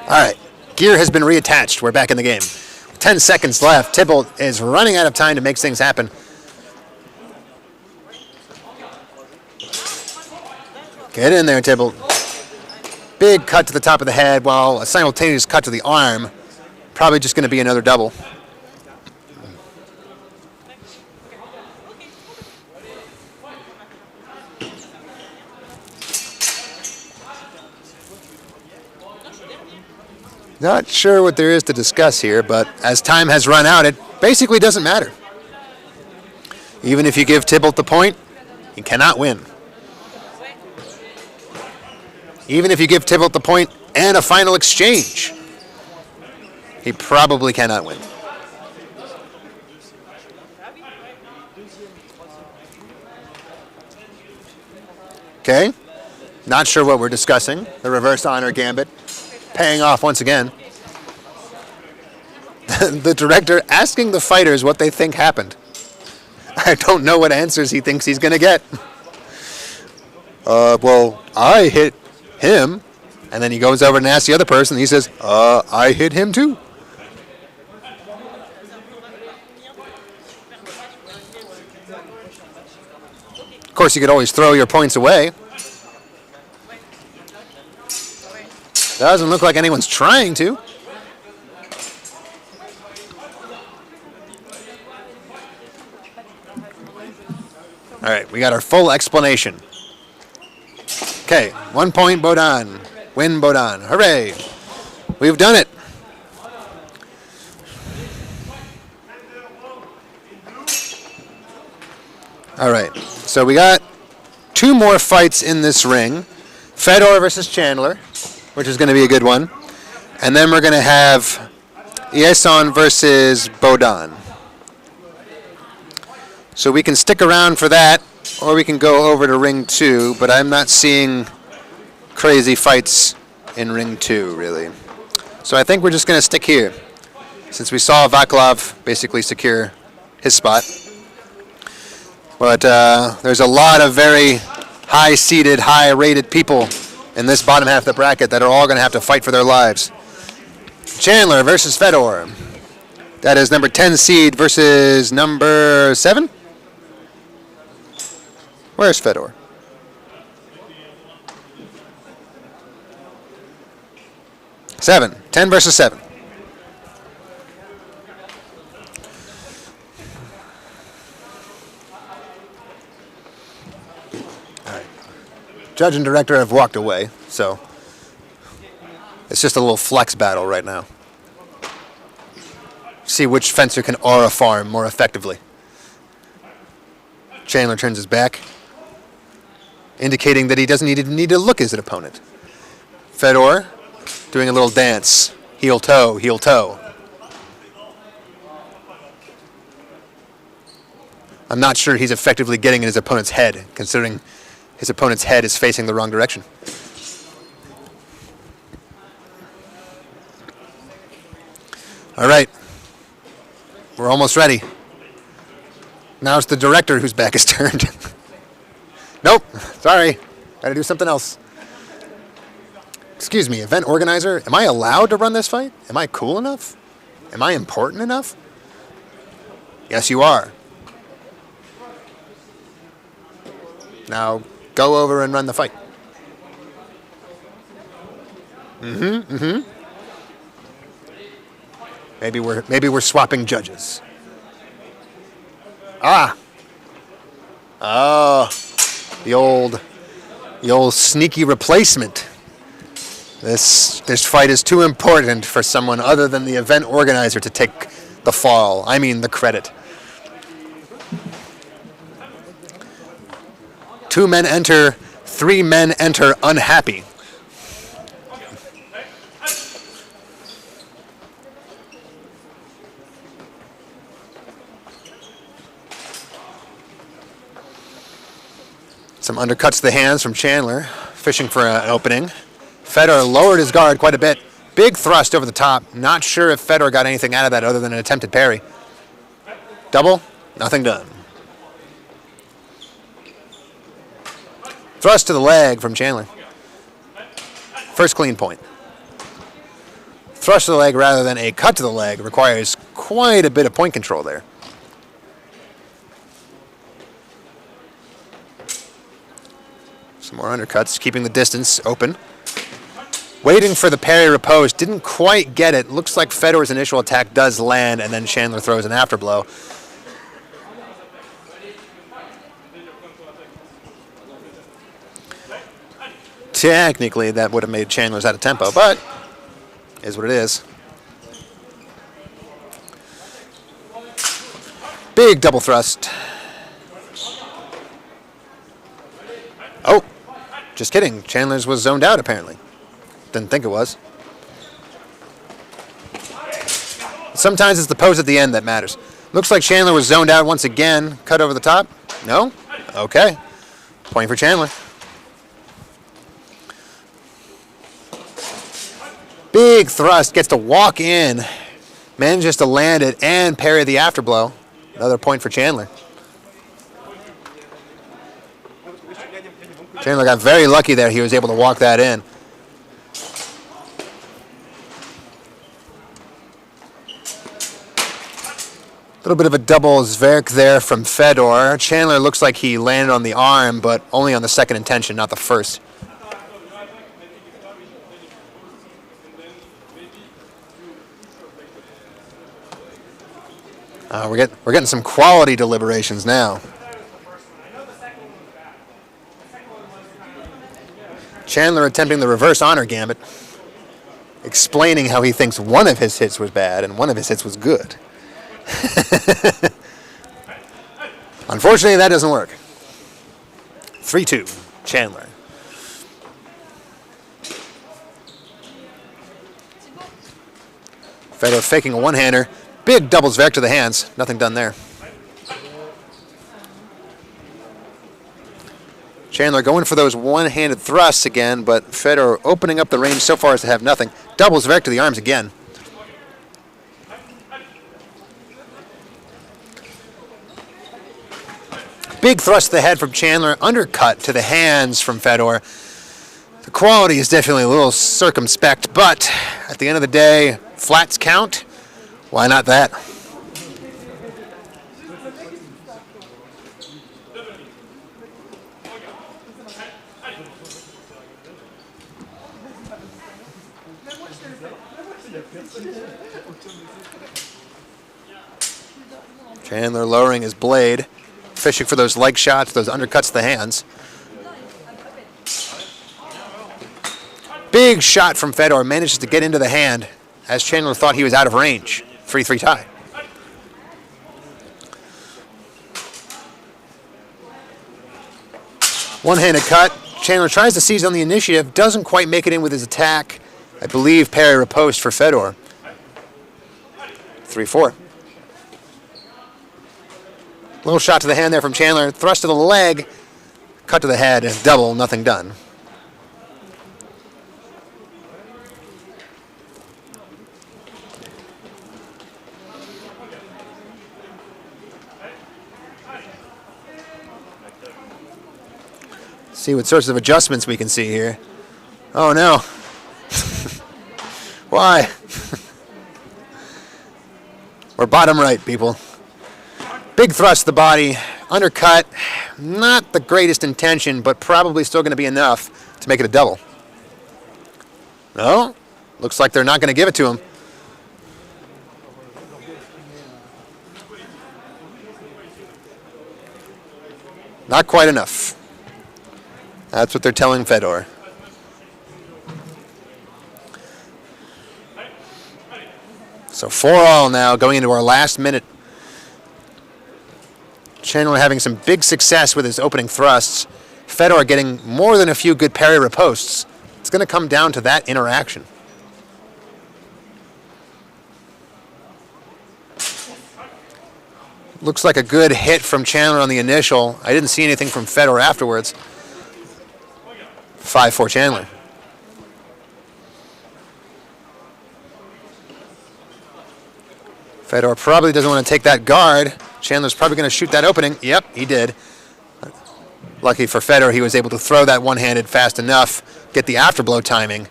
All right, gear has been reattached. We're back in the game. 10 seconds left. Tybalt is running out of time to make things happen. Get in there, Tybalt. Big cut to the top of the head, while a simultaneous cut to the arm. Probably just going to be another double. Not sure what there is to discuss here, but as time has run out, it basically doesn't matter. Even if you give Tybalt the point, he cannot win. Even if you give Tybalt the point and a final exchange, he probably cannot win. Okay, not sure what we're discussing. The reverse honor gambit. Paying off once again. The director asking the fighters what they think happened. I don't know what answers he thinks he's going to get. Well, I hit him. And then he goes over and asks the other person. And he says, I hit him too. Of course, you could always throw your points away. Doesn't look like anyone's trying to. All right, we got our full explanation. Okay, 1 point Bohdan. Win Bohdan. Hooray. We've done it. All right, so we got 2 more fights in this ring. Fedor versus Chandler, which is going to be a good one. And then we're going to have Ieson versus Bohdan. So we can stick around for that, or we can go over to ring 2, but I'm not seeing crazy fights in ring 2, really. So I think we're just going to stick here, since we saw Vaclav basically secure his spot. But there's a lot of very high-seeded, high-rated people in this bottom half of the bracket that are all going to have to fight for their lives. Chandler versus Fedor. That is number 10 seed versus number 7? Where's Fedor? Seven. 10 versus 7. All right. Judge and director have walked away, so it's just a little flex battle right now. See which fencer can aura farm more effectively. Chandler turns his back, indicating that he doesn't even need to look at his opponent. Fedor doing a little dance. Heel toe, heel toe. I'm not sure he's effectively getting in his opponent's head, considering his opponent's head is facing the wrong direction. All right. We're almost ready. Now it's the director whose back is turned. Nope. Sorry. Gotta do something else. Excuse me, event organizer. Am I allowed to run this fight? Am I cool enough? Am I important enough? Yes, you are. Now go over and run the fight. Maybe we're swapping judges. Ah. Oh, the old sneaky replacement. This fight is too important for someone other than the event organizer to take the fall. I mean the credit. 2 men enter, 3 men enter unhappy. Some undercuts to the hands from Chandler, fishing for an opening. Fedor lowered his guard quite a bit. Big thrust over the top. Not sure if Fedor got anything out of that other than an attempted parry. Double, nothing done. Thrust to the leg from Chandler. First clean point. Thrust to the leg rather than a cut to the leg requires quite a bit of point control there. Some more undercuts, keeping the distance open. Waiting for the parry repose, didn't quite get it. Looks like Fedor's initial attack does land, and then Chandler throws an afterblow. Technically, that would have made Chandler's out of tempo, but is what it is. Big double thrust. Oh, just kidding. Chandler's was zoned out, apparently. Didn't think it was. Sometimes it's the pose at the end that matters. Looks like Chandler was zoned out once again. Cut over the top. No? Okay. Point for Chandler. Big thrust. Gets to walk in. Manages to land it and parry the afterblow. Another point for Chandler. Chandler got very lucky there. He was able to walk that in. A little bit of a double Zverk there from Fedor. Chandler looks like he landed on the arm, but only on the second intention, not the first. We're getting some quality deliberations now. Chandler attempting the reverse honor gambit, explaining how he thinks one of his hits was bad and one of his hits was good. Unfortunately, that doesn't work. 3-2, Chandler. Fedor faking a one-hander. Big doubles Zverev to the hands. Nothing done there. Chandler going for those one-handed thrusts again, but Fedor opening up the range so far as to have nothing. Doubles Zverev to the arms again. Big thrust to the head from Chandler. Undercut to the hands from Fedor. The quality is definitely a little circumspect, but at the end of the day, flats count. Why not that? Chandler lowering his blade, fishing for those leg shots, those undercuts to the hands. Big shot from Fedor, manages to get into the hand as Chandler thought he was out of range. 3-3 tie. One-handed cut. Chandler tries to seize on the initiative, doesn't quite make it in with his attack. I believe parry riposte for Fedor. 3-4. Little shot to the hand there from Chandler. Thrust to the leg. Cut to the head. Double. Nothing done. See what sorts of adjustments we can see here. Oh no. Why? We're bottom right, people. Big thrust to the body, undercut, not the greatest intention, but probably still going to be enough to make it a double. No, looks like they're not going to give it to him. Not quite enough. That's what they're telling Fedor. So 4-all now going into our last minute. Chandler having some big success with his opening thrusts. Fedor getting more than a few good parry ripostes. It's going to come down to that interaction. Looks like a good hit from Chandler on the initial. I didn't see anything from Fedor afterwards. 5-4 Chandler. Fedor probably doesn't want to take that guard. Chandler's probably going to shoot that opening. Yep, he did. Lucky for Fedor, he was able to throw that one-handed fast enough, get the afterblow timing,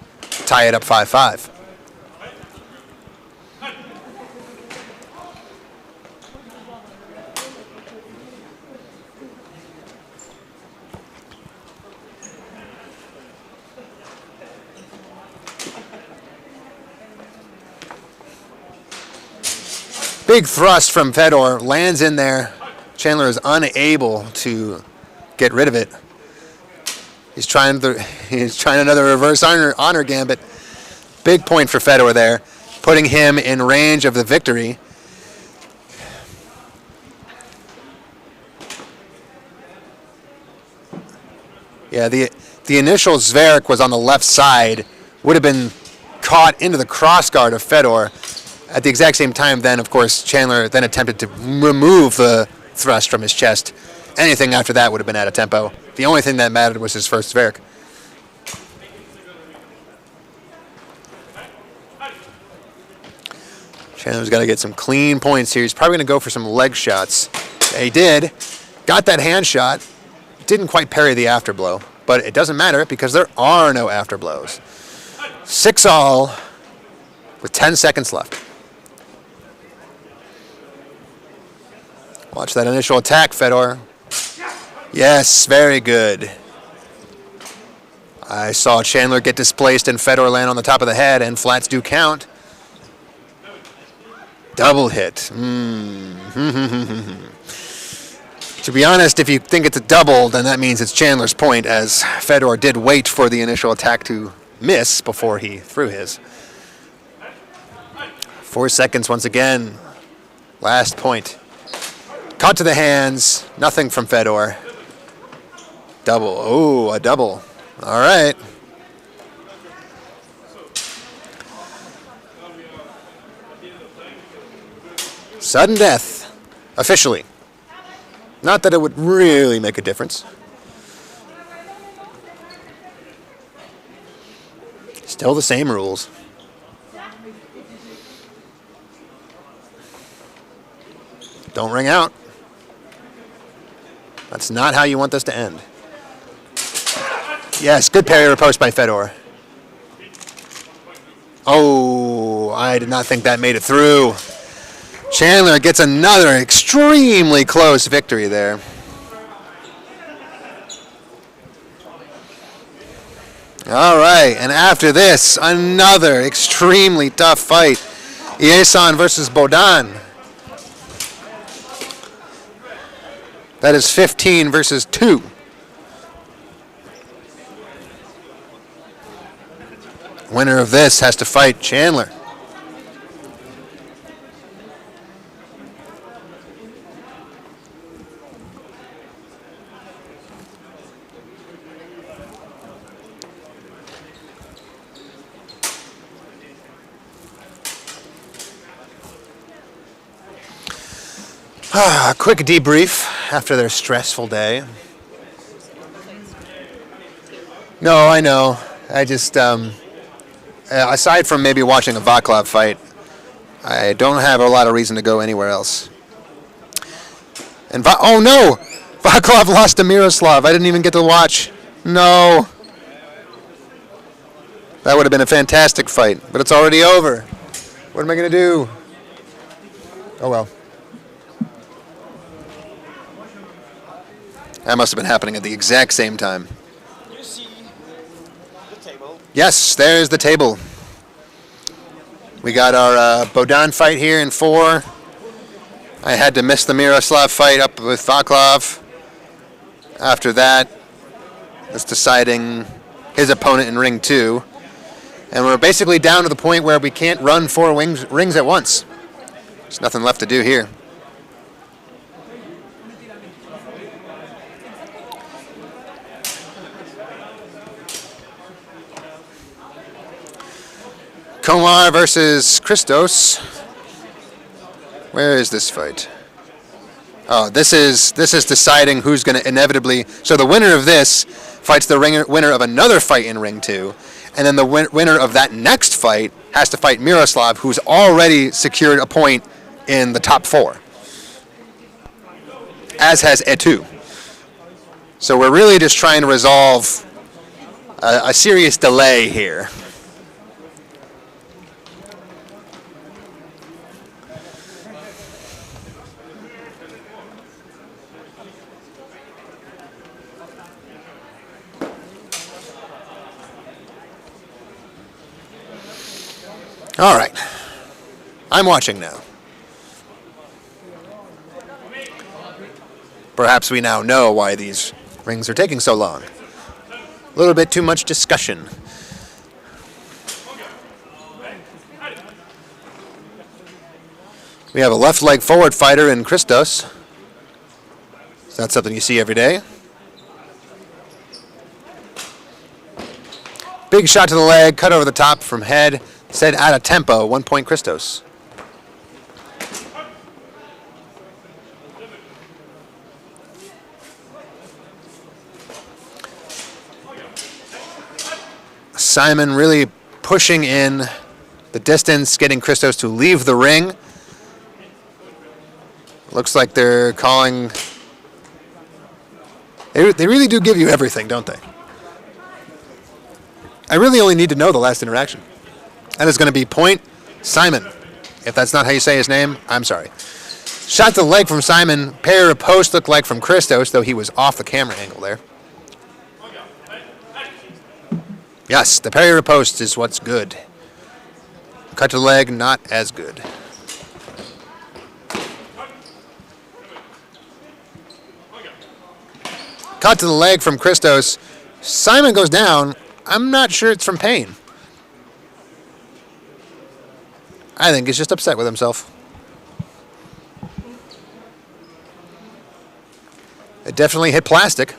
tie it up 5-5. Big thrust from Fedor, lands in there. Chandler is unable to get rid of it. He's trying another reverse honor gambit. Big point for Fedor there, putting him in range of the victory. Yeah, the initial Zverev was on the left side, would have been caught into the crossguard of Fedor. At the exact same time then, of course, Chandler then attempted to remove the thrust from his chest. Anything after that would have been out of tempo. The only thing that mattered was his first Zverev. Chandler's got to get some clean points here. He's probably going to go for some leg shots. He did. Got that hand shot. Didn't quite parry the afterblow. But it doesn't matter because there are no afterblows. 6-all with 10 seconds left. Watch that initial attack, Fedor. Yes, very good. I saw Chandler get displaced and Fedor land on the top of the head, and flats do count. Double hit. To be honest, if you think it's a double, then that means it's Chandler's point, as Fedor did wait for the initial attack to miss before he threw his. 4 seconds once again. Last point. Caught to the hands. Nothing from Fedor. Double. Oh, a double. All right. Sudden death. Officially. Not that it would really make a difference. Still the same rules. Don't ring out. That's not how you want this to end. Yes, good parry riposte by Fedor. Oh, I did not think that made it through. Chandler gets another extremely close victory there. All right, and after this, another extremely tough fight. Ieson versus Bohdan. That is 15 versus 2. Winner of this has to fight Chandler. Quick debrief after their stressful day. No, I know. I just, aside from maybe watching a Vaclav fight, I don't have a lot of reason to go anywhere else. And oh no! Vaclav lost to Miroslav. I didn't even get to watch. No. That would have been a fantastic fight, but it's already over. What am I going to do? Oh well. That must have been happening at the exact same time. You see the table. Yes, there's the table. We got our Bohdan fight here in 4. I had to miss the Miroslav fight up with Vaclav. After that, it's deciding his opponent in ring 2. And we're basically down to the point where we can't run 4 rings at once. There's nothing left to do here. Komar versus Christos. Where is this fight? Oh, this is deciding who's going to inevitably. So the winner of this fights the winner of another fight in ring 2, and then the winner of that next fight has to fight Miroslav, who's already secured a point in the top 4, as has Etu. So we're really just trying to resolve a serious delay here. All right, I'm watching now. Perhaps we now know why these rings are taking so long. A little bit too much discussion. We have a left leg forward fighter in Christos. Is that something you see every day? Big shot to the leg, cut over the top from head. Said out of tempo, 1 point Christos. Simon really pushing in the distance, getting Christos to leave the ring. Looks like they're calling. They really do give you everything, don't they? I really only need to know the last interaction. That is going to be point Simon. If that's not how you say his name, I'm sorry. Shot to the leg from Simon. Parry riposte looked like from Christos, though he was off the camera angle there. Yes, the parry riposte is what's good. Cut to the leg, not as good. Cut to the leg from Christos. Simon goes down. I'm not sure it's from pain. I think he's just upset with himself. It definitely hit plastic.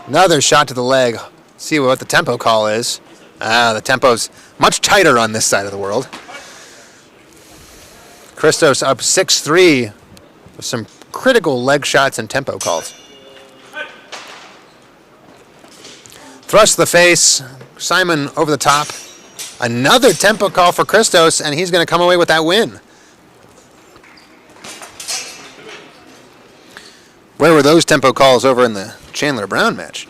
Another shot to the leg. See what the tempo call is. The tempo's much tighter on this side of the world. Christos up 6-3 with some critical leg shots and tempo calls. Thrust to the face. Simon over the top. Another tempo call for Christos, and he's going to come away with that win. Where were those tempo calls over in the Chandler Brown match?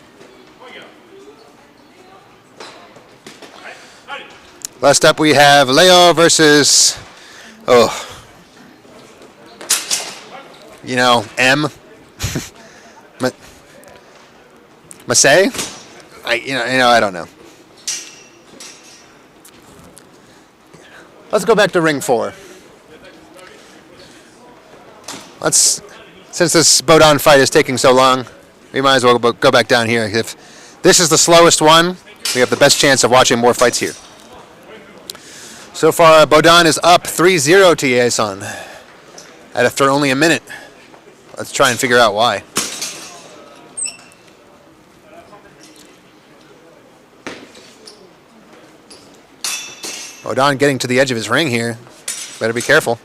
Last up we have Leo versus, M. Massey? I don't know. Let's go back to ring 4. Since this Bohdan fight is taking so long, we might as well go back down here. If this is the slowest one, we have the best chance of watching more fights here. So far, Bohdan is up 3-0 to Yason after only a minute. Let's try and figure out why. Bohdan getting to the edge of his ring here. Better be careful.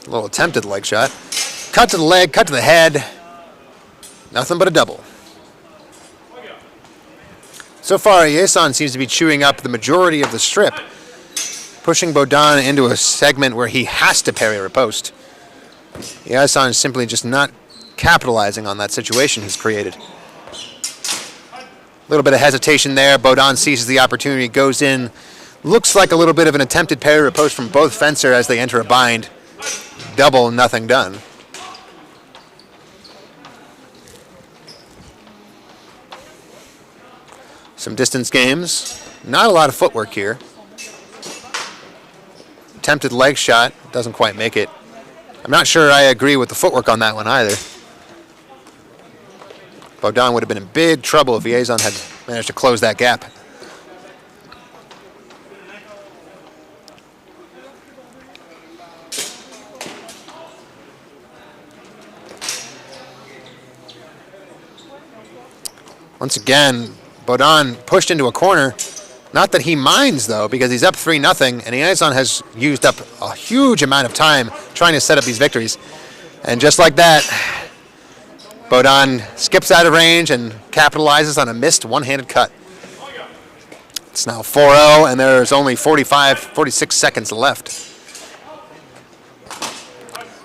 A little attempted leg shot. Cut to the leg, cut to the head. Nothing but a double. So far, Yason seems to be chewing up the majority of the strip, pushing Bohdan into a segment where he has to parry riposte. Yason is simply just not capitalizing on that situation he's created. A little bit of hesitation there. Bohdan seizes the opportunity, goes in. Looks like a little bit of an attempted parry riposte from both fencer as they enter a bind. Double, nothing done. Some distance games. Not a lot of footwork here. Attempted leg shot. Doesn't quite make it. I'm not sure I agree with the footwork on that one either. Bohdan would have been in big trouble if Yason had managed to close that gap. Once again, Bohdan pushed into a corner. Not that he minds, though, because he's up 3-0, and Yason has used up a huge amount of time trying to set up these victories. And just like that, Bohdan skips out of range and capitalizes on a missed one-handed cut. It's now 4-0, and there's only 46 seconds left.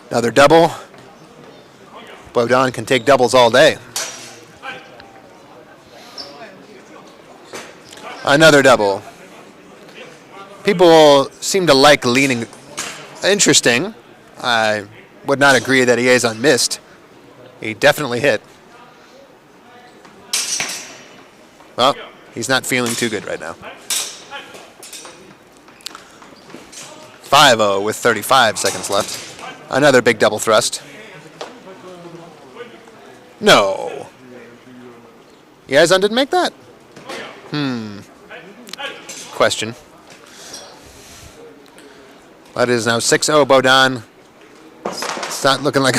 Another double. Bohdan can take doubles all day. Another double. People seem to like leaning. Interesting. I would not agree that Yason missed. He definitely hit. Well, he's not feeling too good right now. 5-0 with 35 seconds left. Another big double thrust. No. Yason didn't make that? Question. That is now 6-0 Bohdan. It's not looking like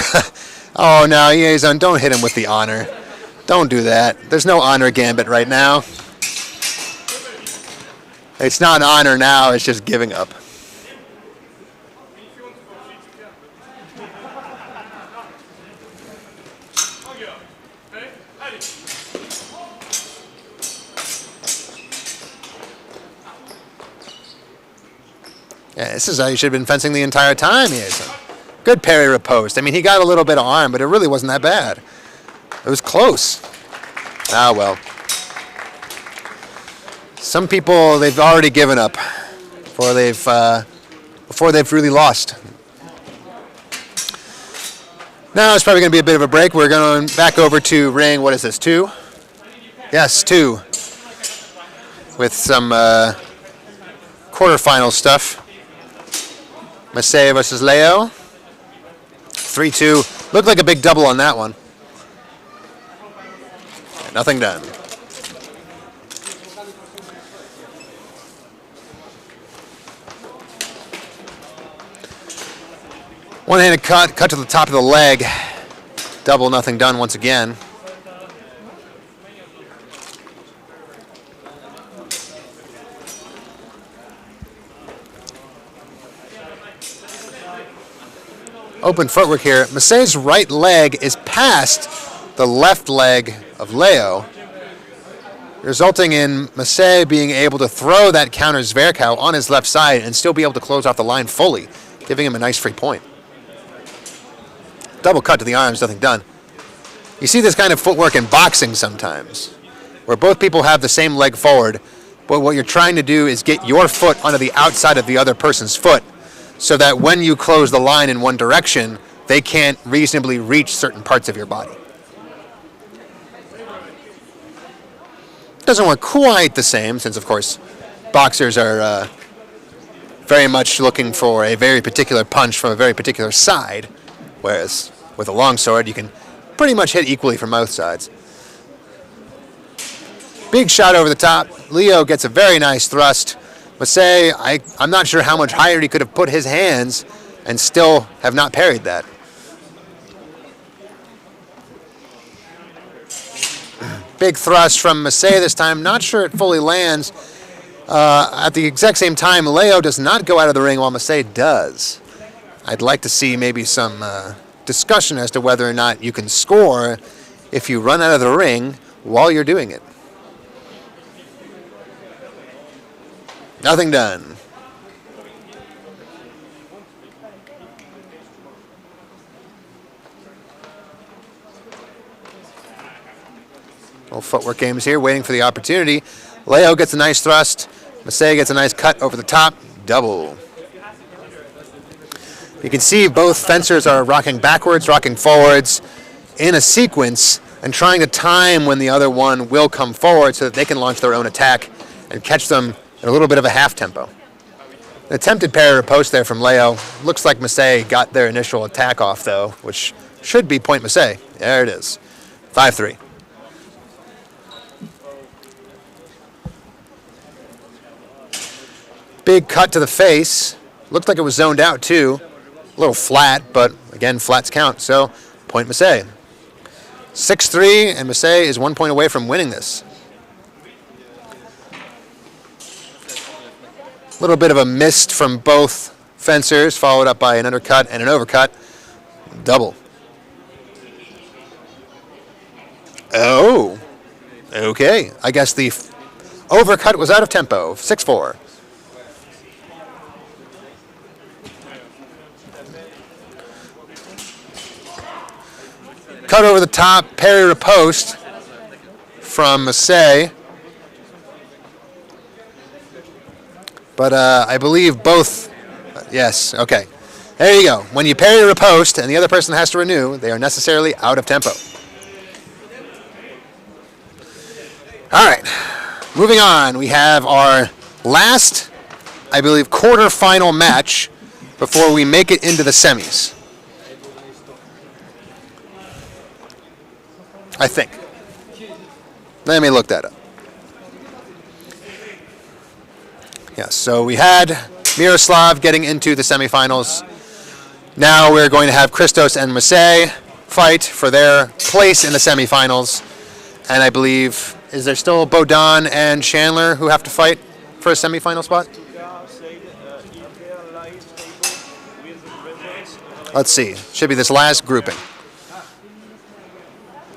oh no, Yason, don't hit him with the honor. Don't do that. There's no honor gambit right now. It's not an honor now, it's just giving up. Yeah, this is how you should have been fencing the entire time, Yason. Good parry riposte. I mean, he got a little bit of arm, but it really wasn't that bad. It was close. Ah, well. Some people, they've already given up before they've really lost. Now it's probably going to be a bit of a break. We're going back over to ring, what is this, 2? Yes, 2. With some quarterfinal stuff. Matthieu versus Leo. 3-2. Looked like a big double on that one. Nothing done. One-handed cut to the top of the leg. Double, nothing done once again. Open footwork here. Massey's right leg is past the left leg of Leo, resulting in Massey being able to throw that counter Zverkow on his left side and still be able to close off the line fully, giving him a nice free point. Double cut to the arms, nothing done. You see this kind of footwork in boxing sometimes, where both people have the same leg forward, but what you're trying to do is get your foot onto the outside of the other person's foot, so that when you close the line in one direction, they can't reasonably reach certain parts of your body. Doesn't work quite the same, since of course boxers are very much looking for a very particular punch from a very particular side, whereas with a longsword you can pretty much hit equally from both sides. Big shot over the top. Leo gets a very nice thrust. Massey, I'm not sure how much higher he could have put his hands and still have not parried that. Big thrust from Massey this time. Not sure it fully lands. At the exact same time, Leo does not go out of the ring while Massey does. I'd like to see maybe some discussion as to whether or not you can score if you run out of the ring while you're doing it. Nothing done. Little footwork games here, waiting for the opportunity. Leo gets a nice thrust. Massey gets a nice cut over the top. Double. You can see both fencers are rocking backwards, rocking forwards in a sequence and trying to time when the other one will come forward so that they can launch their own attack and catch them in a little bit of a half tempo. An attempted parry riposte there from Leo. Looks like Massey got their initial attack off though, which should be point Massey. There it is. 5-3. Big cut to the face. Looked like it was zoned out too. A little flat, but again, flats count, so point Massey. 6-3, and Massey is 1 point away from winning this. A little bit of a mist from both fencers, followed up by an undercut and an overcut. Double. Oh, okay. I guess the overcut was out of tempo. 6-4. Cut over the top, parry riposte from Massey. But I believe both, yes, okay. There you go. When you parry riposte and the other person has to renew, they are necessarily out of tempo. All right, moving on. We have our last, I believe, quarterfinal match before we make it into the semis. I think. Let me look that up. Yes, so we had Miroslav getting into the semifinals. Now we're going to have Christos and Massey fight for their place in the semifinals. And I believe, is there still Bohdan and Chandler who have to fight for a semifinal spot? Let's see. Should be this last grouping.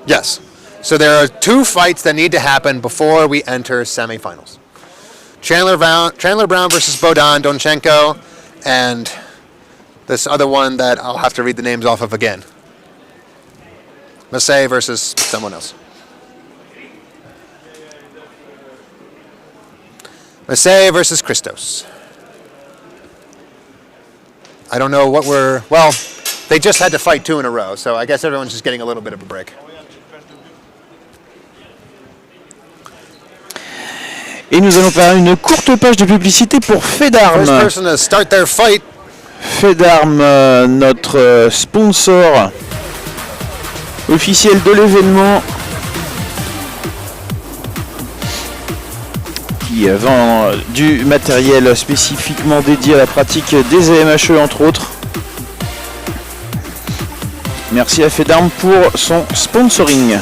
Yes. So there are two fights that need to happen before we enter semifinals. Chandler Brown versus Bohdan Donchenko, and this other one that I'll have to read the names off of again. Massey versus someone else. Massey versus Christos. I don't know what well, they just had to fight 2 in a row, so I guess everyone's just getting a little bit of a break. Et nous allons faire une courte page de publicité pour Fedarm. First person to start their fight. Fedarm, notre sponsor officiel de l'événement, qui vend du matériel spécifiquement dédié à la pratique des AMHE entre autres. Merci à Fait d'Armes pour son sponsoring.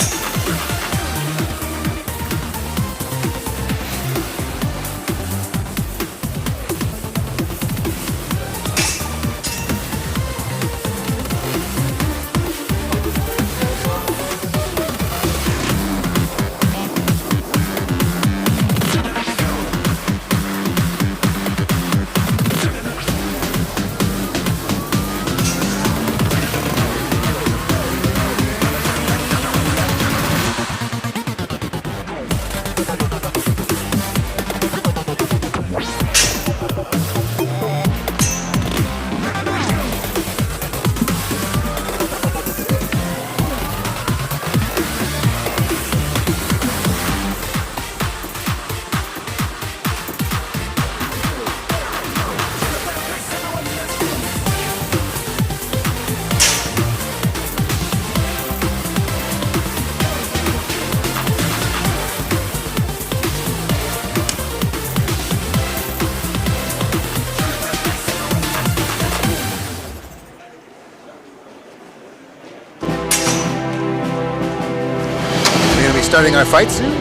Starting our fight soon?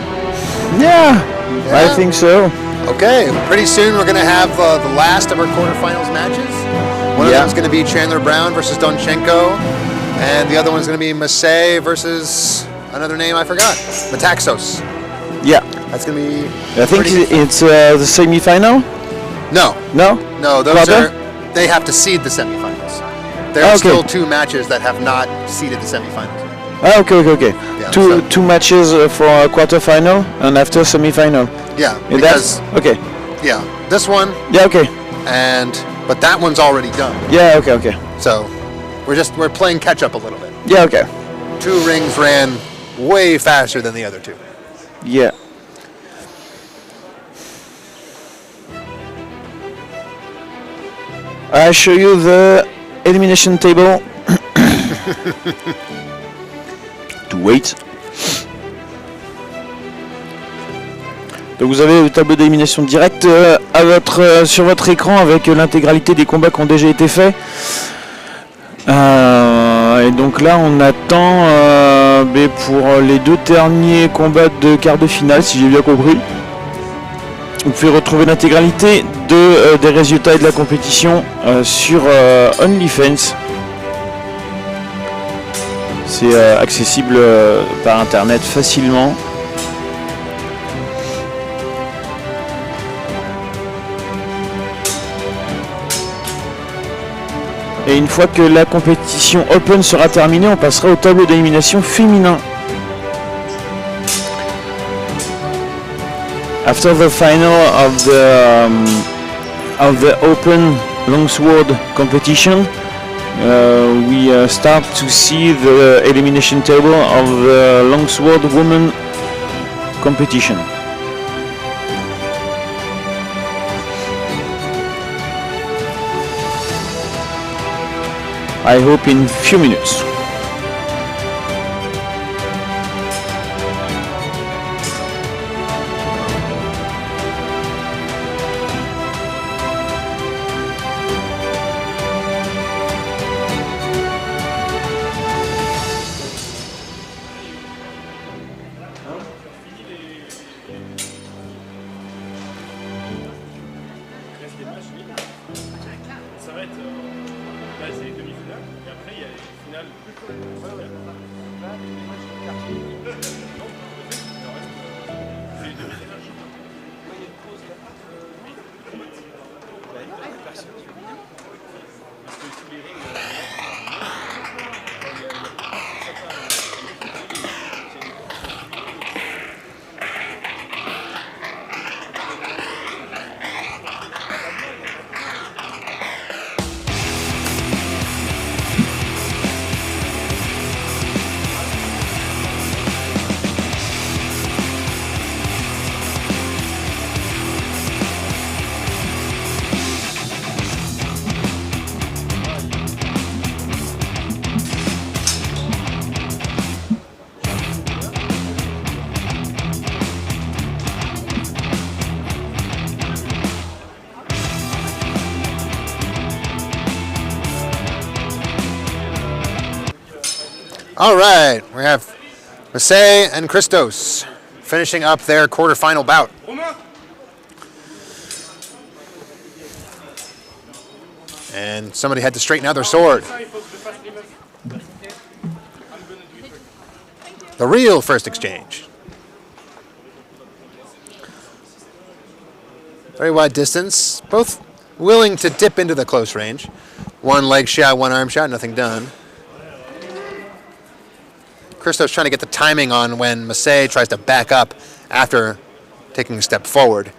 Yeah, I think so. Okay, pretty soon we're going to have the last of our quarterfinals matches. One of them's going to be Chandler Brown versus Donchenko, and the other one's going to be Masay versus another name I forgot, Metaxos. Yeah. That's going to be... I think it's the semi-final? No. No? No, those they have to seed the semifinals. There are still two matches that have not seeded the semifinals. Okay. Yeah, two matches for a quarterfinal and after semi-final. Yeah, because yeah, this one. Yeah, okay. But that one's already done. Yeah, okay. So we're playing catch up a little bit. Yeah, okay. 2 rings ran way faster than the other 2. Yeah. I show you the elimination table. To wait. Donc vous avez le tableau d'élimination directe sur votre écran avec l'intégralité des combats qui ont déjà été faits. Et donc là on attend pour les 2 derniers combats de quart de finale, si j'ai bien compris. Vous pouvez retrouver l'intégralité des résultats et de la compétition sur OnlyFans. C'est accessible par internet facilement. Et une fois que la compétition Open sera terminée, on passera au tableau d'élimination féminin. After the final of the Open Longsword competition, we start to see the elimination table of the Longsword Women competition. I hope in few minutes. All right, we have Matthieu and Christos finishing up their quarterfinal bout. And somebody had to straighten out their sword. The real first exchange. Very wide distance, both willing to dip into the close range. One leg shot, one arm shot, nothing done. Christos trying to get the timing on when Matthieu tries to back up after taking a step forward.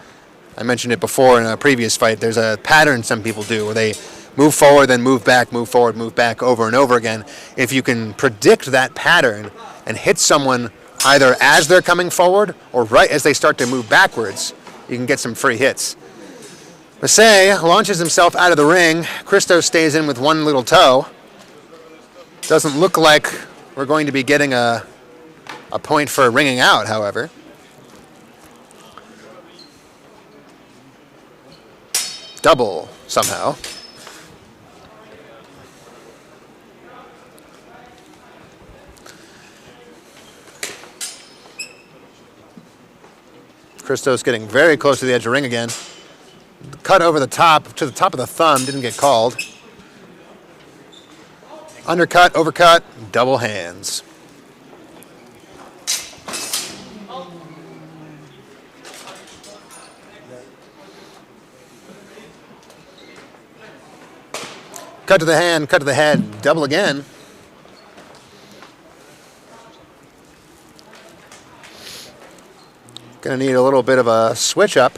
I mentioned it before in a previous fight. There's a pattern some people do where they move forward, then move back, move forward, move back over and over again. If you can predict that pattern and hit someone either as they're coming forward or right as they start to move backwards, you can get some free hits. Matthieu launches himself out of the ring. Christos stays in with one little toe. Doesn't look like we're going to be getting a point for ringing out, however. Double, somehow. Christos getting very close to the edge of the ring again. Cut over the top, to the top of the thumb, didn't get called. Undercut, overcut, double hands. Cut to the hand, cut to the head, double again. Gonna need a little bit of a switch up.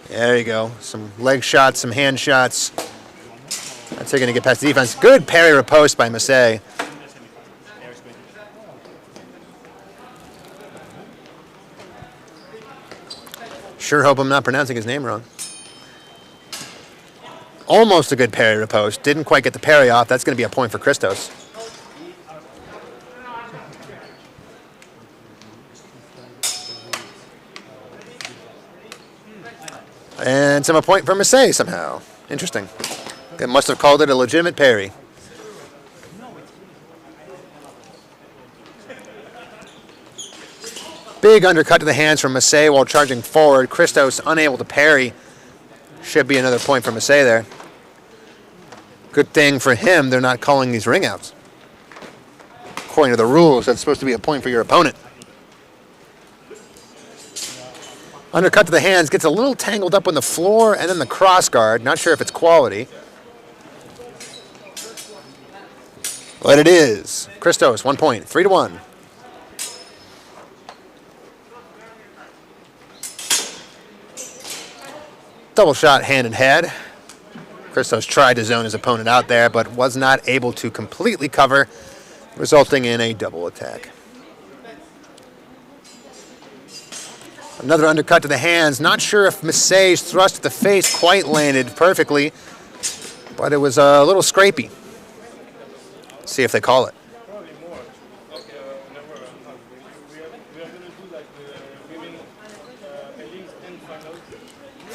There you go. Some leg shots, some hand shots. That's how you're gonna get past the defense. Good parry riposte by Matthieu. Sure hope I'm not pronouncing his name wrong. Almost a good parry riposte. Didn't quite get the parry off. That's gonna be a point for Christos. And some a point for Matthieu somehow. Interesting. They must have called it a legitimate parry. Big undercut to the hands from Matthieu while charging forward. Christos unable to parry. Should be another point for Matthieu there. Good thing for him, they're not calling these ring outs. According to the rules, that's supposed to be a point for your opponent. Undercut to the hands, gets a little tangled up on the floor and then the cross guard. Not sure if it's quality. But it is. Christos, 1 point, 3-1. Double shot hand in head. Christos tried to zone his opponent out there, but was not able to completely cover, resulting in a double attack. Another undercut to the hands. Not sure if Matthieu's thrust to the face quite landed perfectly, but it was a little scrapey. See if they call it.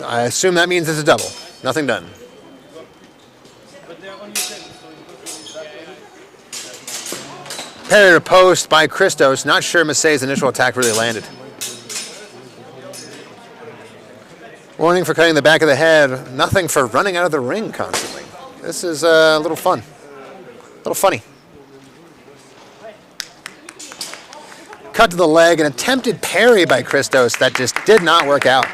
I assume that means it's a double. Nothing done. Parry to post by Christos. Not sure Matthieu's initial attack really landed. Warning for cutting the back of the head. Nothing for running out of the ring constantly. This is a little fun. A little funny. Cut to the leg. An attempted parry by Christos that just did not work out.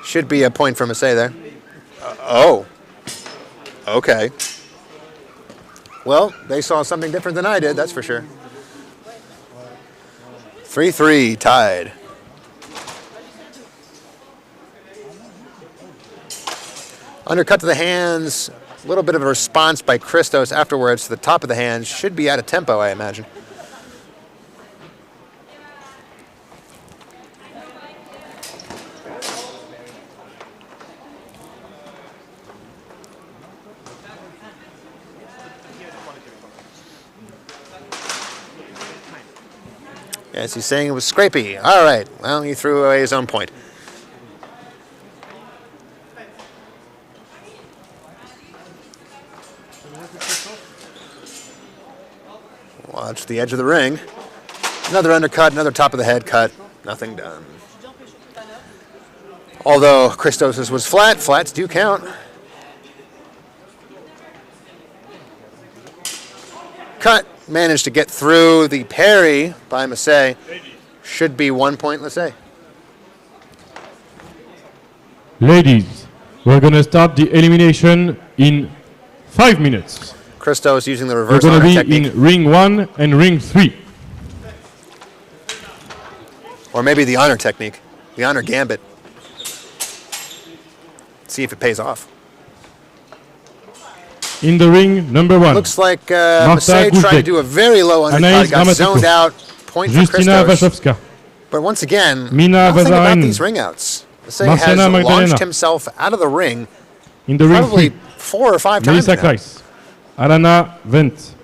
Should be a point for Matthieu there. Oh. Okay. Well, they saw something different than I did, that's for sure. 3-3, tied. Undercut to the hands. A little bit of a response by Christos afterwards to the top of the hands. Should be out of tempo, I imagine. Yes, he's saying it was scrapey. All right. Well, he threw away his own point. Watch the edge of the ring. Another undercut, another top of the head cut. Nothing done. Although Christos' was flat, flats do count. Cut, managed to get through the parry by Massey. Should be 1 point, let's say. Ladies, we're going to start the elimination in 5 minutes. Christos using the We're reverse going honor to be technique. in ring 1 and ring 3. Or maybe the honor technique. The honor gambit. See if it pays off. In the ring, number 1. Looks like Massey tried to do a very low undercut. Got zoned out. Point for Justina Christos. Waszowska. But once again, Mina nothing about Vazarin. these ring outs. Massey Marciana has Magdalena. launched himself out of the ring In the ring probably 3, 4 or 5 times Melissa now. Kreis, Alana Vent,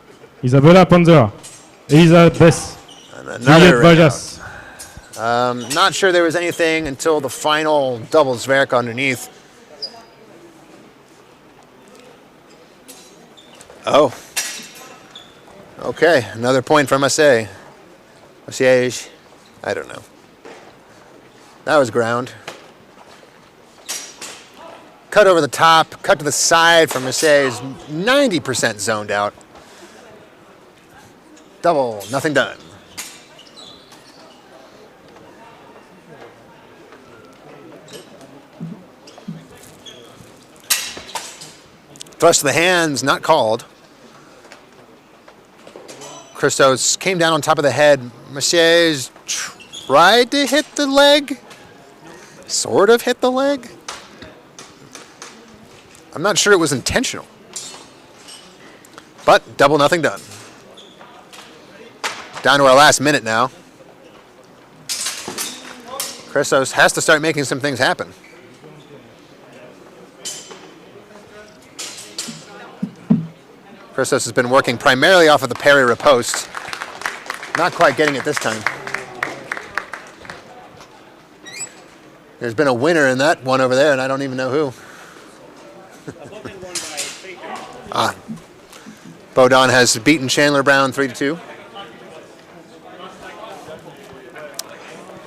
Isabella Panzera, Eliza Bess, And another Juliet ring out. Vargas. Not sure there was anything until the final double Zverk underneath. Oh. Okay, another point for Massey. Massey, I don't know. That was ground. Cut over the top, cut to the side from Massey's 90% zoned out. Double, nothing done. Thrust of the hands, not called. Christos came down on top of the head. Massey's tried to hit the leg. Sort of hit the leg. I'm not sure it was intentional. But double, nothing done. Down to our last minute now. Christos has to start making some things happen. Christos has been working primarily off of the parry riposte. Not quite getting it this time. There's been a winner in that one over there, and I don't even know who. Bohdan has beaten Chandler Brown 3-2.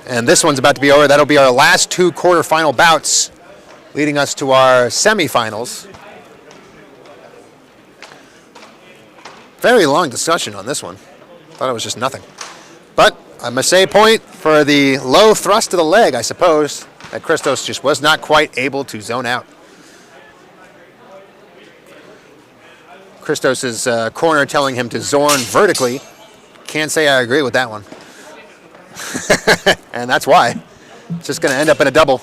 And this one's about to be over. That'll be our last 2 quarterfinal bouts, leading us to our semifinals. Very long discussion on this one. Thought it was just nothing. But a Massey point for the low thrust to the leg, I suppose, that Christos just was not quite able to zone out. Christos' corner telling him to zorn vertically. Can't say I agree with that one. And that's why. It's just going to end up in a double.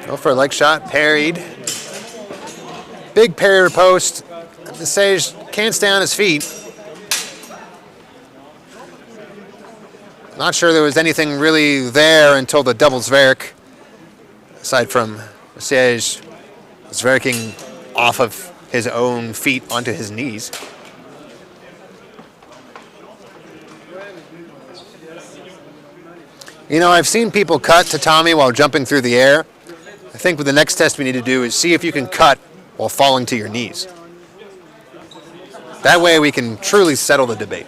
Go for a leg shot, parried. Big parry post. Sage can't stay on his feet. Not sure there was anything really there until the double Zverk. Aside from Sage Zverking off of his own feet onto his knees. You know, I've seen people cut tatami while jumping through the air. I think the next test we need to do is see if you can cut while falling to your knees. That way we can truly settle the debate.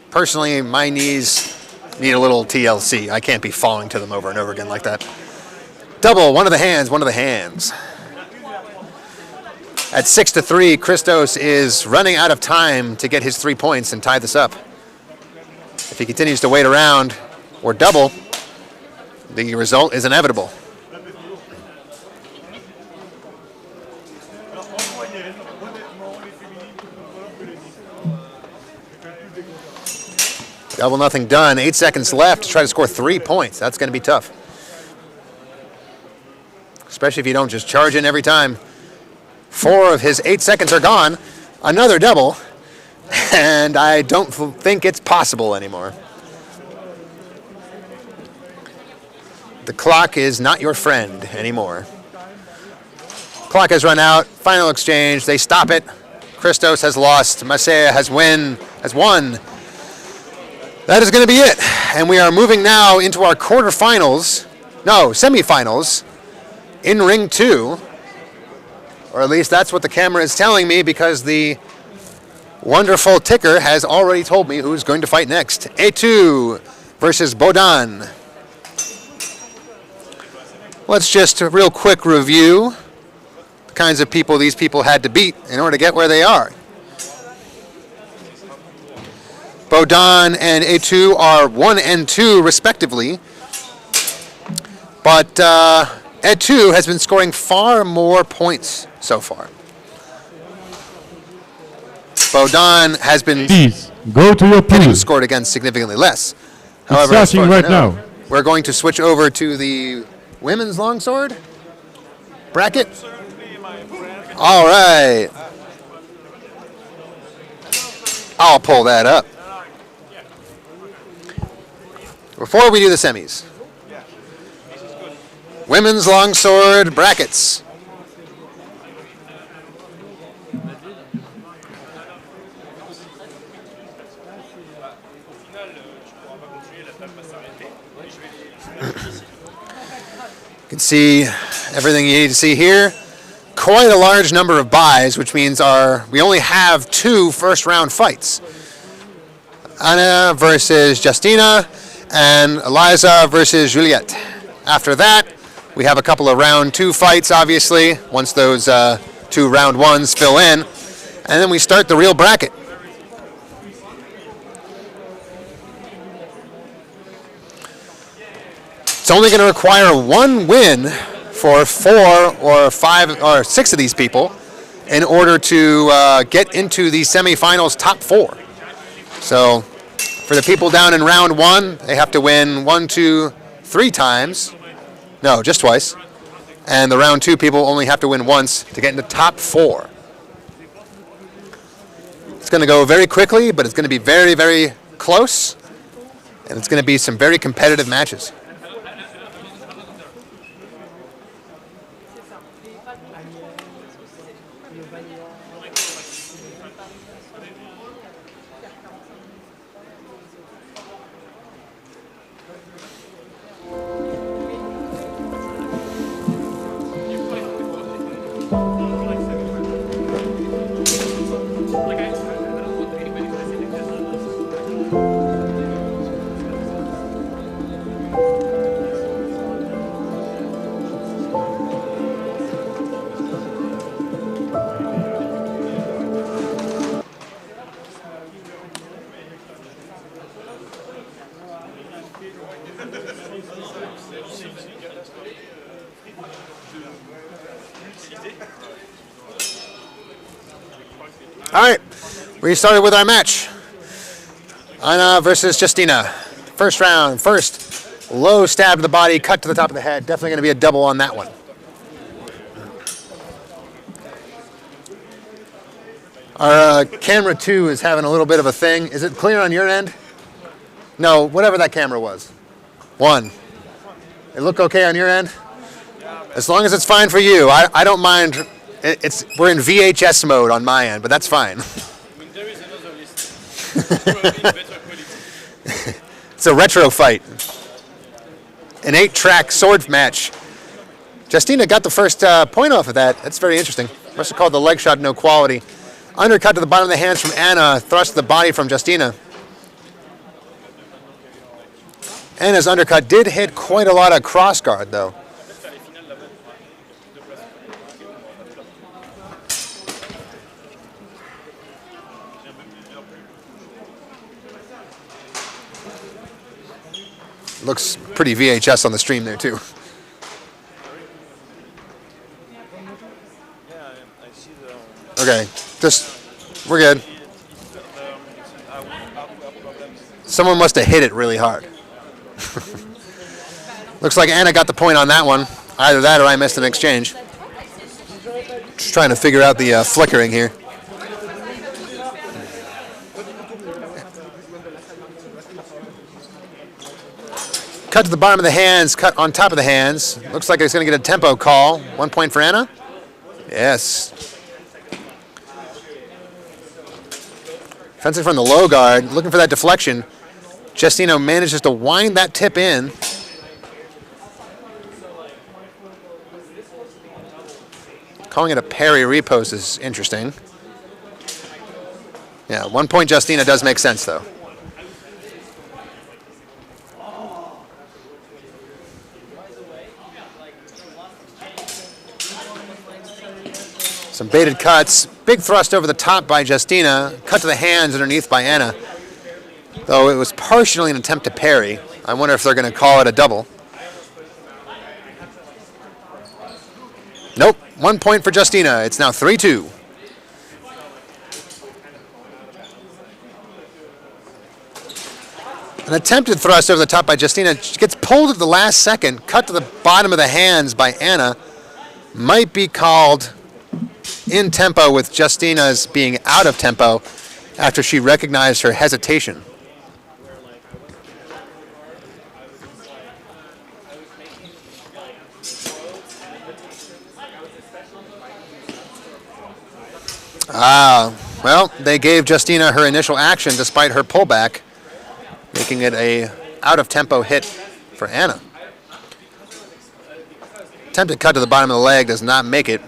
Personally, my knees need a little TLC. I can't be falling to them over and over again like that. Double, one of the hands, one of the hands. At 6-3, Christos is running out of time to get his 3 points and tie this up. If he continues to wait around or double, the result is inevitable. Double, nothing done. 8 seconds left to try to score 3 points. That's going to be tough. Especially if you don't just charge in every time. 4 of his 8 seconds are gone. Another double. And I don't think it's possible anymore. The clock is not your friend anymore. Clock has run out. Final exchange. They stop it. Christos has lost. Massey has won. That is going to be it. And we are moving now into our quarterfinals. No, semifinals. In ring 2. Or at least that's what the camera is telling me, because the wonderful ticker has already told me who's going to fight next. A2 versus Bohdan. Let's just a real quick review the kinds of people these people had to beat in order to get where they are. Bohdan and A2 are 1 and 2 respectively, but A2 has been scoring far more points so far. Bohdan has been Please, go to your getting pool. scored against significantly less. It's However, as starting far as right I know, now. we're going to switch over to the women's longsword bracket. All right. I'll pull that up. Before we do the semis, women's longsword brackets. You can see everything you need to see here. Quite a large number of buys, which means we only have 2 first-round fights. Anna versus Justina, and Eliza versus Juliet. After that, we have a couple of round 2 fights, obviously, once those 2 round 1s fill in. And then we start the real bracket. It's only going to require 1 win for 4 or 5 or 6 of these people in order to get into the semifinals top 4. So for the people down in round 1, they have to win 1, 2, 3 times. No, just twice. And the round 2 people only have to win once to get into top 4. It's going to go very quickly, but it's going to be very, very close. And it's going to be some very competitive matches. All right, we started with our match. Anna versus Justina. First round, first low stab to the body, cut to the top of the head. Definitely going to be a double on that one. Our camera 2 is having a little bit of a thing. Is it clear on your end? No, whatever that camera was. 1. It look okay on your end? As long as it's fine for you. I don't mind. We're in VHS mode on my end, but that's fine. I mean, there is another list. Probably better quality. It's a retro fight. An 8-track sword match. Justina got the first point off of that. That's very interesting. Must have called the leg shot no quality. Undercut to the bottom of the hands from Anna. Thrust to the body from Justina. Anna's undercut did hit quite a lot of cross guard, though. Looks pretty VHS on the stream there, too. Okay, we're good. Someone must have hit it really hard. Looks like Anna got the point on that one. Either that or I missed an exchange. Just trying to figure out the flickering here. Cut to the bottom of the hands, cut on top of the hands. Looks like it's going to get a tempo call. 1 point for Anna. Yes. Fencing from the low guard, looking for that deflection. Justina manages to wind that tip in. Calling it a parry repost is interesting. Yeah, 1 point Justina does make sense, though. Some baited cuts. Big thrust over the top by Justina. Cut to the hands underneath by Anna. Though it was partially an attempt to parry. I wonder if they're going to call it a double. Nope. 1 point for Justina. It's now 3-2. An attempted thrust over the top by Justina. She gets pulled at the last second. Cut to the bottom of the hands by Anna. Might be called in tempo with Justina's being out of tempo after she recognized her hesitation. Well, they gave Justina her initial action despite her pullback, making it a out-of-tempo hit for Anna. Attempted cut to the bottom of the leg does not make it.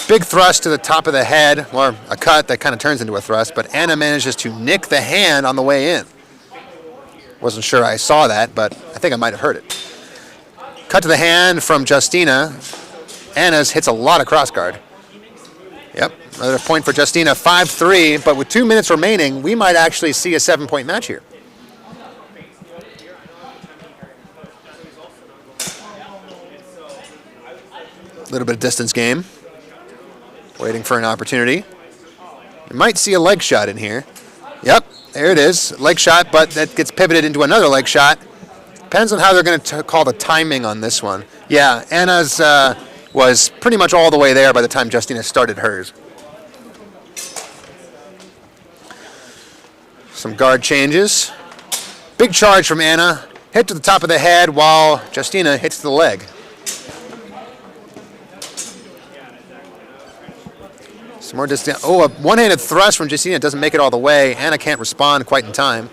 Big thrust to the top of the head, or a cut that kind of turns into a thrust, but Anna manages to nick the hand on the way in. Wasn't sure I saw that, but I think I might have heard it. Cut to the hand from Justina. Anna's hits a lot of crossguard. Yep, another point for Justina, 5-3, but with 2 minutes remaining, we might actually see a 7-point match here. A little bit of distance game. Waiting for an opportunity. You might see a leg shot in here. Yep, there it is. Leg shot, but that gets pivoted into another leg shot. Depends on how they're going to call the timing on this one. Yeah, Anna's was pretty much all the way there by the time Justina started hers. Some guard changes. Big charge from Anna. Hit to the top of the head while Justina hits the leg. Some more distance. Oh, a one-handed thrust from Justina doesn't make it all the way. Anna can't respond quite in time.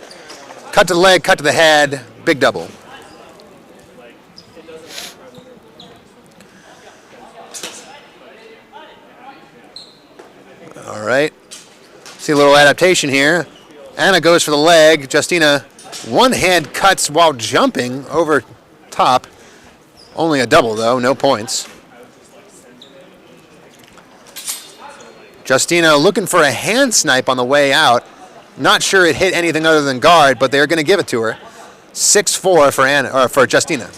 Cut to the leg, cut to the head. Big double. All right. See a little adaptation here. Anna goes for the leg. Justina, one hand cuts while jumping over top. Only a double, though. No points. Justina looking for a hand snipe on the way out. Not sure it hit anything other than guard, but they're going to give it to her. 6-4 for Anna, or for Justina.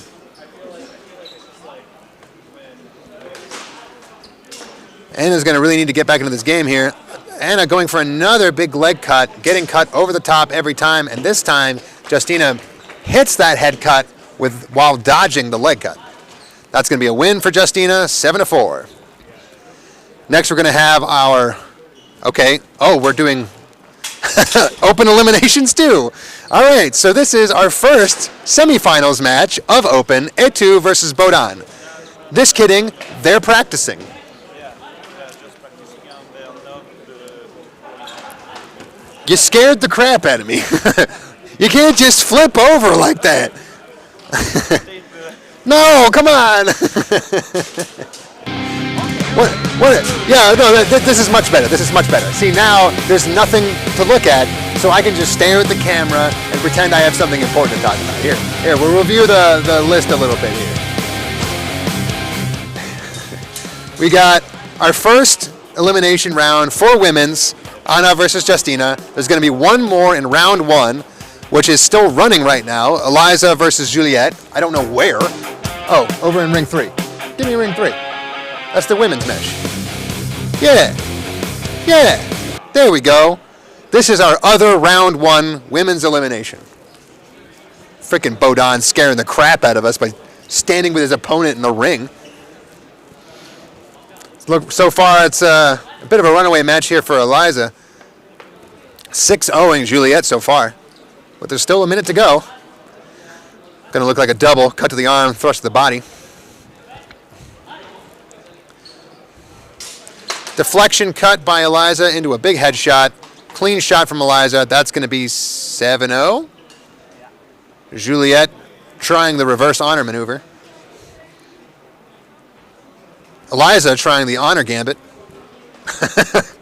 Anna's going to really need to get back into this game here. Anna going for another big leg cut, getting cut over the top every time, and this time Justina hits that head cut while dodging the leg cut. That's going to be a win for Justina, 7-4. Next, we're going to have our, we're doing open eliminations too. All right, so this is our first semifinals match of Open, Etu versus Bohdan. This kidding, they're practicing. You scared the crap out of me. You can't just flip over like that. No, come on. What? Yeah, no, this is much better. This is much better. See, now there's nothing to look at, so I can just stare at the camera and pretend I have something important to talk about. Here, we'll review the list a little bit here. We got our first elimination round for women's, Anna versus Justina. There's going to be one more in round one, which is still running right now. Eliza versus Juliet. I don't know where. Oh, over in ring 3. Give me ring 3. That's the women's match. Yeah. There we go. This is our other round one women's elimination. Frickin' Bohdan scaring the crap out of us by standing with his opponent in the ring. Look, so far it's a bit of a runaway match here for Eliza. 6-0ing Juliet so far. But there's still a minute to go. Gonna look like a double. Cut to the arm, thrust to the body. Deflection cut by Eliza into a big headshot. clean shot from Eliza. That's going to be 7-0. Juliet trying the reverse honor maneuver. Eliza trying the honor gambit.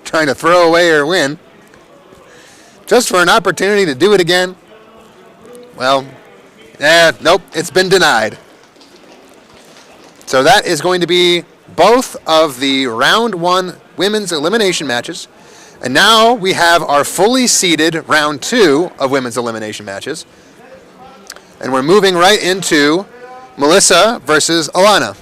Trying to throw away her win. Just for an opportunity to do it again. Well, nope, it's been denied. So that is going to be both of the round 1 women's elimination matches. And now we have our fully seeded round 2 of women's elimination matches. And we're moving right into Melissa versus Alana.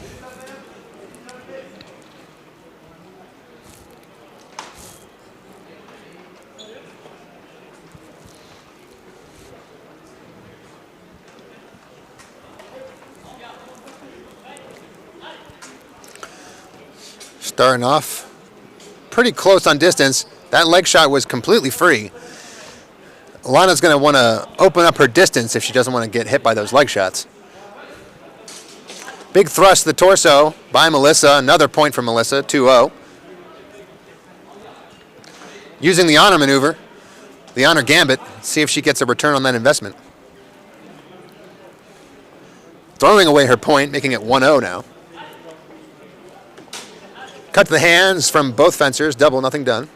Starting off pretty close on distance. That leg shot was completely free. Alana's going to want to open up her distance if she doesn't want to get hit by those leg shots. Big thrust to the torso by Melissa. Another point for Melissa, 2-0. Using the honor maneuver, the honor gambit, see if she gets a return on that investment. Throwing away her point, making it 1-0 now. Cut to the hands from both fencers, double, nothing done.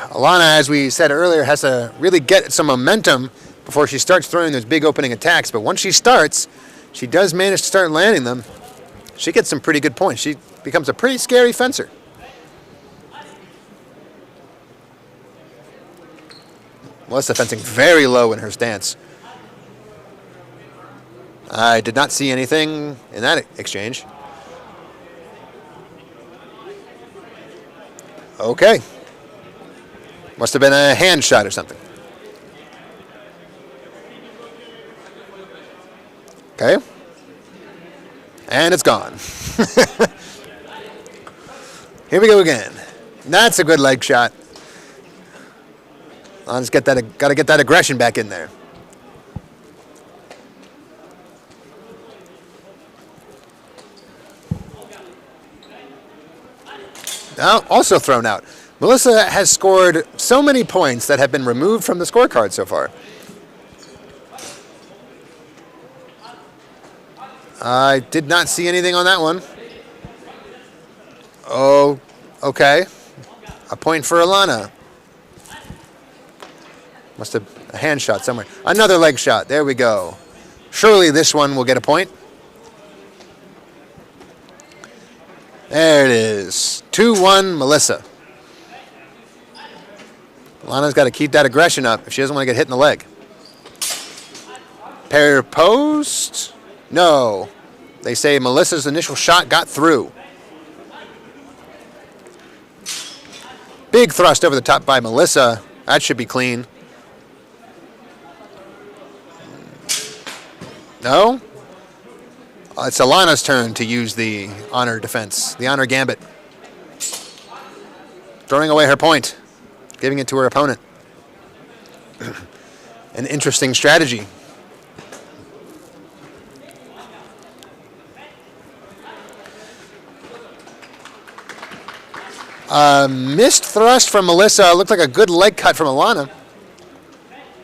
Alana, as we said earlier, has to really get some momentum before she starts throwing those big opening attacks. But once she starts, she does manage to start landing them. She gets some pretty good points. She becomes a pretty scary fencer. Melissa fencing very low in her stance. I did not see anything in that exchange. Okay. Must have been a hand shot or something. Okay. And it's gone. Here we go again. That's a good leg shot. Let's got to get that aggression back in there. Now, also thrown out. Melissa has scored so many points that have been removed from the scorecard so far. I did not see anything on that one. Oh, okay. A point for Alana. Must have a hand shot somewhere. Another leg shot. There we go. Surely this one will get a point. There it is. 2-1 Melissa. Alana's got to keep that aggression up if she doesn't want to get hit in the leg. Pair post. No. They say Melissa's initial shot got through. Big thrust over the top by Melissa. That should be clean. No? It's Alana's turn to use the honor defense, the honor gambit. Throwing away her point, giving it to her opponent. An interesting strategy. Missed thrust from Melissa. Looked like a good leg cut from Alana.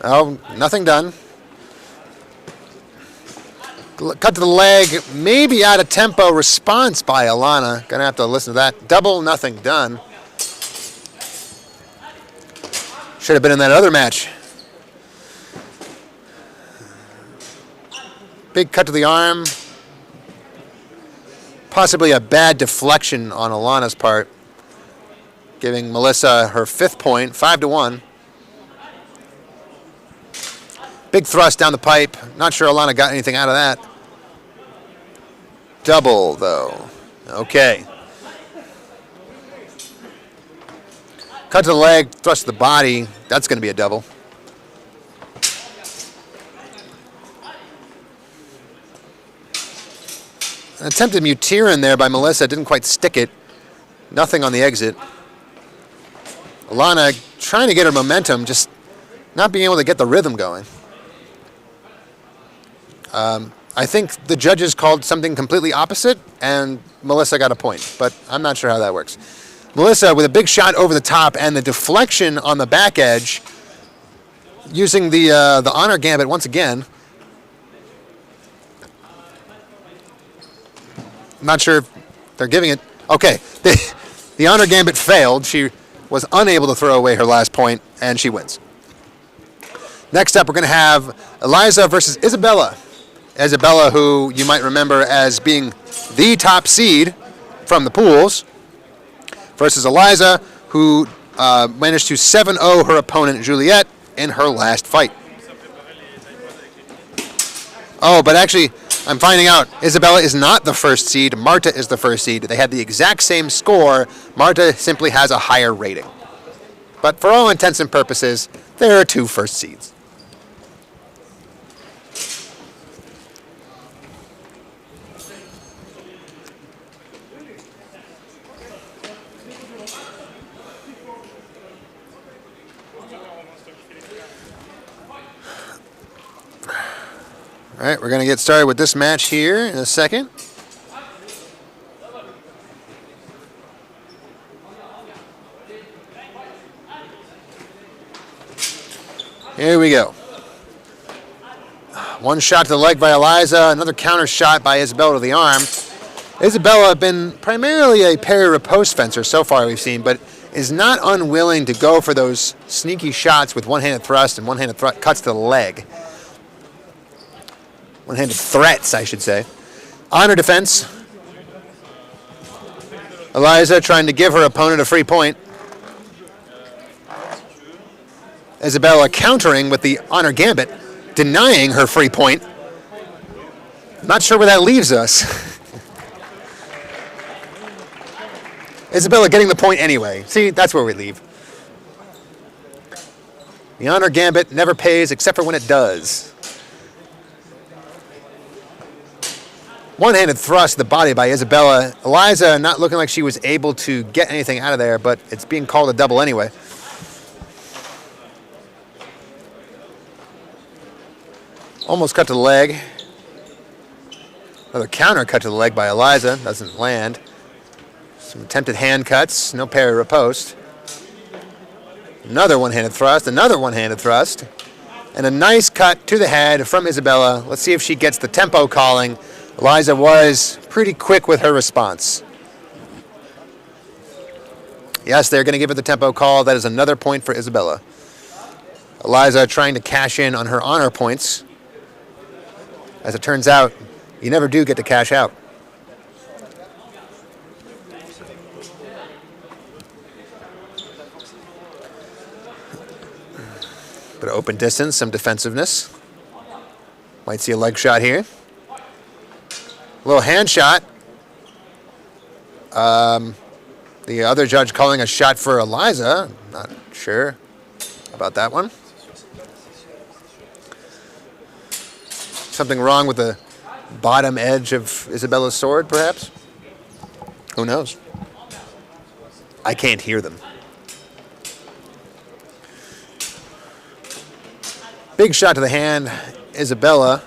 Oh, nothing done. Cut to the leg, maybe out of tempo response by Alana. Gonna have to listen to that. Double, nothing done. Should have been in that other match. Big cut to the arm. Possibly a bad deflection on Alana's part, giving Melissa her 5th point, 5-1. Big thrust down the pipe. Not sure Alana got anything out of that. Double, though. Okay. Cut to the leg, thrust to the body. That's going to be a double. An attempted mutir in there by Melissa. Didn't quite stick it. Nothing on the exit. Alana trying to get her momentum, just not being able to get the rhythm going. I think the judges called something completely opposite, and Melissa got a point, but I'm not sure how that works. Melissa with a big shot over the top and the deflection on the back edge, using the honor gambit once again. I'm not sure if they're giving it. Okay, the honor gambit failed. She was unable to throw away her last point, and she wins. Next up, we're going to have Eliza versus Isabella. Isabella, who you might remember as being the top seed from the pools, versus Eliza, who managed to 7-0 her opponent Juliet in her last fight. Oh, but actually, I'm finding out Isabella is not the first seed. Marta is the first seed. They had the exact same score. Marta simply has a higher rating. But for all intents and purposes, there are 2 first seeds. All right, we're going to get started with this match here in a second. Here we go. One shot to the leg by Eliza, another counter shot by Isabella to the arm. Isabella has been primarily a parry riposte fencer so far we've seen, but is not unwilling to go for those sneaky shots with one-handed thrust and one-handed cuts to the leg. One-handed threats, I should say. Honor defense. Eliza trying to give her opponent a free point. Isabella countering with the honor gambit, denying her free point. Not sure where that leaves us. Isabella getting the point anyway. See, that's where we leave. The honor gambit never pays except for when it does. One-handed thrust to the body by Isabella. Eliza not looking like she was able to get anything out of there, but it's being called a double anyway. Almost cut to the leg. Another counter cut to the leg by Eliza. Doesn't land. Some attempted hand cuts. No parry riposte. Another one-handed thrust. Another one-handed thrust. And a nice cut to the head from Isabella. Let's see if she gets the tempo calling. Eliza was pretty quick with her response. Yes, they're going to give it the tempo call. That is another point for Isabella. Eliza trying to cash in on her honor points. As it turns out, you never do get to cash out. Bit of open distance, some defensiveness. Might see a leg shot here. A little hand shot. The other judge calling a shot for Eliza. Not sure about that one. Something wrong with the bottom edge of Isabella's sword, perhaps? Who knows? I can't hear them. Big shot to the hand, Isabella.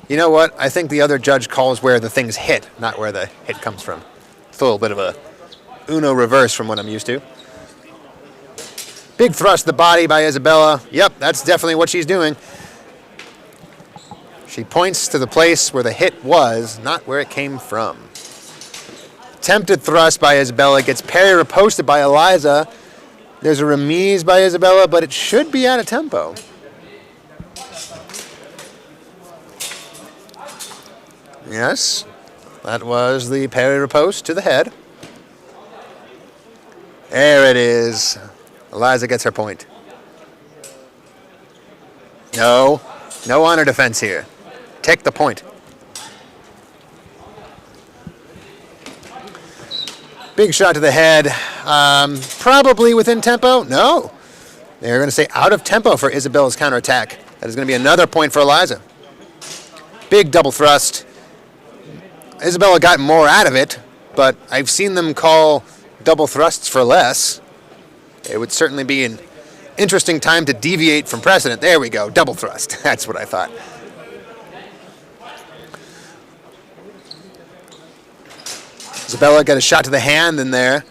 You know what? I think the other judge calls where the things hit, not where the hit comes from. It's a little bit of a Uno reverse from what I'm used to. Big thrust to the body by Isabella. Yep, that's definitely what she's doing. She points to the place where the hit was, not where it came from. Attempted thrust by Isabella. Gets parry riposted by Eliza. There's a remise by Isabella, but it should be out of tempo. Yes, that was the parry riposte to the head. There it is. Eliza gets her point. No honor defense here. Take the point. Big shot to the head. Probably within tempo. No. They're going to say out of tempo for Isabella's counterattack. That is going to be another point for Eliza. Big double thrust. Isabella got more out of it, but I've seen them call double thrusts for less. It would certainly be an interesting time to deviate from precedent. There we go, double thrust. That's what I thought. Isabella got a shot to the hand in there.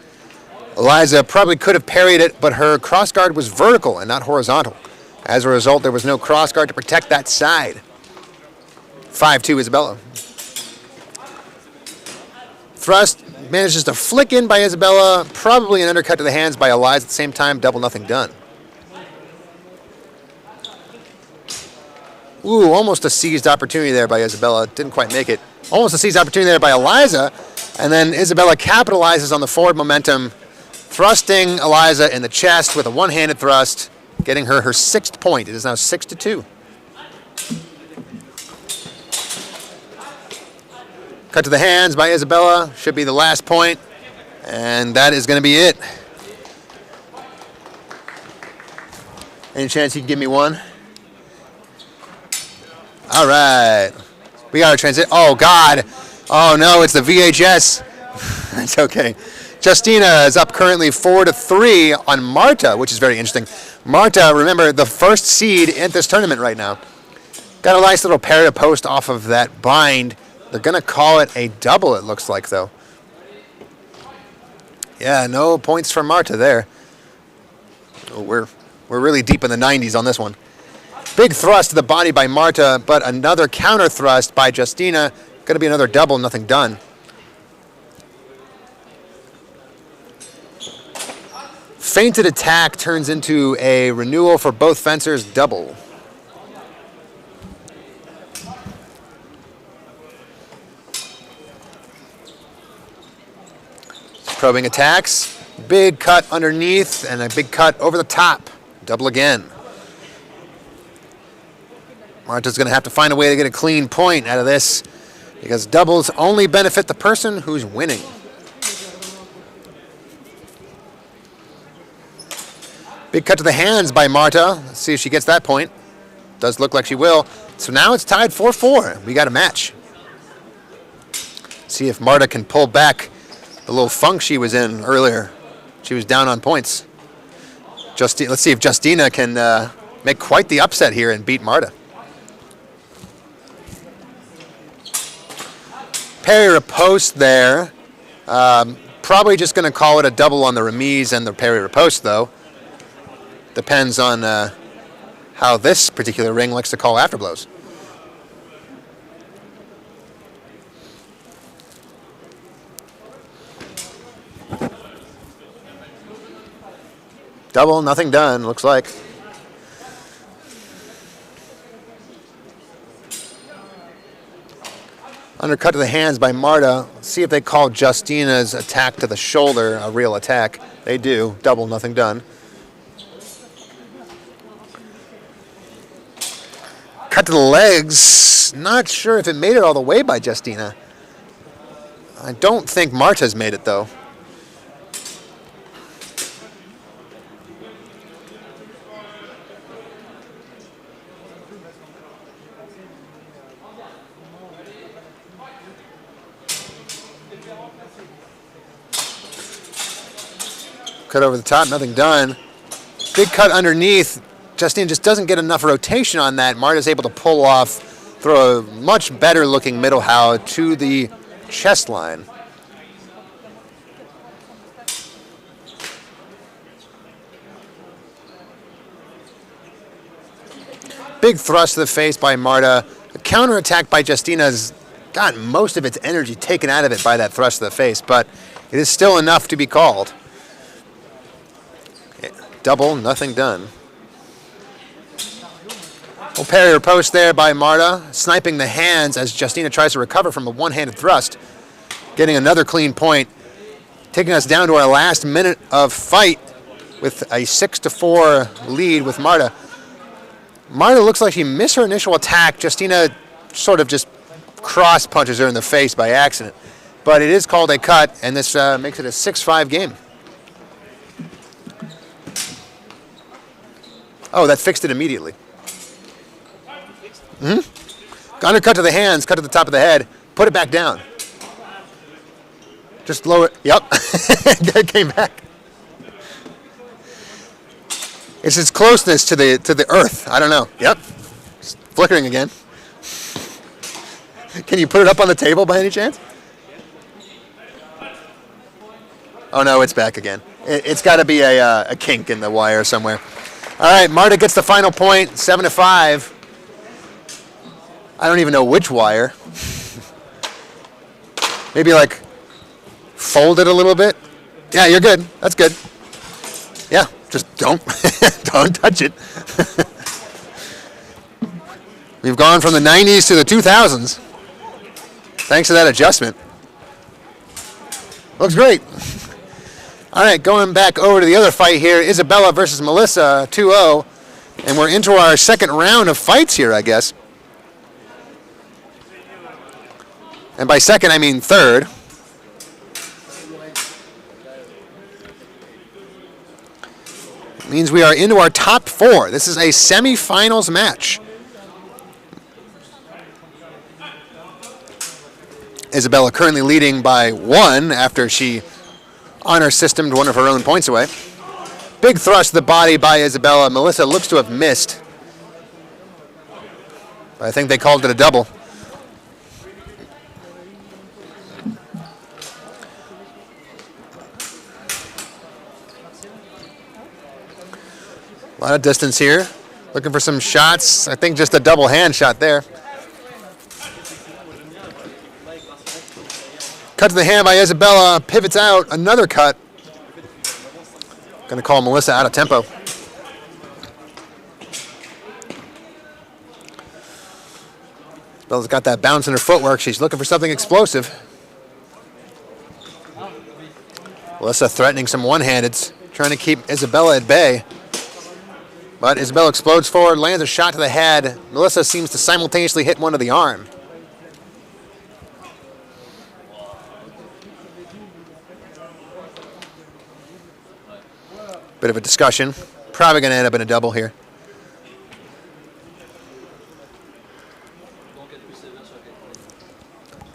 Eliza probably could have parried it, but her crossguard was vertical and not horizontal. As a result, there was no crossguard to protect that side. 5-2 Isabella. Thrust manages to flick in by Isabella, probably an undercut to the hands by Eliza at the same time, double nothing done. Ooh, almost a seized opportunity there by Isabella. Didn't quite make it. Almost a seized opportunity there by Eliza, and then Isabella capitalizes on the forward momentum, thrusting Eliza in the chest with a one-handed thrust, getting her 6th point. It is now 6-2. Cut to the hands by Isabella. Should be the last point. And that is going to be it. Any chance you can give me one? All right. We got our transit. Oh, God. Oh, no, it's the VHS. It's okay. Justina is up currently 4-3 on Marta, which is very interesting. Marta, remember, the first seed in this tournament right now. Got a nice little parry to post off of that bind. They're going to call it a double, it looks like, though. Yeah, no points for Marta there. Oh, we're really deep in the 90s on this one. Big thrust to the body by Marta, but another counter thrust by Justina. Going to be another double, nothing done. Feinted attack turns into a renewal for both fencers, double. Probing attacks, big cut underneath and a big cut over the top. Double again. Marta's going to have to find a way to get a clean point out of this because doubles only benefit the person who's winning. Big cut to the hands by Marta. Let's see if she gets that point. Does look like she will. So now it's tied 4-4. We got a match. See if Marta can pull back the little funk she was in earlier. She was down on points. Let's see if Justina can make quite the upset here and beat Marta. Parry riposte there. Probably just going to call it a double on the remise and the parry riposte, though. Depends on how this particular ring likes to call afterblows. Double, nothing done, looks like. Undercut to the hands by Marta. Let's see if they call Justina's attack to the shoulder a real attack. They do. Double, nothing done. Cut to the legs. Not sure if it made it all the way by Justina. I don't think Marta's made it, though. Cut over the top, nothing done. Big cut underneath. Justina just doesn't get enough rotation on that. Marta's able to pull off, throw a much better looking middle how to the chest line. Big thrust to the face by Marta. The counterattack by Justina's gotten most of its energy taken out of it by that thrust to the face, but it is still enough to be called. Double, nothing done. Well, parry riposte there by Marta, sniping the hands as Justina tries to recover from a one-handed thrust, getting another clean point, taking us down to our last minute of fight with a 6-4 lead with Marta. Marta looks like she missed her initial attack. Justina sort of just cross punches her in the face by accident, but it is called a cut, and this makes it a 6-5 game. Oh, that fixed it immediately. Undercut to the hands, cut to the top of the head, put it back down. Just lower it. Yep. It came back. It's its closeness to the earth. I don't know. Yep. It's flickering again. Can you put it up on the table by any chance? Oh no, it's back again. It's got to be a kink in the wire somewhere. All right, Marta gets the final point, 7-5. I don't even know which wire. Maybe like fold it a little bit. Yeah, you're good. That's good. Yeah, just don't don't touch it. We've gone from the 90s to the 2000s. Thanks to that adjustment. Looks great. All right, going back over to the other fight here, Isabella versus Melissa, 2-0. And we're into our second round of fights here, I guess. And by second, I mean third. It means we are into our top 4. This is a semifinals match. Isabella currently leading by 1 after she honor systemed one of her own points away. Big thrust to the body by Isabella. Melissa looks to have missed. I think they called it a double. A lot of distance here. Looking for some shots. I think just a double hand shot there. Cut to the hand by Isabella. Pivots out. Another cut. Going to call Melissa out of tempo. Isabella's got that bounce in her footwork. She's looking for something explosive. Melissa threatening some one-handeds. Trying to keep Isabella at bay. But Isabella explodes forward, lands a shot to the head. Melissa seems to simultaneously hit one to the arm. Bit of a discussion. Probably going to end up in a double here.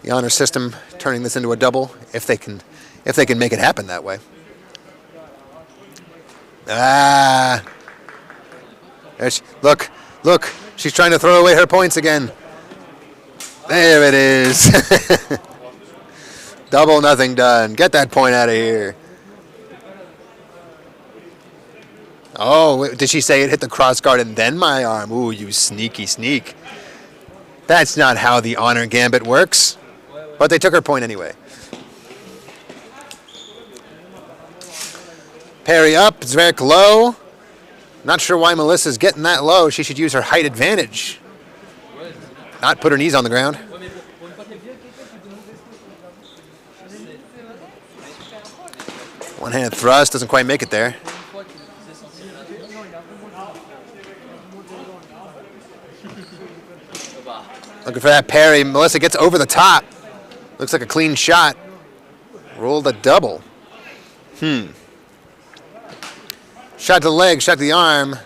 The honor system turning this into a double if they can make it happen that way. Ah. Look, she's trying to throw away her points again. There it is. Double, nothing done. Get that point out of here. Oh, did she say it hit the cross guard and then my arm? Ooh, you sneaky sneak. That's not how the honor gambit works. But they took her point anyway. Parry up, Zverk low. Not sure why Melissa's getting that low. She should use her height advantage. Not put her knees on the ground. One hand thrust, doesn't quite make it there. Looking for that parry. Melissa gets over the top. Looks like a clean shot. Rolled a double. Shot to the leg, shot to the arm.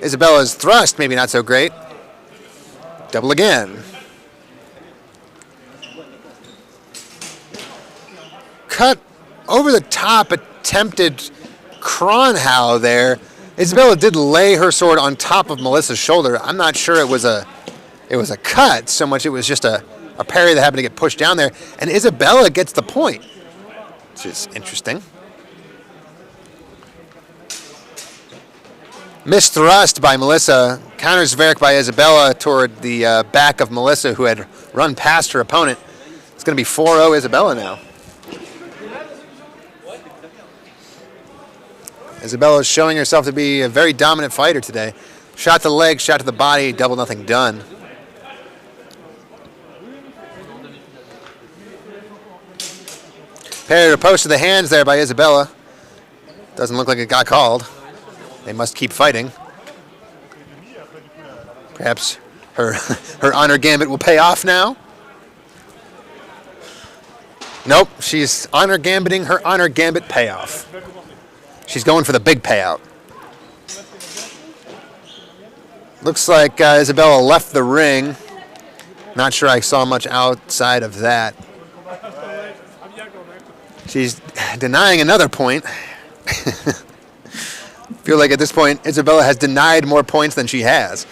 Isabella's thrust, maybe not so great. Double again. Cut over the top, attempted Kronhau there. Isabella did lay her sword on top of Melissa's shoulder. I'm not sure it was a cut so much. It was just a parry that happened to get pushed down there. And Isabella gets the point, which is interesting. Missed thrust by Melissa. Counters Zverk by Isabella toward the back of Melissa, who had run past her opponent. It's going to be 4-0 Isabella now. Isabella is showing herself to be a very dominant fighter today. Shot to the leg, shot to the body, double nothing done. Parry to post to the hands there by Isabella. Doesn't look like it got called. They must keep fighting. Perhaps her honor gambit will pay off now. Nope, she's honor gambiting her honor gambit payoff. She's going for the big payout. Looks like Isabella left the ring. Not sure I saw much outside of that. She's denying another point. Feel like at this point, Isabella has denied more points than she has.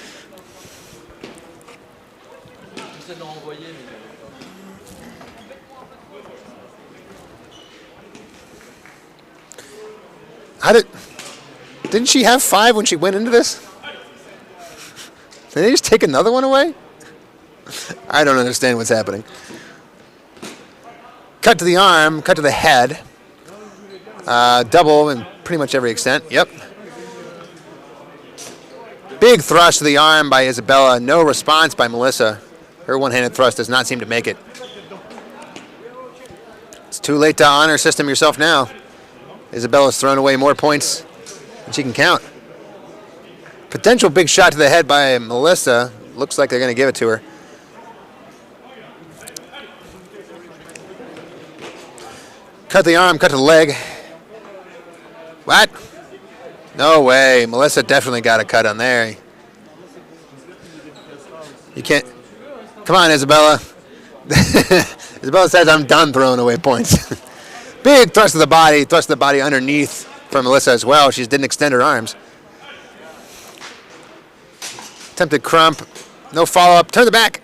Didn't she have 5 when she went into this? Did they just take another one away? I don't understand what's happening. Cut to the arm, cut to the head. Double in pretty much every extent. Yep. Big thrust to the arm by Isabella. No response by Melissa. Her one-handed thrust does not seem to make it. It's too late to honor system yourself now. Isabella's thrown away more points than she can count. Potential big shot to the head by Melissa. Looks like they're going to give it to her. Cut the arm, cut to the leg. What? No way. Melissa definitely got a cut on there. You can't. Come on, Isabella. Isabella says, I'm done throwing away points. Big thrust of the body underneath from Melissa as well. She didn't extend her arms. Attempted crump. No follow-up. Turn the back.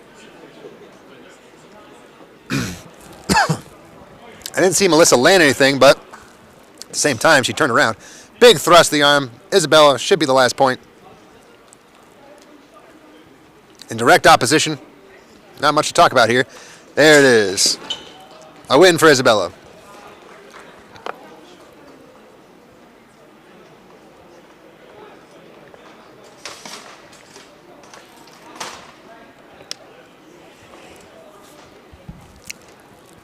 I didn't see Melissa land anything, but at the same time, she turned around. Big thrust of the arm. Isabella should be the last point. In direct opposition. Not much to talk about here. There it is. A win for Isabella.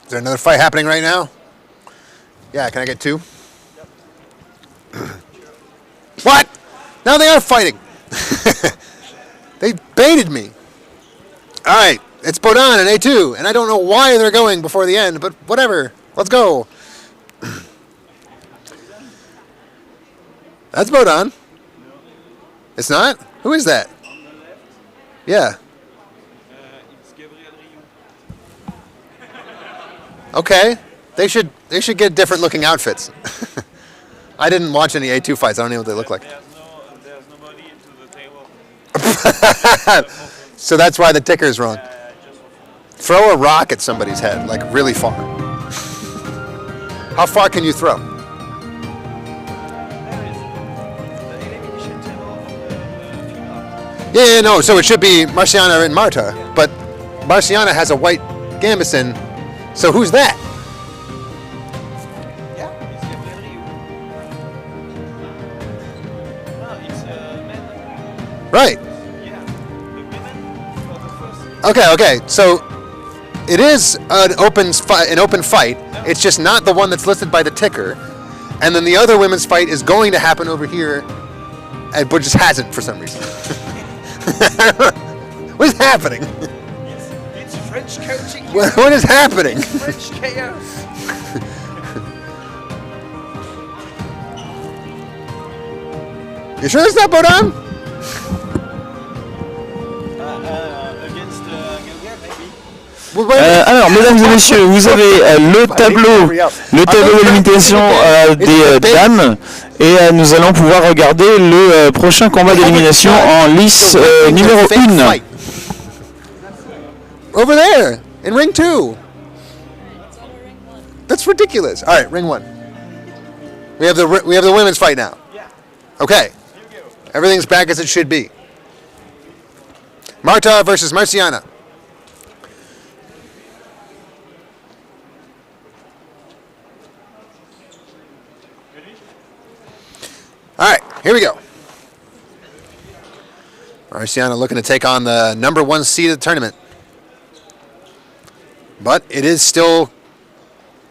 Is there another fight happening right now? Yeah, can I get 2? What? Now they are fighting. They baited me. All right, it's Bohdan and A2, and I don't know why they're going before the end, but whatever. Let's go. That's Bohdan. It's not? Who is that? Yeah. Okay, they should get different looking outfits. I didn't watch any A2 fights. I don't know what they look like. There's nobody to the table. So that's why the ticker is wrong. Throw a rock at somebody's head, like really far. How far can you throw? Yeah, no. So it should be Marciana and Marta, but Marciana has a white gambeson. So who's that? Yeah, it's men. Right. Yeah, the women for the first. Okay. So it is an open fight. It's just not the one that's listed by the ticker. And then the other women's fight is going to happen over here, but just hasn't for some reason. What is happening? It's French coaching. What is happening? French chaos. You sure it's not Bohdan? Against Juliet, maybe. Alors, mesdames et messieurs, vous avez le tableau d'élimination des dames, et nous allons pouvoir regarder le prochain combat d'élimination en lice numéro 1. Over there, in ring 2. That's ridiculous. All right, ring 1. We have the women's fight now. Okay. Everything's back as it should be. Marta versus Marciana. All right, here we go. Marciana looking to take on the number 1 seed of the tournament. But it is still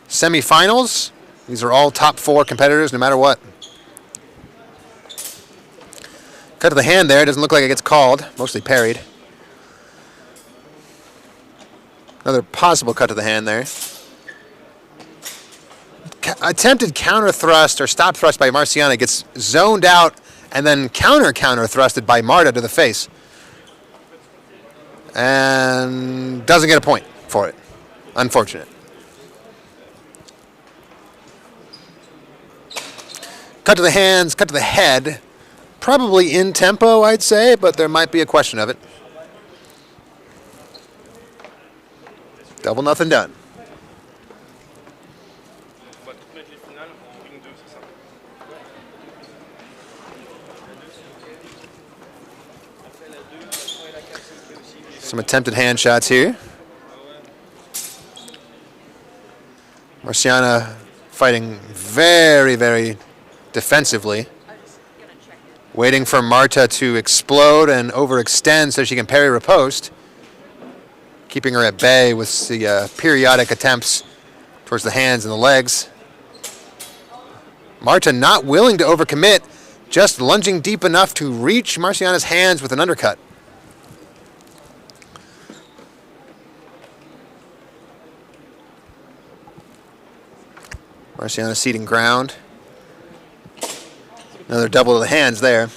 semifinals. These are all top 4 competitors no matter what. Cut to the hand there. Doesn't look like it gets called. Mostly parried. Another possible cut to the hand there. Attempted counter thrust or stop thrust by Marciana gets zoned out and then counter thrusted by Marta to the face. And doesn't get a point for it. Unfortunate. Cut to the hands, cut to the head. Probably in tempo, I'd say, but there might be a question of it. Double nothing done. Some attempted hand shots here. Marciana fighting very, very defensively. Waiting for Marta to explode and overextend so she can parry riposte. Keeping her at bay with the periodic attempts towards the hands and the legs. Marta not willing to overcommit, just lunging deep enough to reach Marciana's hands with an undercut. Marciana ceding ground. Another double to the hands there.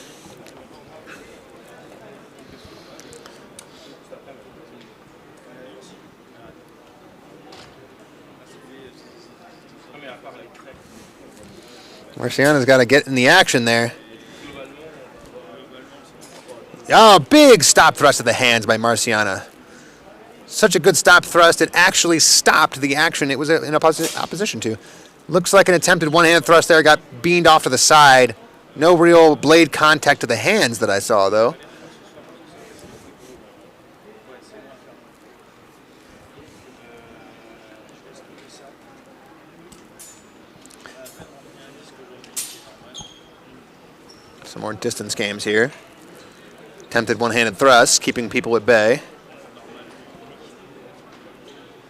Marciana's got to get in the action there. Oh, big stop thrust of the hands by Marciana. Such a good stop thrust, it actually stopped the action it was in opposition to. Looks like an attempted one-hand thrust there, got beamed off to the side. No real blade contact to the hands that I saw, though. Some more distance games here. Attempted one-handed thrust, keeping people at bay.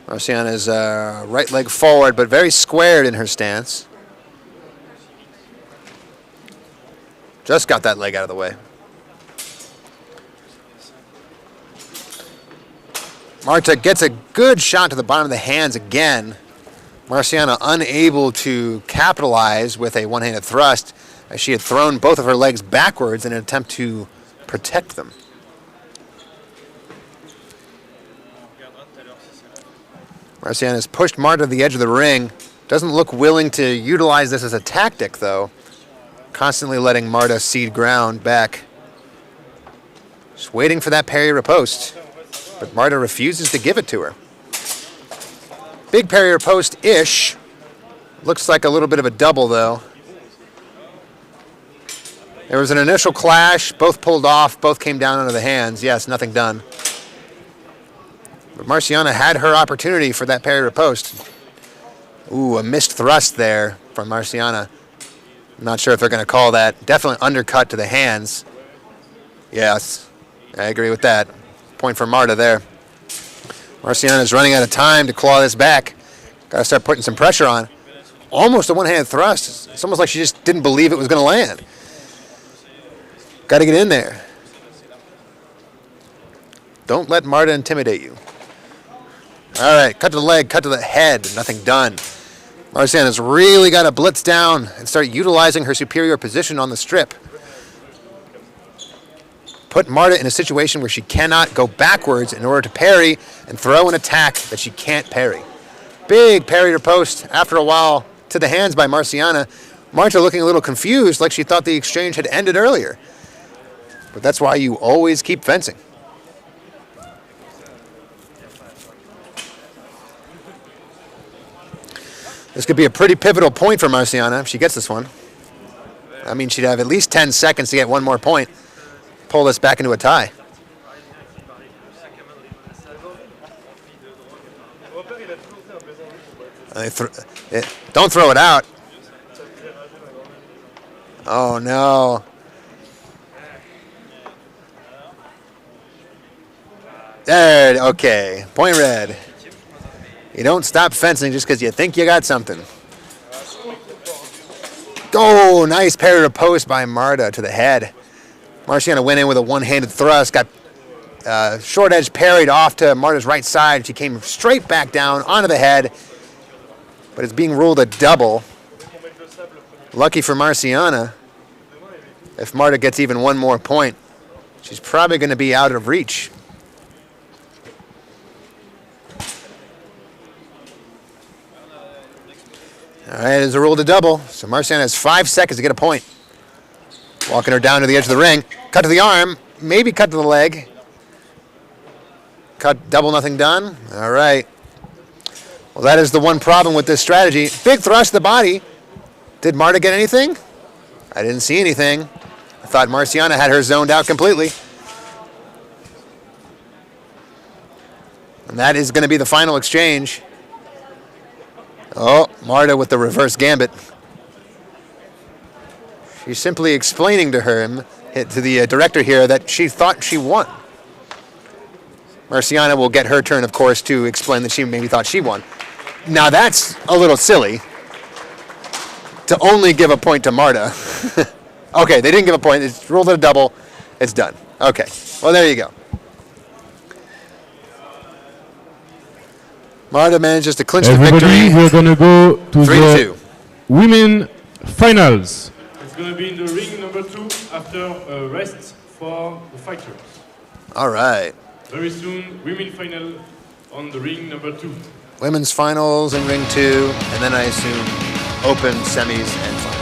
Marciana's right leg forward, but very squared in her stance. Just got that leg out of the way. Marta gets a good shot to the bottom of the hands again. Marciana unable to capitalize with a one-handed thrust, as she had thrown both of her legs backwards in an attempt to protect them. Marciana has pushed Marta to the edge of the ring. Doesn't look willing to utilize this as a tactic, though. Constantly letting Marta cede ground back. Just waiting for that parry riposte. But Marta refuses to give it to her. Big parry riposte-ish. Looks like a little bit of a double, though. There was an initial clash. Both pulled off. Both came down onto the hands. Yes, nothing done. But Marciana had her opportunity for that parry riposte. Ooh, a missed thrust there from Marciana. I'm not sure if they're going to call that. Definitely undercut to the hands. Yes, I agree with that. Point for Marta there. Marciana's running out of time to claw this back. Got to start putting some pressure on. Almost a one-handed thrust. It's almost like she just didn't believe it was going to land. Got to get in there. Don't let Marta intimidate you. All right, cut to the leg, cut to the head. Nothing done. Marciana's really got to blitz down and start utilizing her superior position on the strip. Put Marta in a situation where she cannot go backwards in order to parry and throw an attack that she can't parry. Big parry riposte after a while to the hands by Marciana. Marta looking a little confused, like she thought the exchange had ended earlier. But that's why you always keep fencing. This could be a pretty pivotal point for Marciana if she gets this one. I mean, she'd have at least 10 seconds to get one more point. Pull this back into a tie. Don't throw it out. Oh, no. There, okay. Point red. You don't stop fencing just because you think you got something. Oh, nice parry riposte by Marta to the head. Marciana went in with a one-handed thrust, got short edge parried off to Marta's right side. She came straight back down onto the head, but it's being ruled a double. Lucky for Marciana, if Marta gets even one more point, she's probably going to be out of reach. All right, it's a rule to double. So Marciana has 5 seconds to get a point. Walking her down to the edge of the ring. Cut to the arm. Maybe cut to the leg. Cut, double, nothing done. All right. Well, that is the one problem with this strategy. Big thrust to the body. Did Marta get anything? I didn't see anything. I thought Marciana had her zoned out completely. And that is going to be the final exchange. Oh, Marta with the reverse gambit. She's simply explaining to the director here that she thought she won. Marciana will get her turn, of course, to explain that she maybe thought she won. Now that's a little silly to only give a point to Marta. Okay, they didn't give a point. It's ruled it a double. It's done. Okay, well, there you go. Marta manages to clinch the victory. We're going to go to 3-2. the women finals. It's going to be in the ring number 2 after a rest for the fighters. All right. Very soon, women final on the ring number 2. Women's finals in ring 2, and then I assume open semis and finals.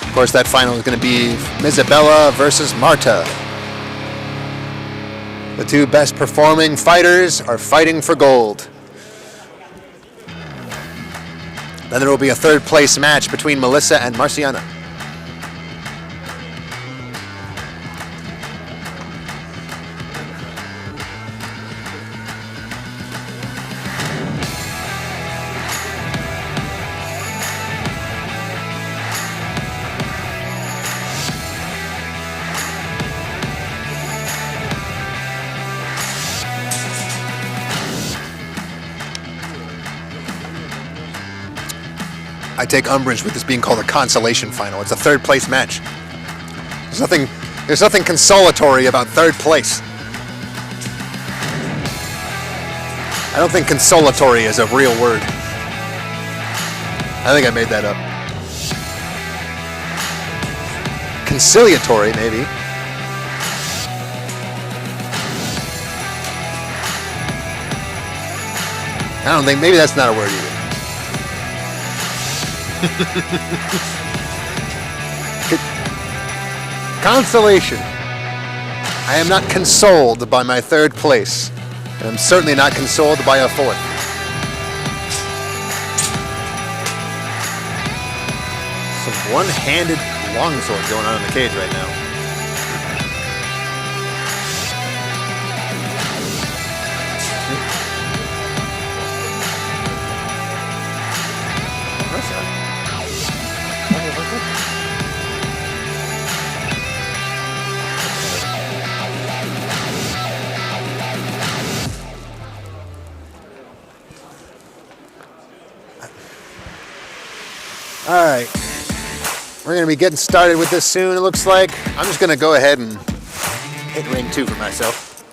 Of course, that final is going to be Isabella versus Marta. The two best performing fighters are fighting for gold. Then there will be a third place match between Melissa and Marciana. I take umbrage with this being called a consolation final. It's a third place match. There's nothing consolatory about third place. I don't think consolatory is a real word. I think I made that up. Conciliatory, maybe. I don't think, maybe that's not a word either. Consolation. I am not consoled by my third place, and I'm certainly not consoled by a fourth. Some one-handed longsword going on in the cage right now. All right, we're going to be getting started with this soon, it looks like. I'm just going to go ahead and hit ring 2 for myself.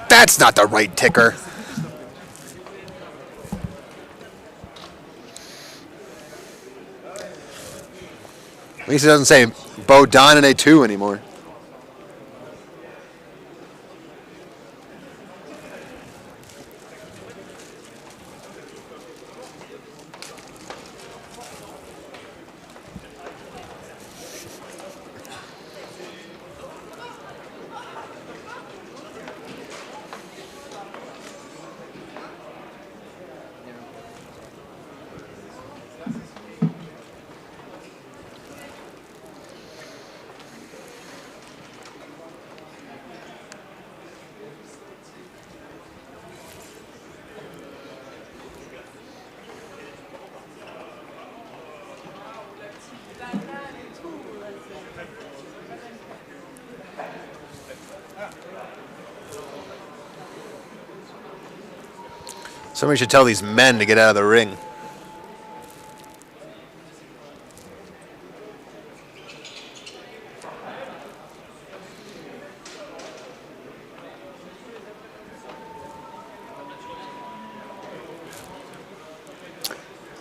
That's not the right ticker. At least it doesn't say Bohdan and A2 anymore. Somebody should tell these men to get out of the ring.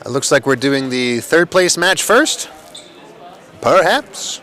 It looks like we're doing the third place match first. Perhaps.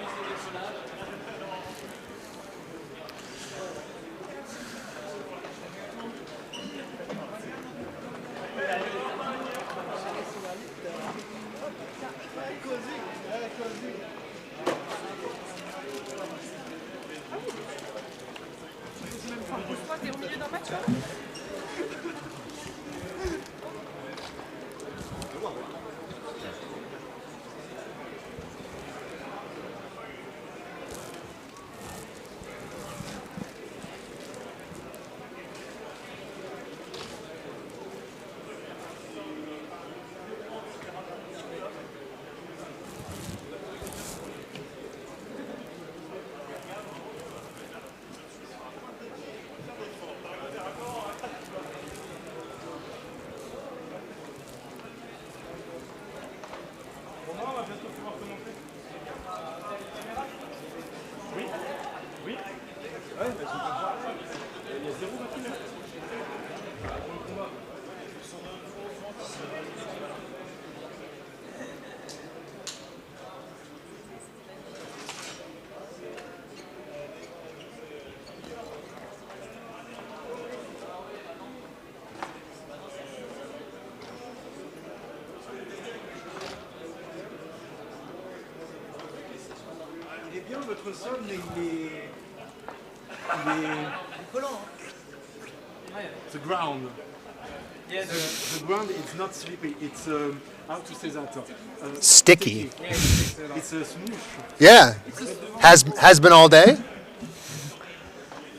bien votre sol, mais il est collant. The ground. Yeah, the ground is not slippery. It's how to say that? Sticky. It's a smooth. Yeah. Has been all day?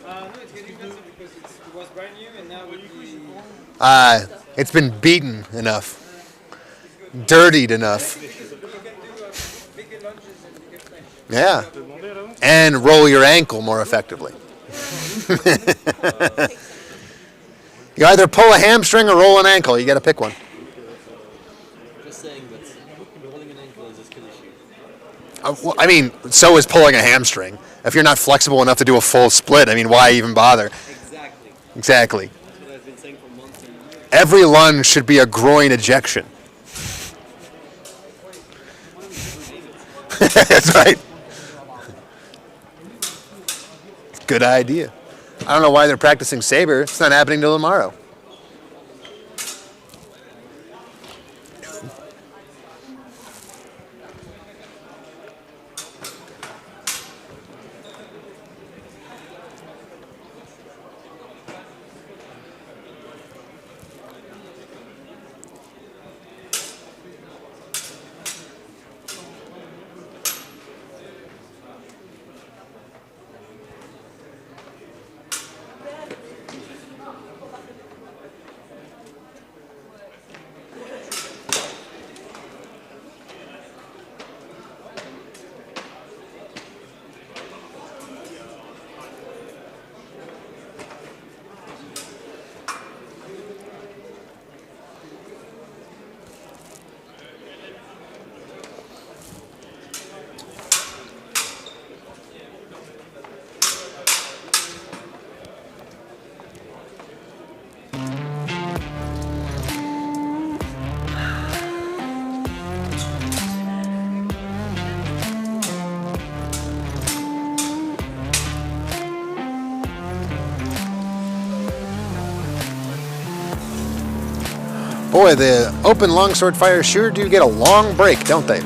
No, it's getting better because it was brand new and now with the... It's been beaten enough. Dirtied enough. You can do bigger lunges and bigger snatch. Yeah. And roll your ankle more effectively. You either pull a hamstring or roll an ankle. You got to pick one. Just saying that rolling an ankle is a skill issue. Well, I mean, so is pulling a hamstring. If you're not flexible enough to do a full split, I mean, why even bother? Exactly. Exactly. That's what I've been saying for months and years. Every lunge should be a groin ejection. That's right. Good idea. I don't know why they're practicing Saber. It's not happening till tomorrow. Boy, the open longsword fighters sure do get a long break, don't they?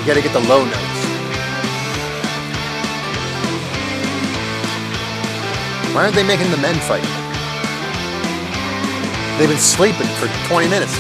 You gotta get the low notes. Why aren't they making the men fight? They've been sleeping for 20 minutes.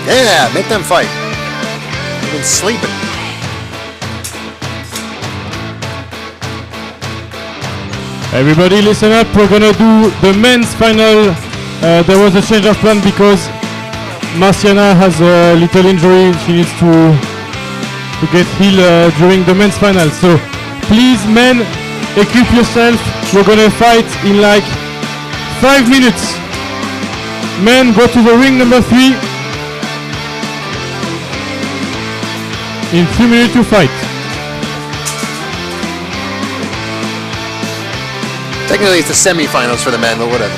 Yeah, make them fight. They've been sleeping. Everybody listen up, we're gonna do the men's final. There was a change of plan because Marciana has a little injury. She needs to get healed during the men's final. So please, men, equip yourself. We're gonna fight in like 5 minutes. Men, go to the ring number 3. In 3 minutes to fight. Technically, it's the semi-finals for the men, but whatever.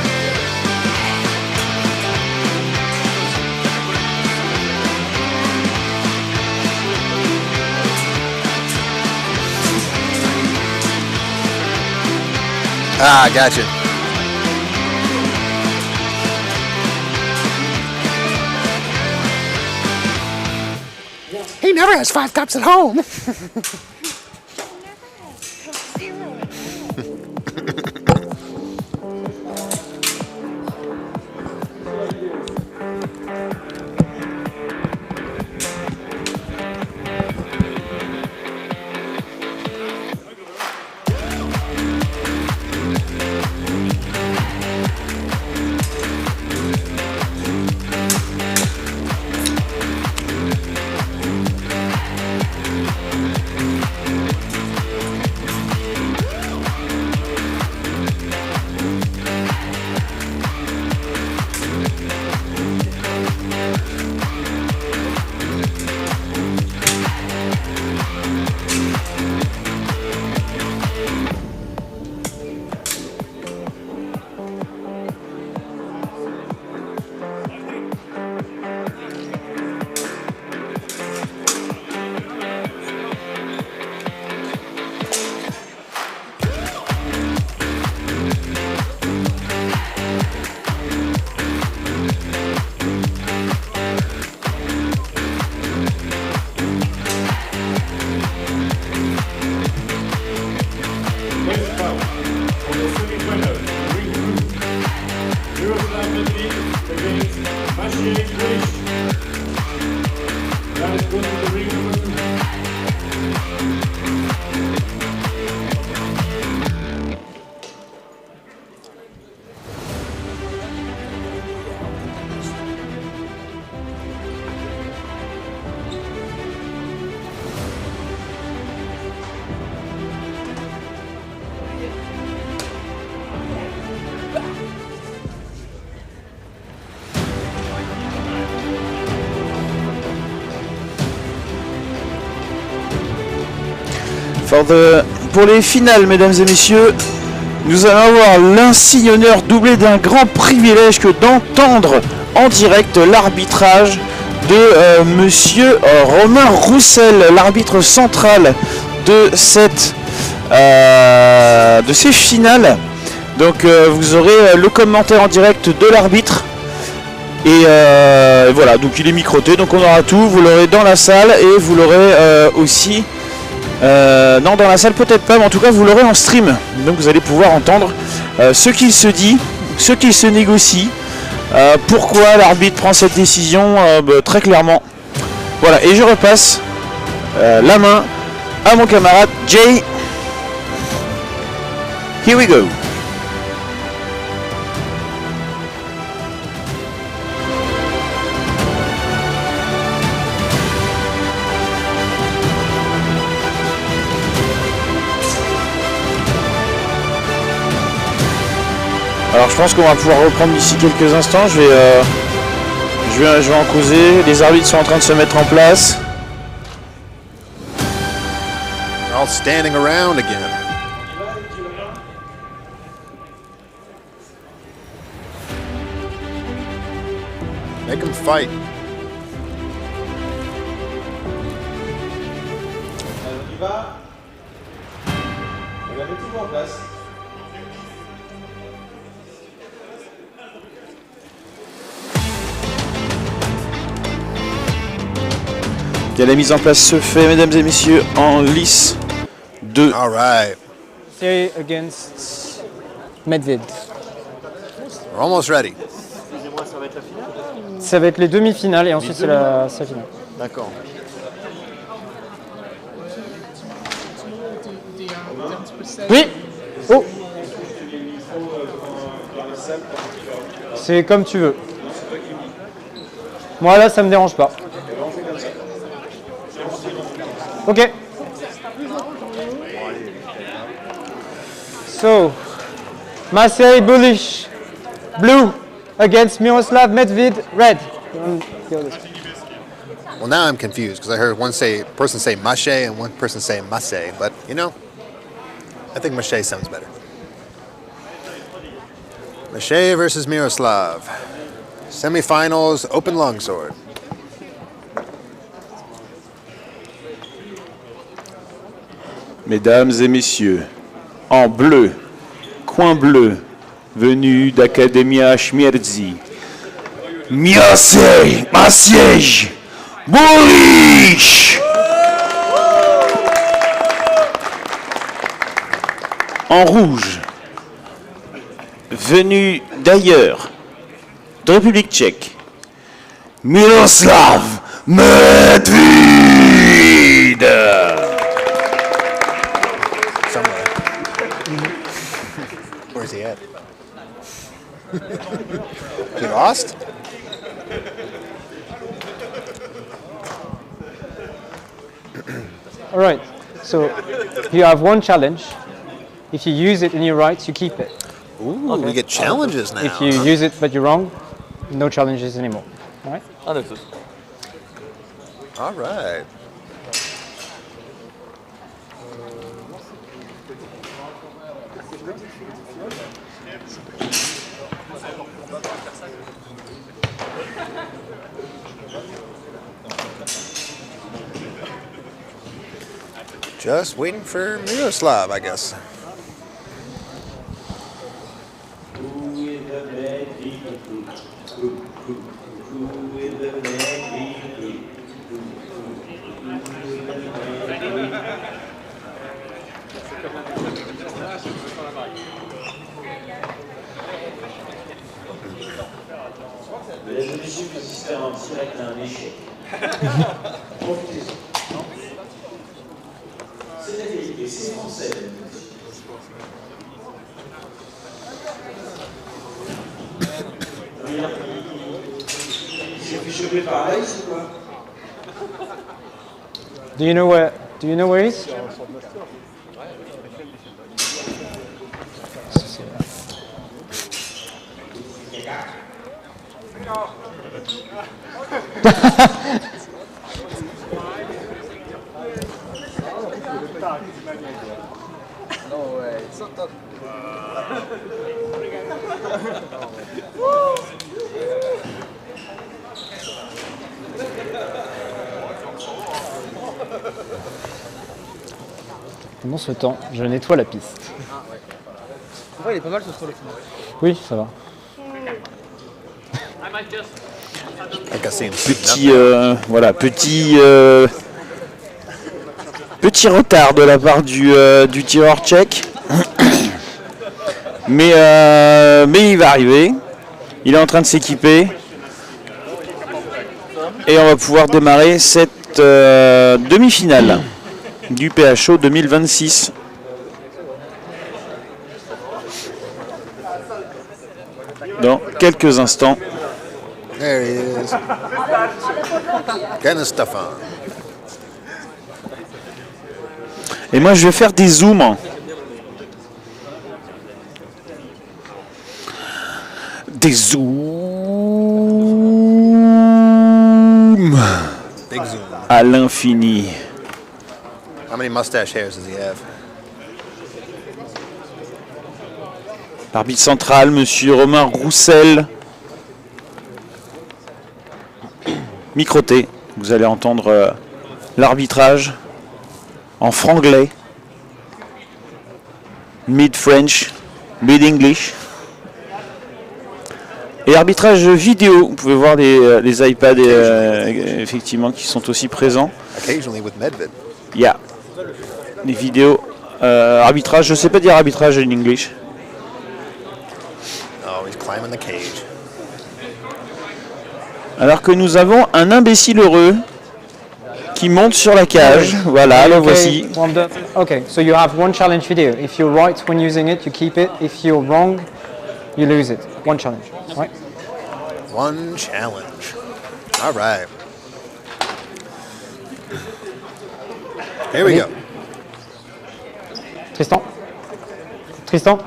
Ah, gotcha. He never has 5 cups at home. Pour les finales, mesdames et messieurs, nous allons avoir l'insigne honneur doublé d'un grand privilège que d'entendre en direct l'arbitrage de monsieur Romain Roussel, l'arbitre central de ces finales. Donc vous aurez le commentaire en direct de l'arbitre. Et voilà, donc il est microté, donc on aura tout, vous l'aurez dans la salle et vous l'aurez aussi... non, dans la salle peut-être pas, mais en tout cas vous l'aurez en stream. Donc vous allez pouvoir entendre ce qu'il se dit, ce qu'il se négocie, pourquoi l'arbitre prend cette décision très clairement. Voilà, et je repasse la main à mon camarade Jay. Here we go. Alors je pense qu'on va pouvoir reprendre d'ici quelques instants, je vais en causer, les arbitres sont en train de se mettre en place. They're all standing around again. Make them fight. On y va. Regardez tout en place. Et la mise en place se fait, mesdames et messieurs, en lice de... All right. Series against Medved. We're almost ready. Ça va être les demi-finales et ensuite c'est la finale. D'accord. Oui. Oh. C'est comme tu veux. Moi là, ça me dérange pas. Ok. So, Matthieu bullish, blue against Miroslav Medved, red. Well, now I'm confused because I heard one person say mache and one person say masse, but you know, I think mache sounds better. Mache versus Miroslav. Semifinals, open longsword. Mesdames et messieurs, en bleu, coin bleu, venu d'Academia Śmierci, Maciej Bullish. En rouge, venu d'ailleurs, de République tchèque, Miroslav Medved. Somewhere. Where's he at? He lost? All right. So you have one challenge. If you use it and you're right, you keep it. Ooh, we get challenges now. If you use it but you're wrong, no challenges anymore. All right? Understood. All right. Just waiting for Miroslav, I guess. Mesdames et messieurs, l'assistant en direct à un échec. Profitez-en. C'est la vérité, c'est français. Il s'est fait choper par là, c'est quoi? Do you know where he is? No way. So tough. Pendant ce temps, je nettoie la piste. En vrai, il est pas mal ce solo final. Oui, ça va. Like I see him Petit, voilà, petit retard de la part du tireur tchèque. Mais il va arriver. Il est en train de s'équiper. Et on va pouvoir démarrer cette demi-finale du PHO 2026. Dans quelques instants. There he is. Getting stuff on. Et moi je vais faire des zooms. Des zooms. Big zoom. À l'infini. How many mustache hairs does he have? L'arbitre central, monsieur Romain Roussel. Microté. Vous allez entendre l'arbitrage en franglais, mid-French, mid-English. Et arbitrage vidéo. Vous pouvez voir les iPads effectivement qui sont aussi présents. Occasionally with Medved. Il y a les vidéos. Arbitrage, je ne sais pas dire arbitrage en English. Oh, he's climbing the cage. Alors que nous avons un imbécile heureux qui monte sur la cage. Voilà, le voici. Okay, so you have one challenge video. If you're right when using it, you keep it. If you're wrong, you lose it. One challenge, right? One challenge. All right. Here we go. Tristan? Tristan?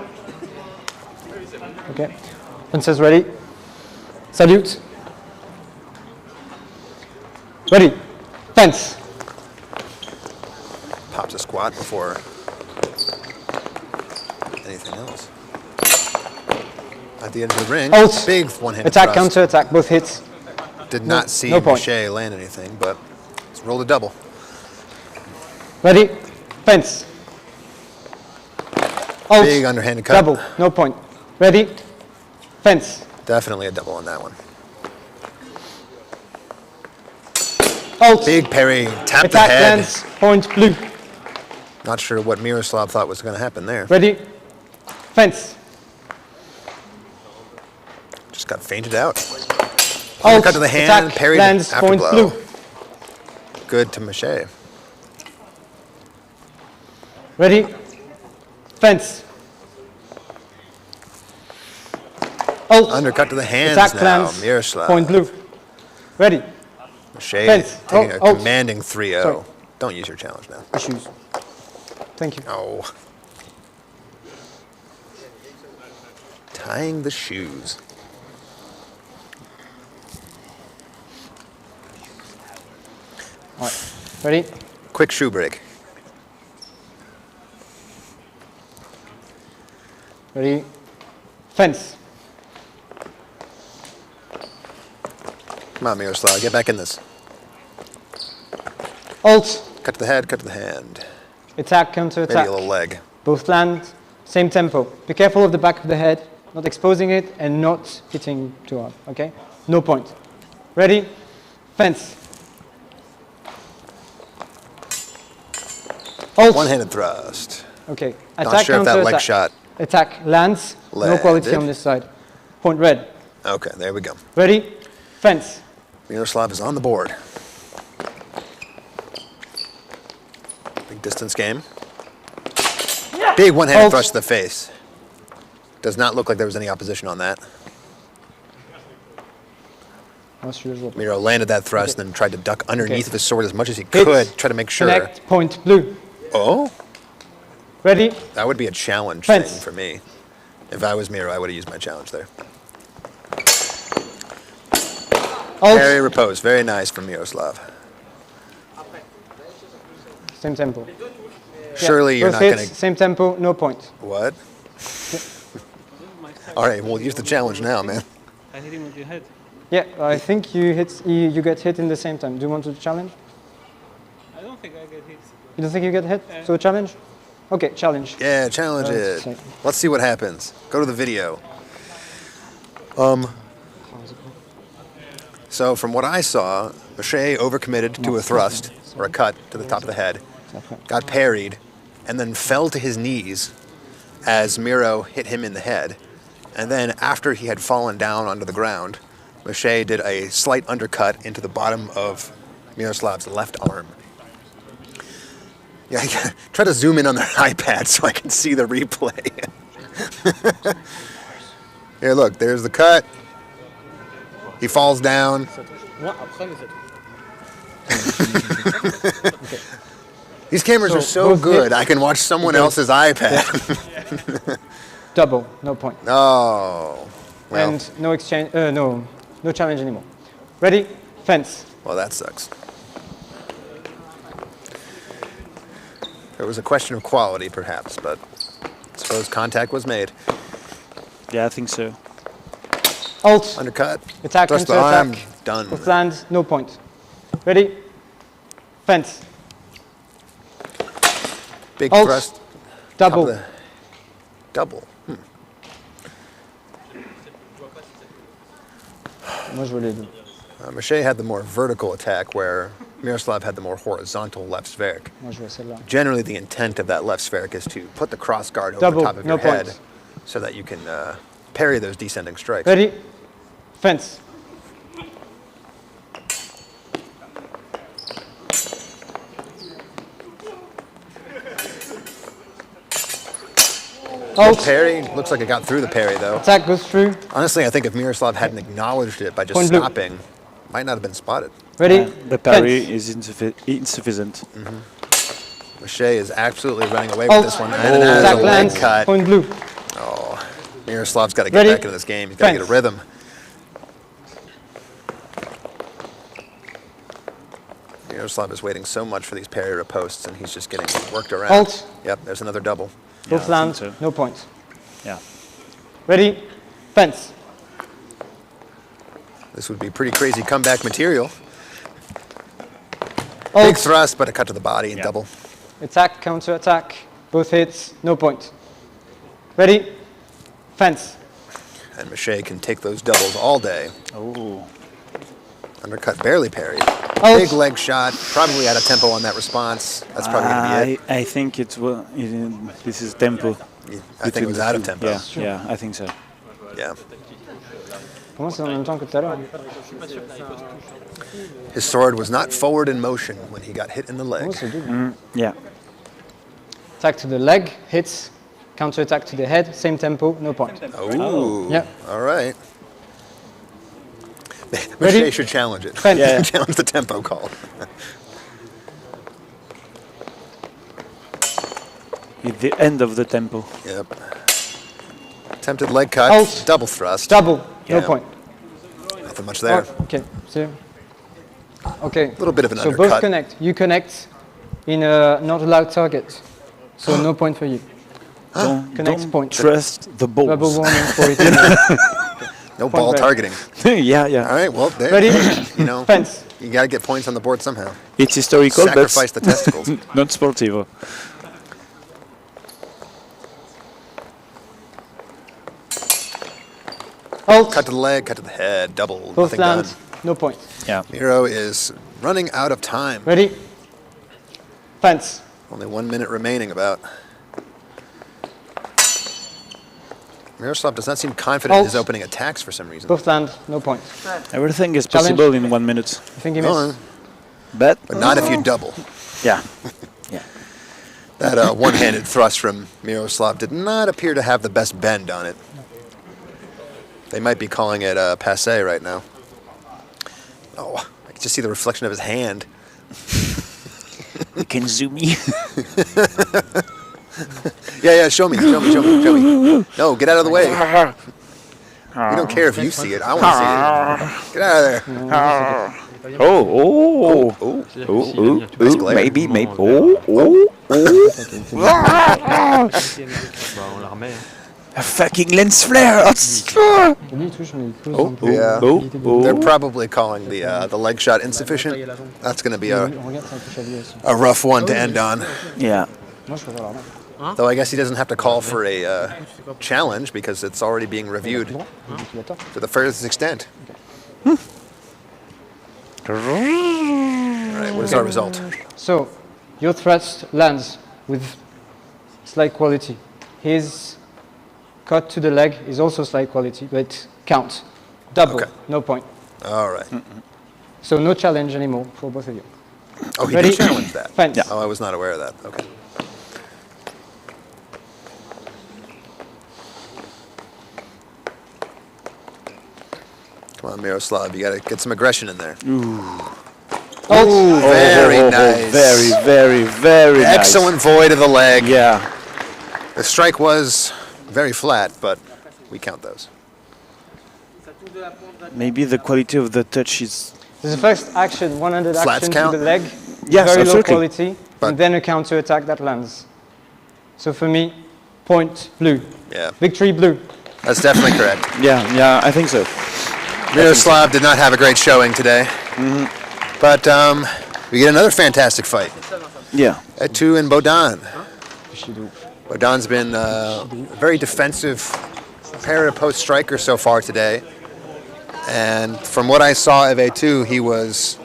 Okay. Princess ready. Salute. Ready. Fence. Pops a squat before anything else. At the end of the ring, Ult. big one-handed Attack, thrust. counter, attack, both hits. Did not see no point. Miche land anything, but it's rolled a double. Ready. Fence. Ult. Big underhanded cut. Double. No point. Ready. Fence. Definitely a double on that one. Ult. Big parry, tap the Attack head. lands. Point blue. Not sure what Miroslav thought was going to happen there. Ready. Fence. Just got fainted out. Ult. Cut to the hand, Attack parried lands. after Point blow. blue. Good to Miche. Ready. Fence. Ult. Undercut to the hands Attack now, lands. Miroslav. Point blue. Ready. Miche Fence. taking a Oh, commanding 3-0. Sorry. Don't use your challenge now. Issues. Thank you. Oh. Tying the shoes. All right. Ready. Quick shoe break. Ready. Fence. Come on, Miroslav, get back in this. Ult. Cut to the head, cut to the hand. Attack, counter, Maybe attack. a little leg. Both land. Same tempo. Be careful of the back of the head. Not exposing it and not hitting too hard. Okay? No point. Ready. Fence. Ult. One-handed thrust. Okay. Not Attack, sure if counter, that leg attack. shot. Attack lands. No quality Landed. on this side. Point red. Okay, there we go. Ready. Fence. Miroslav is on the board. Big distance game. Big one-handed Ult. thrust to the face. Does not look like there was any opposition on that. As usual. Miro landed that thrust and then tried to duck underneath Okay. of his sword as much as he Hit. could, try to make sure. Connect. Point blue. Oh, Ready. that would be a challenge Fence. thing for me. If I was Miro, I would have used my challenge there. Ult. Parry repose, very nice from Miroslav. Same tempo. Surely you're Both not hits, going to... Same tempo. No point. What? All right, well, use the challenge now, man. I hit him with the head. Yeah, I think you get hit in the same time. Do you want to challenge? I don't think I get hit. You don't think you get hit? So challenge? Okay, challenge. Yeah, challenge it. Sorry. Let's see what happens. Go to the video. So from what I saw, Miche overcommitted to a thrust, or a cut to the top of the head, got parried, and then fell to his knees as Miro hit him in the head. And then after he had fallen down onto the ground, Miche did a slight undercut into the bottom of Miroslav's left arm. Yeah, try to zoom in on their iPad so I can see the replay. Here, look, there's the cut. He falls down. These cameras are so both good, hits. I can watch someone else's iPad. Double. No point. Oh, well, And no exchange. No challenge anymore. Ready? Fence. well, that sucks. It was a question of quality, perhaps, but I suppose contact was made. Yeah, I think so. Ult. Undercut. Attack, Thrust the counter, arm. attack. Done. Both land. No point. Ready? Fence. Big Ult. thrust. Top Double. of the- Double. Moi, je veux les deux. Miche had the more vertical attack, where Miroslav had the more horizontal left spheric. Moi, je veux celle-là. Generally, the intent of that left spheric is to put the cross guard over Double, the top of no your head, points. so that you can parry those descending strikes. Ready? Fence. Alt. Parry. Looks like it got through the parry, though. Attack goes through. Honestly, I think if Miroslav hadn't acknowledged it by just Point blue. stopping, might not have been spotted. Ready? The parry Fence. is insufficient. Mache is absolutely running away with Alt. this one. And it has Attack a leg lands. cut. Point blue. Oh, Miroslav's got to get Ready? back into this game. He's got to get a Fence. rhythm. Miroslav is waiting so much for these parry riposts, and he's just getting worked around. Alt. Yep, there's another double. Both I land. think so. No points. Yeah. Ready? Fence. This would be pretty crazy comeback material. Alt. Big thrust, but a cut to the body and double. Attack, counter attack. Both hits. No point. Ready? Fence. And Mache can take those doubles all day. Oh. Undercut, barely parried. Alt. Big leg shot, probably out of tempo on that response. That's probably going to be it. I think this is tempo. I think it was out of tempo. Yeah, yeah, I think so. Yeah. Pour moi, c'est en même temps que tout à l'heure. His sword was not forward in motion when he got hit in the Pour moi, leg. c'est double. Yeah. Attack to the leg, hits. Counter attack to the head, same tempo, no point. Oh, Yeah. all right. Ready? Mache should challenge it. Fence. Yeah. Challenge the tempo call. At the end of the tempo. Yep. Attempted leg cut, Alt. double thrust. Double, no Yeah. point. Nothing much there. Oh, okay, so. Okay. Little bit of an so undercut. both connect. You connect in a not allowed target. So no point for you. Connect point. Trust the balls. Rubber warning for it. No ball break. targeting. Yeah, yeah. All right, well, there. Ready? You know, Fence. you got to get points on the board somehow. It's historical, Sacrifice but the testicles. not sportivo. Alt. Cut to the leg, cut to the head, double, Both nothing land, done. no point. Yeah. Miro is running out of time. Ready? Fence. Only 1 minute remaining about. Miroslav does not seem confident in his Alt. opening attacks for some reason. Both land, no point. Everything is Challenge. possible in 1 minute. I think he Go missed. on. But But not if you double. yeah. Yeah. That one-handed thrust from Miroslav did not appear to have the best bend on it. They might be calling it passé right now. Oh, I can just see the reflection of his hand. You can zoom in. Yeah, show me. No, get out of the way. We don't care if you see it. I want to see it. Get out of there. Nice glare. Maybe. A fucking lens flare. Lui, il touche, mais il pose un peu. Yeah. Il était de- They're probably calling the leg shot insufficient. That's going to be Regarde, ça touche à lui aussi. a rough one to end on. Yeah. Moi, je préfère l'armée. Though I guess he doesn't have to call for a challenge because it's already being reviewed Tu l'as tort. to the furthest extent. All right, what is our result? So, your thrust lands with slight quality. His cut to the leg is also slight quality, but count. Double, Okay. no point. All right. So no challenge anymore for both of you. Oh, he Ready? did challenge that. Fence. Oh, I was not aware of that. Okay. Come on, Miroslav, you got to get some aggression in there. Alt. Very nice. Very nice. Excellent void of the leg. Yeah. The strike was very flat, but we count those. Maybe the quality of the touch is. This is the first action, 100 Flats action count? to the leg. Yes, very low absolutely. quality, But- and then a counter attack that lands. So for me, point blue. Yeah, Victory blue. that's definitely correct. Yeah, I think so. Miroslav did not have a great showing today. But we get another fantastic fight. Yeah. Epée and Bohdan. Bohdan's been a very defensive parry-to-post striker so far today. And from what I saw of Epée, he was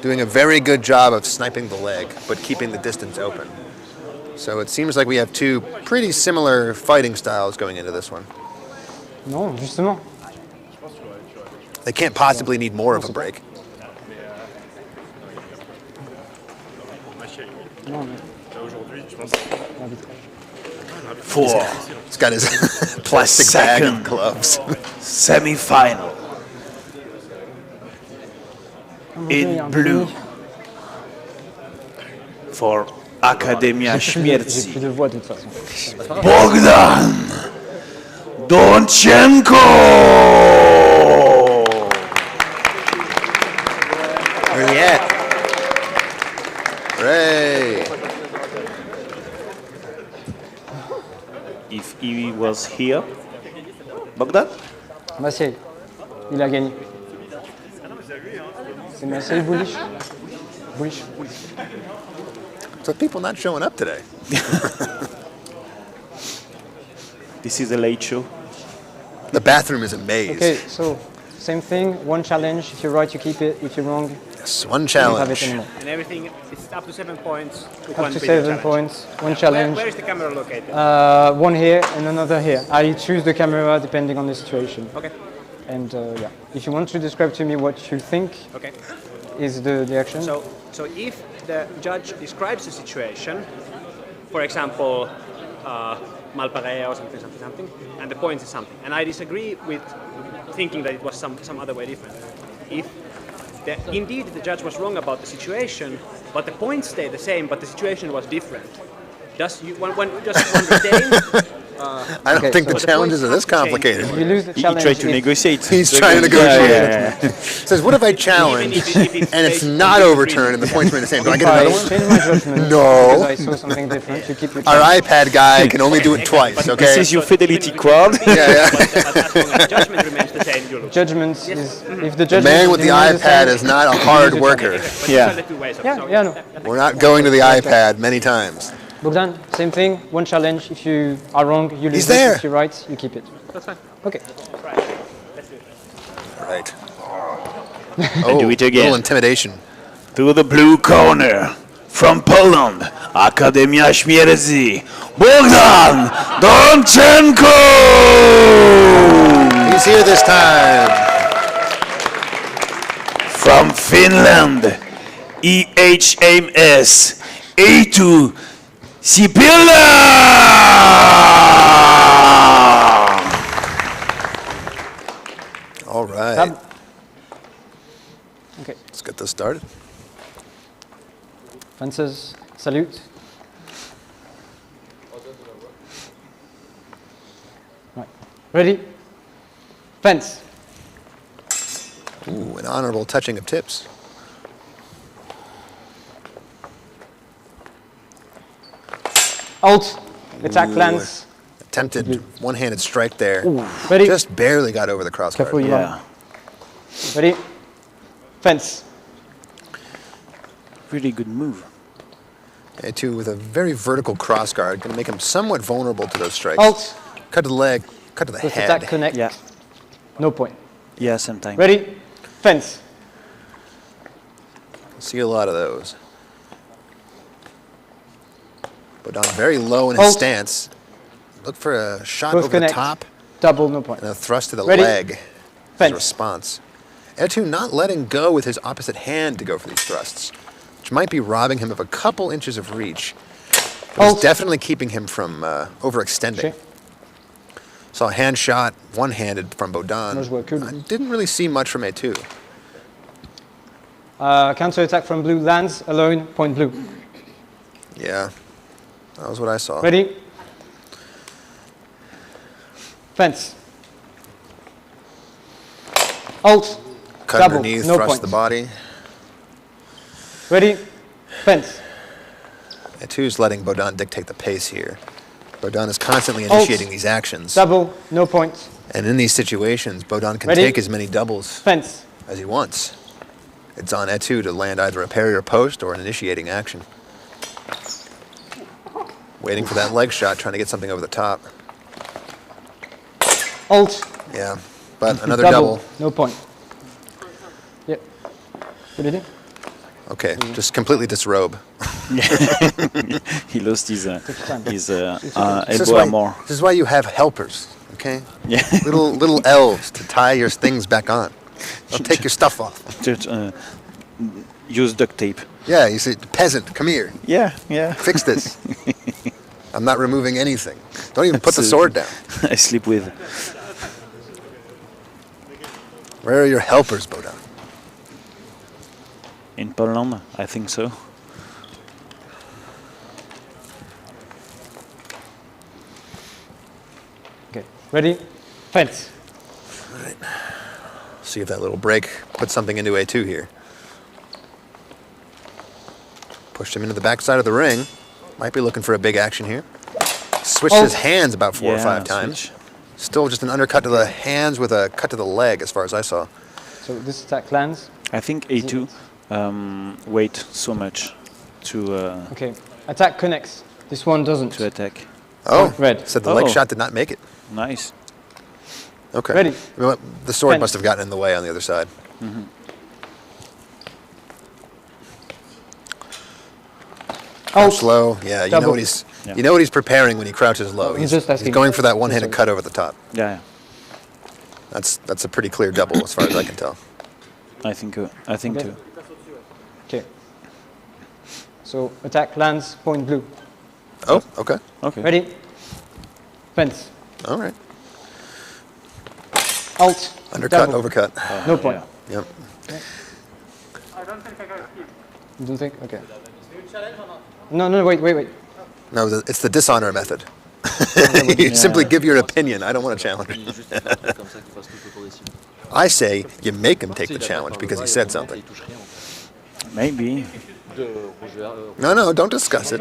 doing a very good job of sniping the leg, but keeping the distance open. So it seems like we have two pretty similar fighting styles going into this one. Non, justement. They can't possibly need more of a break. Non, mais... L'arbitrage. for He's got his plastic bag second of gloves. semi-final. In blue for Academia J'ai Śmierci, plus de voix de toute façon. Bohdan Donchenko. Where he at? Hooray! If he was here, Bohdan? Marseille, il a gagné. C'est Marseille, Bullish. Bullish. So people not showing up today. This is a late show. The bathroom is a maze. Okay, so same thing. One challenge. If you're right, you keep it. If you're wrong, Yes, one you don't have it challenge. anymore. And everything is up to 7 points. Up to 7 points. One challenge. Where is the camera located? One here and another here. I choose the camera depending on the situation. Okay. And yeah, if you want to describe to me what you think Okay. is the action. So if the judge describes the situation, for example, malpareil or something, and the point is something, and I disagree with thinking that it was some other way different. If indeed the judge was wrong about the situation, but the points stay the same, but the situation was different, does one just retain? I don't think the so the challenges points are this have to change. complicated. If you lose the He challenge, tried to if- negotiate. He's trying to negotiate. Says, what if I challenge If it's and it's based not on overturned and the points remain the same? Do I if get I another one? change my judgment No. because I saw something different, you keep your Our challenge. iPad guy can only do it twice, This okay? is your fidelity card. Yeah, yeah. But as long as the judgment remains the same, you lose. Judgment is if the The judgment man with the remains iPad same, is not a hard worker. But Yeah. these are the two ways of Yeah, so yeah, no. We're not going to the iPad many times. Bohdan, same thing. One challenge. If you are wrong, you lose. He's it. there. If you're right, you keep it. That's fine. Okay. Right. Do it again. Little intimidation. To the blue corner from Poland, Academia Śmierci, Bohdan Donchenko. He's here this time. From Finland, HEMA A2 Isabella. All right. Okay. Let's get this started. Fences, salute. Right. Ready? Fence. Ooh, an honorable touching of tips. Alt. Attack Ooh. lands. Attempted one-handed strike there. Ready? Just barely got over the crossbar. Careful, you Yeah. Ready? Fence. Really good move. A2 with a very vertical crossguard, going to make him somewhat vulnerable to those strikes. Alt. Cut to the leg, cut to the First head. attack connect. Yeah. No point. Yeah, same time. Ready? Fence. See a lot of those. Bohdan very low in his Hold. stance. Look for a shot Both over connect. the top Double, no point. and a thrust to the Ready? leg as a Fence. response. A2 not letting go with his opposite hand to go for these thrusts, which might be robbing him of a couple inches of reach. But Hold. it's definitely keeping him from overextending. Okay. Saw a hand shot, one-handed from Bohdan. Those were cool. I didn't really see much from A2. Counter attack from blue lands alone, point blue. Yeah, that was what I saw. Ready? Fence. Alt. Cut double, underneath, no thrust point. the body. Ready? Fence. A2's letting Bohdan dictate the pace here. Bohdan is constantly Alt. initiating these actions. Double, no point. And in these situations, Bohdan can Ready? take as many doubles Fence. as he wants. It's on A2 to land either a parry or post or an initiating action. Waiting for that leg shot, trying to get something over the top. Alt. Yeah, but another double. No point. Yep. What did you do? Okay, just completely disrobe. He lost his time. elbow armor. This is why you have helpers, okay? Yeah. little elves to tie your things back on. They'll take your stuff off. Just, use duct tape. Yeah, you say, peasant, come here, Yeah, yeah. fix this. I'm not removing anything. Don't even put the sword down. I sleep with. Where are your helpers, Bohdan? In Poland, I think so. Okay, ready? Fence. All right. See if that little break puts something into A2 here. Pushed him into the backside of the ring. Might be looking for a big action here. Switched his hands about 4 or 5 times. Switch. Still just an undercut to the hands with a cut to the leg, as far as I saw. So this attack lands. I think A2 wait so much to Okay, attack connects. This one doesn't. to attack. Oh, red. said the leg Oh. shot did not make it. Nice. Okay. Ready. Well, the sword Fence. must have gotten in the way on the other side. Crouch low. Yeah, you know Double. what he's Yeah. you know what he's preparing when he crouches low. I'm He's, just he's asking. going for that one-handed cut over the top. Yeah, That's a pretty clear double as far as I can tell. I think Okay. too. Okay. So attack lands, point blue. Oh, okay. Okay. Ready? Fence. All right. Alt. Undercut, double. overcut. No point. Yep. You don't think? Okay. No, wait. No, it's the dishonor method. You simply give your opinion. I don't want to challenge. I say you make him take the challenge because he said something. Maybe. No, don't discuss it.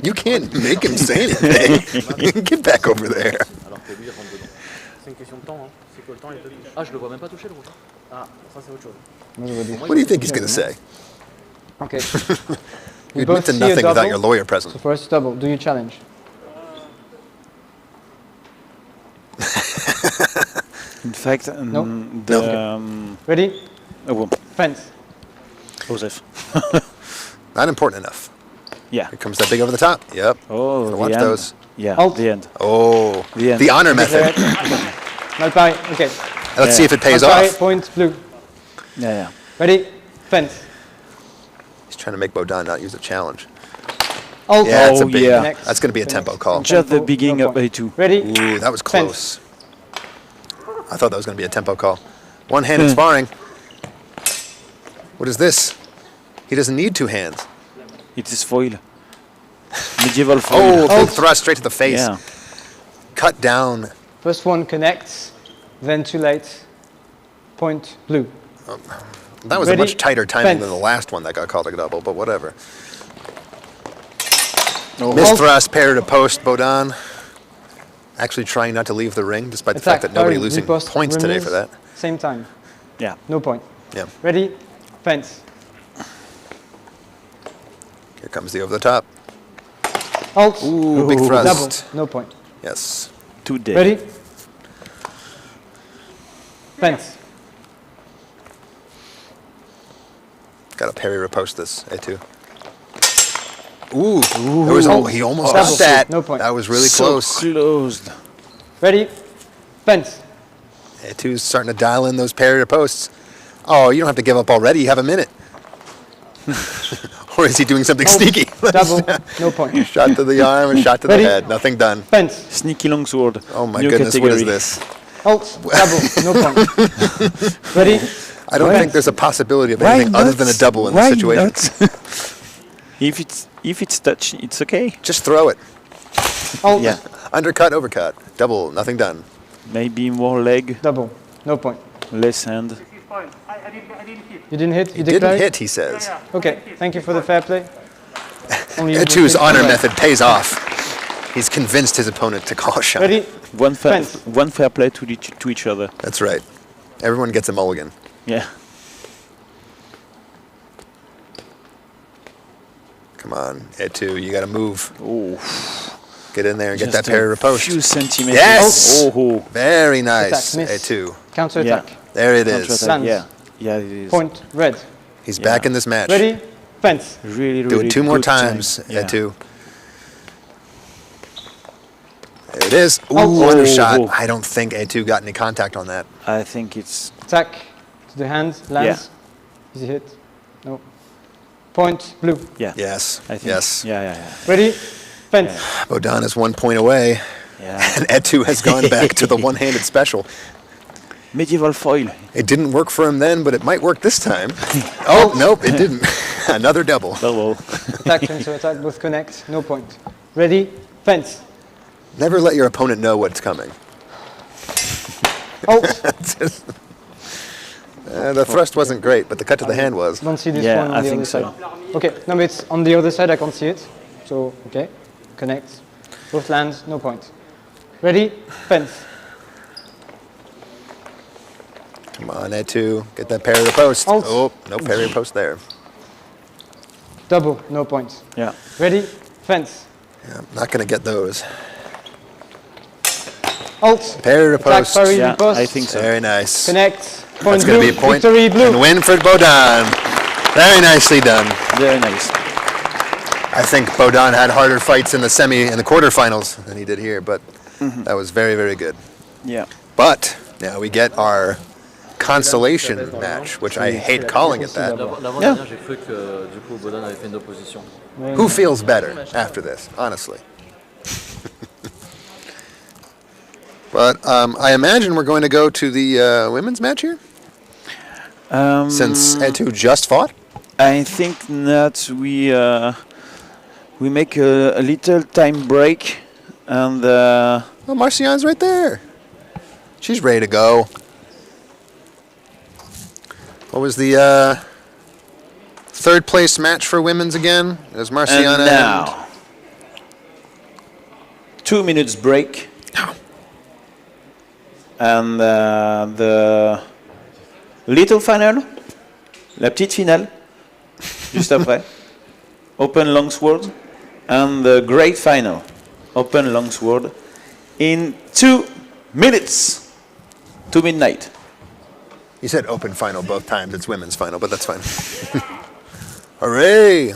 You can't make him say anything. Get back over there. C'est une question de temps, hein. C'est que le temps il te touche. Ah, je le vois même pas toucher le rouge. Ah, ça c'est autre chose. Moi, j'aurais dit. What do you think he's going to say? Okay. You We both admit to see a nothing without double. your lawyer present. So first double. Do you challenge? In fact, No. the Ready? oh, Fence. Joseph. Not important enough. Yeah. Here comes that big over the top. Yep. Oh, Gotta the watch end. those. Yeah. Alt. The end. Oh, The end. the honor method. Mal pari. Okay. Let's see if it pays Mal pari, off. point blue. Yeah. Ready? Fence. He's trying to make Bohdan not use a challenge. Alt. Yeah, that's a Oh, big. yeah. Next. That's going to be a tempo call. Just the Tempo, beginning no of point. A2. Ready? Ooh, that was close. I thought that was going to be a tempo call. One-handed Hmm. sparring. What is this? He doesn't need 2 hands. It is foil. Medieval Oh, foil. big thrust straight to the face. Yeah. Cut down. First one connects, then too late. Point blue. That was Ready? a much tighter timing Fence. than the last one that got called a double, but whatever. Oh. Missed thrust, parry to post, Bohdan. Actually trying not to leave the ring, despite the fact that nobody Parry, losing riposte, points today remise, for that. Same time. Yeah. No point. Yeah. Ready? Fence. Here comes the over the top. Alt. Ooh, big thrust. Double. No point. Yes. 2 dead. Ready? Fence. Got to parry riposte this, A2. Ooh, there was he almost Double. got that. No point. That was really So close. closed. Ready? Fence. A2's starting to dial in those parry ripostes. Oh, you don't have to give up already. You have a minute. Or is he doing something sneaky? Double. No point. Shot to the arm and shot to the Ready? head. Nothing done. Fence. Sneaky longsword. Oh my New goodness, category. what is this? Alt. Double. No point. Ready? I don't think there's a possibility of anything other than a double in this situation. If it's touch, it's okay. Just throw it. Alt. Yeah. Undercut, overcut. Double, nothing done. Maybe more leg, Double. No point. less hand. You didn't hit? You Didn't declared? hit, he says. Okay. Thank you for the fair play. Only you A2's will think honor about it. method pays off. He's convinced his opponent to call a shot. Ready? One Fence. fair play to each other. That's right. Everyone gets a mulligan. Yeah. Come on, A2, you got to move. Oh. Get in there and get Just that parry a riposte. few centimeters. Yes! Oh. Very nice, Attack, miss. A2. Counter attack. There it is. Counter-attack. Lands. Yeah. Yeah, it is. Point red. He's back Yeah. in this match. Ready? Fence. Really, Do really it 2 more good times, time. Yeah. A2. There it is. Ooh, Oh. undershot. Oh. I don't think A2 got any contact on that. I think it's Attack to the hand. Lands. Easy hit. No. Point blue. Yeah. Yes. I think. Yes. Yeah. Ready? Fence. Bohdan is 1 point away. Yeah. And Etu has gone back to the one-handed special. Medieval foil. It didn't work for him then, but it might work this time. Oh, nope, it didn't. Another double. Double. Attack, fence, attack, both connect. No point. Ready? Fence. Never let your opponent know what's coming. Oh, The thrust wasn't great, but the cut to the hand was. don't see this Yeah, one on I the think other so. side. Okay, no, but it's on the other side, I can't see it. So, okay, connect. Both lands, no point. Ready? Fence. Come on, Etu, get that parry to post. Alt. Oh, no parry to post there. Double, no points. Yeah. Ready? Fence. Yeah, not going to get those. Alt. Parry to Attack, post. parry, Yeah, riposte. I think so. Very nice. Connect. Point That's going blue. to be a point. Victory blue. And win for Bohdan. Very nicely done. Very nice. I think Bohdan had harder fights in the quarterfinals than he did here, but that was very, very good. Yeah. But now we get our consolation match, which I hate calling it that. L'avant-dernière, j'ai cru que du coup Bohdan avait fait une opposition. Who feels better after this, honestly? But I imagine we're going to go to the women's match here, since Etu just fought. I think that we make a little time break, and Oh, Marciana's right there. She's ready to go. What was the third place match for women's again? It was Marciana and now 2 minutes break, and the little final, la petite finale, juste après, Open Longsword, and the great final, Open Longsword, in 2 minutes to midnight. You said open final both times. It's women's final, but that's fine. Hooray!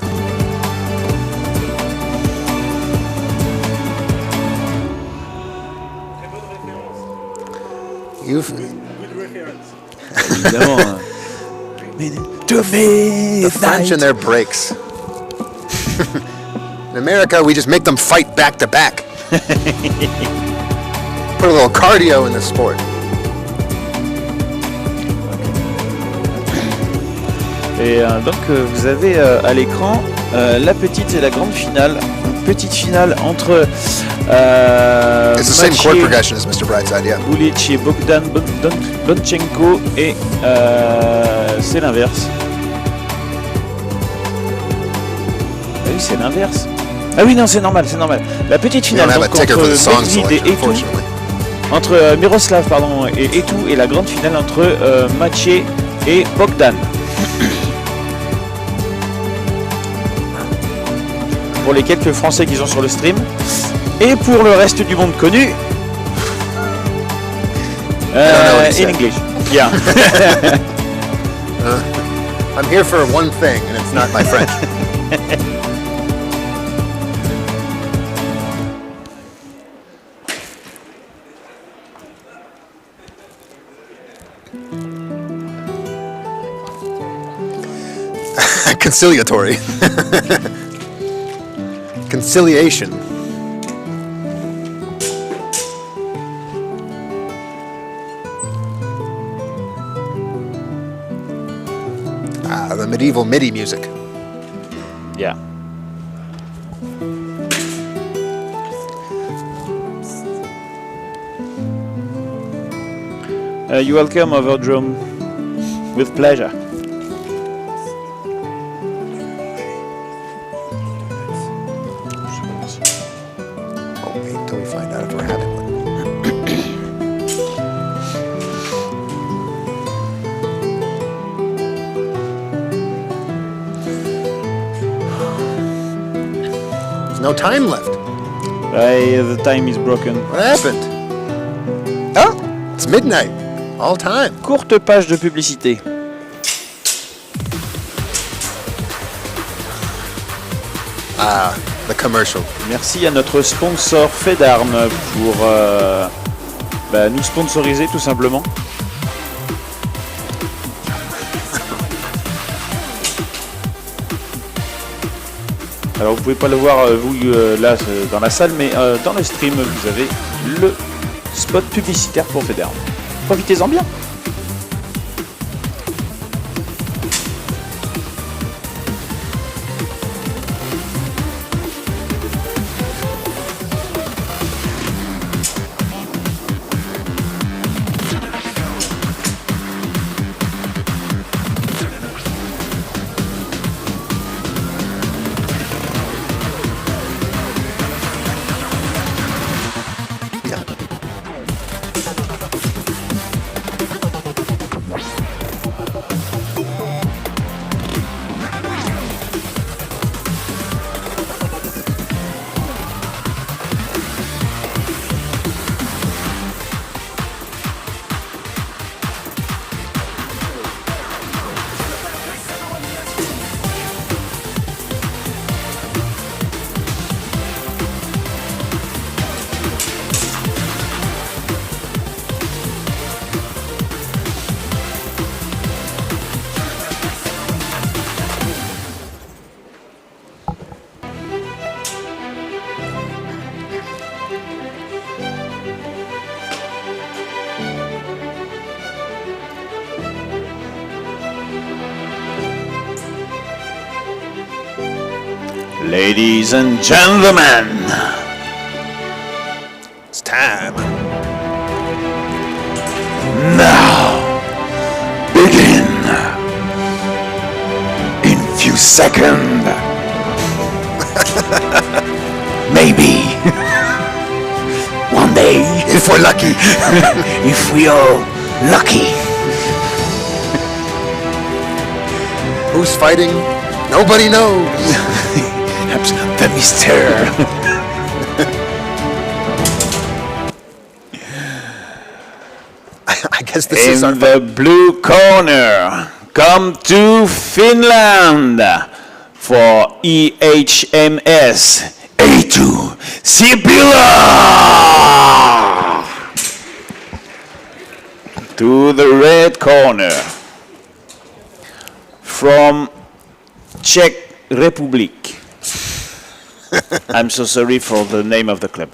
You've Évidemment. to me, the French and their breaks. In America, we just make them fight back to back. Put a little cardio in the sport. Et donc vous avez à l'écran la petite et la grande finale. Une petite finale entre It's the same chord Matthieu, progression as Mr. Brightside, yeah. Bulic et Bohdan Bonchenko, et c'est l'inverse. Ah oui, c'est l'inverse. Ah oui, non, c'est normal, c'est normal. La petite We don't finale have a donc, ticker for the song entre Medved selection, et Etu, unfortunately. entre Miroslav pardon, et Etu, et la grande finale entre Matthieu et Bohdan. Pour les quelques Français qui sont sur le stream, et pour le reste du monde connu, know what he in said. English. Yeah. I'm here for one thing, and it's not my French. Conciliatory. Conciliation. Ah, the medieval MIDI music. Yeah. You're welcome, Overdrum. With pleasure. Oh, wait till we find out if we're having one. There's no time left. The time is broken. What happened? Oh, it's midnight. All time. Courte page de publicité. Ah, the commercial. Merci à notre sponsor Fait d'Armes pour nous sponsoriser tout simplement. Alors vous pouvez pas le voir vous là dans la salle, mais dans le stream vous avez le spot publicitaire pour Federer. Profitez-en bien. Ladies and gentlemen, It's time. now begin. In few seconds, maybe one day, If we're lucky. if we are lucky. Who's fighting? Nobody knows. The mystère. I guess this is our In the blue corner, come to Finland for EHMS A2 Sibylla. To the red corner from Czech Republic. I'm so sorry for the name of the club.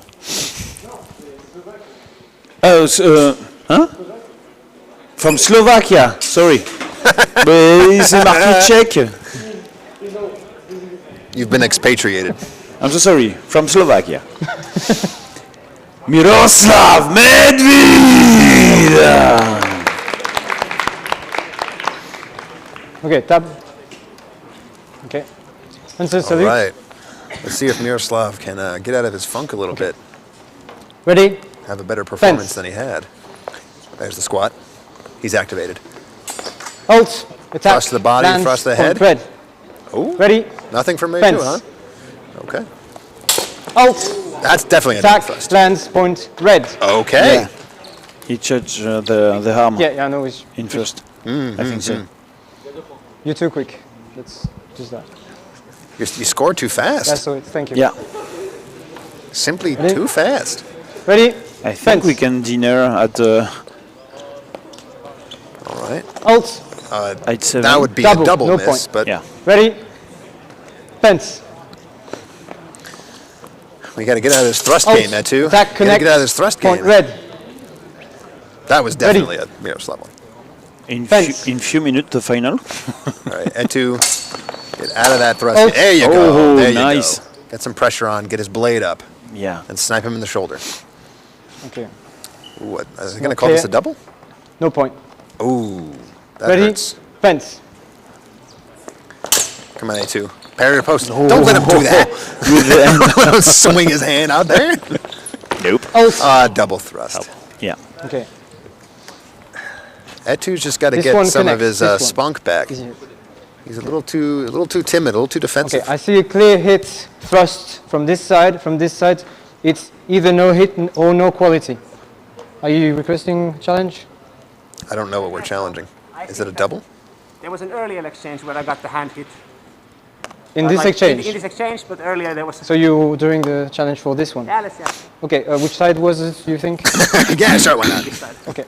Oh, huh? From Slovakia, sorry. Mais c'est marqué tchèque. You've been expatriated. I'm so sorry, from Slovakia. Miroslav Medved! Okay, tab. Okay. All right. Let's see if Miroslav can get out of his funk a little bit. Ready? Have a better performance Fence. than he had. There's the squat. He's activated. Alt. Attack. Thrust to the body, lands, thrust to the point, head. Red. Oh, Ready? nothing from me Fence. too, huh? Okay. Alt. That's definitely a Attack. double thrust. Lands. Point. Red. Okay. Yeah. He judged the arm Yeah, I know. It's, in first. I think so. you're too quick. Let's just that. You scored too fast. That's all. Thank you. Yeah, Simply Ready? too fast. Ready? I think Fence. we can dinner at All right. Alt. I'd 7. That would be Double, a double no miss, point. but Yeah. Ready? Fence. we got to get out of this thrust Alt. game, that too. Attack. Gotta Connect. get out of this thrust Point. game. Red. That was Ready. definitely a Miroslav one. In Fence. few minutes, the final. All right, Etu, get out of that thrust. Oh. There you Oh, go. There you nice. go. Get some pressure on. Get his blade up Yeah. and snipe him in the shoulder. Okay. Ooh, what? Is he not going to call this a clear. double? No point. Ooh, that Ready? hurts. Fence. Come on, A2. Parry your post. Don't let him do that. Don't let him swing his hand out there. Nope. Alt. Double thrust. Yeah. Okay. Etu's just got to This get one some of connects, his this one. spunk back. Easy hit. He's a little too timid, a little too defensive. Okay, I see a clear hit thrust from this side. From this side, it's either no hit or no quality. Are you requesting challenge? I don't know what we're challenging. Is it a double? There was an earlier exchange where I got the hand hit. In this Like, exchange? In this exchange, but earlier there was. So you doing the challenge for this one? Yeah, let's see. Okay, which side was it, you think? Yeah, sure, why not? Okay.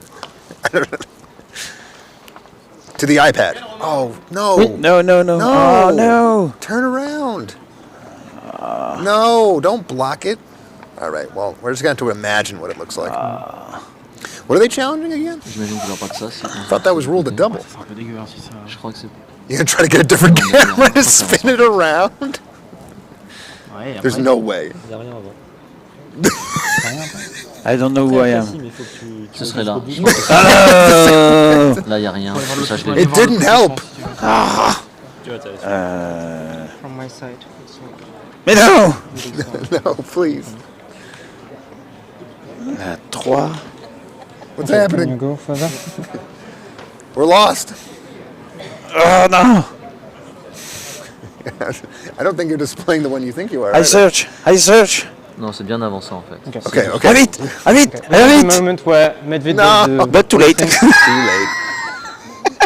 To the iPad. Oh, no. No. No. Oh, no. Turn around. No, don't block it. All right, well, we're just going to have to imagine what it looks like. What are they challenging again? J'imagine qu'il n'y aura pas de ça. I thought that was ruled a double. C'est un peu dégueulasse si ça. Je crois que c'est. You're going to try to get a different camera to spin it around? Ouais, There's no way. Il n'y a rien avant. I don't know who I am. Ce serait là. Là, il n'y a rien. Ça, je l'ai vu. It didn't help. From my side. Mais non. No, please. 3. What's Can you happening? go further? We're lost. Oh non. I don't think you're displaying the one you think you are. I right? search. Non, c'est bien avant ça en fait. Okay, Ah okay. vite. Ah vite. This Ah is the vite. moment where Medvedev No. does the But too late. Too late.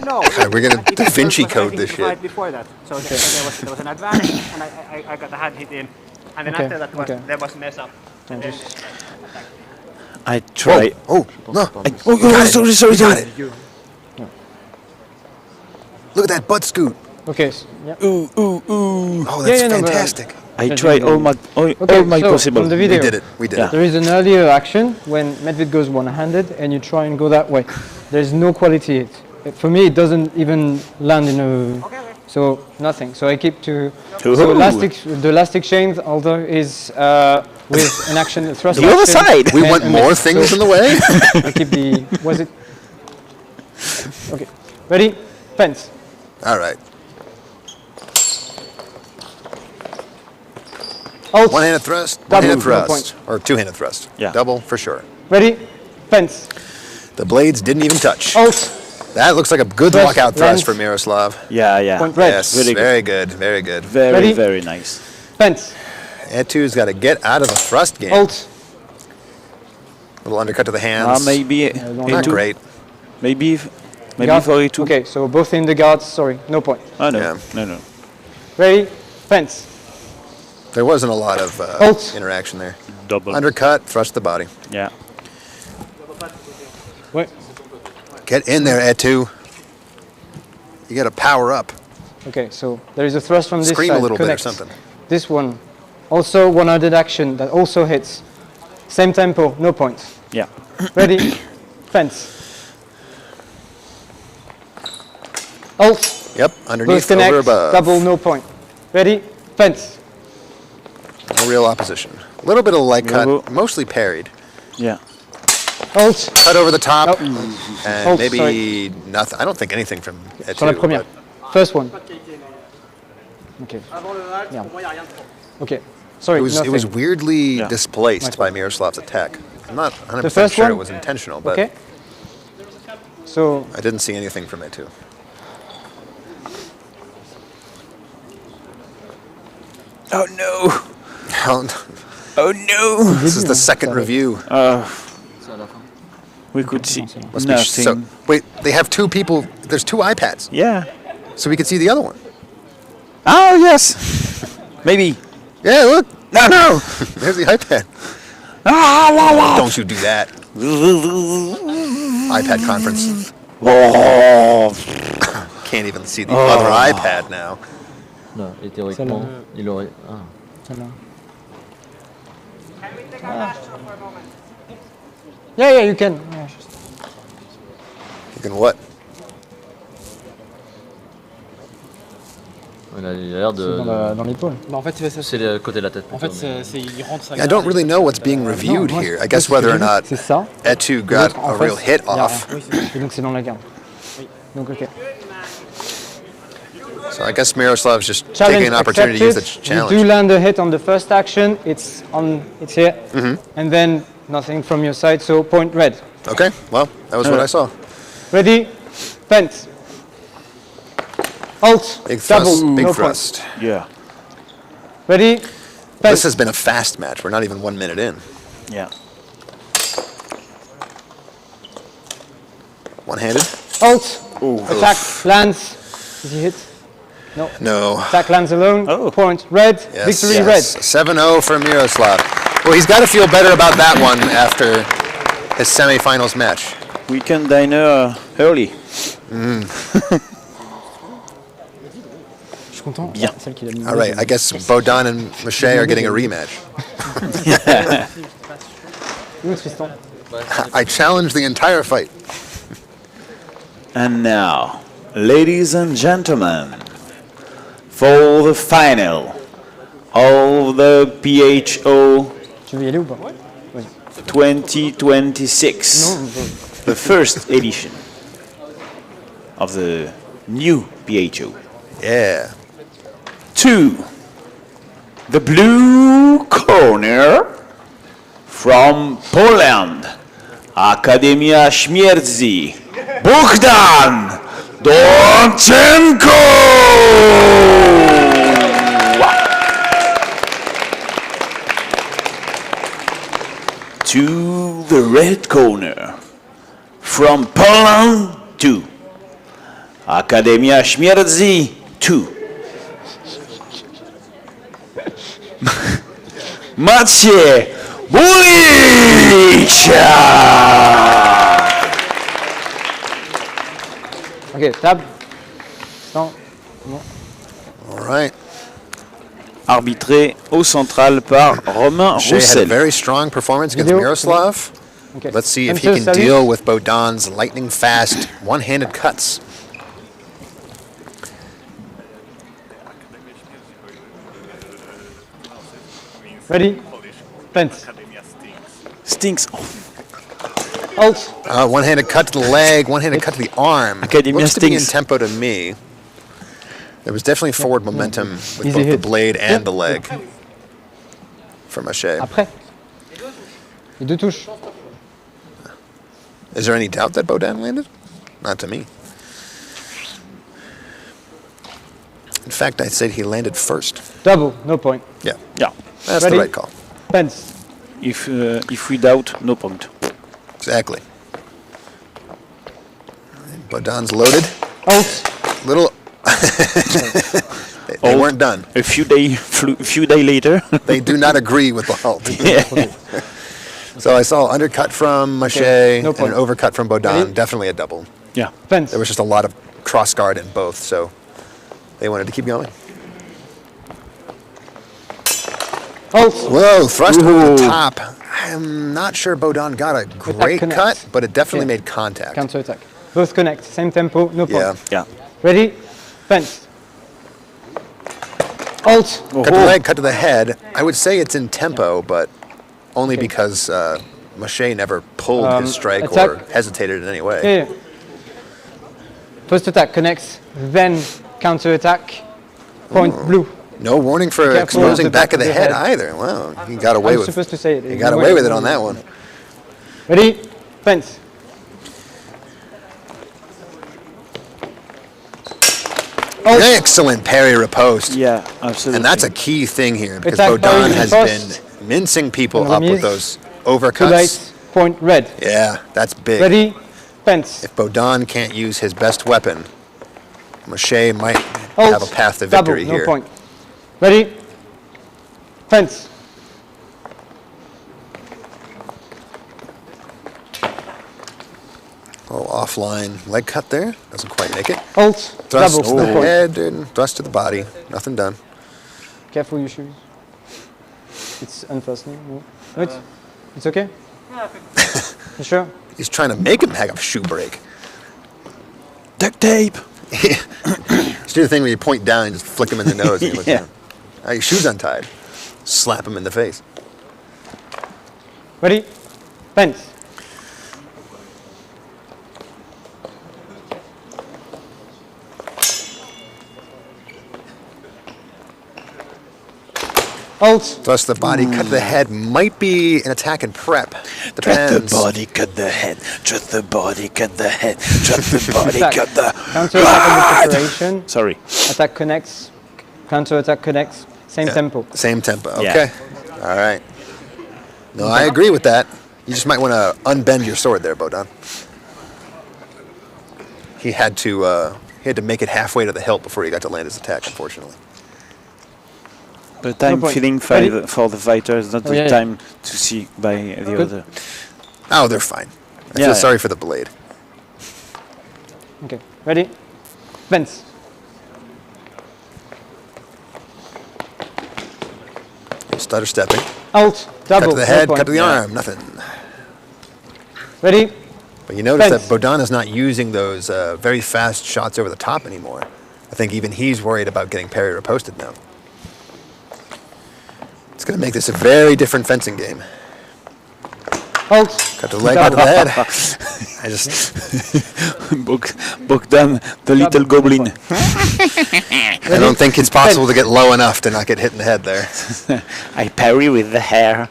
No, God, we're going it to Da was Vinci worth code fighting this the shit. fight before that. So there was an advantage, and I got the hand hit in. And then Okay, after that, okay. there was a mess up. and just I try. Oh, no. Sorry. Got it. Look at that butt scoot. okay. Yeah. Ooh. Oh, that's Yeah, no, but, fantastic. I try all my so possible. from the We video, did it. We did Yeah. it. there is an earlier action when Medvedev goes one-handed and you try and go that way. There's no quality hit. For me, it doesn't even land in a. So nothing. So I keep to. So the last exchange, although is with an action, a thrust. The other action side. We and want a more miss. things So in the way? I keep the. Was it? Okay. Ready? Fence. All right. Alt. One-handed thrust, Double, one-handed no thrust, point. or two-handed thrust. Yeah. Double for sure. Ready? Fence. The blades didn't even touch. Alt. That looks like a good Thrust, lockout thrust lens. for Miroslav. Yeah. Point red. Yes, Very good. very good, very good. Ready? Very nice. Fence. Etu's got to get out of the thrust game. Alt. Little undercut to the hands. Maybe Not A2. great. Maybe Guard. for A2. Okay, so both in the guards. Sorry, no point. Oh no. Yeah. No. Ready? Fence. There wasn't a lot of Alt. interaction there. Double. Undercut, thrust the body. Yeah. Wait. Get in there, Etu. You got to power up. Okay, so there is a thrust from this Scream side. a little bit or connects. something. This one. Also one-handed action that also hits. Same tempo, no points. Yeah. Ready? Fence. Alt. Yep, Both underneath, connect. over, above. Double, no point. Ready? Fence. No real opposition. A little bit of light Little- cut, mostly parried. Yeah. Alt. Cut over the top, Oh. and Hold, maybe sorry. nothing. I don't think anything from Etu. Sur la première. but First one. Okay. Yeah. Okay. Sorry, It was nothing. weirdly Yeah. displaced by Miroslav's attack. I'm not 100% first sure one? it was intentional, but Okay. So I didn't see anything from Etu. Oh no. Oh, Oh no. this is the second review. C'est à la fin. We could see Must be nothing. so. Wait, they have two people. There's two iPads, Yeah. so we could see the other one. Oh yes. Maybe. Yeah, look. No. There's the iPad. Ah, Don't you do that. iPad conference. Oh. Can't even see the other iPad now. Non, et théoriquement, il aurait. Ah. yeah, you can. Yeah. You can what? Il a l'air de. Dans l'épaule. Bah, en fait, c'est ça. C'est le côté de la tête. En fait, plutôt, mais- il rentre sa I don't really know what's being reviewed moi, here. je I guess pense que whether or j'ai vu, not c'est ça. Etu got L'autre, en a real face, hit il y a off. rien. Et donc c'est dans la garde. Donc ok. So I guess Miroslav's just Challenge taking an opportunity to use the accepted. You do challenge. land a hit on the first action. It's here, Mm-hmm. and then nothing from your side. So point red. Okay, well, that was what I saw. Ready? Fence. Alt. Big Double. thrust. Big no thrust. Yeah. Point. Ready? This Fence. has been a fast match. We're not even 1 minute in. Yeah. One-handed? Alt. Ooh. Attack lands. Is he hit? No. Attack lands alone. Oh. Point red. Yes, Victory yes. 7-0 for Miroslav. Well, he's got to feel better about that one after his semifinals match. Weekend diner early. suis content. Bien. Celle qu'il a mis. All right, I guess Bohdan and Maché are getting a rematch. Où Tristan? I challenge the entire fight. And now, ladies and gentlemen, for the final of the PHO Tu veux y aller ou pas? Vas-y. 2026, Non, the first edition of the new PHO. Yeah. To the blue corner from Poland, Akademia Śmierci, Bohdan Donchenko! To the red corner from Poland 2, Akademia Śmierci 2. Matthieu Bulicia! Ok, table. Tristan. All right. Arbitré au central par Romain Maché had a Roussel. very strong performance against Vidéo. Miroslav. Okay. Let's see if he Comme ça, can salut. deal with Bohdan's lightning fast one-handed cuts. Ready? Fence. Stinks. Alt. One-handed cut to the leg, one-handed cut to the arm. Academia Looks to be in stings. tempo to me. There was definitely forward momentum with Easy both the hit. blade and the leg for Maché. Après. Les deux touches. Is there any doubt that Bohdan landed? Not to me. In fact, I said he landed first. Double. No point. Yeah, Yeah. that's Ready? the right call. Fence. If we doubt, no point. Exactly. Bohdan's loaded. Alt. Little. they weren't done. A few day later. They do not agree with the halt. Yeah. So I saw undercut from Maché no and point. an overcut from Bohdan. Ready? Definitely a double. Yeah. Fence. There was just a lot of cross guard in both, so they wanted to keep going. Alt. Whoa, thrust over Ooh. the top. I'm not sure Bohdan got a great connects. cut, but it definitely Okay. made contact. Counter attack. Both connect. Same tempo. No point. Yeah. Yeah. Ready? Fence. Alt. Cut to the leg, cut to the head. I would say it's in tempo, but only because Maché never pulled his strike attack. or hesitated in any way. Yeah. First attack connects. Then counter attack. Point blue. No warning for Careful exposing of the back of the head either. Wow, he got away I'm with. supposed to say it. He got away with it on that one. Ready? Fence. Excellent parry riposte. Yeah, absolutely. And that's a key thing here because Attack Bohdan parry has riposte. been mincing people And up with remise. those Too overcuts. late. Point red. Yeah, that's big. Ready? Fence. If Bohdan can't use his best weapon, Maché might Alt. have a path to Double. victory No here. point. Ready? Fence. Oh, offline leg cut there. Doesn't quite make it. Alt. Thrust Double. to No the point. head and thrust to the body. Nothing done. Careful your shoes. It's unfastening. No, it's okay? You sure? He's trying to make him have a shoe break. duct tape. Just do the thing where you point down and just flick him in the nose. And you look Yeah. down. Your shoe's untied. Slap him in the face. Ready? Fence. Alt. Thrust the body, cut the head. Might be an attack and prep. Cut Depends. the body, cut the head. Cut the body, cut the head. Cut the body, Attack. cut the. Counter attack on the preparation. Sorry. Attack connects. Counter attack connects. Same tempo. Same tempo. Yeah. Okay. All right. No, I agree with that. You just might want to unbend your sword there, Bohdan. He had to make it halfway to the hilt before he got to land his attack, unfortunately. But I'm point. feeling Ready? for the fighters, not Oh, the yeah, yeah. time to see by the Good. other. Oh, they're fine. I Yeah, feel yeah. sorry for the blade. Okay. Ready? Fence. stutter stepping. Out. Double. Cut to the head, no cut to the point. arm, nothing. Ready? But you notice Fence. that Bohdan is not using those very fast shots over the top anymore. I think even he's worried about getting parry riposted now. It's going to make this a very different fencing game. Out. Cut to the leg, cut to the head. I just... Bohdan, the little goblin. I don't think it's possible to get low enough to not get hit in the head there. I parry with the hair.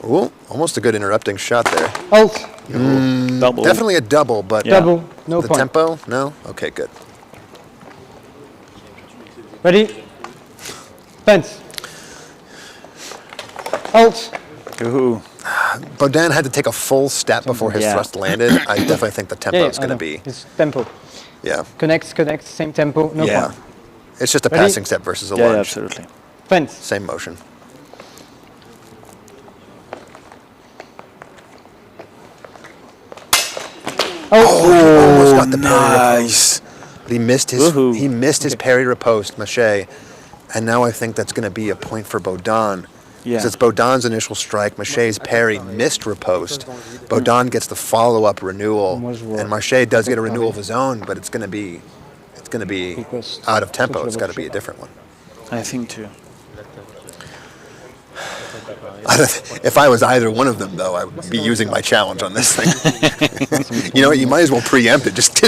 Ooh, almost a good interrupting shot there. Out. Double. Definitely a double, but Double. No the point. tempo? No? Okay, good. Ready? Fence. Out. Ooh. Bohdan had to take a full step before his Yeah. thrust landed. I definitely think the tempo is I going to know. be, It's tempo. yeah. Connect, same tempo, no Yeah. point. It's just a Ready? passing step versus a Yeah, lunge. absolutely. Fence. Same motion. Almost got the parry riposte. But he missed his Woohoo. he missed his parry riposte, Mache, and now I think that's going to be a point for Bohdan. Yeah. Because it's Bohdan's initial strike, Mache's parry missed riposte. Bohdan gets the follow-up renewal, and Marche does get a renewal of his own, but it's going to be out of tempo. It's got to be a different one. I think too. If I was either one of them, though, I would be using my challenge on this thing. You know what? You might as well preempt it. Just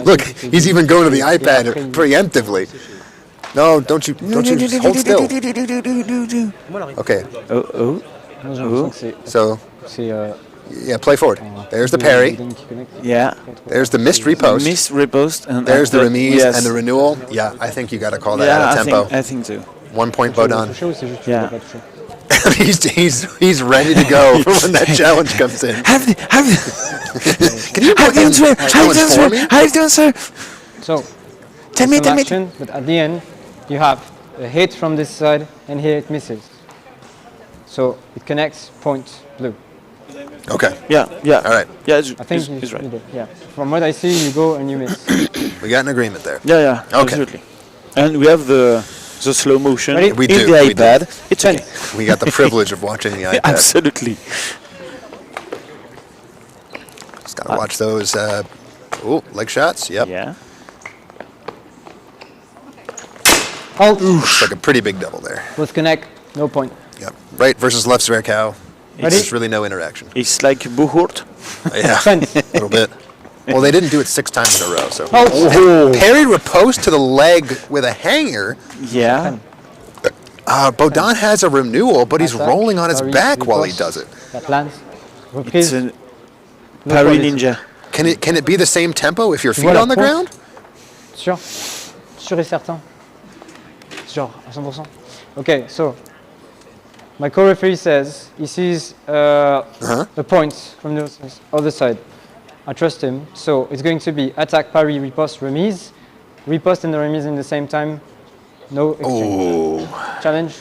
look. He's even going to the iPad preemptively. No, don't you hold still. Okay. Oh. Moi, j'ai l'impression que So c'est yeah, play forward. There's the parry. Yeah. There's the missed riposte. Miss riposte. And There's the remise yes. and the renewal. Yeah, I think you got to call that Yeah, out of tempo. I think so. 1 point Bohdan. touché ou c'est juste que Yeah. tu l'as pas touché? he's ready to go for when that challenge comes in. Can you put in challenge for me? How you doing, sir? So, Tell me, some tell me. action, but at the end, you have a hit from this side, and here it misses. So it connects, point, blue. Okay. Yeah. All right. Yeah, I think he's right. you do, yeah. From what I see, you go and you miss. We got an agreement there. Yeah, Okay. absolutely. And we have the slow motion Ready? We in do, the we do. iPad. It's okay. We got the privilege of watching the iPad. Absolutely. Just got to watch those leg shots. Yep. Yeah. Out. Looks like a pretty big double there. Both connect, no point. Yep. Right versus left Zwerkow. Ready? There's really no interaction. It's like Buhurt. Yeah, Fence. a little bit. Well, they didn't do it 6 times in a row, so. Out. Parry riposte to the leg with a hanger. Yeah. Bohdan has a renewal, but he's Attack, rolling on his parry, back while he riposte. does it. That lands. It's Reprise. a No parry quality. ninja. Can it be the same tempo if your Tu feet vois la on the pointe? ground? Sûr. Sûr et certain. Genre, à 100%. Okay, so my co-referee says he sees a point from the other side. I trust him. So it's going to be attack, parry, riposte, remise. Riposte and the remise in the same time. No exchange. Challenge.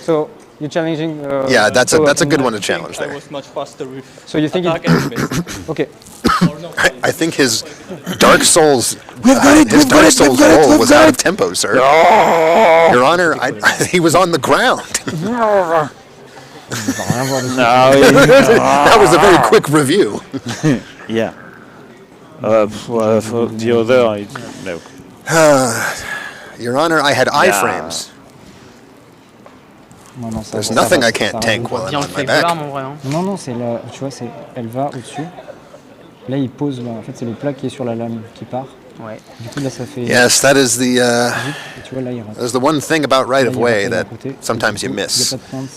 So you're challenging. Yeah, that's so, a good one to challenge I there. was much faster with So you think attack it? and space. Okay. Or no? I think his Dark Souls, We've got it, his we've Dark got it, Souls we've got it, roll we've was got out it. of tempo, sir. Your Honor, he was on the ground. That was a very quick review. Yeah. For the other, no. Your Honor, I had iframes. Non, non, ça There's va, nothing ça I va, can't ça va. tank while I'm Bien on le my fait back. l'arme en vrai. Hein. Non, non, c'est là, tu vois, elle va au-dessus. Là, il pose, là. En fait, c'est le plat qui est sur la lame qui part. Ouais. Du coup, là, ça fait. Yes, that is the Et tu vois, là, il rate. that's the one thing about right of way that sometimes you miss.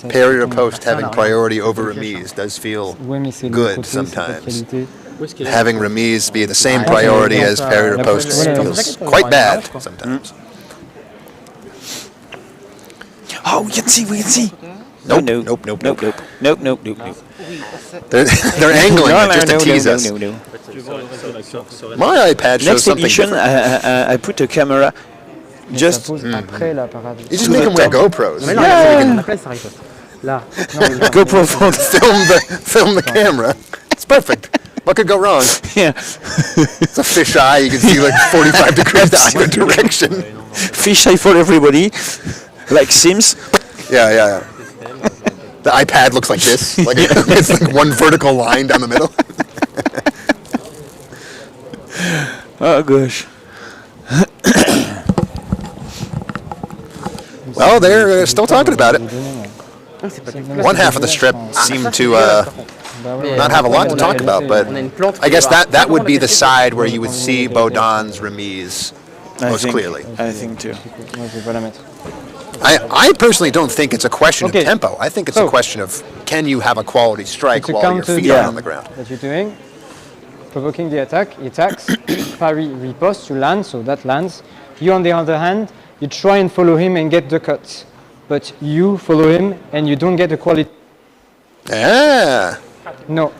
Parry or post having priority over remise does feel Ouais, mais c'est le good côté, c'est pas de sometimes. qualité. Having remise be the same priority as parry or post feels quite bad sometimes. Oh, we can see. Nope, no. nope. They're angling it just to tease us. No. My iPad shows Next something edition, different. I put a camera Mais just ça pose après la parade. You just make them wear GoPros. Mais non, la place, ça arrive. Là. GoPro front. Film the camera. It's perfect. What could go wrong? Yeah. It's a fisheye. You can see like 45 degrees to either direction. Fisheye for everybody, like Sims. Yeah. The iPad looks like this. Like it's like one vertical line down the middle. Oh gosh. Well, they're still talking about it. One half of the strip seemed to not have a lot to talk about, but I guess that would be the side where you would see Bohdan's remise most clearly. I think too. I personally don't think it's a question of tempo. I think it's a question of can you have a quality strike while your feet are on the ground. That you're doing, provoking the attack, he attacks, parry, riposte, you land, so that lands. You on the other hand, you try and follow him and get the cut, but you follow him and you don't get the quality. Ah. No.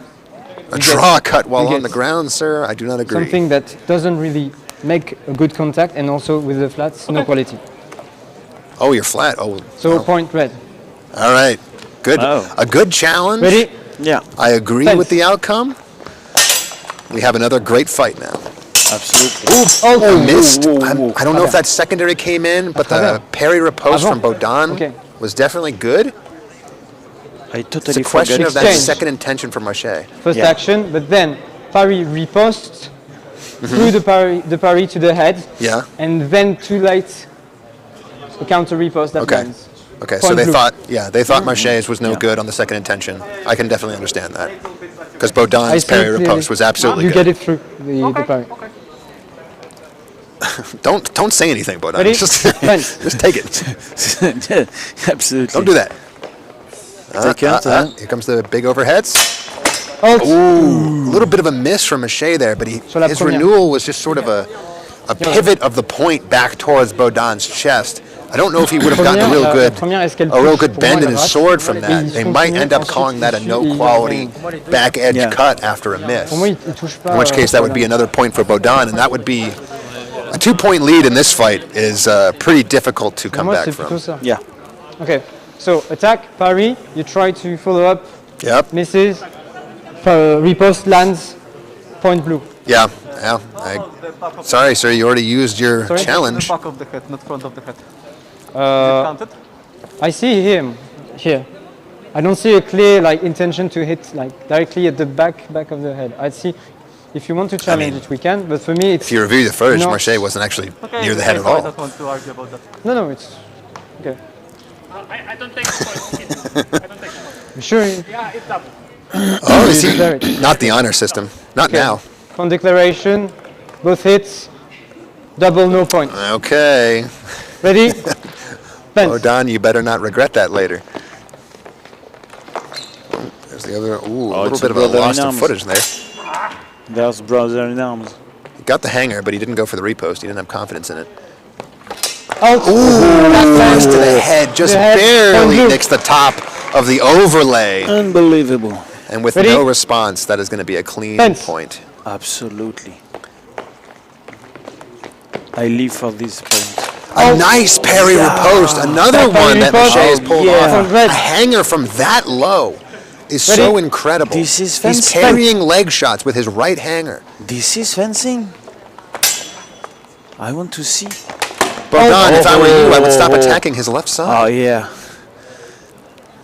A draw cut while on the ground, sir. I do not agree. Something that doesn't really make a good contact, and also with the flats, no quality. Oh, you're flat. Oh. So point red. All right. Good. Oh. A good challenge. Ready? Yeah. I agree with the outcome. We have another great fight now. Absolutely. Missed. I don't know if that secondary came in, but the parry riposte from Bohdan was definitely good. I It's totally a question forgot. of that second intention from Marche. First action, but then parry riposte through the parry to the head. Yeah. And then too late, a counter riposte that lands. Okay, so they thought Marche's was no good on the second intention. I can definitely understand that. Because Bohdan's parry riposte was absolutely good. You get it through the parry. Don't say anything, Bohdan. Ready? Just take it. Absolutely. Don't do that. Here comes the big overheads. Ooh, a little bit of a miss from Marche there, but his renewal was just sort of a pivot of the point back towards Bohdan's chest. I don't know if he would have gotten a real good bend in his sword from that. They might end up calling that a no-quality back edge cut after a miss. In which case, that would be another point for Bohdan, and that would be a 2-point lead in this fight is pretty difficult to come back from. Yeah. Okay. So attack, parry, you try to follow up, misses, riposte lands, point blue. Yeah. Sorry, sir, you already used your challenge. Back of the head, not front of the head. I see him here. I don't see a clear intention to hit directly at the back of the head. I'd see if you want to challenge it, we can. But for me, it's if you review the footage, Marche wasn't actually near the head at all. I don't want to argue about that. No, it's okay. I don't take the point. I don't take the point. You sure? Yeah, it's up. Oh, you see, not the honor system. Not now. Point declaration, both hits, double no point. Okay. Ready? Bohdan, you better not regret that later. There's the other. Ooh, a little bit of a loss of footage there. There's brother in arms. He got the hanger, but he didn't go for the repost. He didn't have confidence in it. Fast to the head, just barely nicks the top of the overlay. Unbelievable. And with no response, that is going to be a clean point. Absolutely. I live for this point. A nice parry riposte. Another one that Marche has pulled off. A hanger from that low is so incredible. This is He's parrying leg shots with his right hanger. This is fencing. I want to see. Bohdan, if I were you, I would stop attacking his left side. Oh, yeah.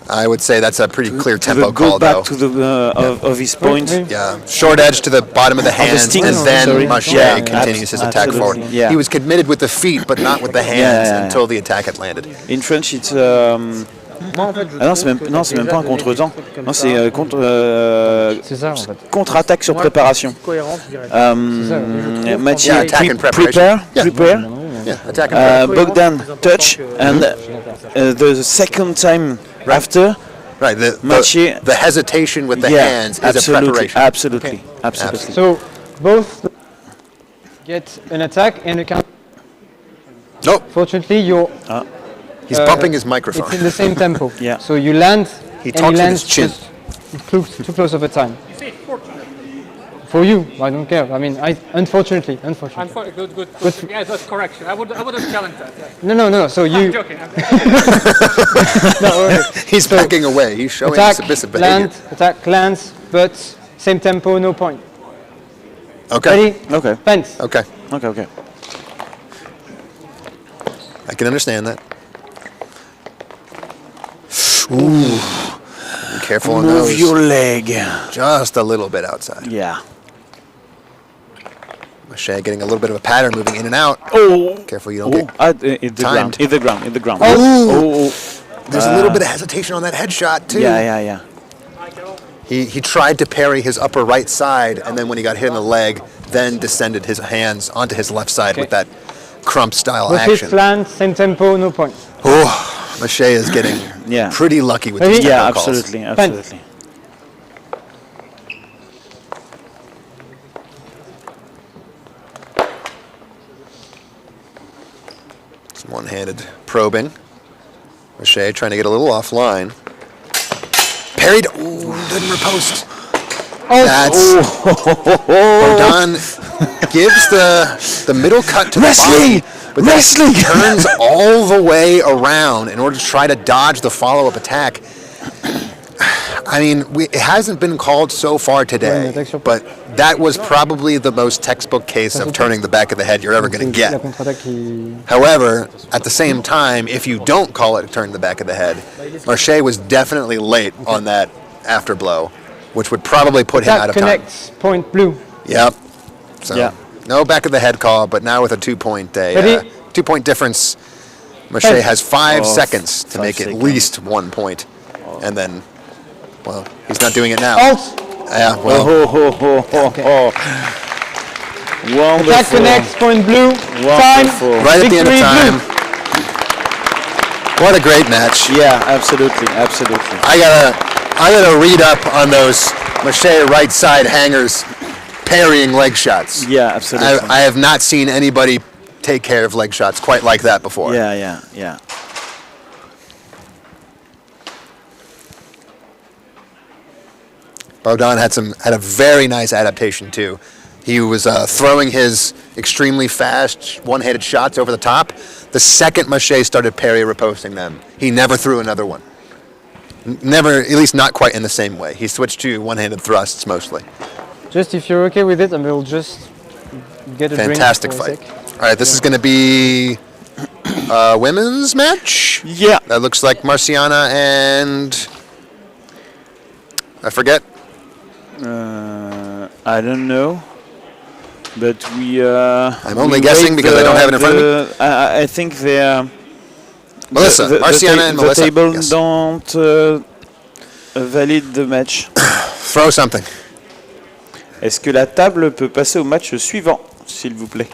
I would say that's a pretty clear tempo call, though. To the of his point. Yeah, short edge to the bottom of the hands, and then Marche continues his attack forward. Yeah. He was committed with the feet, but not with the hands until the attack had landed. In French, it's... Ah non, c'est même pas un contre-temps. Non, c'est contre-attaque sur préparation. Matthieu, prepare. Bohdan, touch, and the second time after, right, the hesitation with the hands is a preparation. Absolutely. So both get an attack and a counter. Nope. Fortunately, he's bumping his microphone. It's in the same tempo. Yeah. So you land. He talks with his chin. Too close of a time. You say fortunately. For you, I don't care. I mean, unfortunately. Good. Yeah, that's correction. I would have challenged that. Yeah. No. So you. I'm joking. No, he's backing away. He's showing submissive behavior. Attack lands, but same tempo, no point. Okay. Ready? Okay. Fence. Okay. Okay. I can understand that. Ooh. Be careful on those. Move your leg. Just a little bit outside. Yeah. Mache getting a little bit of a pattern, moving in and out. Oh. Careful you don't get in the timed. ground. In the ground. Oh. There's a little bit of hesitation on that headshot too. Yeah. He tried to parry his upper right side, and then when he got hit in the leg, then descended his hands onto his left side with that crump style Both his action. flanks, same tempo, no point. Oh, Mache is getting pretty lucky with these tempo calls. Absolutely. Some one-handed probing. Mache trying to get a little offline. Parried. Ooh, didn't riposte. Bohdan gives the middle cut to the body. Wrestling! Turns all the way around in order to try to dodge the follow-up attack. I mean, it hasn't been called so far today, but that was probably the most textbook case of turning the back of the head you're ever going to get. However, at the same time, if you don't call it turn the back of the head, Marche was definitely late on that after blow, which would probably put him out of time. Connects, point blue. Yep. So, no back of the head call, but now with a 2-point day, 2-point difference, Marche has 5 seconds to make at least 1 point, and then. Well, he's not doing it now. Yeah, well. Wonderful. Attack connects, point blue. Wonderful. Time. Right at the end of time. What a great match. Yeah, absolutely. I gotta read up on those Mache right side hangers parrying leg shots. Yeah, absolutely. I have not seen anybody take care of leg shots quite like that before. Yeah. Bohdan had a very nice adaptation too. He was throwing his extremely fast one-handed shots over the top. The second Mache started parry riposting them, he never threw another one. Never, at least not quite in the same way. He switched to one-handed thrusts mostly. Just if you're okay with it, and we'll just get a fantastic drink fight. All right, this is going to be a women's match. Yeah. That looks like Marciana and I forget. I don't know, but we. I'm only guessing because I don't have it in front of me. I think they're. Melissa, Marciana and Melissa. The table don't valide the match. Throw something. Est-ce que la table peut passer au match suivant, s'il vous plaît?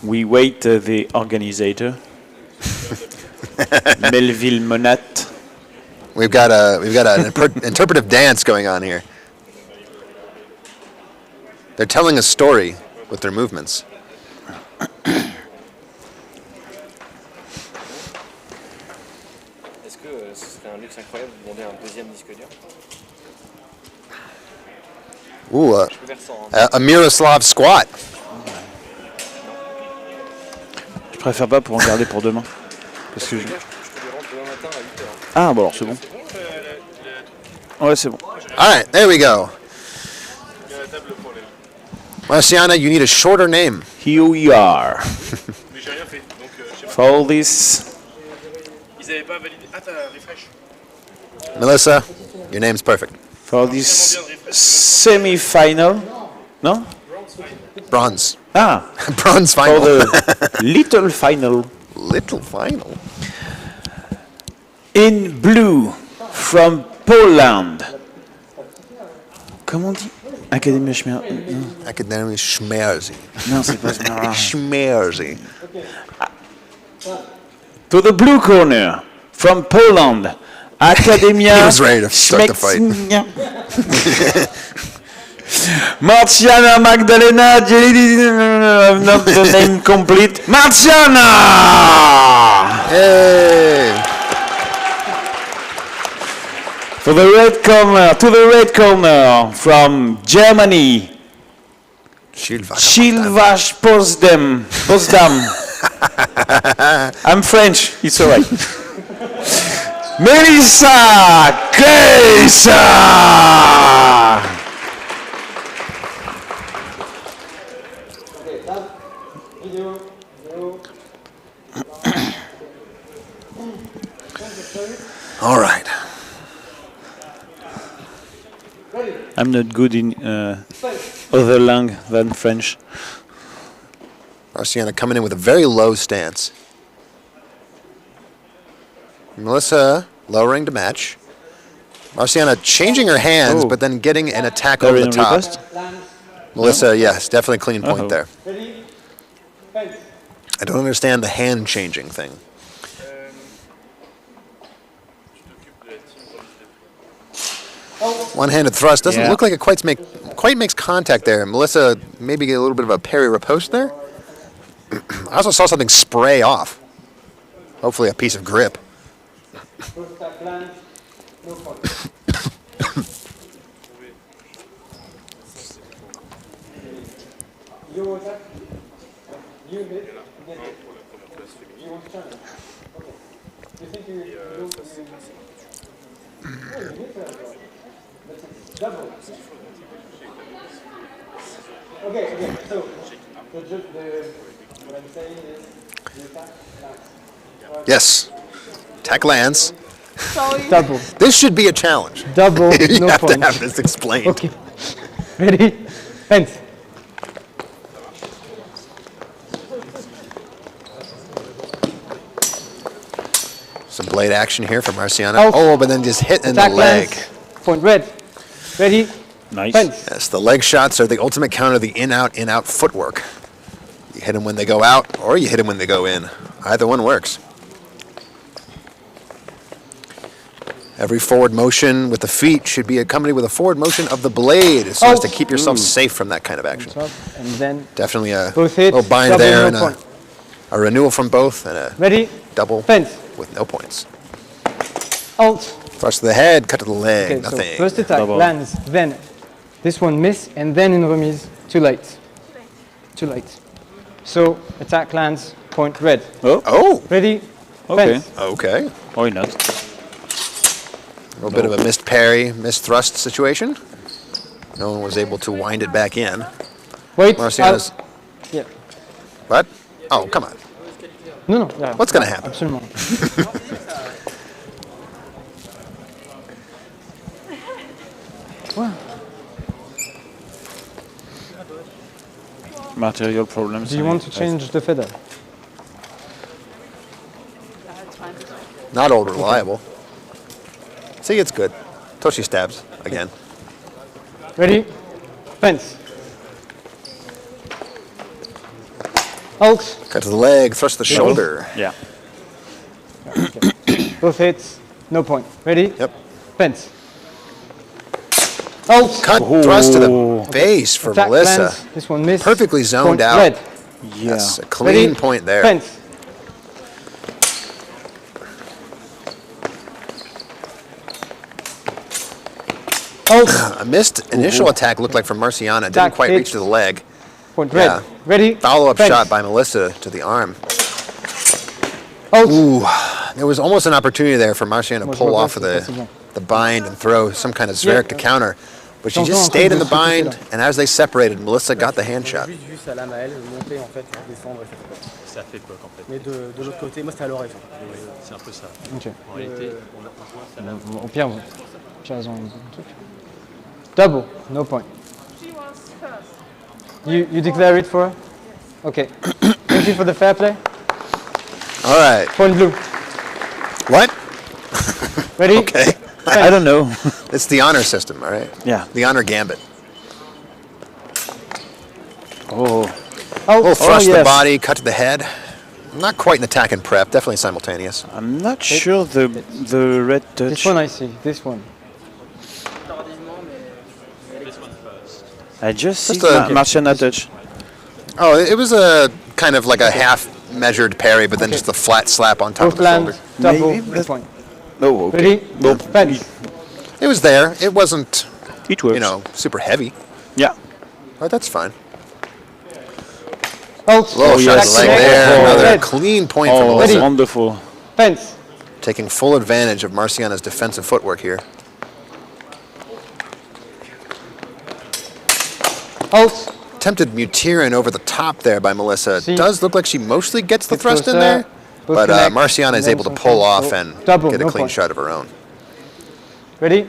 We wait the organizer, Melville Monat. We've got an interpretive dance going on here. They're telling a story with their movements. Est-ce que ce serait un luxe incroyable de demander un deuxième disque dur? Ooh, a Miroslav squat. Je préfère pas pour en garder pour demain. Parce que Ah bon alors c'est bon. Ouais c'est bon. All right, there we go. Marciana, you need a shorter name. Here we are. For this. Melissa, your name's perfect. For this semi-final. No? Bronze. Ah. Bronze final. For the little final. Little final. In blue, from Poland. Comment on dit? Académie Schmerzi. Académie Schmerzi. Non, c'est pas ça. Schmerzi. To the blue corner, from Poland, Academia. He was ready to start the fight. Marciana Magdalena, not the name complete. Marciana! Hey! To the red corner, from Germany, Silvash Potsdam. I'm French, it's alright. Melissa Kesa! All right. I'm not good in other language than French. Marciana coming in with a very low stance. Melissa lowering to match. Marciana changing her hands, but then getting an attack over the top. Melissa, yes, definitely clean point there. I don't understand the hand changing thing. One-handed thrust doesn't look like it quite makes contact there. Melissa maybe get a little bit of a parry riposte there. I also saw something spray off. Hopefully a piece of grip. Okay, so what I'm saying is the attack lands. Yes. Attack lands. Double. This should be a challenge. Double, you no have point. to have this explained. Okay. Ready? Fence. Some blade action here from Marciana. Oh, but then just hit in the leg. Lands. Point red. Ready? Nice. Fence. Yes, the leg shots are the ultimate counter, the in-out footwork. You hit them when they go out, or you hit them when they go in. Either one works. Every forward motion with the feet should be accompanied with a forward motion of the blade so as to keep yourself safe from that kind of action. And then Definitely a both hits, little bind double, there no and a renewal from both and a ready? Double Fence. With no points. Alt. Thrust to the head, cut to the leg, Okay, nothing. so first attack lands, then this one miss, and then in remise, too late. Too late. So attack lands, point red. Oh. Ready? Okay. Fence. Okay. Why not? A little bit of a missed parry, missed thrust situation. No one was able to wind it back in. Wait. Marciana's. Yeah. What? Oh, come on. No, no. Yeah, What's going to happen? Absolument. Wow. Material problems. Do you want to change the feather? Not old reliable. See, it's good. Toshi stabs again. Ready? Fence. Alt. Cut to the leg, thrust to the shoulder. Yeah. Okay. Both hits, no point. Ready? Yep. Fence. Alt. Cut, thrust to the base for Attack Melissa. lands. This one missed. Perfectly zoned Point out. red. Yeah. Yes, a clean Ready? point there. Fence. Alt. A missed initial attack looked like from Marciana. Didn't Attack quite hit. reach to the leg. Point red. Yeah. Ready? Follow-up Fence. shot by Melissa to the arm. Alt. Ooh, there was almost an opportunity there for Marciana to Moi, je pull vois off pas of si c'est possible. the bind and throw some kind of Zverik to counter. But she J'entends just un stayed truc in de the ce côté-là. bind, and as they separated, Melissa got the hand shot. Juste vu sa lame à elle monter en fait, descendre, ça fait peur en fait. Mais de l'autre côté, moi c'était à l'oreille. C'est un peu ça. Ok. En réalité, on a Au pire, tu as raison. Double, no point. You declare it for her? Okay. Thank you for the fair play. All right. Point blue. What? Ready? Okay. I don't know. It's the honor system, all right? Yeah. The honor gambit. Oh. We'll thrust the yes. body, cut to the head. Not quite an attack and prep, definitely simultaneous. I'm not sure the red touch. This one I see. This one. I just see Just a- Marciana touch. Oh, it was a kind of like a half-measured parry, but then just a flat slap on top Both of the shoulder. lands. Double. Maybe, No but- point. No, okay. Ready? No. Fence. It was there. It wasn't, It works. you know, super heavy. Yeah. But that's fine. Alt. Low shot to the leg there. Another Red. clean point for Oh, Melissa. wonderful. Fence. Taking full advantage of Marciana's defensive footwork here. Alt. attempted Mutirin over the top there by Melissa. It does look like she mostly gets the thrust in there, but Marciana is able to pull off and get a clean shot of her own. Ready?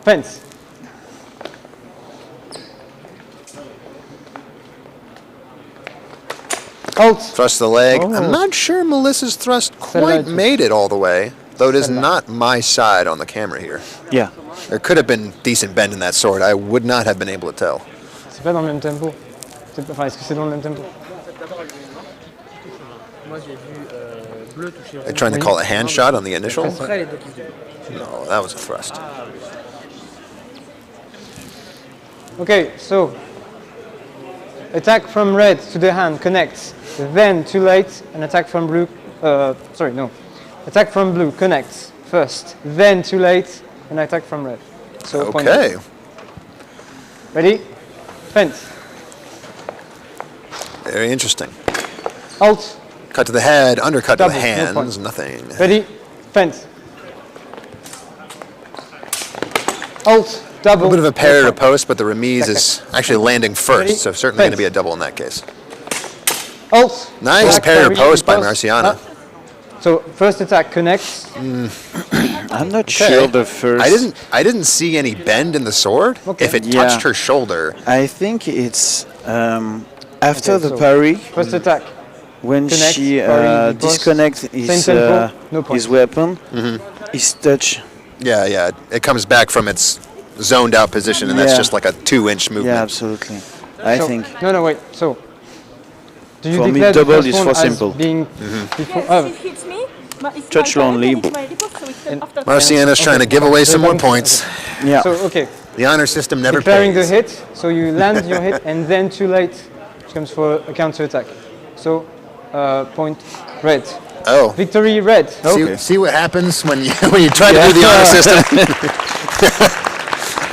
Fence. Out. Thrust the leg. I'm not sure Melissa's thrust quite made it all the way, though it is not my side on the camera here. Yeah. There could have been decent bend in that sword. I would not have been able to tell. C'est pas dans le même tempo. Enfin, est-ce que c'est dans le même tempo? They're trying to call a hand shot on the initial? No, that was a thrust. Okay, so attack from red to the hand connects, then too late, an attack from blue. Attack from blue connects first, then too late, an attack from red. So okay. Ready? Fence. Very interesting. Alt. Cut to the head, undercut Double, to the no hands, nothing. Ready? Fence. Alt. Double. A little bit of a parry to post, but the remise is actually landing first, so certainly going to be a double in that case. Alt. Nice parry to post by Marciana. So first attack connects. I'm not sure the first. I didn't see any bend in the sword. If it touched her shoulder. I think it's after the parry. First attack. When connect, she disconnects his weapon, his touch. Yeah. It comes back from its zoned out position, and that's just like a 2-inch movement. Yeah, absolutely. I think. No, wait. So, do you for me, declare double the is first for one simple. as being before? Touch only. Marciana's trying to give away some more points. Yeah. So, okay. The honor system never Preparing pays. the hit, so you land your hit, and then too late, which comes for a counter attack. So, point red. Oh. Victory red. See what happens when you try to do the honor system.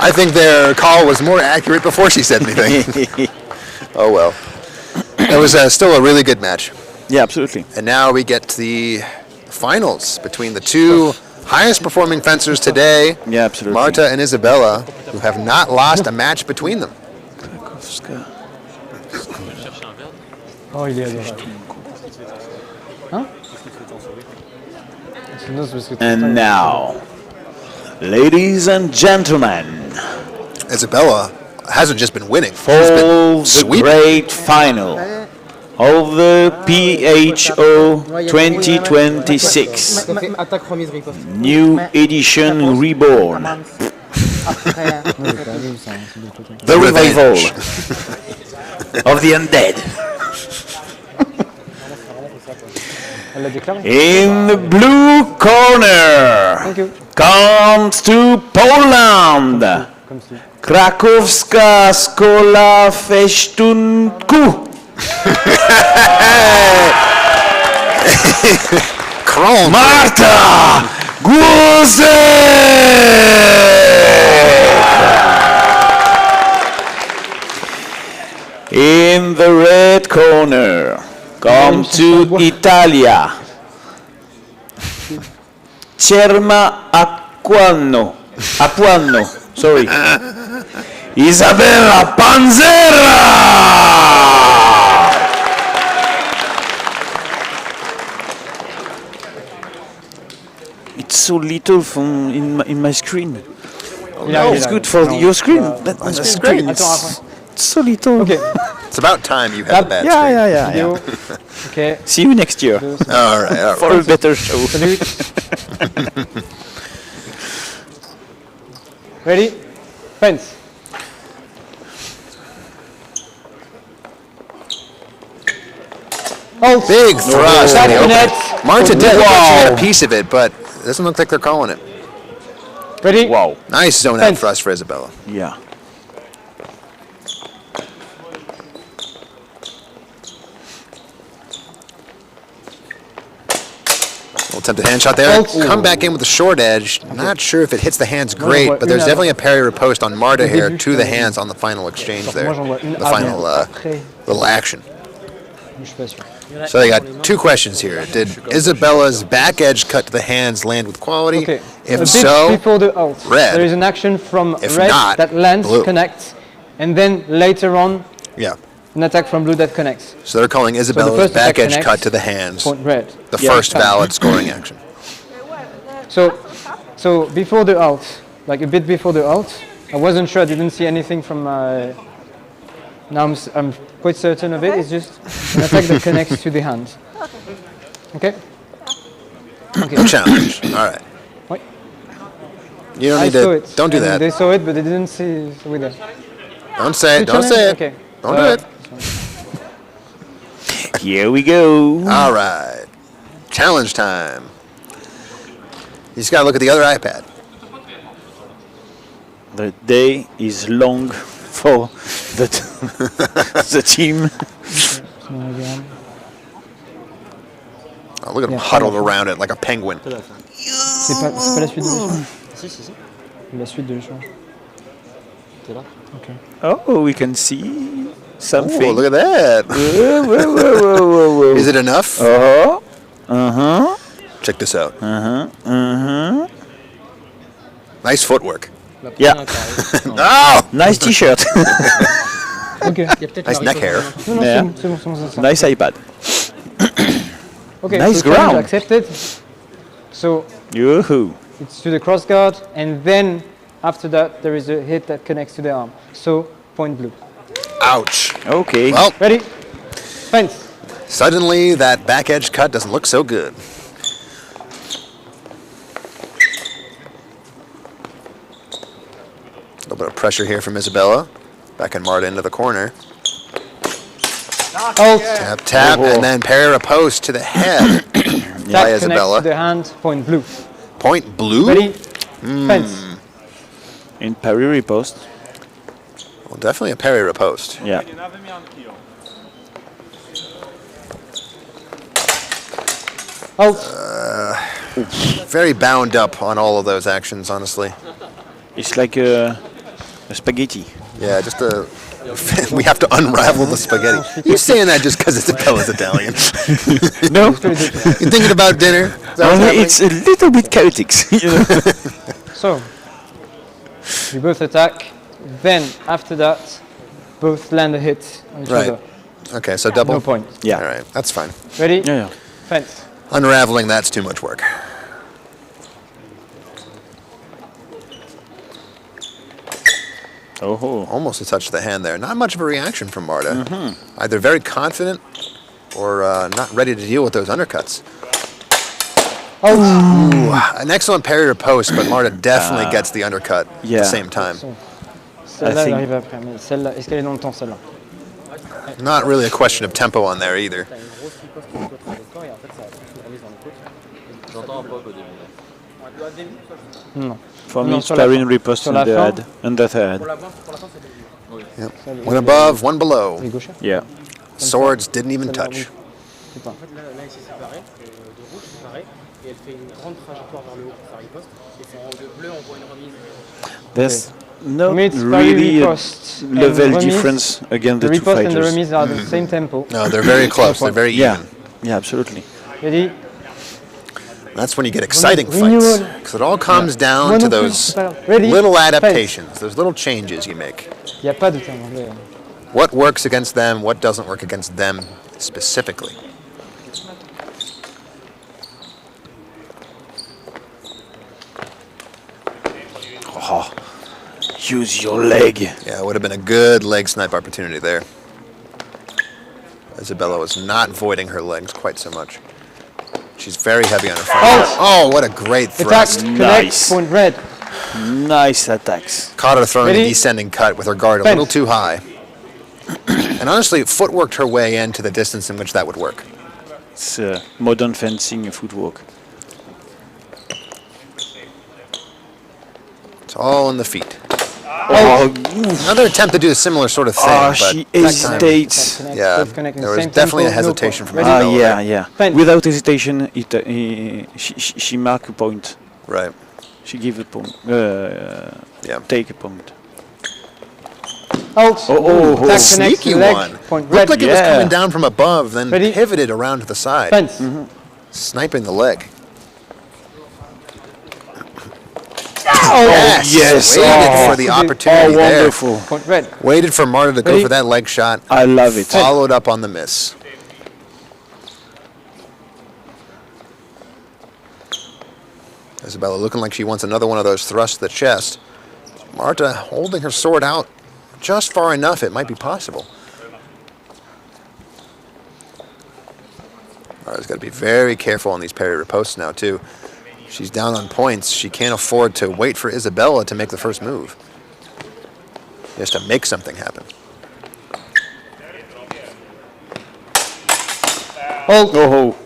I think their call was more accurate before she said anything. Oh well. It was still a really good match. Yeah, absolutely. And now we get to the finals between the two highest performing fencers today. Yeah, absolutely. Marta and Isabella, who have not lost a match between them. Oh, il est adorable. Hein? And now, ladies and gentlemen, Isabella hasn't just been winning. For the great final of the PHO 2026 New Edition Reborn. The revival of the undead. In the blue corner comes to Poland, Krakowska Szkoła Fesztunku. Marta In the red corner come to Italia, Cerma Apuano, sorry, Isabella Panzera. It's so little from in my screen. It's good for your screen. That's the screen. It's so little. Okay. It's about time you had a bad Yeah. Okay. See you next year. All right. For a better show. Ready? Fence. Oh, big thrust. Marta did get a piece of it, but it doesn't look like they're calling it. Ready? Wow. Nice zone out thrust for Isabella. Yeah. Attempted hand shot there. Come back in with the short edge. Not sure if it hits the hands great, but there's definitely a parry riposte on Marta here to the hands on the final exchange there. The final little action. So they got two questions here. Did Isabella's back edge cut to the hands land with quality? Okay. If so, before the alt, red. there is an action from If red not, that lands, blue. connects, and then later on, an attack from blue that connects. So they're calling Isabella's first back attack edge cut connects, to the hands. Point red. The first valid scoring action. So before the alt, like a bit before the alt, I wasn't sure. I didn't see anything from. Now I'm quite certain of it. It's just an attack that connects to the hand. Okay. Okay. Challenge. All right. Wait. You don't I need saw to. it. Don't do And that. They saw it, but they didn't see it with it. Don't say it. Don't say it. Okay. Don't do it. Here we go. All right. Challenge time. You just gotta look at the other iPad. The day is long for the team. Oh, look at him huddled around it like a penguin. C'est pas la suite de l'échange. Si. La suite de l'échange. T'es là? Okay. Oh, we can see something. Oh, look at that. Whoa. Is it enough? Check this out. Nice footwork. Yeah. Oh! Nice t-shirt. Okay. Nice neck hair. Non, Yeah. c'est bon. Nice iPad. Okay, Nice so challenge ground. accepted. So Yoo-hoo. it's to the cross guard, and then after that there is a hit that connects to the arm. So point blue. Ouch. Okay. Well, Ready? Fence. suddenly that back edge cut doesn't look so good. A little bit of pressure here from Isabella. Back and Marta into the corner. Alt. Tap, and then pair a post to the head by That Isabella. connects to the hand. Point blue. Point blue? Ready? Fence. In parry riposte. Well, definitely a parry riposte. Yeah. Alt. Very bound up on all of those actions, honestly. It's like a spaghetti. Yeah, just a. We have to unravel the spaghetti. You're saying that just because Isabella's Italian. No. You're thinking about dinner? Is that what's happening? It's a little bit chaotic. You know? So we both attack. Then after that, both land a hit on each Right. other. Okay, so double. No point. Yeah. All right, that's fine. Ready? Yeah. Fence. Unraveling that's too much work. Oh. Almost a touch to the hand there. Not much of a reaction from Marta. Either very confident or not ready to deal with those undercuts. Ooh, an excellent parry or post, but Marta definitely gets the undercut at Yeah. the same time. Celle-là, elle think- arrive après. Mais celle-là, est-ce qu'elle est dans le temps, celle-là? Not really a question of tempo on there either. T'as une grosse riposte qui est sur le corps et en fait ça a toute une remise dans le côte. J'entends un peu au début. Non. For me, Non, it's sur la parry fin. and riposte Sur in la the fin. head. Under the head. Pour la fin c'est début. Yep. One above, one below. Les gauchers? Yeah. Swords didn't even Celle-là, touch. oui. C'est pas. En fait là ici c'est pareil, de rouge c'est pareil, et elle fait une grande trajectoire vers le haut pour sa riposte, et c'est en de bleu on voit une remise. There's not For me, it's parry, really a riposte, and level remise. difference against The the two riposte and the fighters. remise are the same tempo. No, they're very close. They're very Yeah. even. Yeah, absolutely. Ready? That's when you get exciting Renewal. fights. Because it all comes down to One, two, those ready? little Fence. adaptations, those little changes you make. Il n'y a pas de terme anglais. What works against them, what doesn't work against them specifically. Oh, use your leg. Yeah, it would have been a good leg snipe opportunity there. Isabella was not voiding her legs quite so much. She's very heavy on her front. Oh, what a great Attack, thrust. connect, Nice. point red. Nice attacks. Caught her throwing a Ready? descending cut with her guard a Fence. little too high. And honestly, footworked her way into the distance in which that would work. It's modern fencing footwork. It's all in the feet. Oh, Another attempt to do a similar sort of thing, but she that time- hesitates. Connect, Yeah, both connect in there the was same definitely tempo, a no hesitation point. from Ready? Isabella. Yeah. Fence. Without hesitation, she mark a point. Right. She give a point. Yeah. Take a point. Alt. Oh, Attack, connect, Sneaky leg, one. point Looked red. like it was Yeah. coming down from above, then Ready? pivoted around to the side, Fence. sniping the leg. Yes. Waited for the opportunity there. Wonderful. Point red. Waited for Marta to go Ready? for that leg shot. I love it. Followed up on the miss. Isabella looking like she wants another one of those thrusts to the chest. Marta holding her sword out just far enough it might be possible. Marta's got to be very careful on these parry riposts now too. She's down on points. She can't afford to wait for Isabella to make the first move. She has to make something happen. Oh.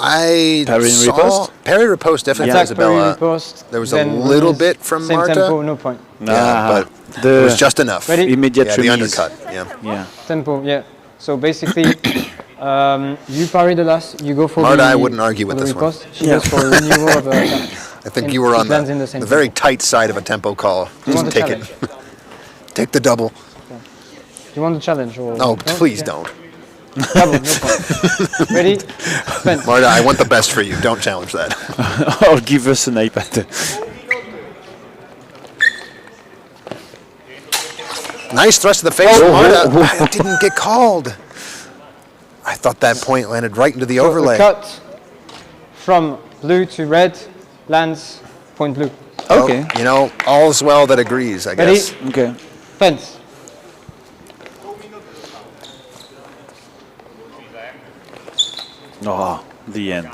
I Parry saw riposte? parry riposte definitely Attack, parry, Isabella. riposte. There was a Then little release, bit from same Marta. tempo, no point. Yeah, but it was just enough. Ready? Immediate Yeah, the remise. undercut. Yeah. Yeah. Tempo, yeah. So basically, you parry the last, you go for Marta, the I wouldn't argue with for the this one. riposte. She goes for a renewal of attack. I think And you were it on lands in the the same very tempo. tight side of a tempo call. You Just want the take it. challenge? Take the double. Do you want the challenge? Or No, please Yeah. don't. Double, no point. Ready? Fence. Marta, I want the best for you. Don't challenge that. Or give us an iPad. Nice thrust to the face. Marta didn't get called. I thought that point landed right into the So overlay. the cut from blue to red lands point blue. Okay. You know, all's well that agrees, I Ready? guess. Okay. Fence. Oh, the end.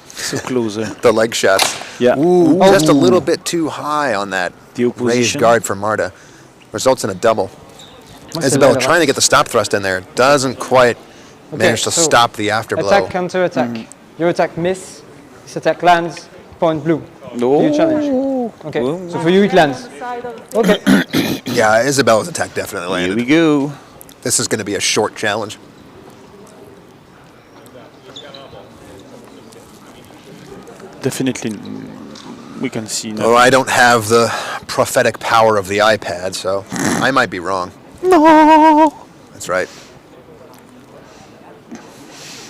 So close. The leg shots. Yeah. Ooh, just a little bit too high on that The raised opposition. guard for Marta. Results in a double. Moi, c'est Isabella la- trying to get the stop thrust in there. Doesn't quite manage to so stop the afterblow. Attack, counter attack. Your attack miss. This attack lands. Point blue. No. You challenge. Okay. So for you it lands. Okay. Yeah, Isabella's attack definitely Here landed. we go. This is going to be a short challenge. Definitely, we can see now. Oh, I don't have the prophetic power of the iPad, so I might be wrong. No. That's right.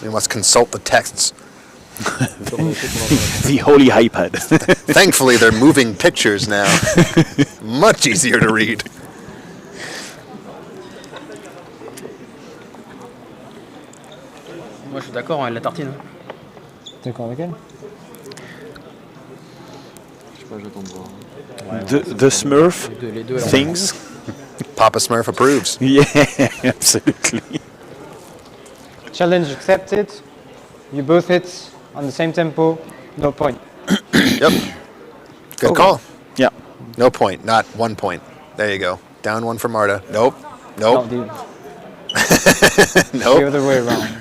We must consult the texts. The holy iPad. Thankfully, they're moving pictures now. Much easier to read. Moi je suis d'accord, hein, la tartine. T'es d'accord avec elle? Je sais pas, j'attends de voir. The Smurf Les deux, alors. things. Papa Smurf approves. Yeah, absolutely. Challenge accepted. You both hit on the same tempo. No point. Yep. Good call. Yeah. No point, not 1 point. There you go. Down one for Marta. Nope. Nope. No, the Nope. other way around.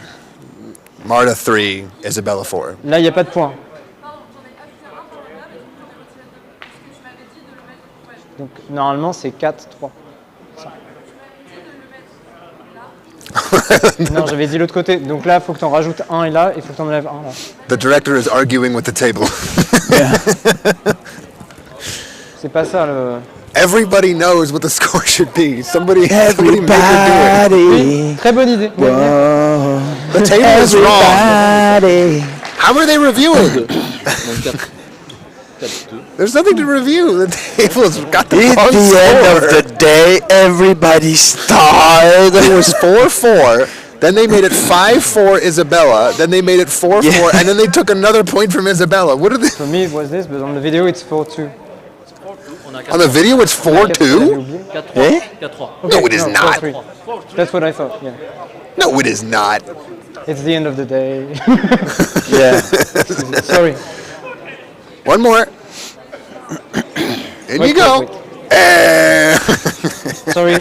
Marta 3, Isabella 4. Là, il n'y a pas de point. Donc, normalement, c'est 4-3. Non, j'avais dit l'autre côté. Donc là, il faut que tu en rajoutes un et là, il faut que tu en enlèves un là. The director is arguing with the table. C'est pas ça le. Everybody knows what the score should be. Somebody make her do it. Oui, très bonne idée. The table is wrong. How are they reviewing? There's nothing to review. The table's got the At wrong the score. end of the day, everybody's tired. It was 4-4. Then they made it 5-4 Isabella. Then they made it 4-4, and then they took another point from Isabella. What are they? For me, it was this, but on the video, it's 4-2. On the video, it's 4-2. 4-3. 4-3. No, it is No, not. 4-3. That's what I thought. Yeah. No, it is not. It's the end of the day. Yeah. Sorry. One more. In Wait, you go. wait, Sorry.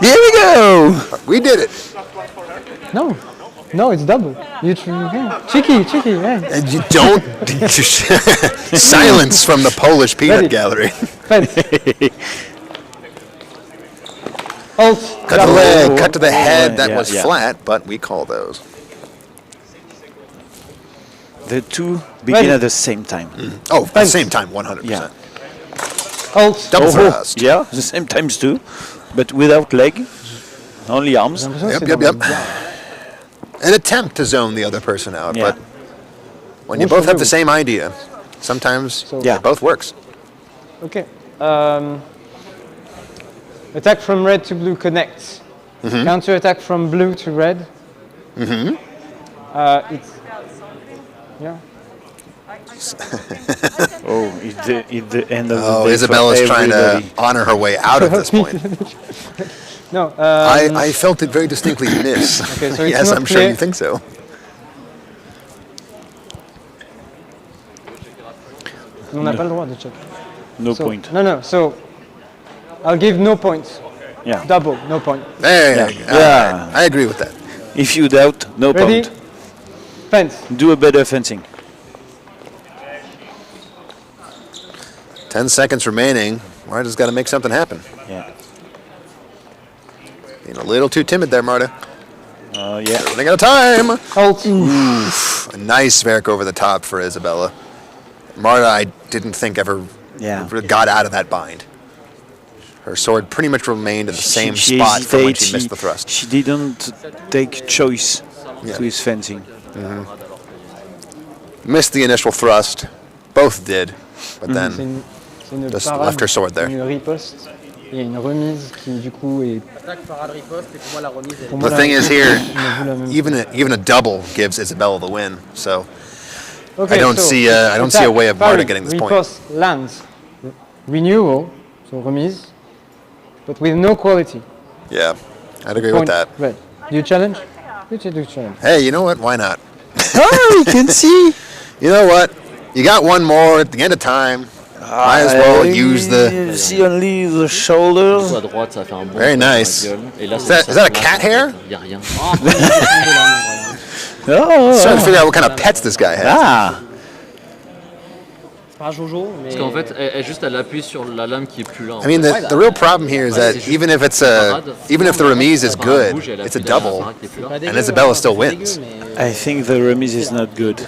Here we go. We did it. No. No, it's double. Yeah. Cheeky, yeah. And you don't. Silence from the Polish peanut Ready. gallery. Fence. Alt. Cut to the leg, cut to the head. That Yeah, was yeah. flat, but we call those. The two begin Ready. at the same time. Oh, at the same time, 100%. Yeah. Alt. Double thrust. Yeah, the same times too, but without leg, only arms. Yep. An attempt to zone the other person out, Yeah. but when you both have the same idea, Sometimes Yeah. both works. Okay. Attack from red to blue connects. Counter attack from blue to red. It's yeah. Oh, it's the end of the day. Isabella's for trying to everybody. honor her way out of this point. No. I felt it very distinctly miss. Okay, so Yes, it's not I'm sure clear. you think so. On n'a pas le droit de check. No So- point. No. So I'll give no points. Yeah. Double, no point. Hey, Yeah. I agree with that. If you doubt, no Ready? point. Fence. Do a better fencing. 10 seconds remaining. Marta's got to make something happen. Yeah. Being a little too timid there, Marta. Yeah. Running out of time. Halt. Oof. A nice Varric over the top for Isabella. Marta, I didn't think ever got out of that bind. Her sword pretty much remained in the same She spot from when she hesitated. missed the thrust. She didn't take choice to his fencing. Missed the initial thrust. Both did. But C'est then une just parade, left her sword there. Une riposte. Il y a une remise qui du coup est. Attaque, parade, riposte, et pour moi la remise est... Pour moi, The la- thing is here, on a vu la même. even a double gives Isabella the win. So Okay, I don't so see a way of Marta parry, getting this point. riposte, lands, renewal, so remise, but with no quality. Yeah, I'd agree Point with that. red. Do you challenge? You do challenge. Hey, you know what? Why not? Oh, you can see. You know what? You got one more at the end of time. Might as well use the. You see only the shoulders. À droite, ça fait un bon Very coup dans la nice. gueule. Et là, Is that a cat hair? Il y a rien. Oh. Trying to figure out what kind of pets this guy has. Ah. C'est pas un Jojo, mais... Parce qu'en fait, elle appuie sur la lame qui est plus là. I mean, the real problem here is that even if the remise is good, it's a double, and Isabella still wins. I think the remise is not good.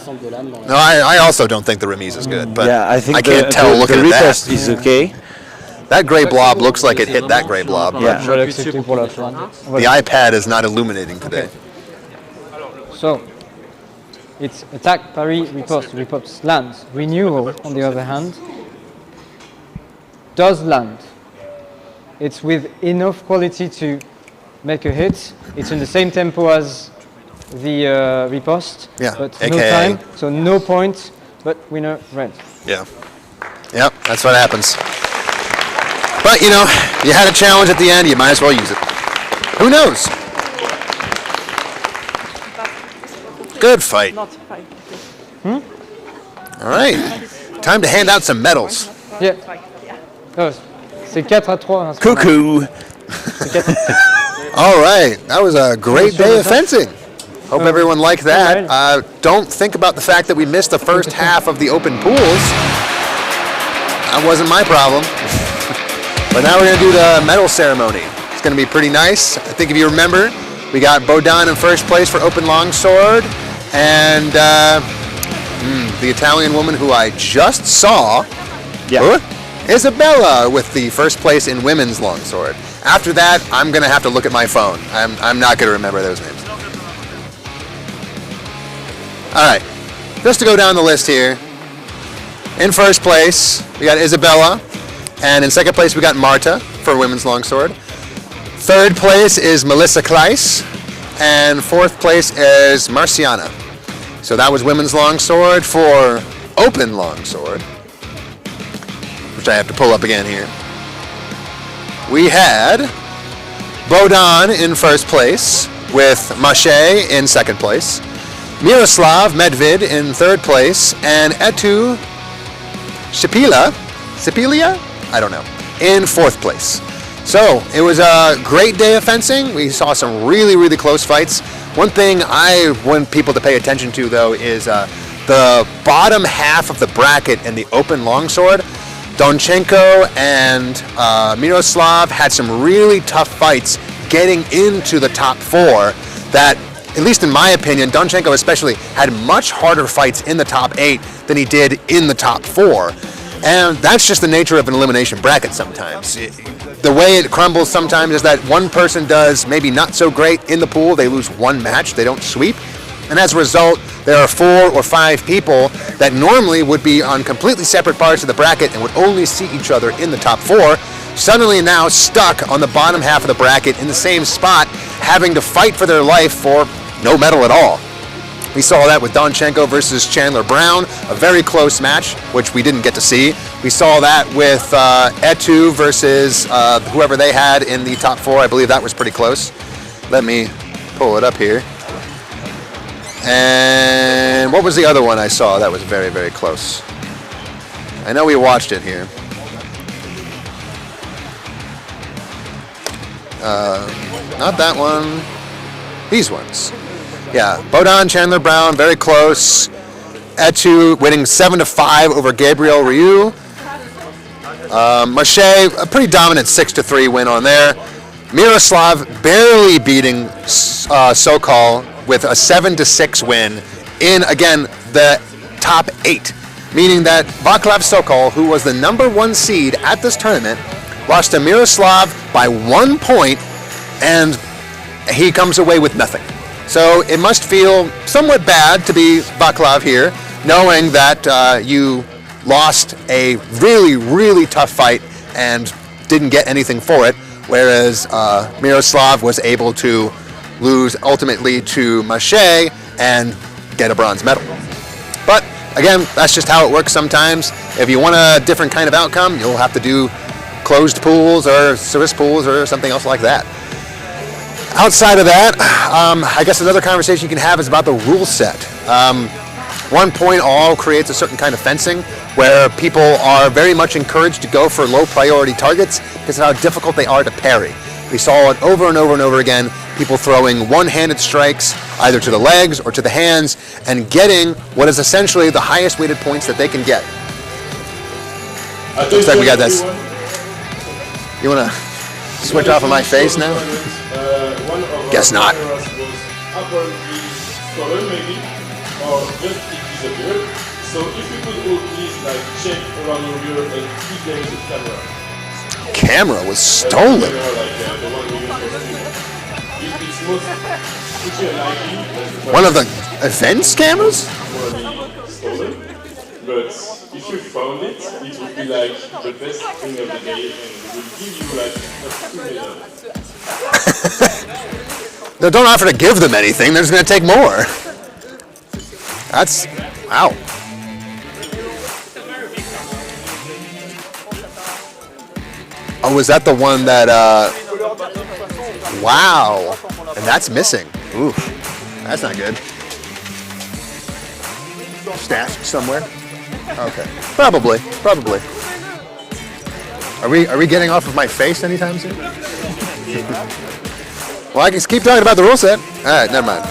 No, I also don't think the remise is good, but Yeah, I think I can't tell the looking at riposte that. is okay. That gray blob looks like it hit that gray blob. Yeah. Je vais l'accepter pour la fin. The iPad is not illuminating today. So, it's attack, parry, riposte, riposte, lands. Renewal, on the other hand, does land. It's with enough quality to make a hit. It's in the same tempo as the riposte, Yeah, but no AKA. time, so no point, but winner red. Yeah. Yep, that's what happens. But, you know, you had a challenge at the end, you might as well use it. Who knows? Good fight. All right. Time to hand out some medals. Yeah. Oh, c'est 4-3. Hein, Cuckoo. All right. That was a great day of fencing. Hope everyone liked that. Don't think about the fact that we missed the first half of the open pools. That wasn't my problem. But now we're going to do the medal ceremony. It's going to be pretty nice. I think if you remember, we got Bohdan in first place for open longsword, and the Italian woman who I just saw, Isabella, with the first place in women's longsword. After that, I'm going to have to look at my phone. I'm not going to remember those names. All right, just to go down the list here. In first place, we got Isabella. And in second place, we got Marta for women's longsword. Third place is Melissa Kleiss. And fourth place is Marciana. So that was women's longsword. For open longsword, which I have to pull up again here, we had Bohdan in first place with Mache in second place, Miroslav Medvid in third place, and Etu Sipilia? I don't know, in fourth place. So it was a great day of fencing. We saw some really, really close fights. One thing I want people to pay attention to, though, is the bottom half of the bracket in the open longsword. Donchenko and Miroslav had some really tough fights getting into the top four that, at least in my opinion, Donchenko especially had much harder fights in the top 8 than he did in the top 4. And that's just the nature of an elimination bracket sometimes. The way it crumbles sometimes is that one person does maybe not so great in the pool, they lose one match, they don't sweep, And as a result, there are 4 or 5 people that normally would be on completely separate parts of the bracket and would only see each other in the top 4, suddenly now stuck on the bottom half of the bracket in the same spot, having to fight for their life for no medal at all. We saw that with Donchenko versus Chandler Brown, a very close match, which we didn't get to see. We saw that with Etu versus whoever they had in the top 4. I believe that was pretty close. Let me pull it up here. And what was the other one I saw that was very, very close? I know we watched it here. Not that one. These ones. Yeah, Bohdan, Chandler Brown, very close. Etu winning 7-5 over Gabriel Ryu. Mache, a pretty dominant 6-3 win on there. Miroslav barely beating Sokol with a 7-6 win in, again, the top 8. Meaning that Vaclav Sokol, who was the number 1 seed at this tournament, lost to Miroslav by 1 point, and he comes away with nothing. So it must feel somewhat bad to be Vaclav here, knowing that you lost a really, really tough fight and didn't get anything for it, whereas Miroslav was able to lose ultimately to Mache and get a bronze medal. But again, that's just how it works sometimes. If you want a different kind of outcome, you'll have to do closed pools or service pools or something else like that. Outside of that, I guess another conversation you can have is about the rule set. 1 point all creates a certain kind of fencing where people are very much encouraged to go for low priority targets because of how difficult they are to parry. We saw it over and over and over again, people throwing one-handed strikes either to the legs or to the hands and getting what is essentially the highest weighted points that they can get. Looks like we got this. You want to switch off of my face now? Guess not. So if you could all please like check around your ear and if there is a camera. Camera was stolen. One of the events cameras? Stolen, but if you found it, it would be like the best thing of the day and it would give you like a 2 medal. No, don't offer to give them anything, they're just going to take more. That's, wow. Oh, was that the one that, wow. And that's missing. Oof, that's not good. Stashed somewhere? Okay, probably. Are we getting off of my face anytime soon? Well, I can keep talking about the rule set. All right, never mind.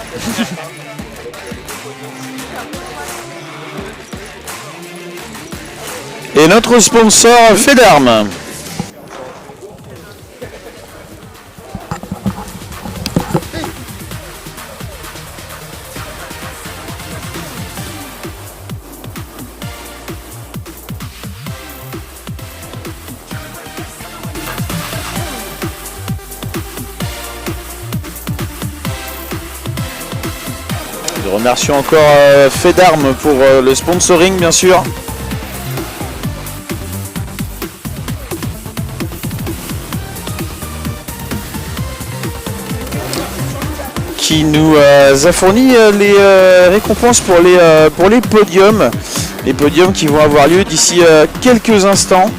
Et notre sponsor fait d'armes. Nous remercions encore Fait d'armes pour le sponsoring, bien sûr. Qui nous a fourni les récompenses pour les podiums. Les podiums qui vont avoir lieu d'ici quelques instants.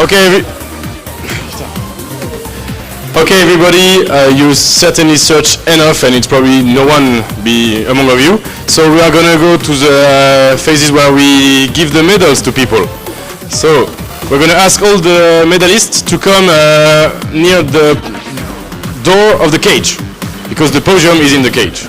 Okay, everybody, you certainly searched enough, and it's probably no one be among of you. So we are gonna go to the phases where we give the medals to people. So we're gonna ask all the medalists to come near the door of the cage, because the podium is in the cage.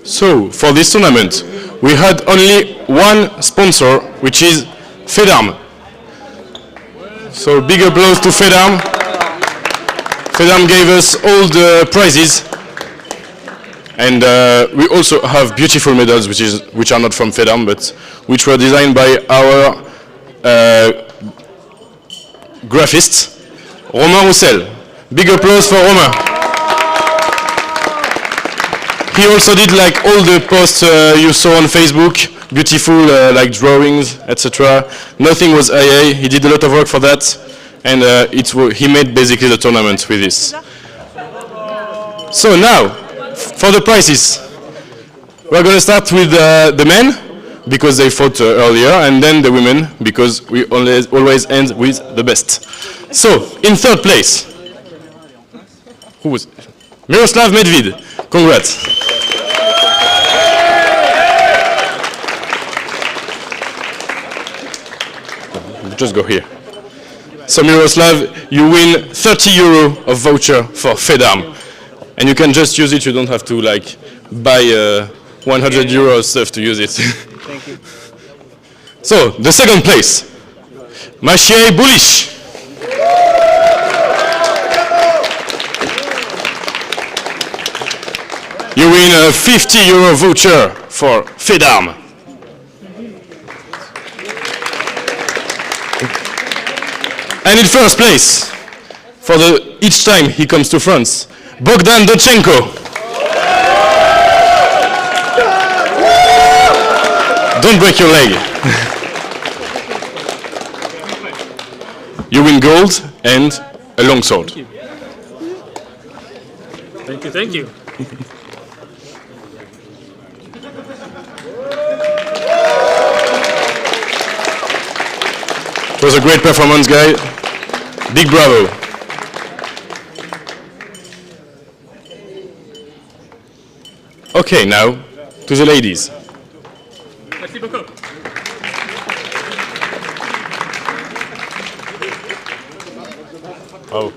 So, for this tournament, we had only one sponsor, which is Fedarm. So, big applause to Fedarm. Fedarm gave us all the prizes. And we also have beautiful medals, which are not from Fedarm, but which were designed by our graphist, Romain Roussel. Big applause for Romain. He also did like all the posts you saw on Facebook, beautiful like drawings, etc. Nothing was IA. He did a lot of work for that, and he made basically the tournament with this. So now, for the prizes, we're going to start with the men, because they fought earlier, and then the women, because we always end with the best. So, in third place, who was it? Miroslav Medved. Congrats. Just go here. So Miroslav, you win 30 euro of voucher for Fedarm. And you can just use it, you don't have to like buy 100 euro stuff to use it. Thank you. So, the second place, Maciej Bulish. You win a 50 euro voucher for Fedarm. And in first place, for each time he comes to France, Bohdan Dochenko. Don't break your leg. You win gold and a longsword. Thank you, thank you. It was a great performance, guy. Big bravo. Okay, now to the ladies. Merci beaucoup. Oh.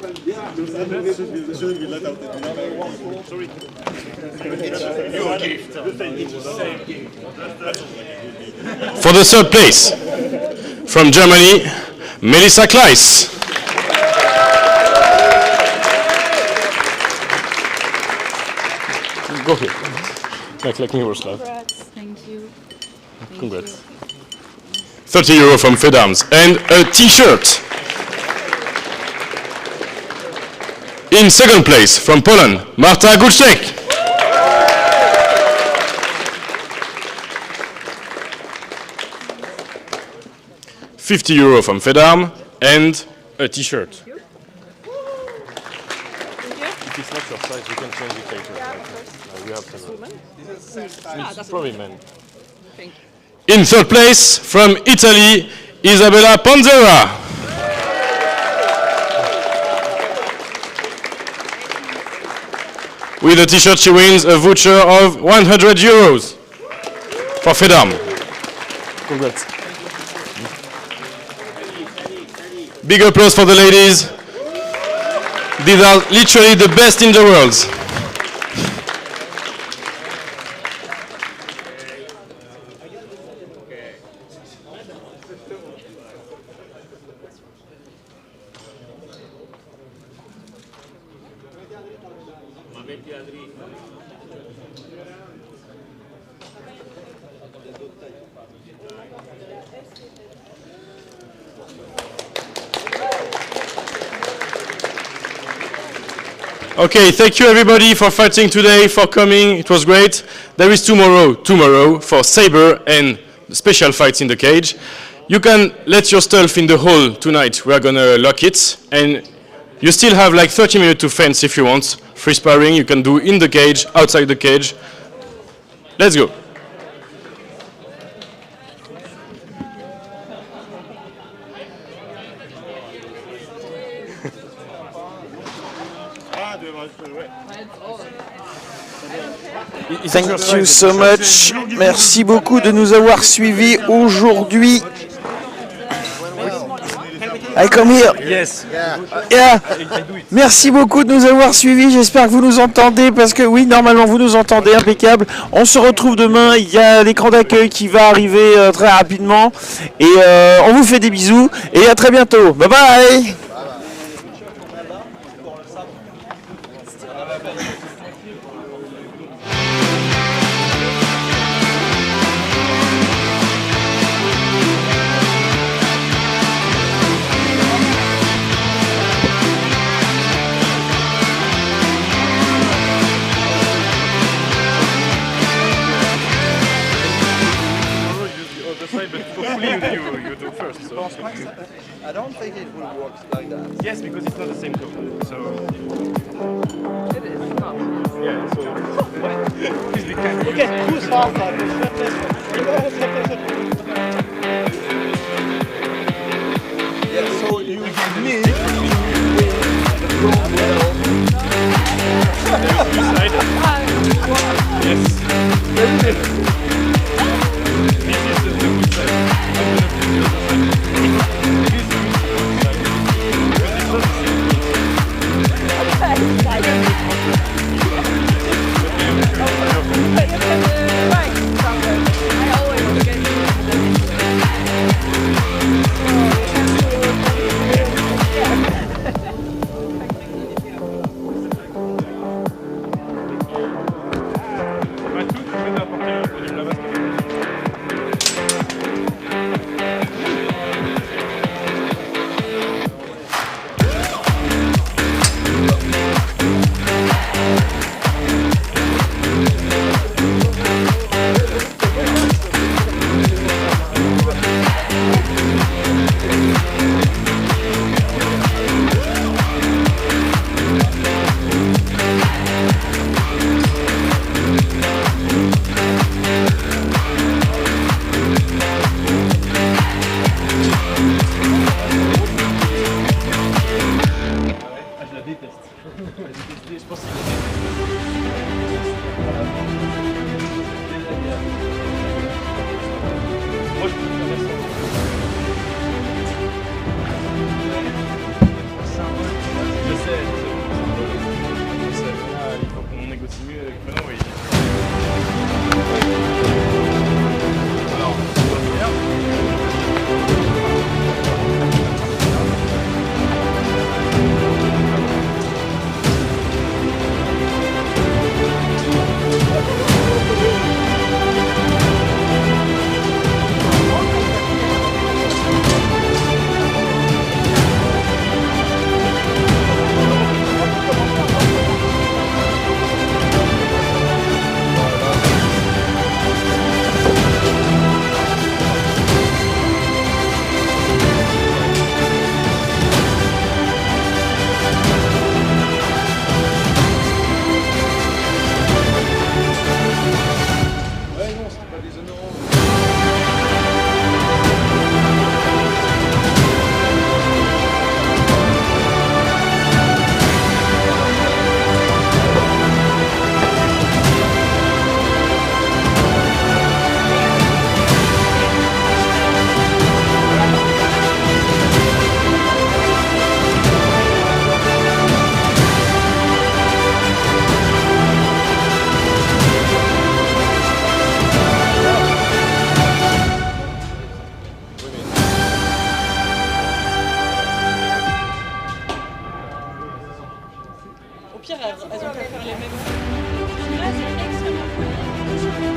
For the third place, from Germany, Melissa Kleiss. Go here. Like Miroslav. Congrats. Thank you. Congrats. 30 euro from Fedarms and a t-shirt. In second place, from Poland, Marta Gulczek. €50 from Fedarm and a t-shirt. Thank you. If it's not your size, we can change it later. Yeah, of course. We have several. It's probably men. Thank you. In third place, from Italy, Isabella Panzera. With a t-shirt, she wins a voucher of €100 for Fedarm. Congrats. Big applause for the ladies. These are literally the best in the world. Okay, thank you everybody for fighting today, for coming. It was great. There is tomorrow for Saber and special fights in the cage. You can let your stuff in the hall tonight. We are gonna lock it, and you still have like 30 minutes to fence if you want. Free sparring you can do in the cage, outside the cage. Let's go. Thank you so much. Merci beaucoup de nous avoir suivis aujourd'hui. I come here. Yes. Yeah. Merci beaucoup de nous avoir suivis. J'espère que vous nous entendez parce que oui, normalement vous nous entendez, impeccable. On se retrouve demain. Il y a l'écran d'accueil qui va arriver très rapidement. Et on vous fait des bisous et à très bientôt. Bye bye. You do first. So. I don't think it will work like that. Yes, because it's not the same code. So. It is not. Yeah. So. Please be kind. Okay, who's faster? Yeah. So you need. Yes.